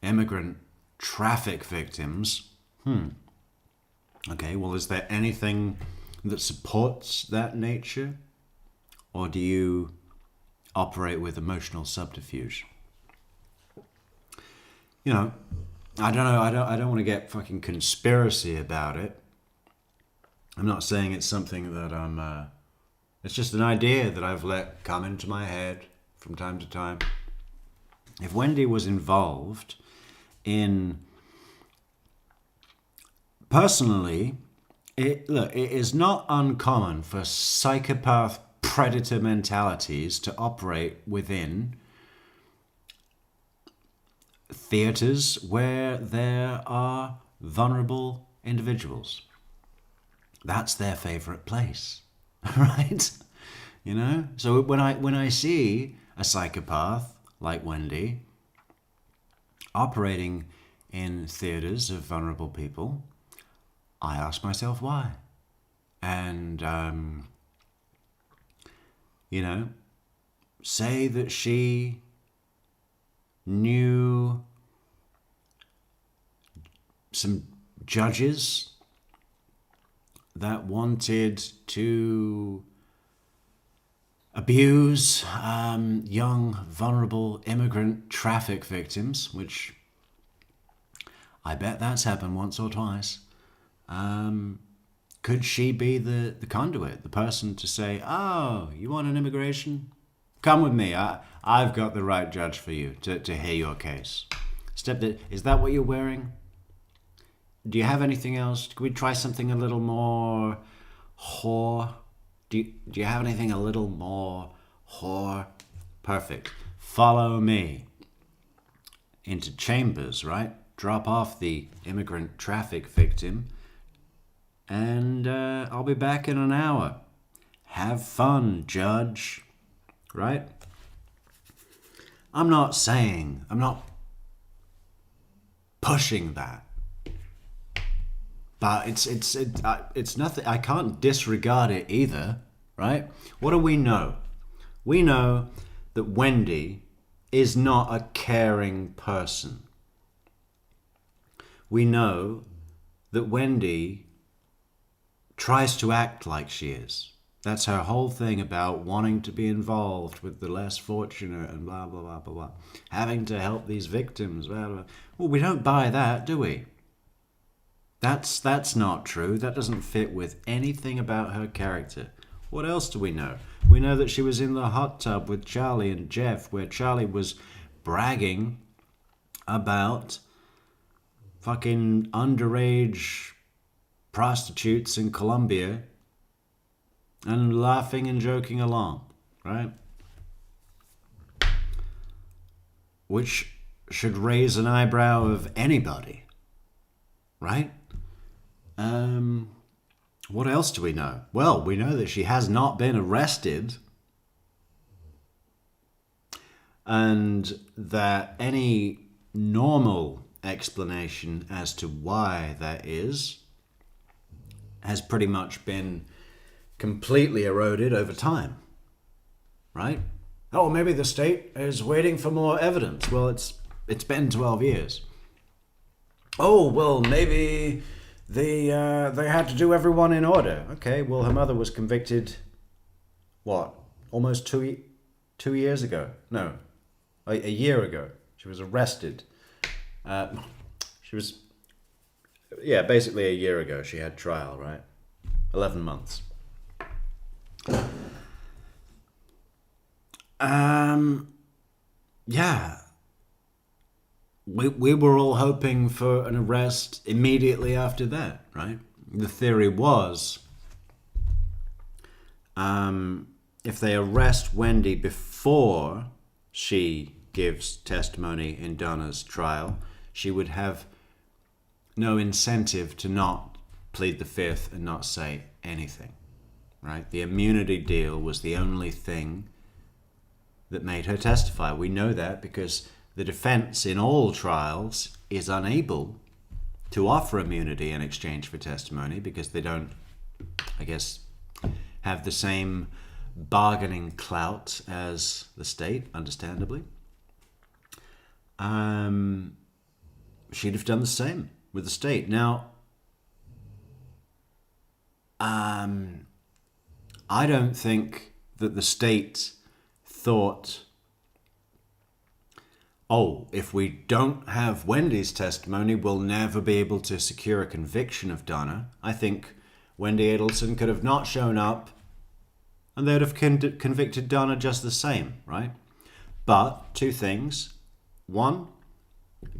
immigrant traffic victims. Okay, well, is there anything that supports that nature? Or do you operate with emotional subterfuge? You know, I don't know. I don't want to get fucking conspiracy about it. I'm not saying it's something that it's just an idea that I've let come into my head from time to time. If Wendi was involved in, personally, it is not uncommon for psychopath predator mentalities to operate within theaters where there are vulnerable individuals. That's their favorite place, right? You know? So when I see a psychopath like Wendi operating in theaters of vulnerable people, I ask myself why. and, say that she knew some judges that wanted to abuse young, vulnerable immigrant traffic victims, which I bet that's happened once or twice. Could she be the conduit, the person to say, oh, you want an immigration? Come with me. I've got the right judge for you to hear your case. Is that what you're wearing? Do you have anything else? Could we try something a little more whore? Do you have anything a little more whore? Perfect. Follow me into chambers, right? Drop off the immigrant traffic victim, and I'll be back in an hour. Have fun, Judge. Right? I'm not pushing that. But it's nothing. I can't disregard it either, right? What do we know? We know that Wendi is not a caring person. We know that Wendi tries to act like she is. That's her whole thing about wanting to be involved with the less fortunate and blah, blah, blah, blah, blah. Having to help these victims, blah, blah. Well, we don't buy that, do we? That's not true. That doesn't fit with anything about her character. What else do we know? We know that she was in the hot tub with Charlie and Jeff, where Charlie was bragging about fucking underage prostitutes in Colombia and laughing and joking along, right? Which should raise an eyebrow of anybody, right? What else do we know? Well, we know that she has not been arrested, and that any normal explanation as to why that is has pretty much been completely eroded over time, right? Oh, maybe the state is waiting for more evidence. Well, it's been 12 years. Oh, well, maybe they had to do everyone in order. Okay, well, her mother was convicted, what, almost two years ago? No, a year ago. She was arrested. Basically a year ago she had trial, right? 11 months. We were all hoping for an arrest immediately after that, right? The theory was, if they arrest Wendi before she gives testimony in Donna's trial, she would have no incentive to not plead the fifth and not say anything, right? The immunity deal was the only thing that made her testify. We know that because the defense in all trials is unable to offer immunity in exchange for testimony because they don't, I guess, have the same bargaining clout as the state, understandably. She'd have done the same with the state. Now, I don't think that the state thought, oh, if we don't have Wendi's testimony, we'll never be able to secure a conviction of Donna. I think Wendi Adelson could have not shown up and they'd have convicted Donna just the same, right? But two things. One,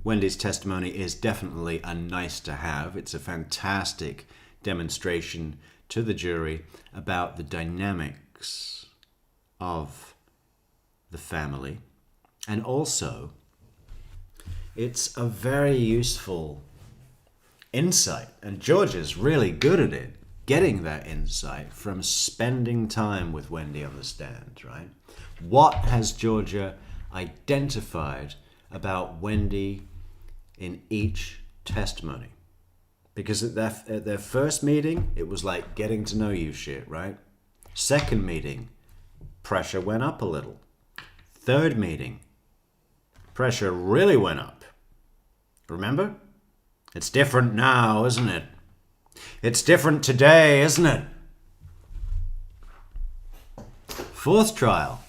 Wendi's testimony is definitely a nice to have. It's a fantastic demonstration to the jury about the dynamics of the family. And also, it's a very useful insight. And Georgia's really good at it, getting that insight from spending time with Wendi on the stand, right? What has Georgia identified about Wendi in each testimony? Because at their first meeting, it was like getting to know you shit, right? Second meeting, pressure went up a little. Third meeting, pressure really went up. Remember? It's different now, isn't it? It's different today, isn't it? Fourth trial,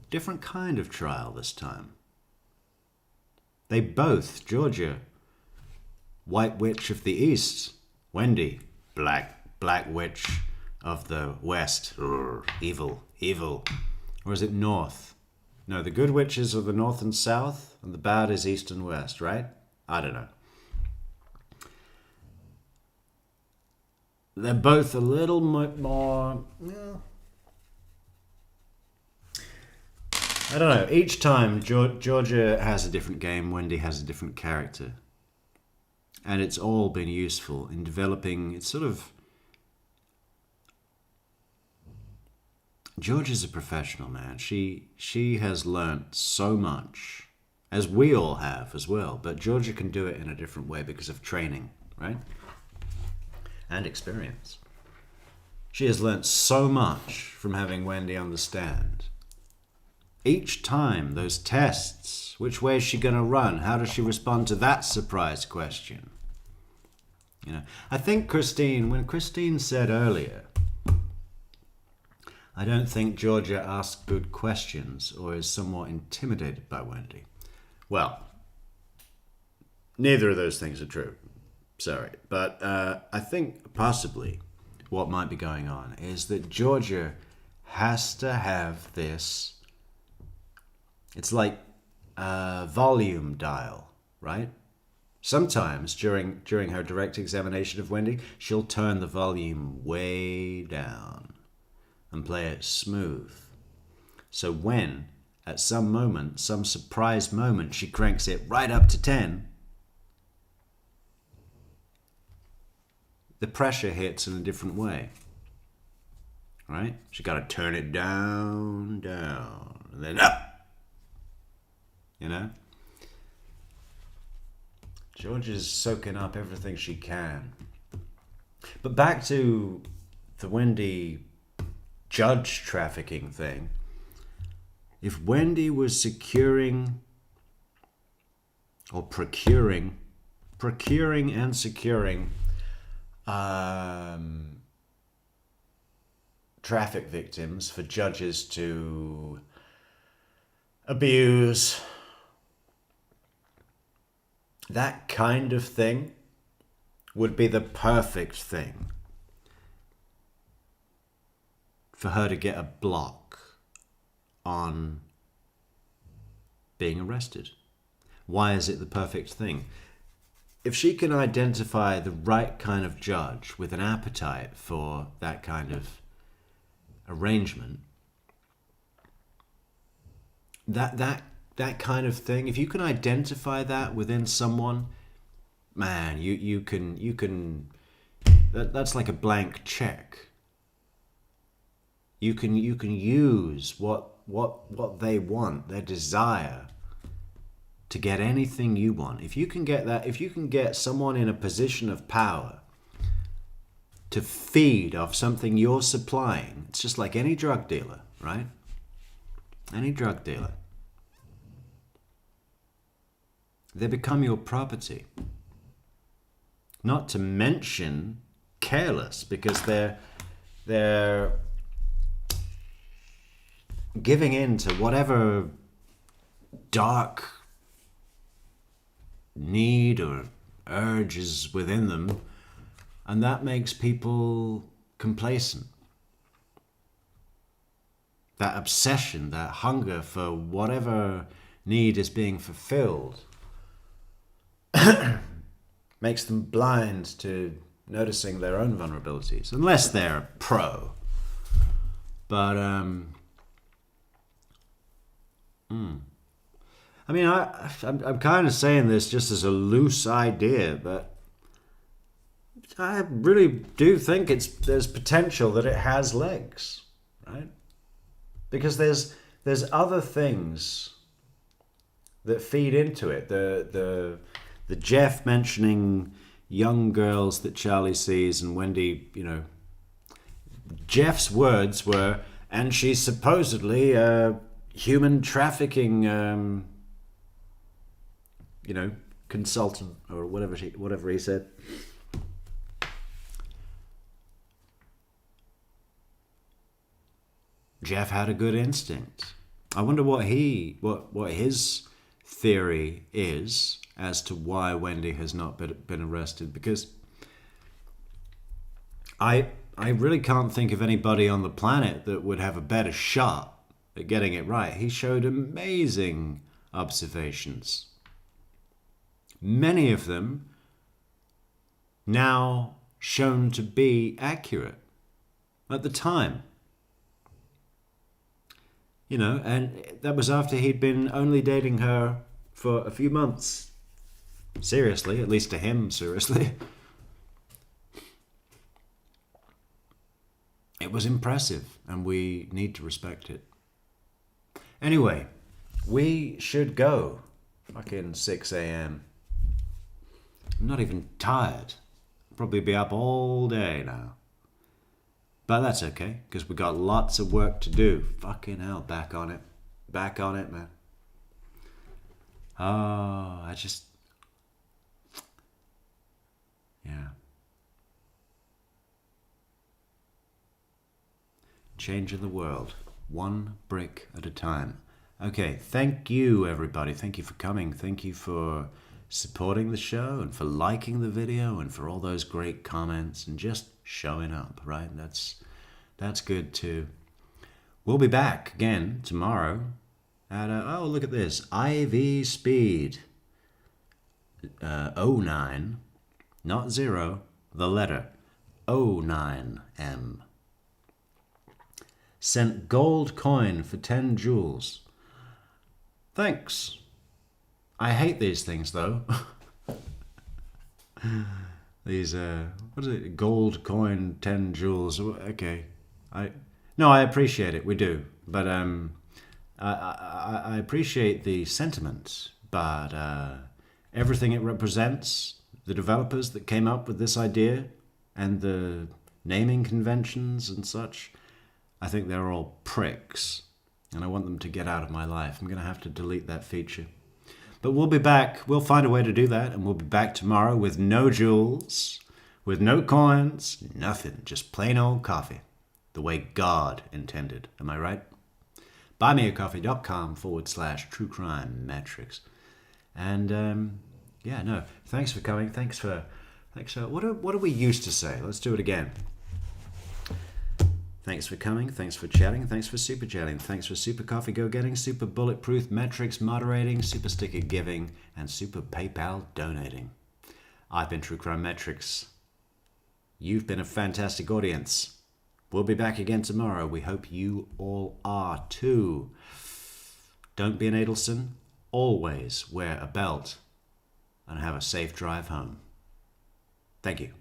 different kind of trial this time. They both, Georgia, White Witch of the East. Wendi, Black Witch of the West. Evil. Or is it North? No, the good witches are the North and South, and the bad is East and West, right? I don't know. They're both a little more... I don't know. Each time, Georgia has a different game, Wendi has a different character. And it's all been useful in developing, it's sort of... Georgia's a professional, man. She has learnt so much, as we all have as well. But Georgia can do it in a different way because of training, right? And experience. She has learnt so much from having Wendi understand. Each time, those tests, which way is she going to run? How does she respond to that surprise question? You know, I think when Christine said earlier, I don't think Georgia asks good questions or is somewhat intimidated by Wendi. Well, neither of those things are true. Sorry. But I think possibly what might be going on is that Georgia has to have this, it's like a volume dial, right? Sometimes during her direct examination of Wendi, she'll turn the volume way down and play it smooth. So when, at some moment, some surprise moment, she cranks it right up to 10, the pressure hits in a different way, right? She got to turn it down, and then up, you know? George is soaking up everything she can. But back to the Wendi judge trafficking thing. If Wendi was securing or procuring and securing traffic victims for judges to abuse, that kind of thing would be the perfect thing for her to get a block on being arrested. Why is it the perfect thing? If she can identify the right kind of judge with an appetite for that kind of arrangement, that kind of thing, if you can identify that within someone, man, you can that's like a blank check. You can use what they want, their desire, to get anything you want. If you can get that, if you can get someone in a position of power to feed off something you're supplying, it's just like any drug dealer, right? Any drug dealer. They become your property. Not to mention careless, because they're giving in to whatever dark need or urge is within them, and that makes people complacent. That obsession, that hunger for whatever need is being fulfilled makes them blind to noticing their own vulnerabilities, unless they're a pro. But I mean, I'm kind of saying this just as a loose idea, but I really do think there's potential that it has legs, right? Because there's other things that feed into it. The Jeff mentioning, young girls that Charlie sees, and Wendi, you know, Jeff's words were, and she's supposedly a human trafficking, you know, consultant or whatever he said. Jeff had a good instinct. I wonder what his theory is as to why Wendi has not been arrested, because I really can't think of anybody on the planet that would have a better shot at getting it right. He showed amazing observations. Many of them now shown to be accurate at the time. You know, and that was after he'd been only dating her for a few months. Seriously, at least to him, seriously. It was impressive, and we need to respect it. Anyway, we should go. Fucking 6 a.m. I'm not even tired. I'll probably be up all day now. But that's okay, because we got lots of work to do. Fucking hell, back on it. Back on it, man. Oh, yeah. Changing the world, one brick at a time. Okay, thank you, everybody. Thank you for coming. Thank you for supporting the show and for liking the video and for all those great comments and just showing up, right? That's good too. We'll be back again tomorrow at oh, look at this, IV speed 09, not 0, the letter 09M. Sent gold coin for 10 jewels. Thanks. I hate these things though. These what is it? Gold coin, 10 jewels. Okay, I appreciate it. We do, but I appreciate the sentiment, but everything it represents, the developers that came up with this idea, and the naming conventions and such, I think they're all pricks, and I want them to get out of my life. I'm going to have to delete that feature. But we'll be back. We'll find a way to do that, and we'll be back tomorrow with no jewels, with no coins, nothing, just plain old coffee, the way God intended. Am I right? buymeacoffee.com/True Crime Metrics. And yeah, no, thanks for coming. Thanks for what do we used to say? Let's do it again. Thanks for coming, thanks for chatting, thanks for super chatting, thanks for super coffee go getting, super bulletproof metrics moderating, super sticker giving, and super PayPal donating. I've been True Crime Metrics. You've been a fantastic audience. We'll be back again tomorrow. We hope you all are too. Don't be an Adelson. Always wear a belt and have a safe drive home. Thank you.